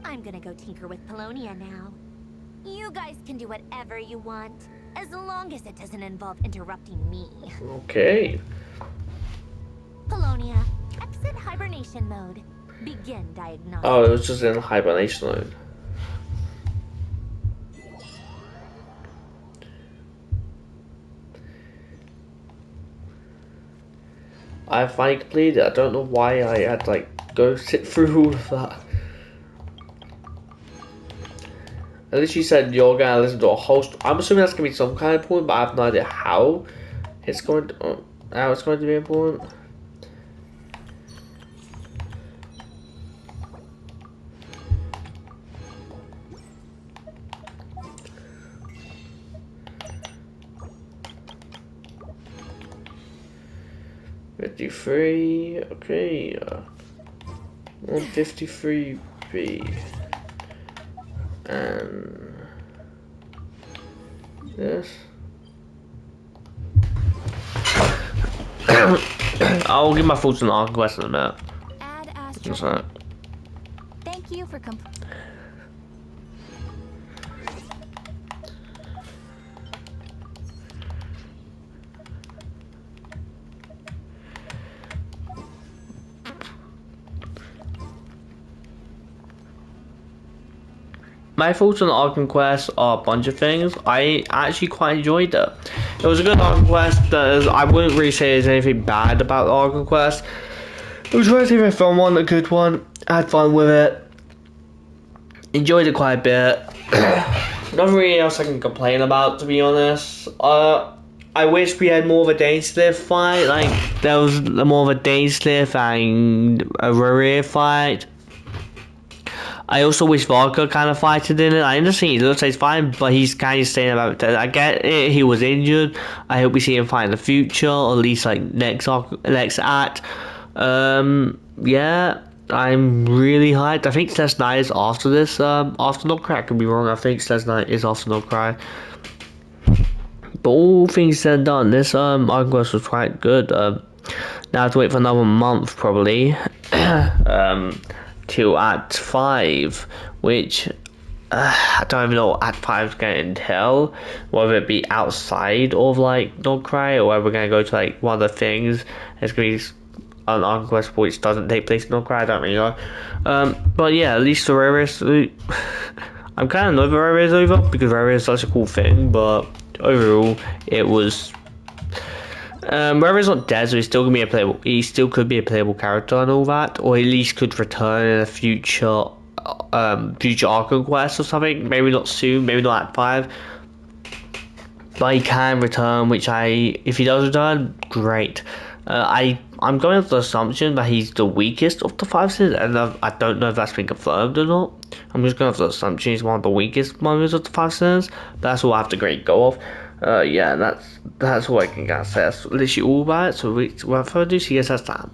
I'm gonna go tinker with Polonia now. You guys can do whatever you want, as long as it doesn't involve interrupting me. Okay. Polonia, exit hibernation mode. Begin diagnosis. Oh, it was just in hibernation mode. I finally completed it. I don't know why I had to like go sit through all of that. At least she said you're gonna listen to a host. I'm assuming that's gonna be some kind of important, but I have no idea how it's going to be important. $53, okay, 153B, and this. I'll give my thoughts on the Arc Quest in a minute. That's right. Thank you for My thoughts on the Arc Quest are a bunch of things. I actually quite enjoyed it. It was a good Arc Quest. I wouldn't really say there's anything bad about the Arc Quest. It was a relatively fun one, a good one. I had fun with it. Enjoyed it quite a bit. Nothing really else I can complain about, to be honest. I wish we had more of a Dainsleif fight. Like, there was more of a Dainsleif and a Rarrier fight. I also wish Vodka kind of fighted in it. I understand he looks like he's fine, but he's kind of staying about it. I get it, he was injured. I hope we see him fight in the future, or at least like next act. Yeah. I'm really hyped. I think Says 9 is after this, after Nod-Krai. I could be wrong. I think Says 9 is after Nod-Krai. But all things said and done, this Iron Quest was quite good. Now I have to wait for another month probably till Act 5, which I don't even know what Act 5 is going to entail. Whether it be outside of like Nod-Krai, or whether we're going to go to like one of the things. It's going to be an Iron Quest which doesn't take place in Nod-Krai. I don't really know. But yeah, at least the rarest. I'm kind of annoyed the rare is over because rare is such a cool thing, but overall it was. Rari's not dead, so he's still gonna be a playable. He still could be a playable character and all that, or at least could return in a future, Arkham Quest or something. Maybe not soon, maybe not at 5, but he can return. If he does return, great. I'm going with the assumption that he's the weakest of the 5 sins, and I don't know if that's been confirmed or not. I'm just going with the assumption he's one of the weakest members of the 5 sins. That's all I have to go off. Yeah, that's all I can say. That's literally all about it. So without further ado, see you guys next time.